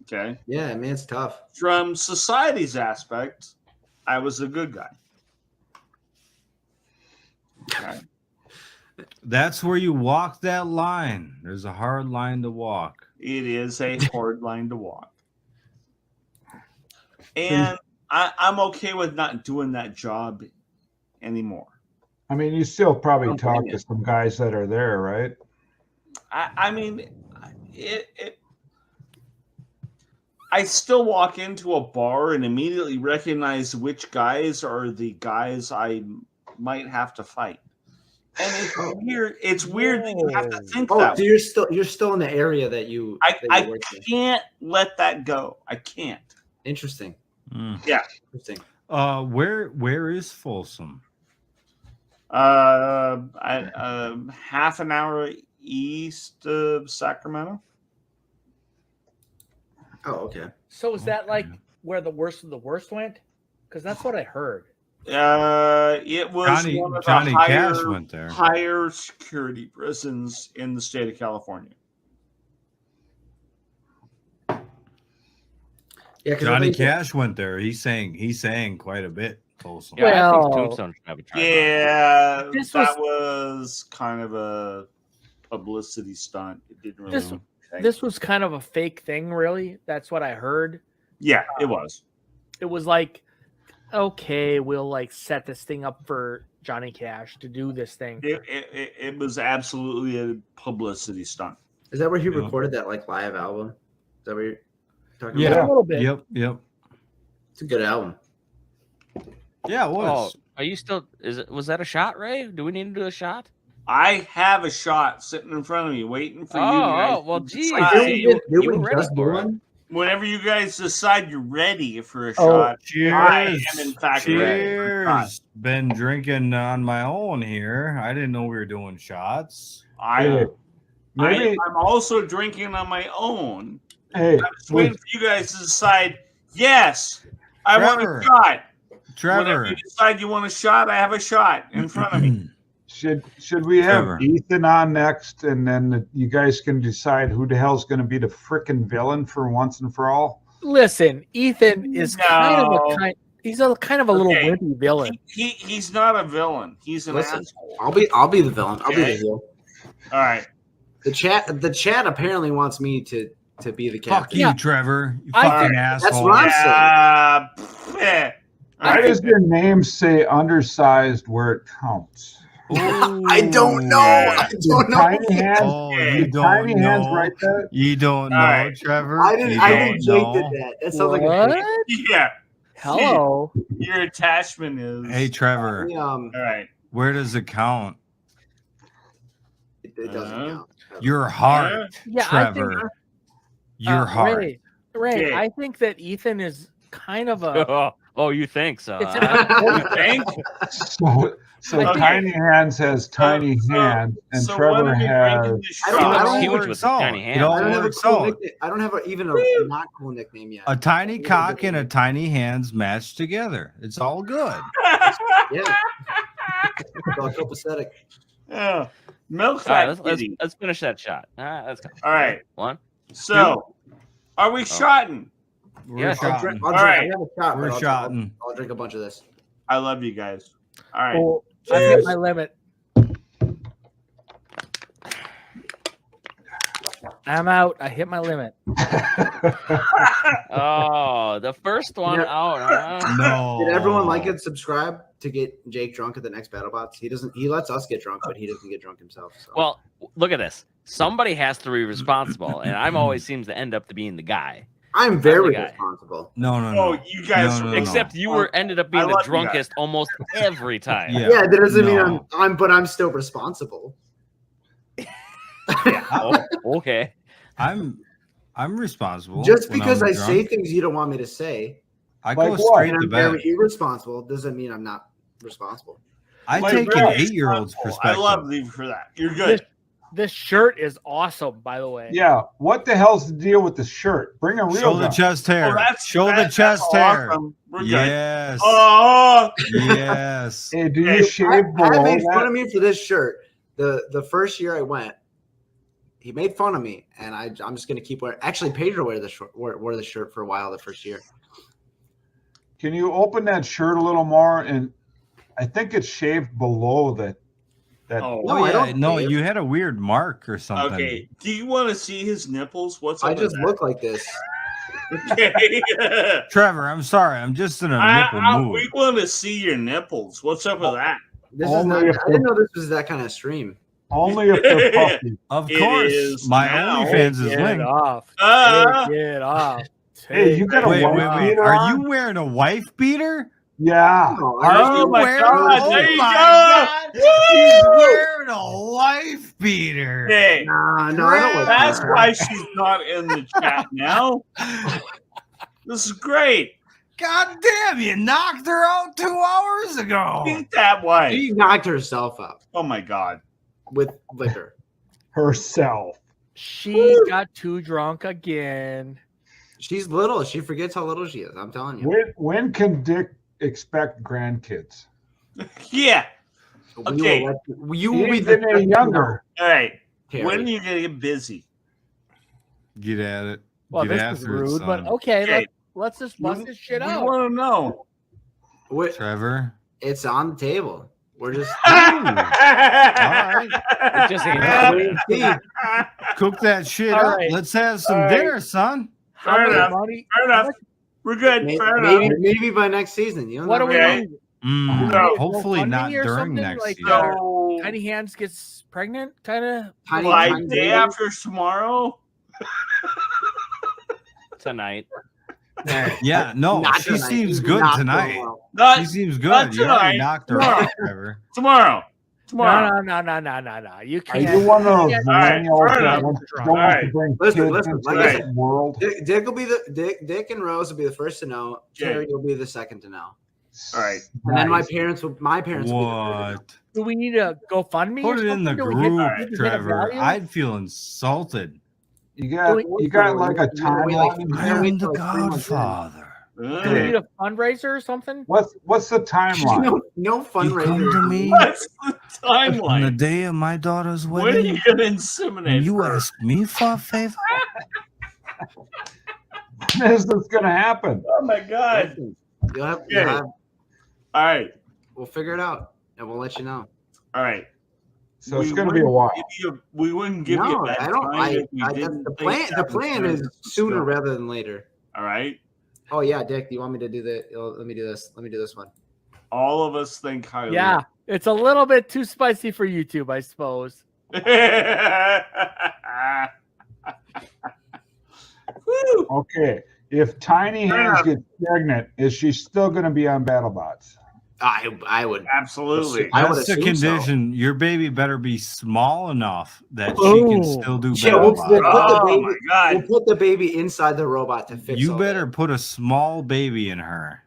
Okay. Yeah, I mean, it's tough. From society's aspect, I was a good guy. Okay. That's where you walk that line. There's a hard line to walk. It is a hard line to walk. And I'm okay with not doing that job anymore. I mean, you still probably don't talk blame to you. some guys that are there, right? I mean, I still walk into a bar and immediately recognize which guys are the guys I might have to fight. And it's weird. It's weird that you have to think Oh, that so way. you're still in the area that you. that you I work in. can't let that go. I can't. Interesting. Yeah. Interesting. Where is Folsom? Half an hour east of Sacramento. Oh, okay. So is that like where the worst of the worst went? Because that's what I heard. It was Johnny- one of Johnny the Cash went there. higher security prisons in the state of California. Yeah, 'cause Johnny everybody- Cash went there. He sang quite a bit. Tulsa. Yeah, I think Well, Tombstone should have a tripod. Yeah, This that was kind of a publicity stunt. It didn't really. This was kind of a fake thing, really. That's what I heard. Yeah, it was. It was like, okay, we'll like set this thing up for Johnny Cash to do this thing. It was absolutely a publicity stunt. Is that where he recorded that like live album? Is that what you're talking Yeah, about? A little bit. Yep. It's a good album. Yeah, it was. Oh, are you still? Was that a shot, Ray? Do we need to do a shot? I have a shot sitting in front of me, waiting for you. Oh, guys well, to geez. decide. You were ready for it. Whenever you guys decide you're ready for a Oh, shot, cheers. I am in fact ready. for a shot. Cheers. Been drinking on my own here. I didn't know we were doing shots. I'm Maybe- also drinking on my own. Hey, I'm just waiting for you guys to decide. Yes, I want Trevor. a shot. Trevor. Whenever you decide you want a shot, I have a shot in front of me. Should we have Trevor. Ethan on next, and then you guys can decide who the hell's going to be the frickin' villain for once and for all? Listen, Ethan is kind of No. he's a kind of a little Okay. wimpy villain. He's not a villain. He's an Listen, asshole. I'll be the villain. I'll be Okay. the heel. All right. The chat apparently wants me to be the Fuck captain. you, Trevor. You I fucking think- asshole. That's what I'm saying. Why does your name say undersized where it counts? I don't know. I don't know. Tiny hands. Oh, you don't Tiny hands know. right there. You don't know, right. Trevor. I didn't. You I don't think Jake know. did that. That sounds like a What? Yeah. Hello. Your attachment is. Hey, Trevor. All right. Where does it count? It doesn't count. Your heart, Yeah, Trevor. I think Your heart. Ray, Yeah. I think that Ethan is kind of a. Oh, you think so? It's huh? You think? So I think- Tiny Hands has tiny hands, and So Trevor when are we has. ranking this I don't- shot? I don't- Huge with the tiny It hands. all I don't have a works cool out. nickname. I don't have even a not cool nickname yet. A tiny cock and a tiny hands matched together. It's all good. Yeah. It's all copacetic. Yeah. Milk All right, fat let's kitty. finish that shot. All right, let's go. All right. One. So, are we shotting? We're Yeah. shotting. I'll All drink. right. I have a shot, We're but shotting. I'll drink a bunch of this. I love you guys. All right. Oh, I hit my limit. I'm out. I hit my limit. Oh, the first one Yeah. out. Huh? No. Did everyone like and subscribe to get Jake drunk at the next BattleBots? He doesn't. He lets us get drunk, but he doesn't get drunk himself. So. Well, look at this. Somebody has to be responsible, and I'm always seems to end up to being the guy. I'm very the guy. responsible. No. Oh, you guys. No, no, no. Except you were ended up being I the love you guys. drunkest almost every time. Yeah. Yeah, that doesn't mean No. but I'm still responsible. Oh, okay. I'm responsible. Just when because I'm I drunk. say things you don't want me to say, I Like go what? straight and to I'm bed. very irresponsible, doesn't mean I'm not responsible. I Like take that. an 8-year-old's I perspective. love you for that. You're good. This shirt is awesome, by the way. Yeah, what the hell's the deal with the shirt? Bring a real Show the gun. chest hair. Show the that's chest hair. awesome. We're good. Yes. Oh, Yes. Hey, do Hey, you shave Pat below made fun that? of me for this shirt. The first year I went, he made fun of me, and I'm just gonna keep wearing. Actually, Pedro wore the shirt for a while the first year. Can you open that shirt a little more? And I think it's shaved below that. Oh, No, Oh I yeah, don't no, shave. you had a weird mark or something. okay. Do you want to see his nipples? What's up I with just that? look like this. Okay. Trevor, I'm sorry, I'm just in a nipple mood. We want to see your nipples. What's up with that? This is Only not. if I didn't know this was that kind of stream. Only if they're puffy. Of It course, is my now. OnlyFans is Get linked. off. Ah. Get off. Hey, you got a Wait, wife wait, wait. beater Are on? you wearing a wife beater? Yeah. No, Are I you my wearing? God, Oh there you my go. God! He's wearing a wife beater. Hey, Nah, no, I don't like that's that. why she's not in the chat now. This is great. God damn! You knocked her out 2 hours ago. Beat that wife. She knocked herself up Oh my god. with liquor. Herself. She got too drunk again. She's little. She forgets how little she is. I'm telling you. When can Dick expect grandkids? Yeah. We Okay. will you will be Even they're the younger. All right. Terry. When are you gonna get busy? Get at it. Well, Get this is after it, rude, but son. okay. Okay. Let's just bust this shit We out. want to know. Trevor. It's on the table. We're just It just ain't happening. Cook that shit All up. right. Let's have some All right. dinner, son. How Fair much enough. money? Fair enough. We're good. Fair enough. Maybe by next season. You What do we Okay. need? So- Hopefully not GoFundMe or during something? next Like, season. So, Tiny Hands gets pregnant, kind of. like day after tomorrow. Tonight. Yeah, no, Not she tonight. seems You good knocked her tonight. out. She seems not good. You already tonight. knocked her Tomorrow. out, Trevor. Tomorrow. No. You Are can't. you one of those you can't- millennials fair that enough. don't want to bring Listen, kids listen, into like I this said, world? Dick will be Dick and Rose will be the first to know. Terry will be the second to know. All right. And then my Nice. parents will be the third to know. What? Do we need a GoFundMe? Put or it in the something? Do we hit- group, hit a Trevor. value? I'd feel insulted. You got like a timeline. I'm the Godfather. Do we need a fundraiser or something? What's the timeline? No You come to fundraiser. me What's the on the timeline? day of my daughter's When are wedding. you going to inseminate And you her? ask me for a favor? When is this gonna happen? Oh my God. You'll have, Okay. All right. we'll figure it out and we'll let you know. All right. So it's gonna be a while. We wouldn't give you No, that I don't. time if we That's didn't the think plan. The that was plan gonna is sooner go. rather than later. All right. Oh yeah, Dick. Do you want me to do the? Let me do this. Let me do this one. All of us think highly. Yeah, it's a little bit too spicy for YouTube, I suppose. Okay. If Tiny Hands gets pregnant, is she still gonna be on BattleBots? I would absolutely. I would That's the assume so. condition. Your baby better be small enough that she can still do Yeah, we'll BattleBots. put the Oh baby. my God. We'll put the baby inside the robot to fix. You all better put a small baby in her.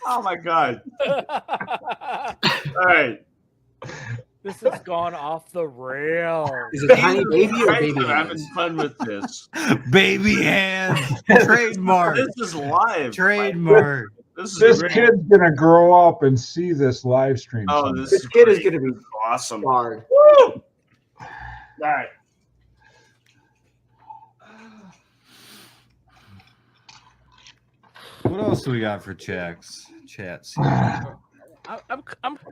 Oh my God. All right. This has gone off the rails. Is it tiny baby or baby I'm having hands? fun with this. Baby hands. Trademark. This is live. Trademark. This This is great. kid's gonna grow up and see this live stream. Oh, someday. this Kid is great. going to be awesome. hard. Woo! All right. What else do we got for chats? I'm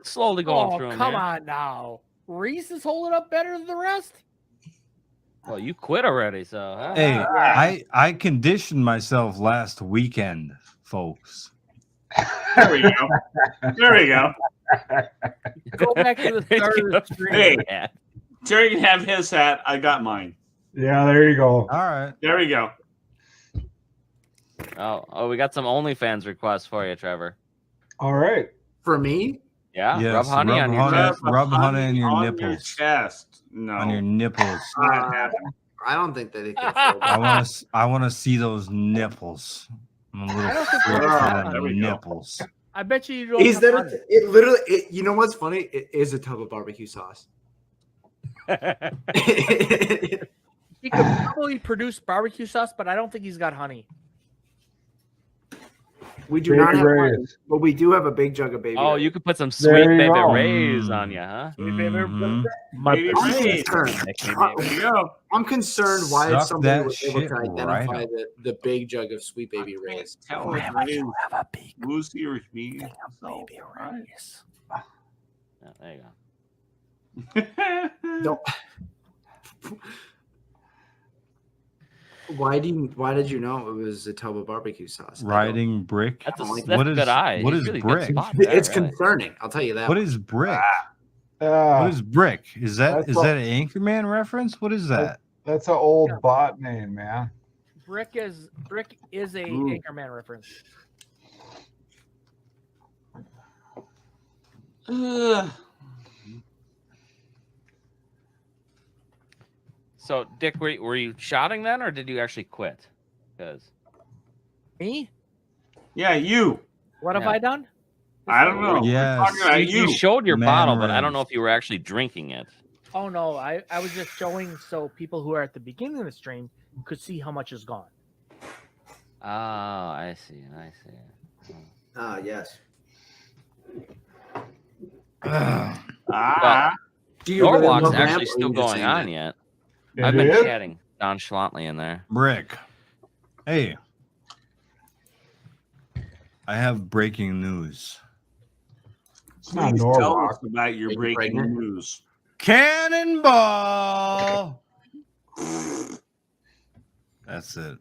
slowly going through them. Come here. on now. Reese is holding up better than the rest. Well, you quit already, so. Huh? Hey, I conditioned myself last weekend, folks. There we go. There we go. Go back to the start of the stream. Hey, Terry can have his hat. I got mine. Yeah, there you go. All right. There we go. Oh, we got some OnlyFans requests for you, Trevor. All right. For me? Yeah, Yes, rub honey on your chest. rub honey on your On nipples. your chest. No. On your nipples. Not happening. I don't think that it can afford that. I want to see those nipples. I'm a I little don't think freak we're for gonna them There we go. nipples. I bet you don't. Is have that honey. it? Literally, you know what's funny? It is a tub of barbecue sauce. He could probably produce barbecue sauce, but I don't think he's got honey. We do Baby not have Ray's. honey, but we do have a big jug of baby. Oh, Ray's. you could put some There sweet you baby go. rays on you, huh? Mhm. Baby I'm Ray's. concerned. There you go. I'm concerned why Suck somebody that was able shit to identify right the big jug of sweet baby Ray's. Tell us, Ray. Lucy or me. Baby Ray's. Yeah, there you go. No. Why did you know it was a tub of barbecue sauce? Riding brick. That's a What that's is good eye. what He's is really good brick? spot there, It's really. concerning. I'll tell you that. What is brick? Uh, What is brick? Is that that's an Anchorman reference? What is that? That's an old bot name, man. Brick is a Anchorman reference. So, Dick, were you shouting then, or did you actually quit? Because Me? Yeah, you. What have Yeah. I done? I don't know. Yes. We're talking about you showed your Man bottle, but I don't raised. know if you were actually drinking it. Oh no, I was just showing so people who are at the beginning of the stream could see how much is gone. Oh, I see. Ah, yes. Ah. Do you really Norwalk's love actually lamp, or still you just going saying on that? yet. I've been is? chatting nonchalantly in there. Rick, hey, I have breaking news. It's not Please tell Norwalk. us about your breaking news. Cannonball. That's it.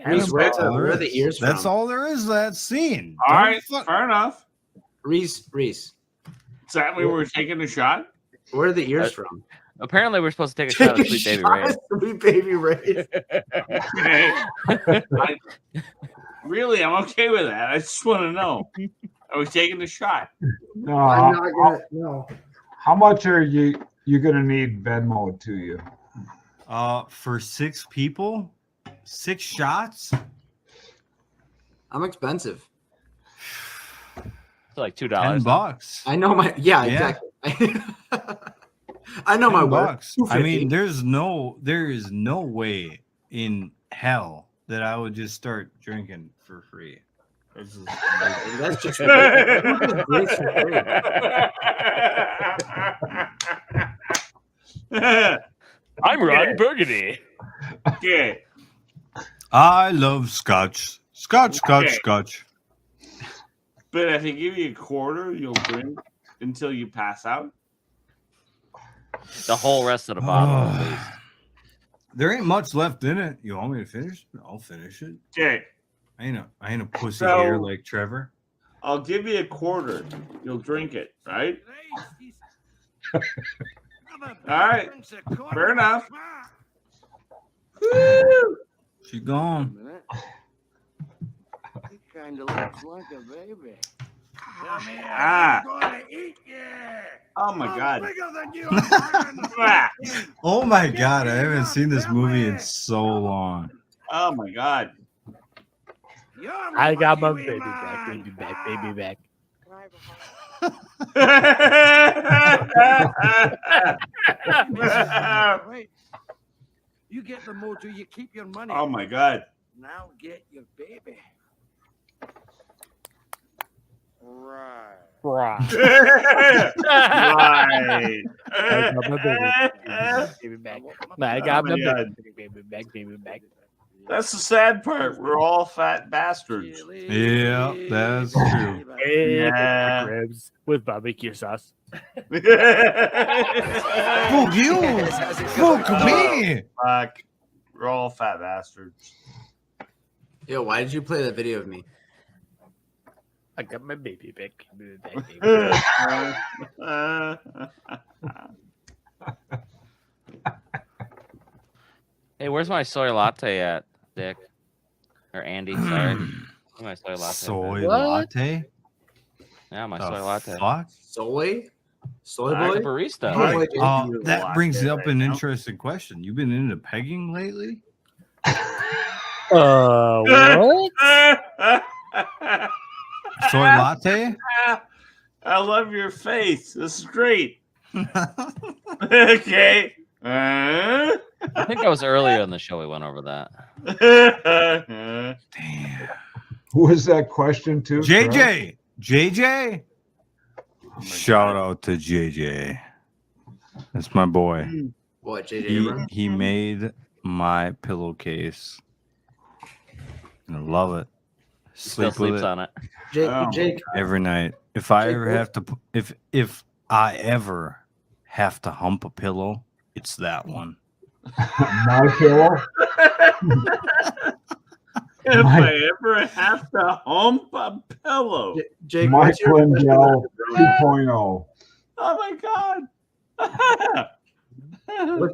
Reese, where are the ears That's from? all there is to that scene. All Don't right, fair enough. Reese. Does that mean we're taking a shot? Where are the ears from? Apparently, we're supposed to take a shot of Sweet Baby Ray. Sweet Baby Ray. Really, I'm okay with that. I just want to know. Are we taking the shot? No, I'm not gonna. No. how much are you gonna need Venmo to you? For 6 people, 6 shots. I'm expensive. It's like $2. $10. I know my. Yeah, exactly. I know my work. $10. I mean, there is no way in hell that I would just start drinking for free. That's just I'm Ron Burgundy. Okay. I love scotch. Scotch. Okay. Scotch. But if I give you a quarter, you'll drink until you pass out. The whole rest of the bottle. at least. There ain't much left in it. You want me to finish? I'll finish it. Okay. I ain't a pussy So- here like Trevor. I'll give you a quarter. You'll drink it, right? All right. Fair enough. Woo! She gone. He kind of looks like a baby. Ah. Oh my god. Oh my god, I haven't seen this movie in so long. Oh my god. I got my baby back. Wait. You get the motor, you keep your money. Oh my god. Now get your baby. Right. Right. Right. I got my baby back. I got my baby back. That's the sad part. We're all fat bastards. Yeah, that's true. Yeah. Ribs with barbecue sauce. Fuck you! Fuck me! Fuck. We're all fat bastards. Yo, why did you play that video of me? I got my baby back. Hey, where's my soy latte at, Dick? Or Andy, sorry. Where's my soy latte? Soy What? latte? Yeah, my The soy latte. fuck? Soy Like boy? a barista. That brings up an interesting question. You been into pegging lately? What? Soy latte? I love your face. This is great. Okay. I think that was earlier in the show we went over that. Damn. Who was that question to? JJ. JJ? Shout out to JJ. That's my boy. What, JJ? He made my pillowcase. And I love it. Still Sleep with sleeps it on it. Jake, every night. If I ever have to, if I ever have to hump a pillow, it's that one. My pillow. If I ever have to hump a pillow. Jake, Mike what's your Lindell 2.0. Oh my god.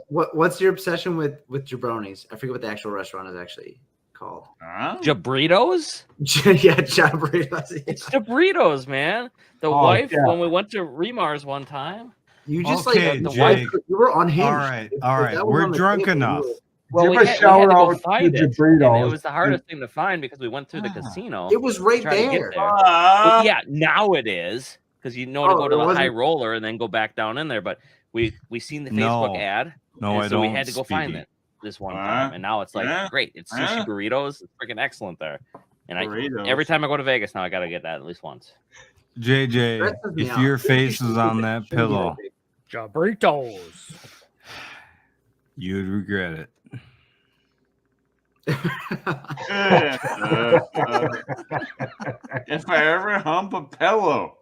what's your obsession with jabronis? I forget what the actual restaurant is actually called. Jabritos? Yeah, jabronis. It's Jabritos, man. The Oh, wife, yeah. when we went to Remar's one time, You just Okay, the Jake. wife. You were unhinged. All right, If all that right. was We're on the drunk table, you enough. were- well, Give we a had to shout go out find to it. And Jabritos. it was the hardest thing to find because we went through the casino. It was right trying to there. get Well, yeah, now it is because you know to Oh, go to it the high wasn't- roller and then go back down in there. But we seen the No. Facebook ad. No, and I so we don't, had to go find Speedy. it this one time, and now it's like Yeah. great. It's sushi burritos. It's freaking excellent there. And Burritos. every time I go to Vegas now, I gotta get that at least once. JJ, Stresses me if out. your face is on that pillow, Jabritos. You'd regret it. If I ever hump a pillow.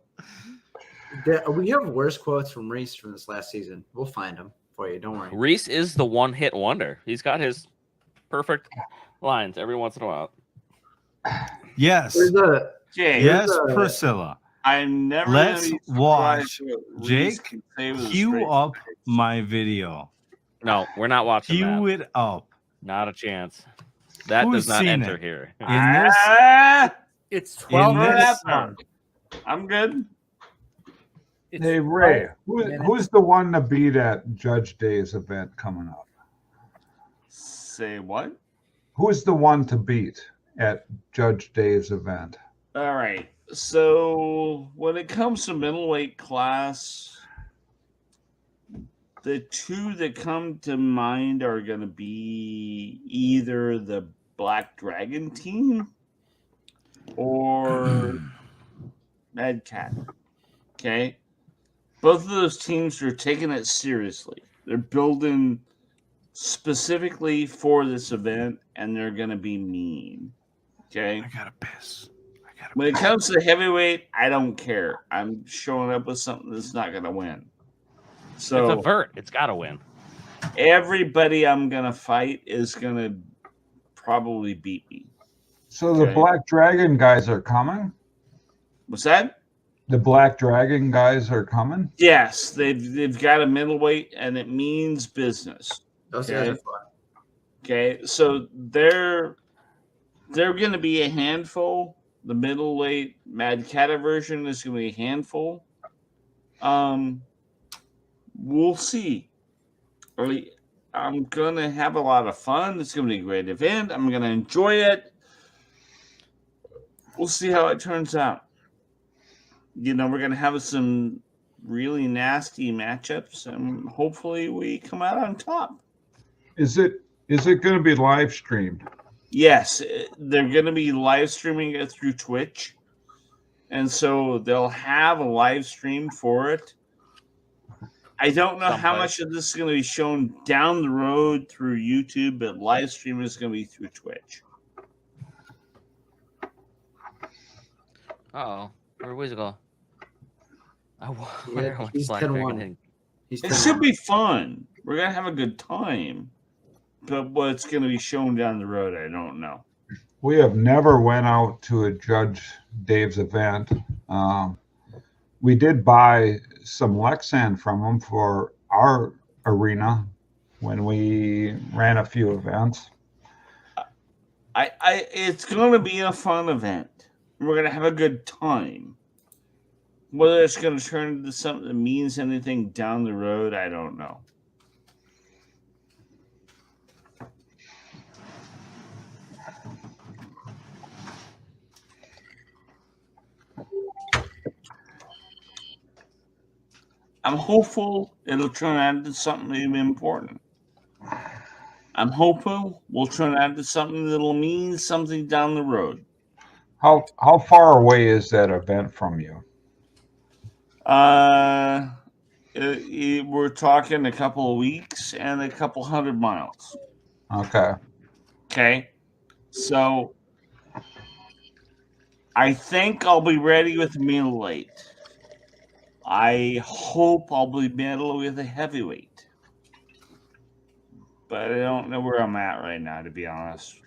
We have worse quotes from Reese from this last season. We'll find them for you. Don't worry. Reese is the one-hit wonder. He's got his perfect lines every once in a while. Yes. Jay, Yes, Priscilla. I'm never. Let's gonna be watch surprised what Reese Jake can say with a cue straight up my video. No, we're not watching Cue that. it up. Not a chance. That Who's does not seen enter it? here. In this, It's 12 in minutes this, long. I'm good. Hey Ray, who's the one to beat at Judge Day's event coming up? Say what? Who's the one to beat at Judge Day's event? All right. So when it comes to middleweight class, the two that come to mind are going to be either the Black Dragon team or Mad Cat. Okay. Both of those teams are taking it seriously. They're building specifically for this event, and they're going to be mean. Okay. I gotta piss. When it comes to heavyweight, I don't care. I'm showing up with something that's not going to win. So It's a vert. It's got to win. everybody I'm going to fight is going to probably beat me. So the Black Dragon guys are coming? What's that? The Black Dragon guys are coming? Yes, they've got a middleweight, and it means business. Those guys are fun. Okay, so they're going to be a handful. The middleweight Mad Cata version is going to be a handful. We'll see. I'm going to have a lot of fun. It's going to be a great event. I'm going to enjoy it. We'll see how it turns out. You know, we're going to have some really nasty matchups, and hopefully we come out on top. Is it going to be live streamed? Yes, they're going to be live streaming it through Twitch. And so they'll have a live stream for it. I don't know how much of this is going to be shown down the road through YouTube, but live stream is going to be through Twitch. Uh-oh. Where'd Weasel go? I Yeah, wonder how much he's slack they're 10-1. getting. It should be fun. We're going to have a good time. But what's going to be shown down the road, I don't know. We have never went out to a Judge Dave's event. We did buy some Lexan from him for our arena when we ran a few events. It's going to be a fun event. We're going to have a good time. Whether it's going to turn into something that means anything down the road, I don't know. I'm hopeful it'll turn out into something even important. I'm hopeful we'll turn out into something that'll mean something down the road. How far away is that event from you? We're talking a couple of weeks and a couple 100 miles. Okay. Okay. So I think I'll be ready with middleweight. I hope I'll be ready with a heavyweight. But I don't know where I'm at right now, to be honest.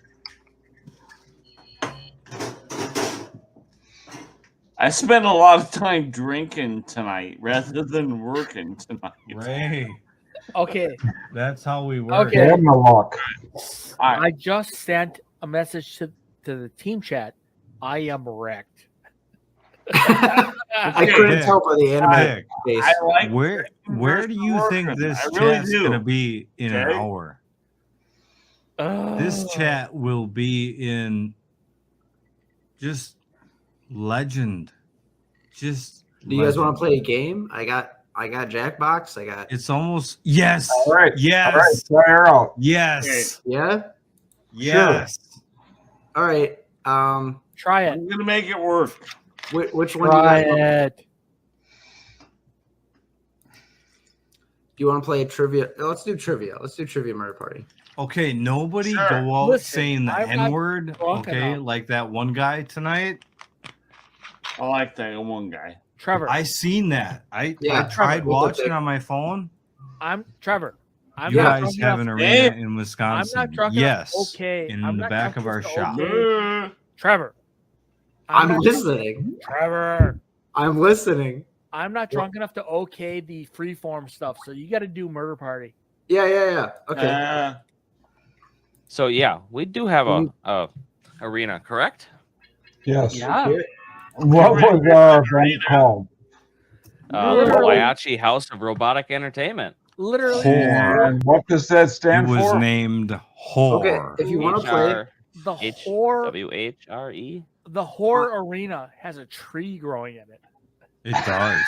I spent a lot of time drinking tonight rather than working tonight. Ray. Okay. That's how we work. Okay. Have no luck. I just sent a message to the team chat. I am wrecked. I couldn't tell by the anime face. I like Where do you think this chat's going to be in an hour? This chat will be in just legend. Just Do you guys want to play a game? I got Jackbox. I got. It's almost yes. All right. Yes. All right. Try her out. Yes. Yeah. Yes. All right. Try it. I'm gonna make it work. Which one? Try do you guys it. you want to play trivia? Let's do trivia. Let's do trivia murder party. Okay, nobody Sure. go out Listen, saying the I'm not N-word, drunk okay, enough. like that one guy tonight. I like that one guy. Trevor, I seen that. I Yeah, tried Trevor, watching on my phone. I'm Trevor. I'm You not guys drunk have an enough. arena in Wisconsin. I'm not drunk yes, enough. Okay, in I'm the not back drunk of our enough shop. to okay. Trevor, I'm not listening. Trevor, I'm listening. I'm not drunk enough to okay the freeform stuff. So you got to do murder party. Yeah. Okay. So yeah, we do have a arena, correct? Yes. Yeah. What was our event called? Whyachi House of Robotic Entertainment. Literally. And what does that stand It was for? named Whore. Okay, if you want to play The whore, WHRE. the whore arena has a tree growing in it. It does.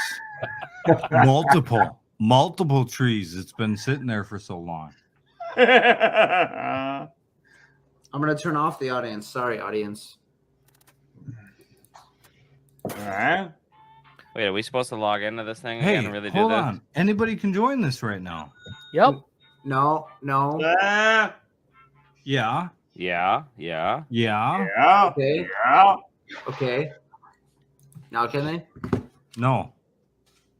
multiple trees. It's been sitting there for so long. I'm gonna turn off the audience. Sorry, audience. All right. Wait, are we supposed to log into this thing Hey, again and really do hold this? on. Anybody can join this right now. Yep. No. Yeah. Yeah. Yeah. Yeah. Okay. Yeah. Okay. Now can they? No.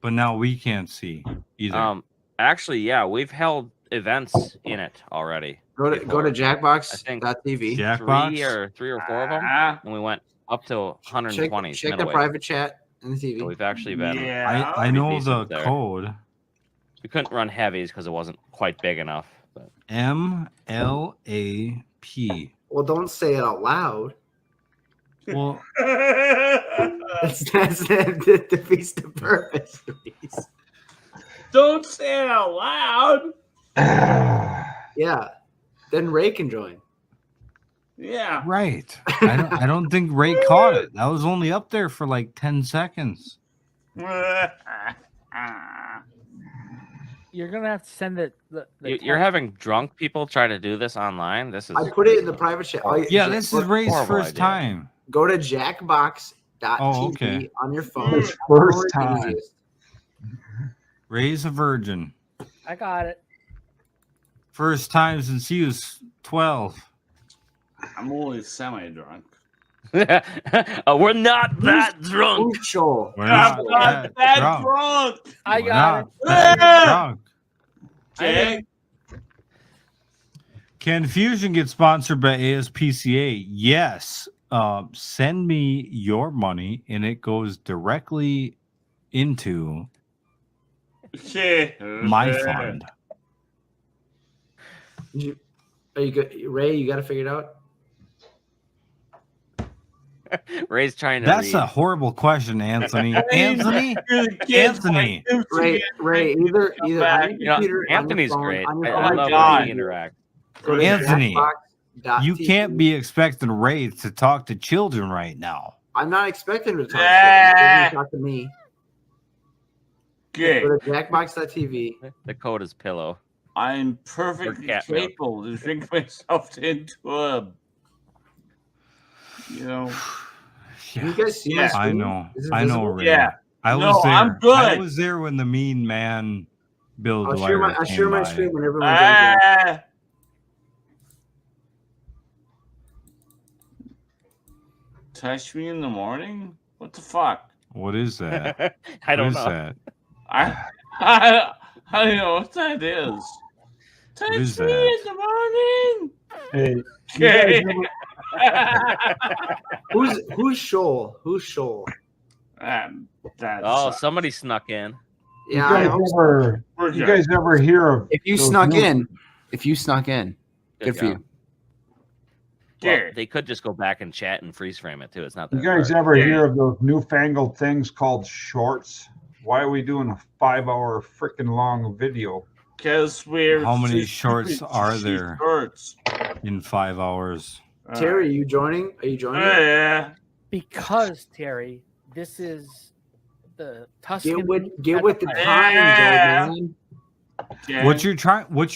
But now we can't see either. Actually, yeah, we've held events in it already. Go to jackbox.tv. Three or four of them, and we went up to 120. Check the private chat in the TV. So we've actually been. I know the there. code. We couldn't run heavies because it wasn't quite big enough. But MLAP. Well, don't say it out loud. Well, that's that defeats the purpose. Don't say it out loud. Yeah. Then Ray can join. Yeah. Right. I don't think Ray caught it. That was only up there for like 10 seconds. You're gonna have to send the you're having drunk people try to do this online. This is. I put it in the private chat. Yeah, this is Ray's first idea. time. Go to jackbox.tv Oh, okay. on your phone. His first time. Easiest. Ray's a virgin. I got it. First time since he was 12. I'm only semi-drunk. We're not that drunk. Who's Joel? We're I'm not that drunk. I We're got it. not that drunk. Okay. Can Fusion get sponsored by ASPCA? Yes. Send me your money and it goes directly into Okay. my fund. Are you good, Ray? You got to figure it out. Ray's trying to. That's read. a horrible question, Anthony. Anthony. Anthony. Ray, either on your computer, Anthony's on your phone, great. on your I phone, love God. how he interacts. go to Anthony, jackbox.tv. You can't be expecting Ray to talk to children right now. I'm not expecting him to talk. To talk to me. Okay. Go to jackbox.tv. The code is pillow. I'm perfectly cat milk. capable to drink myself into a, You guys see my I screen? know. Is it I know, visible? Ray. Yeah. I No, was there. I'm good. I was there when the mean man Bill I'll Dwyer share my came by. screen when everyone goes in. Touch me in the morning? What the fuck? What is that? I don't What is know. that? I don't know what that is. Touch is me that? in the morning. Hey, Okay. Who's Shoal? Who's Shoal? That's Oh, somebody snuck in. Yeah, I hope so. You guys ever hear of? If you those snuck new- in, good for you. Well, they could just go back and chat and freeze frame it too. It's not that You guys hard. ever hear of those newfangled things called shorts? Why are we doing a 5-hour freaking long video? Because we're How many just shorts stupid are cheap there shorts. in 5 hours? Terry, are you joining? Are you joining? Yeah. Because Terry, this is the Tuscan. Get with the time, Joe. Okay. What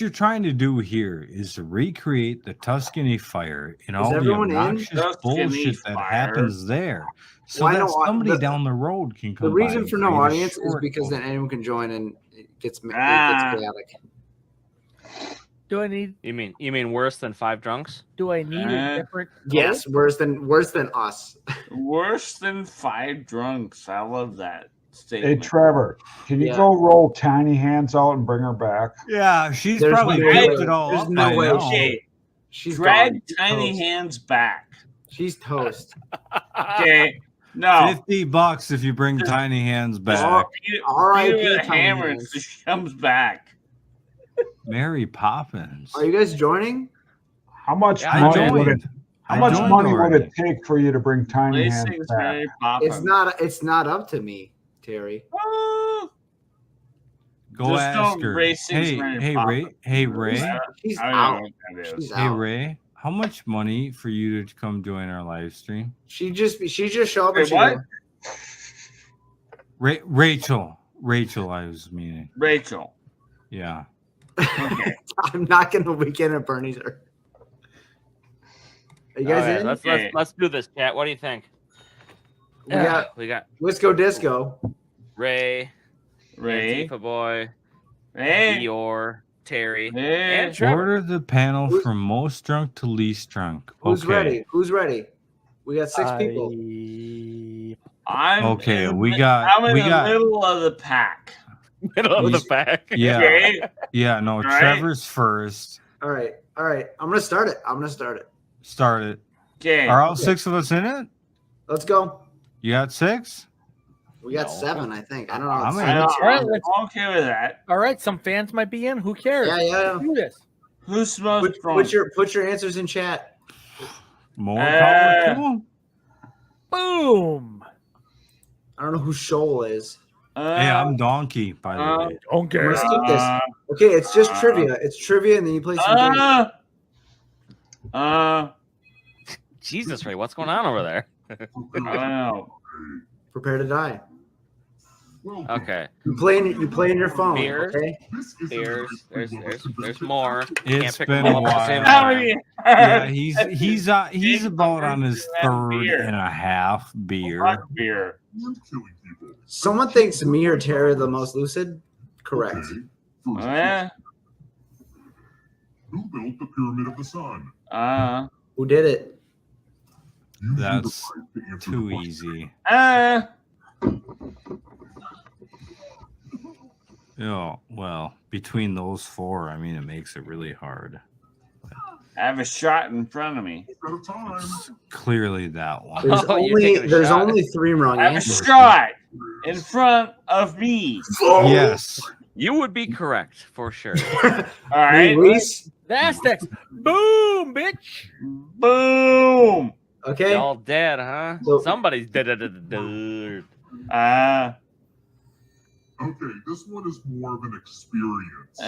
you're trying to do here is to recreate the Tuscany fire and all the everyone in? obnoxious Tuscany bullshit that fire. happens there, so Why that no- somebody the- down the road can come. The reason by for and no create a audience is short because film. then anyone can join and gets Ah. chaotic. Do I need? You mean worse than 5 drunks? Do I need a different? Yes, worse than us. Worse than 5 drunks. I love that Hey, statement. Trevor, can you go roll Tiny Hands out and bring her back? Yeah, she's There's probably no picked way. it all There's up no by way. now. Okay. She's Drag gone. She's Tiny toast. Hands back. She's toast. Okay. No. $50 if you bring Tiny Hands back. R.I.P. Beat her with a Tiny hammer Hands. until she comes back. Mary Poppins. Are you guys joining? How much I money would it? joined. How I much joined money would already. it take for you to bring Tiny Hands Racing's back? Mary Poppins. It's not up to me, Terry. Go Just ask don't her. racing's Hey, Mary hey, Poppins. Ray. Hey, Ray. She's I don't out. know what that is. She's Hey, out. Ray. How much money for you to come join our live stream? She just show up. Wait, and she what? go, Rachel, I was meaning. Rachel. Yeah. Okay. I'm not gonna weekend at Bernie's. Are you guys Okay, in? let's do this, chat. What do you think? We got we got Disco. Ray, Ray, Antifa Boy, Ray, Eeyore, Terry, and Trevor. Order the panel from most drunk to least drunk. Who's Okay. ready? Who's ready? We got 6 people. I'm Okay, in we the- got- I'm in we the got- middle of the pack. Middle of the pack. Yeah. Okay. Yeah, no, Right. Trevor's first. All right. I'm gonna start it. Start it. Okay. Are all 6 of us in it? Let's go. You got 6? We got 7, I think. I don't know. I'm in. I'm let's- okay with that. All right, some fans might be in. Who cares? Yeah, yeah. Let's do this. Who smells strong? Put your answers in chat. More power to 'em. Boom. I don't know who Shoal is. Hey, I'm Donkey, by the way. Okay. I'm gonna skip this. Okay, it's just trivia. It's trivia, and then you play some games. Jesus, Ray, what's going on over there? I don't know. Prepare to die. Okay. You play in your phone. Beers. Okay. Beers. There's more. It's pick been them a up at the same while. time. Yeah, he's about on his third beer. and a half beer. Fuck beer. Someone thinks me or Terry are the most lucid. Correct. Eh? Who built the Pyramid of the Sun? Who did it? That's too easy. Oh, well, between those 4, I mean, it makes it really hard. I have a shot in front of me. It's clearly that one. There's only 3 wrong I have a answers. shot in front of me. Yes. You would be correct for sure. All right. Reese. Aztecs. Boom, bitch. Boom. Okay. Y'all dead, huh? Somebody's dead. Okay, this one is more of an experience.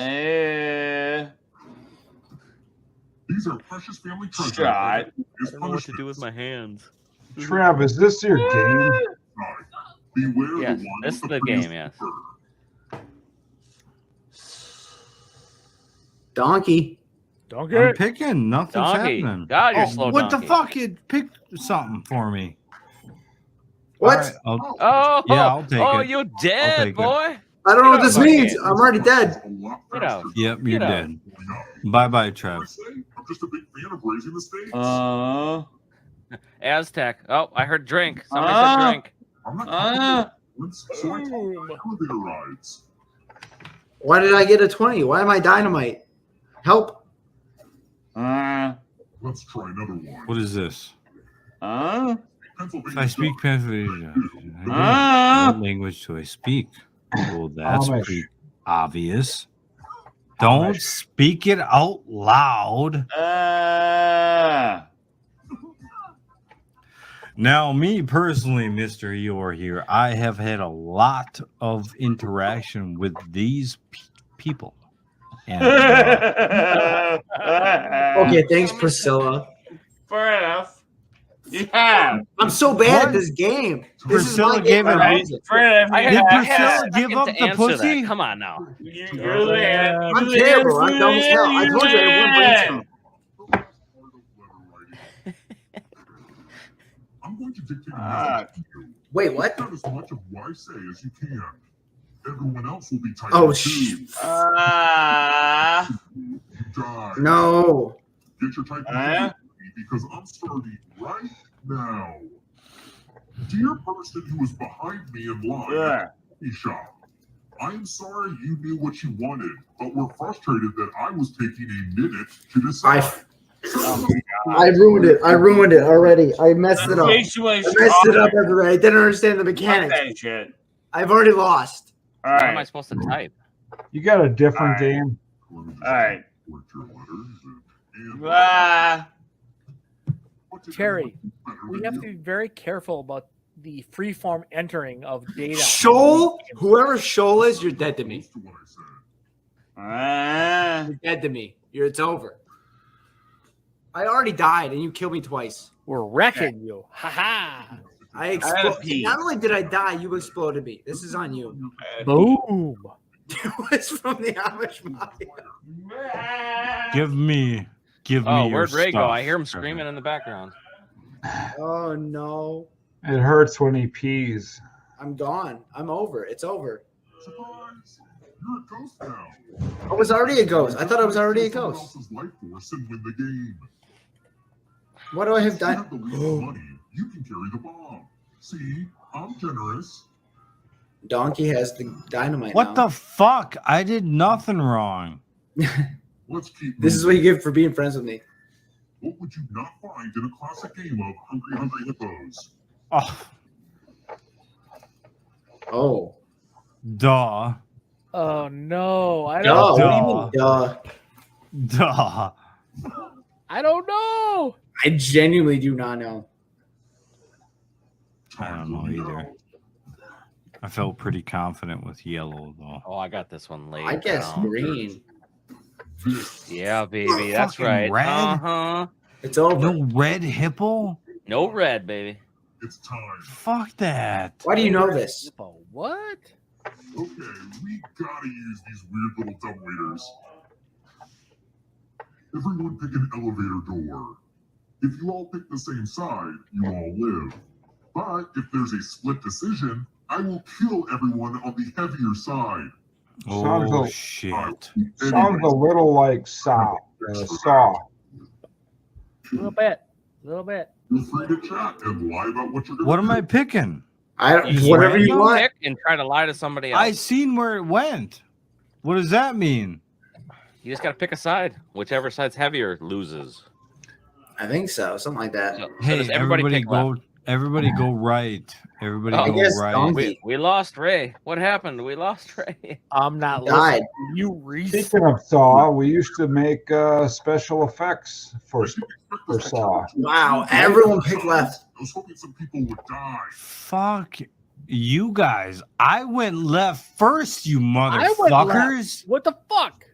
These are precious family treasures. Shot. I don't know what to do with my hands. Trev, is this your game? Beware Yes, the one this is with the prettiest game, yes. fur. Donkey. Donkey. I'm picking. Nothing's Donkey. happening. God, you're slow, What Donkey. the fuck? You picked something for me. What? All right, I'll- Oh, yeah, I'll take oh, it. you I'll dead, take it. boy. I don't know what Get this out of my means. game. I'm already dead. Get out. Yep, Get you're out. dead. Bye bye, Trev. I'm just a big fan of raising the stakes. Aztec. Oh, I heard drink. Somebody said drink. I'm not talking about once, so I talk about elevator rides. Why did I get a 20? Why am I dynamite? Help. Let's try another one. What is this? Pennsylvania. If I speak Pennsylvania, what language do I speak? Well, that's Amish. pretty obvious. Don't speak it out loud. Now, me personally, Mr. Eeyore here, I have had a lot of interaction with these people. And, Okay, thanks, Priscilla. Fair enough. Yeah. I'm so bad at this game. This is my Priscilla game. gave it I a- lose it. Did Priscilla give up the answer pussy? that. Come on now. I'm terrible. I'm dumb as hell. I told you I had one brain cell. I'm going to dictate a message to you. Wait, what? Not as much of what I say as you can. Everyone else will be typing Oh, too. No. Get your typing ready because I'm starting right now. Dear person who was behind me in line at the coffee shop, I'm sorry you knew what you wanted, but were frustrated that I was taking a minute to decide. I ruined it. I ruined it already. I messed it up. I messed it up everywhere. I didn't understand the mechanics. I've already lost. What am I supposed to type? You got a different game. All right. Terry, we have to be very careful about the freeform entering of data. Shoal? Whoever Shoal is, you're dead to me. You're dead to me. It's over. I already died, and you killed me twice. We're wrecking you. Ha ha. I exploded. Not only did I die, you exploded me. This is on you. Boom. It was from the Amish Mafia. Give me Oh, your where'd Ray go? stuff. I hear him screaming in the background. Oh no. It hurts when he pees. I'm gone. I'm over. It's over. Surprise! You're a ghost now. I was already a ghost. I thought I was already a Someone ghost. else's life force and win the game. What do I have You have done? the least money. You can carry the bomb. See, I'm generous. Donkey has the dynamite What now. the fuck? I did nothing wrong. Let's keep This is what you get for being friends with me. What would you not find in a classic game of Hungry Hungry Hippos? Oh, Oh. duh. Oh no. I Duh. don't What do you mean, duh? Duh. I don't know. I genuinely do not know. I don't know either. I felt pretty confident with yellow though. Oh, I got this one late. I guess green. Yeah, baby, that's Fucking right. red? Uh-huh. It's over. No red hippo? No red, baby. It's time. Fuck that. Why do you know this? What? Okay, we gotta use these weird little dumbwaiters. Everyone pick an elevator door. If you all pick the same side, you all live. But if there's a split decision, I will kill everyone on the heavier side. Sounds Oh a- shit. Sounds a little like Saw. Saw. A little bit. A little bit. Feel free to chat and lie about what you're gonna What am do. I picking? Whatever you want. Pick and try to lie to somebody else. I seen where it went. What does that mean? You just got to pick a side. Whichever side's heavier loses. I think so. Something like that. So Hey, does everybody pick go. left? Everybody go right. Everybody Oh, go I guess right. donkey. We lost Ray. What happened? We lost Ray. I'm not Died. listening. You Reese. Speaking of Saw, we used to make special effects for Saw. Wow. Everyone picked left. I was hoping some people would die. Fuck you guys. I went left first, you I went motherfuckers. left. What the fuck?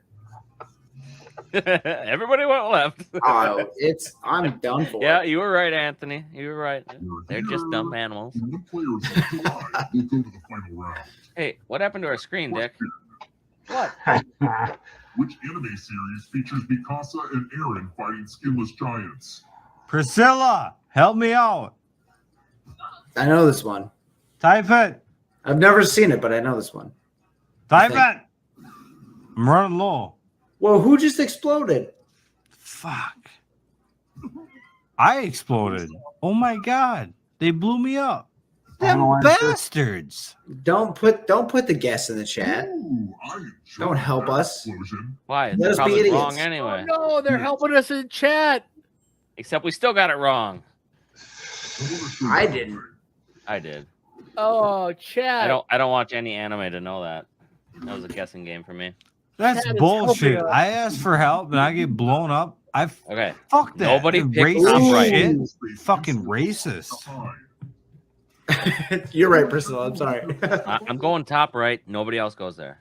Everybody went left. Oh, I'm done for. Yeah, you were right, Anthony. You were right. They're just dumb animals. When one player is left alive, we'll go to the final round. Hey, what happened to our screen, Dick? What? Which anime series features Mikasa and Eren fighting skinless giants? Priscilla, help me out. I know this one. Type it. I've never seen it, but I know this one. Type it. I'm running low. Whoa, who just exploded? Fuck. I exploded. Oh my god. They blew me up. Them bastards. Don't put the guess in the chat. Ooh, I Don't help us. explosion. Why? Let They're us be probably idiots. wrong anyway. No, they're helping us in chat. Except we still got it wrong. I didn't. I did. Oh, chat. I don't watch any anime to know that. That was a guessing game for me. That's Chat is bullshit. helping us. I asked for help and I get blown up. Okay. Fuck that. Nobody picked racist top right. shit. Fucking racist. You're right, Priscilla. I'm sorry. I'm going top right. Nobody else goes there.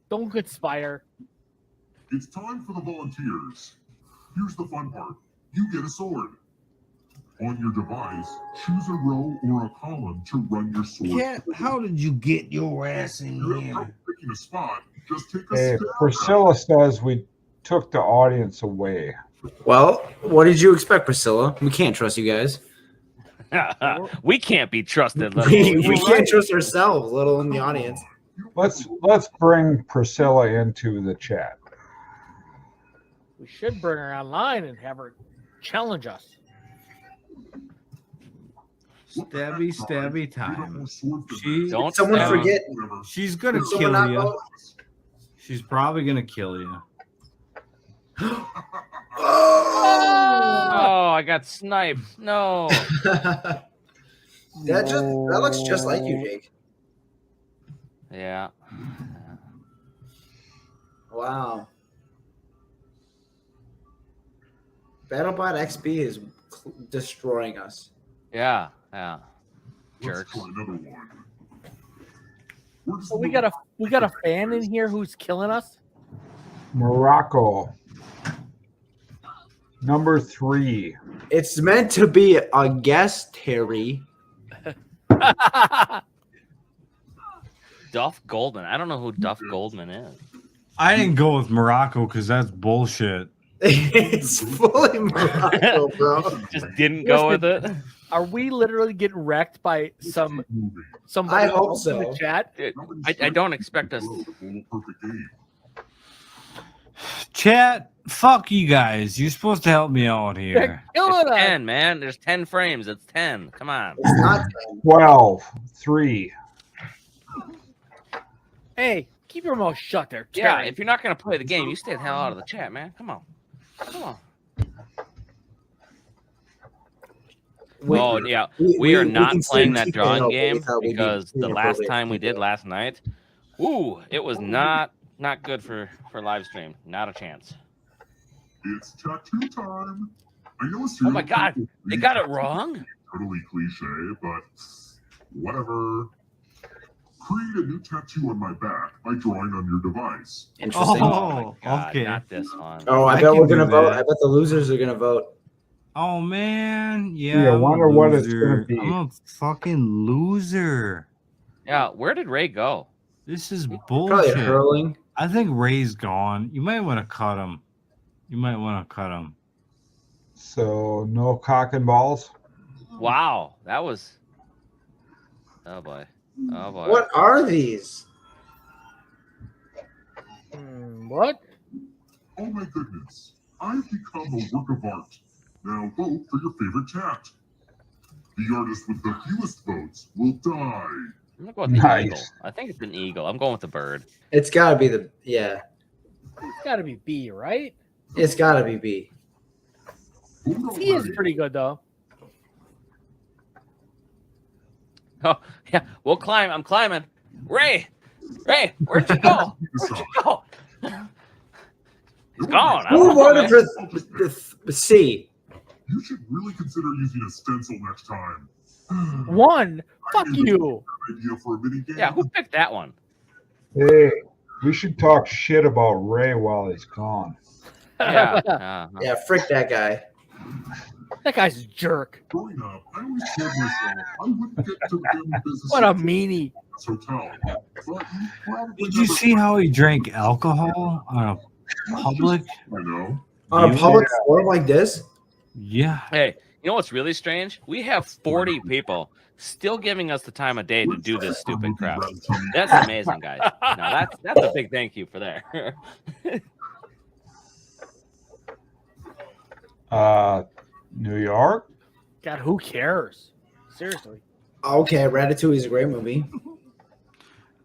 Don't conspire. It's time for the volunteers. Here's the fun part. You get a sword. On your device, choose a row or a column to run your sword. Cat, how did you get your ass in You have here? trouble picking a spot. Just take a Hey, stab. Priscilla says we took the audience away. Well, what did you expect, Priscilla? We can't trust you guys. We can't be trusted. We can't trust ourselves, let alone the audience. Let's bring Priscilla into the chat. We should bring her online and have her challenge us. Stabby time. Don't someone stab. forget. She's gonna Did someone kill not you. vote? She's probably gonna kill you. Oh, I got sniped. No. That looks just like you, Jake. Yeah. Wow. BattleBot XP is destroying us. Yeah. Yeah. Jerks. So we got a fan in here who's killing us. Morocco. Number 3. It's meant to be a guest, Terry. Duff Goldman. I don't know who Duff Goldman is. I didn't go with Morocco because that's bullshit. It's fully Morocco, bro. Just didn't go with it. Are we literally getting wrecked by somebody I hope else in so. the chat? I don't expect us. Chat, fuck you guys. You're supposed to help me out here. It's 10, man. There's 10 frames. It's 10. Come on. It's not 12. 3. Hey, keep your mouth shut there. Yeah, Terry. if you're not going to play the game, you stay the hell out of the chat, man. Come on. Come on. We are not can playing say that drawing TKO game without we because being the last inappropriate. time we did last night, it was not good for live stream. Not a chance. It's tattoo time. I know it's Oh my god, they got it wrong. Totally cliche, but whatever. Create a new tattoo on my back by drawing on your device. Interesting. Oh, God, okay. not this one. Oh, I bet can we're do gonna vote. that. I bet the losers are gonna vote. Oh man, Yeah, yeah. I I'm a wonder what it's loser. gonna be. I'm a fucking loser. Yeah, where did Ray go? This is Probably bullshit. hurling. I think Ray's gone. You might want to cut him. So no cock and balls. Wow, that was. Oh boy. Oh boy. What are these? What? Oh my goodness. I've become a work of art. Now vote for your favorite tat. The artist with the fewest votes will die. I'm gonna go with the Nice. eagle. I think it's an eagle. I'm going with the bird. It's gotta be the yeah. It's got to be B, right? It's gotta be B. C is pretty good though. Oh yeah, we'll climb. I'm climbing. Ray, where'd you go? Where'd you go? He's gone. I Who don't know, voted man. for the C? You should really consider using a stencil next time. One. Fuck you. Idea for a mini game. Yeah, who picked that one? Hey, we should talk shit about Ray while he's gone. Yeah. Yeah, frick that guy. That guy's a jerk. Growing up, I always told myself I wouldn't get to the family business What a meanie. hotel. But you probably Did you see how he drank alcohol on a public? You know. On a public forum like this? Yeah. Hey, you know what's really strange? We have 40 people still giving us the time of day to do this stupid crap. That's amazing, guys. Now that's a big thank you for there. New York. God, who cares? Seriously. Okay, Ratatouille is a great movie.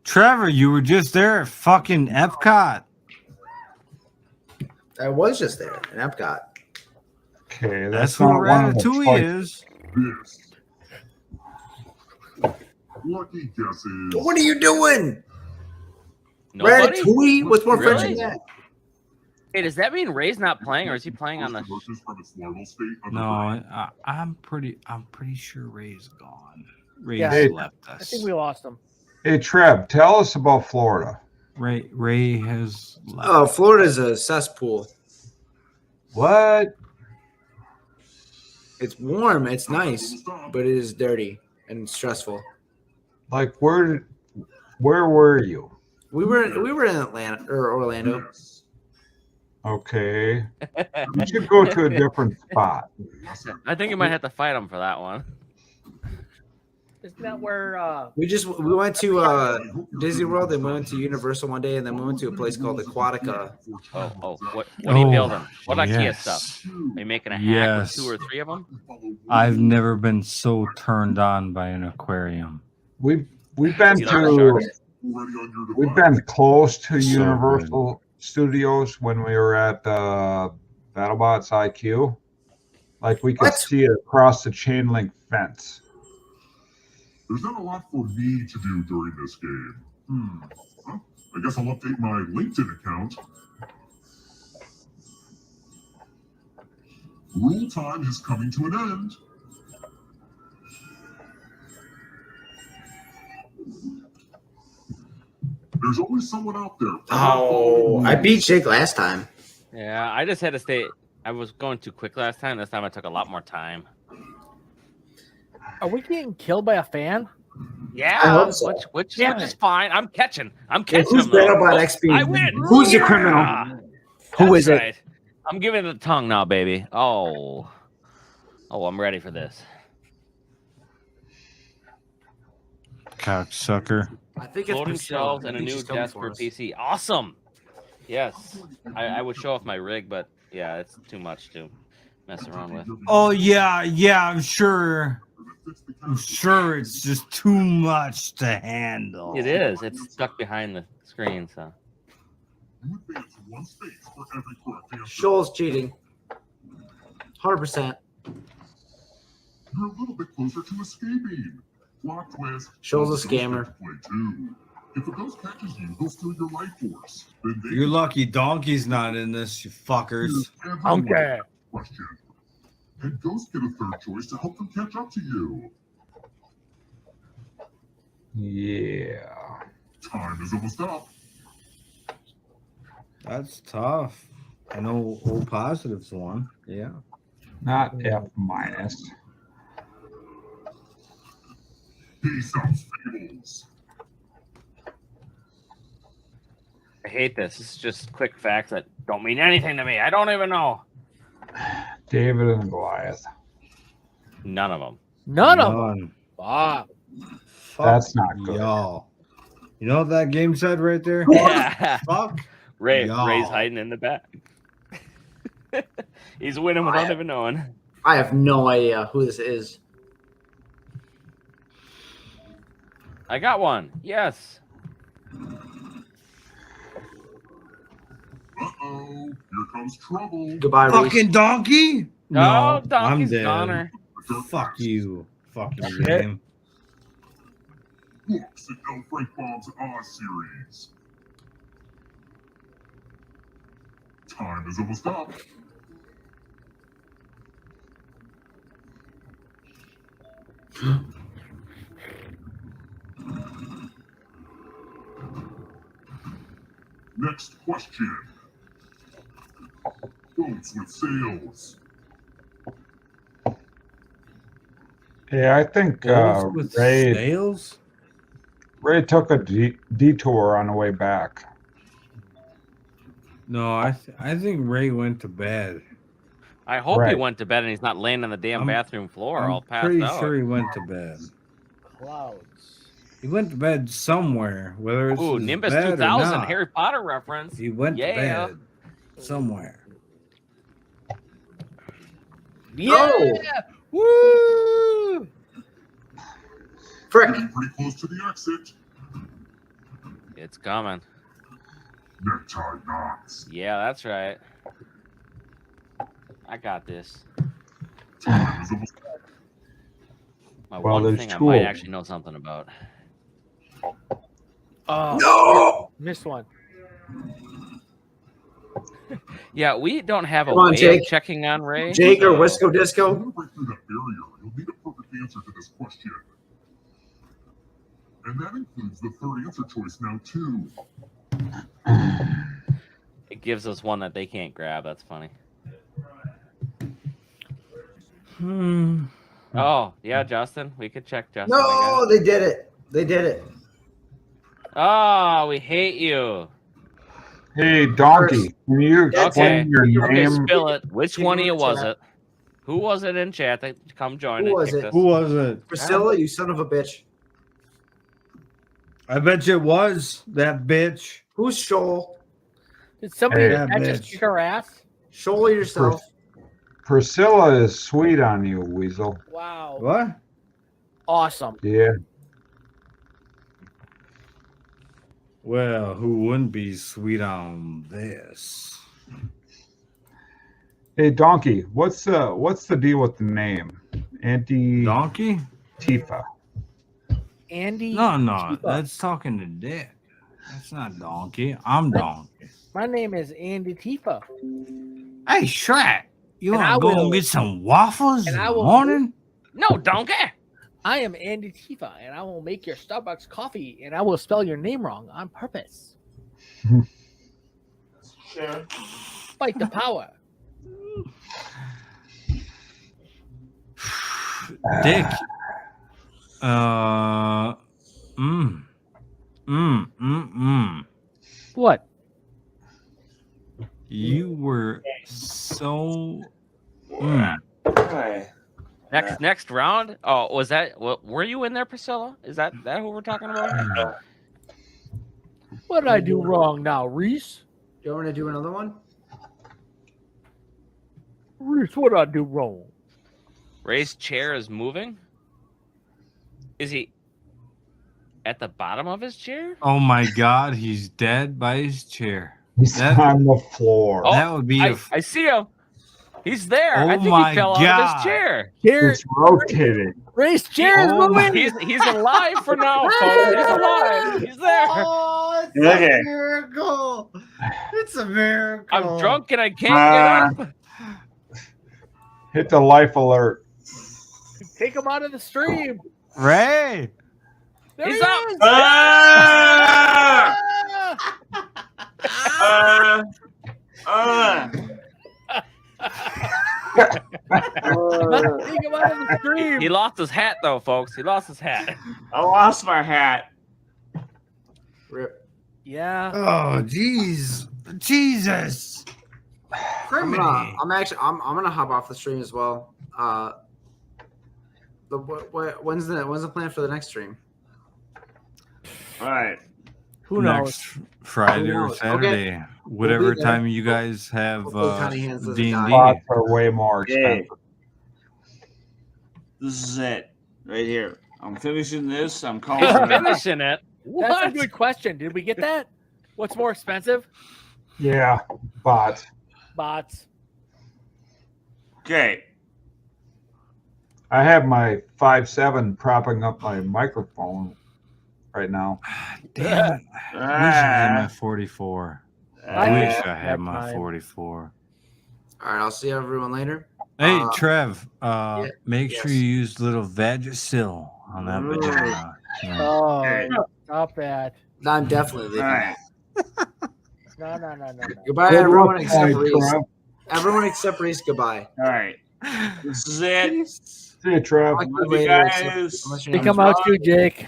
Trevor, you were just there at fucking Epcot. I was just there in Epcot. Okay, That's not what one of the Ratatouille choices. is. Lucky guesses. What are you doing? Nobody? Ratatouille? What's more French Really? than that? Hey, does that mean Ray's not playing, or is he playing on the? No, I'm pretty sure Ray's gone. Ray's Yeah. left I us. think we lost him. Hey, Trev, tell us about Florida. Ray has left. Oh, Florida's a cesspool. What? It's warm, it's nice, but it is dirty and stressful. Like, where were you? We were in Atlanta or Orlando. Okay. You should go to a different spot. I think you might have to fight him for that one. Isn't that where? We went to Disney World, and we went to Universal one day, and then we went to a place called Aquatica. What are you building? What IKEA yes. stuff? Are you making a hack Yes. with 2 or 3 of them? I've never been so turned on by an aquarium. We've been close to So Universal Studios when we were at BattleBots IQ. Like we could see it across the chain link fence. There's not a lot for me to do during this game. Well, I guess I'll update my LinkedIn account. Rule time is coming to an end. There's always someone out there. Oh, I beat Jake last time. Yeah, I just had to stay. I was going too quick last time. This time I took a lot more time. Are we getting killed by a fan? Yeah, which is fine. I'm catching Who's them. though. BattleBot XP? I win. Who's your criminal? Yeah. Who is That's it? right. I'm giving it the tongue now, baby. Oh, I'm ready for this. Cocksucker. I think it's Floating Priscilla. shelves I and a think new she's coming desk for for us. PC. Awesome. Yes, I would show off my rig, but yeah, it's too much to mess around with. Oh yeah, I'm sure. I'm sure it's just too much to handle. It is. It's stuck behind the screen, so. Shoal's cheating. 100%. You're a little bit closer to escaping. Plot twist. Shoal's a scammer. If a ghost catches you, they'll steal your life force. Then they You're lucky Donkey's not in this, you fuckers. Okay. Question. And ghosts get a third choice to help them catch up to you. Yeah. Time is almost up. That's tough. I know O positive's one. Yeah. Not F minus. Peace out, fables. I hate this. This is just quick facts that don't mean anything to me. I don't even know. David and Goliath. None of them. None of them. Wow. That's not good. Y'all. You know what that game said right there? Yeah. Fuck. Ray's y'all. hiding in the back. He's winning without even knowing. I have no idea who this is. I got one. Yes. Uh-oh. Here comes trouble. Goodbye, Reese. Fucking Donkey? No, I'm Donkey's dead. goner. Fuck you. Fucking game. Books and L. Frank Bomb's Oz series. Time is almost up. Next question. Boats with sails. Yeah, I think Boats with Ray sails? took a detour on the way back. No, I think Ray went to bed. I hope he Right. went to bed and he's not laying on the damn bathroom floor all I'm passed pretty out. sure he went to bed. Clouds. He went to bed somewhere, whether it's Ooh, his Nimbus bed or 2000 not. Harry Potter reference. He went Yeah. to bed somewhere. Yeah. Woo! Frick. Getting pretty close to the exit. It's coming. Necktie knots. Yeah, that's right. I got this. Time is almost up. My Well, one there's thing I two might of them. actually know something about. Oh, No! missed one. Yeah, we don't have a Come on, way Jake. of checking on Ray. Jake or so- Wisco In Disco? order to break through that barrier, you'll need a perfect answer to this question. And that includes the third answer choice now, too. It gives us one that they can't grab. That's funny. Oh, yeah, Justin. We could check Justin. No, they did it. They did it. Oh, we hate you. Hey, Donkey, can you Okay, explain your okay, name? spill it. Which one of you was it? Who was it in chat that come join? Who was it? Who was it? Priscilla, you son of a bitch. I bet you it was that bitch. Who's Shoal? Did somebody Hey, actually bitch. kick her ass? Shoal yourself. Priscilla is sweet on you, Weasel. Wow. What? Awesome. Yeah. Well, who wouldn't be sweet on this? Hey, Donkey, what's the deal with the name? Auntie Donkey? Tifa. Andy. No, Tifa. that's talking to Dick. That's not Donkey. I'm Donkey. My name is Andy Tifa. Hey, Shrek, you And I want to go will- and get some waffles in and I the will- morning? No, Donkey. I am Andy Tifa, and I will make your Starbucks coffee, and I will spell your name wrong on purpose. Sure. Fight the power. Dick. What? You were so. Hi. Next round. Oh, was that? Were you in there, Priscilla? Is that who we're talking about? What did I do wrong now, Reese? Do you want to do another one? Reese, what did I do wrong? Ray's chair is moving. Is he at the bottom of his chair? Oh my God, he's dead by his chair. He's on the floor. That would be. I see him. He's there. Oh I think my he fell out of God. his chair. It's rotating. Ray's chair is moving. He's alive for now, folks. He's alive. He's there. Oh, it's Okay. a miracle. It's a miracle. I'm drunk and I can't get up. Hit the life alert. Take him out of the stream. Ray. There He's he up. is. Ah! Take him out of the stream. He lost his hat though, folks. He lost his hat. I lost my hat. Rip. Yeah. Oh, jeez. Jesus. I'm gonna hop off the stream as well. When's the plan for the next stream? All right. Who knows? Next Friday Who or knows? Saturday, Okay. whatever We'll be there. time you guys have Hopefully Tiny Hands doesn't D&D. die. Spots are way more Okay. expensive. This is it right here. I'm finishing this. I'm calling He's it. finishing it. That's a What? good question. Did we get that? What's more expensive? Yeah, bots. Bots. Okay. I have my 5.7 propping up my microphone right now. Damn it. I wish I had my 44. I I wish had I had that my time. 44. All right, I'll see everyone later. Hey, Trev, make yes. sure you use little Vagisil on that vagina. Yeah. Oh, Okay. stop that. No, I'm definitely leaving. All right. No. Goodbye, Good everyone luck, except Reese. Trev. Everyone except Reese. Goodbye. All right. This is it. See you, Trev. Talk to you Love you later, guys. unless you're Think not- about you, Jake.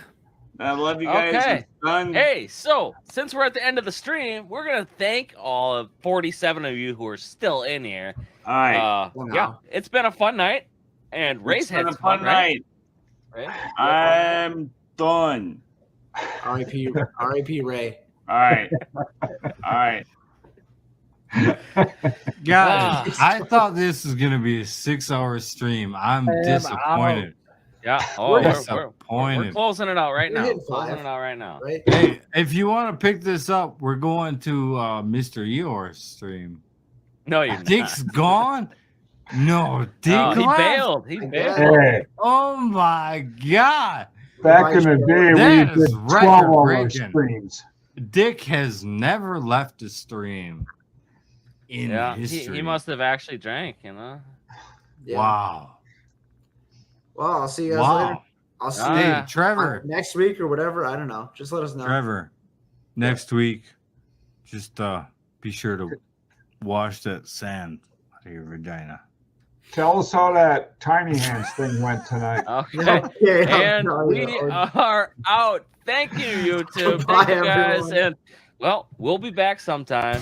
I love you guys. Okay. It's done. Hey, so since we're at the end of the stream, we're gonna thank all of 47 of you who are still in here. All right. Yeah, it's been a fun night, and Ray's It's been had a fun right? night. Ray? I'm done. R.I.P. Ray. All right. All right. Guys, I thought this was going to be a 6-hour stream. I'm disappointed. Yeah. Oh, We're we're disappointed. closing it out right We're now. hitting Closing five. it out right now. Right? Hey, if you want to pick this up, we're going to Mr. Eeyore's stream. No, you're Dick's not. gone? No, Dick Oh, he left? bailed. He bailed. Hey, Oh my God. back in the day, That we is did 12-hour record-breaking. streams. Dick has never left a stream in Yeah, history. he must have actually drank, you know. Yeah. Wow. Well, I'll see you guys Wow. later. I'll see All you Hey, Trevor. next week or whatever. I don't know. Just let us know. Trevor, next week, just be sure to wash that sand out of your vagina. Tell us how that Tiny Hands thing went tonight. Okay. Okay, And I'll tell we you. are out. Thank you, YouTube. Goodbye, Thank you guys. everyone. And well, we'll be back sometime.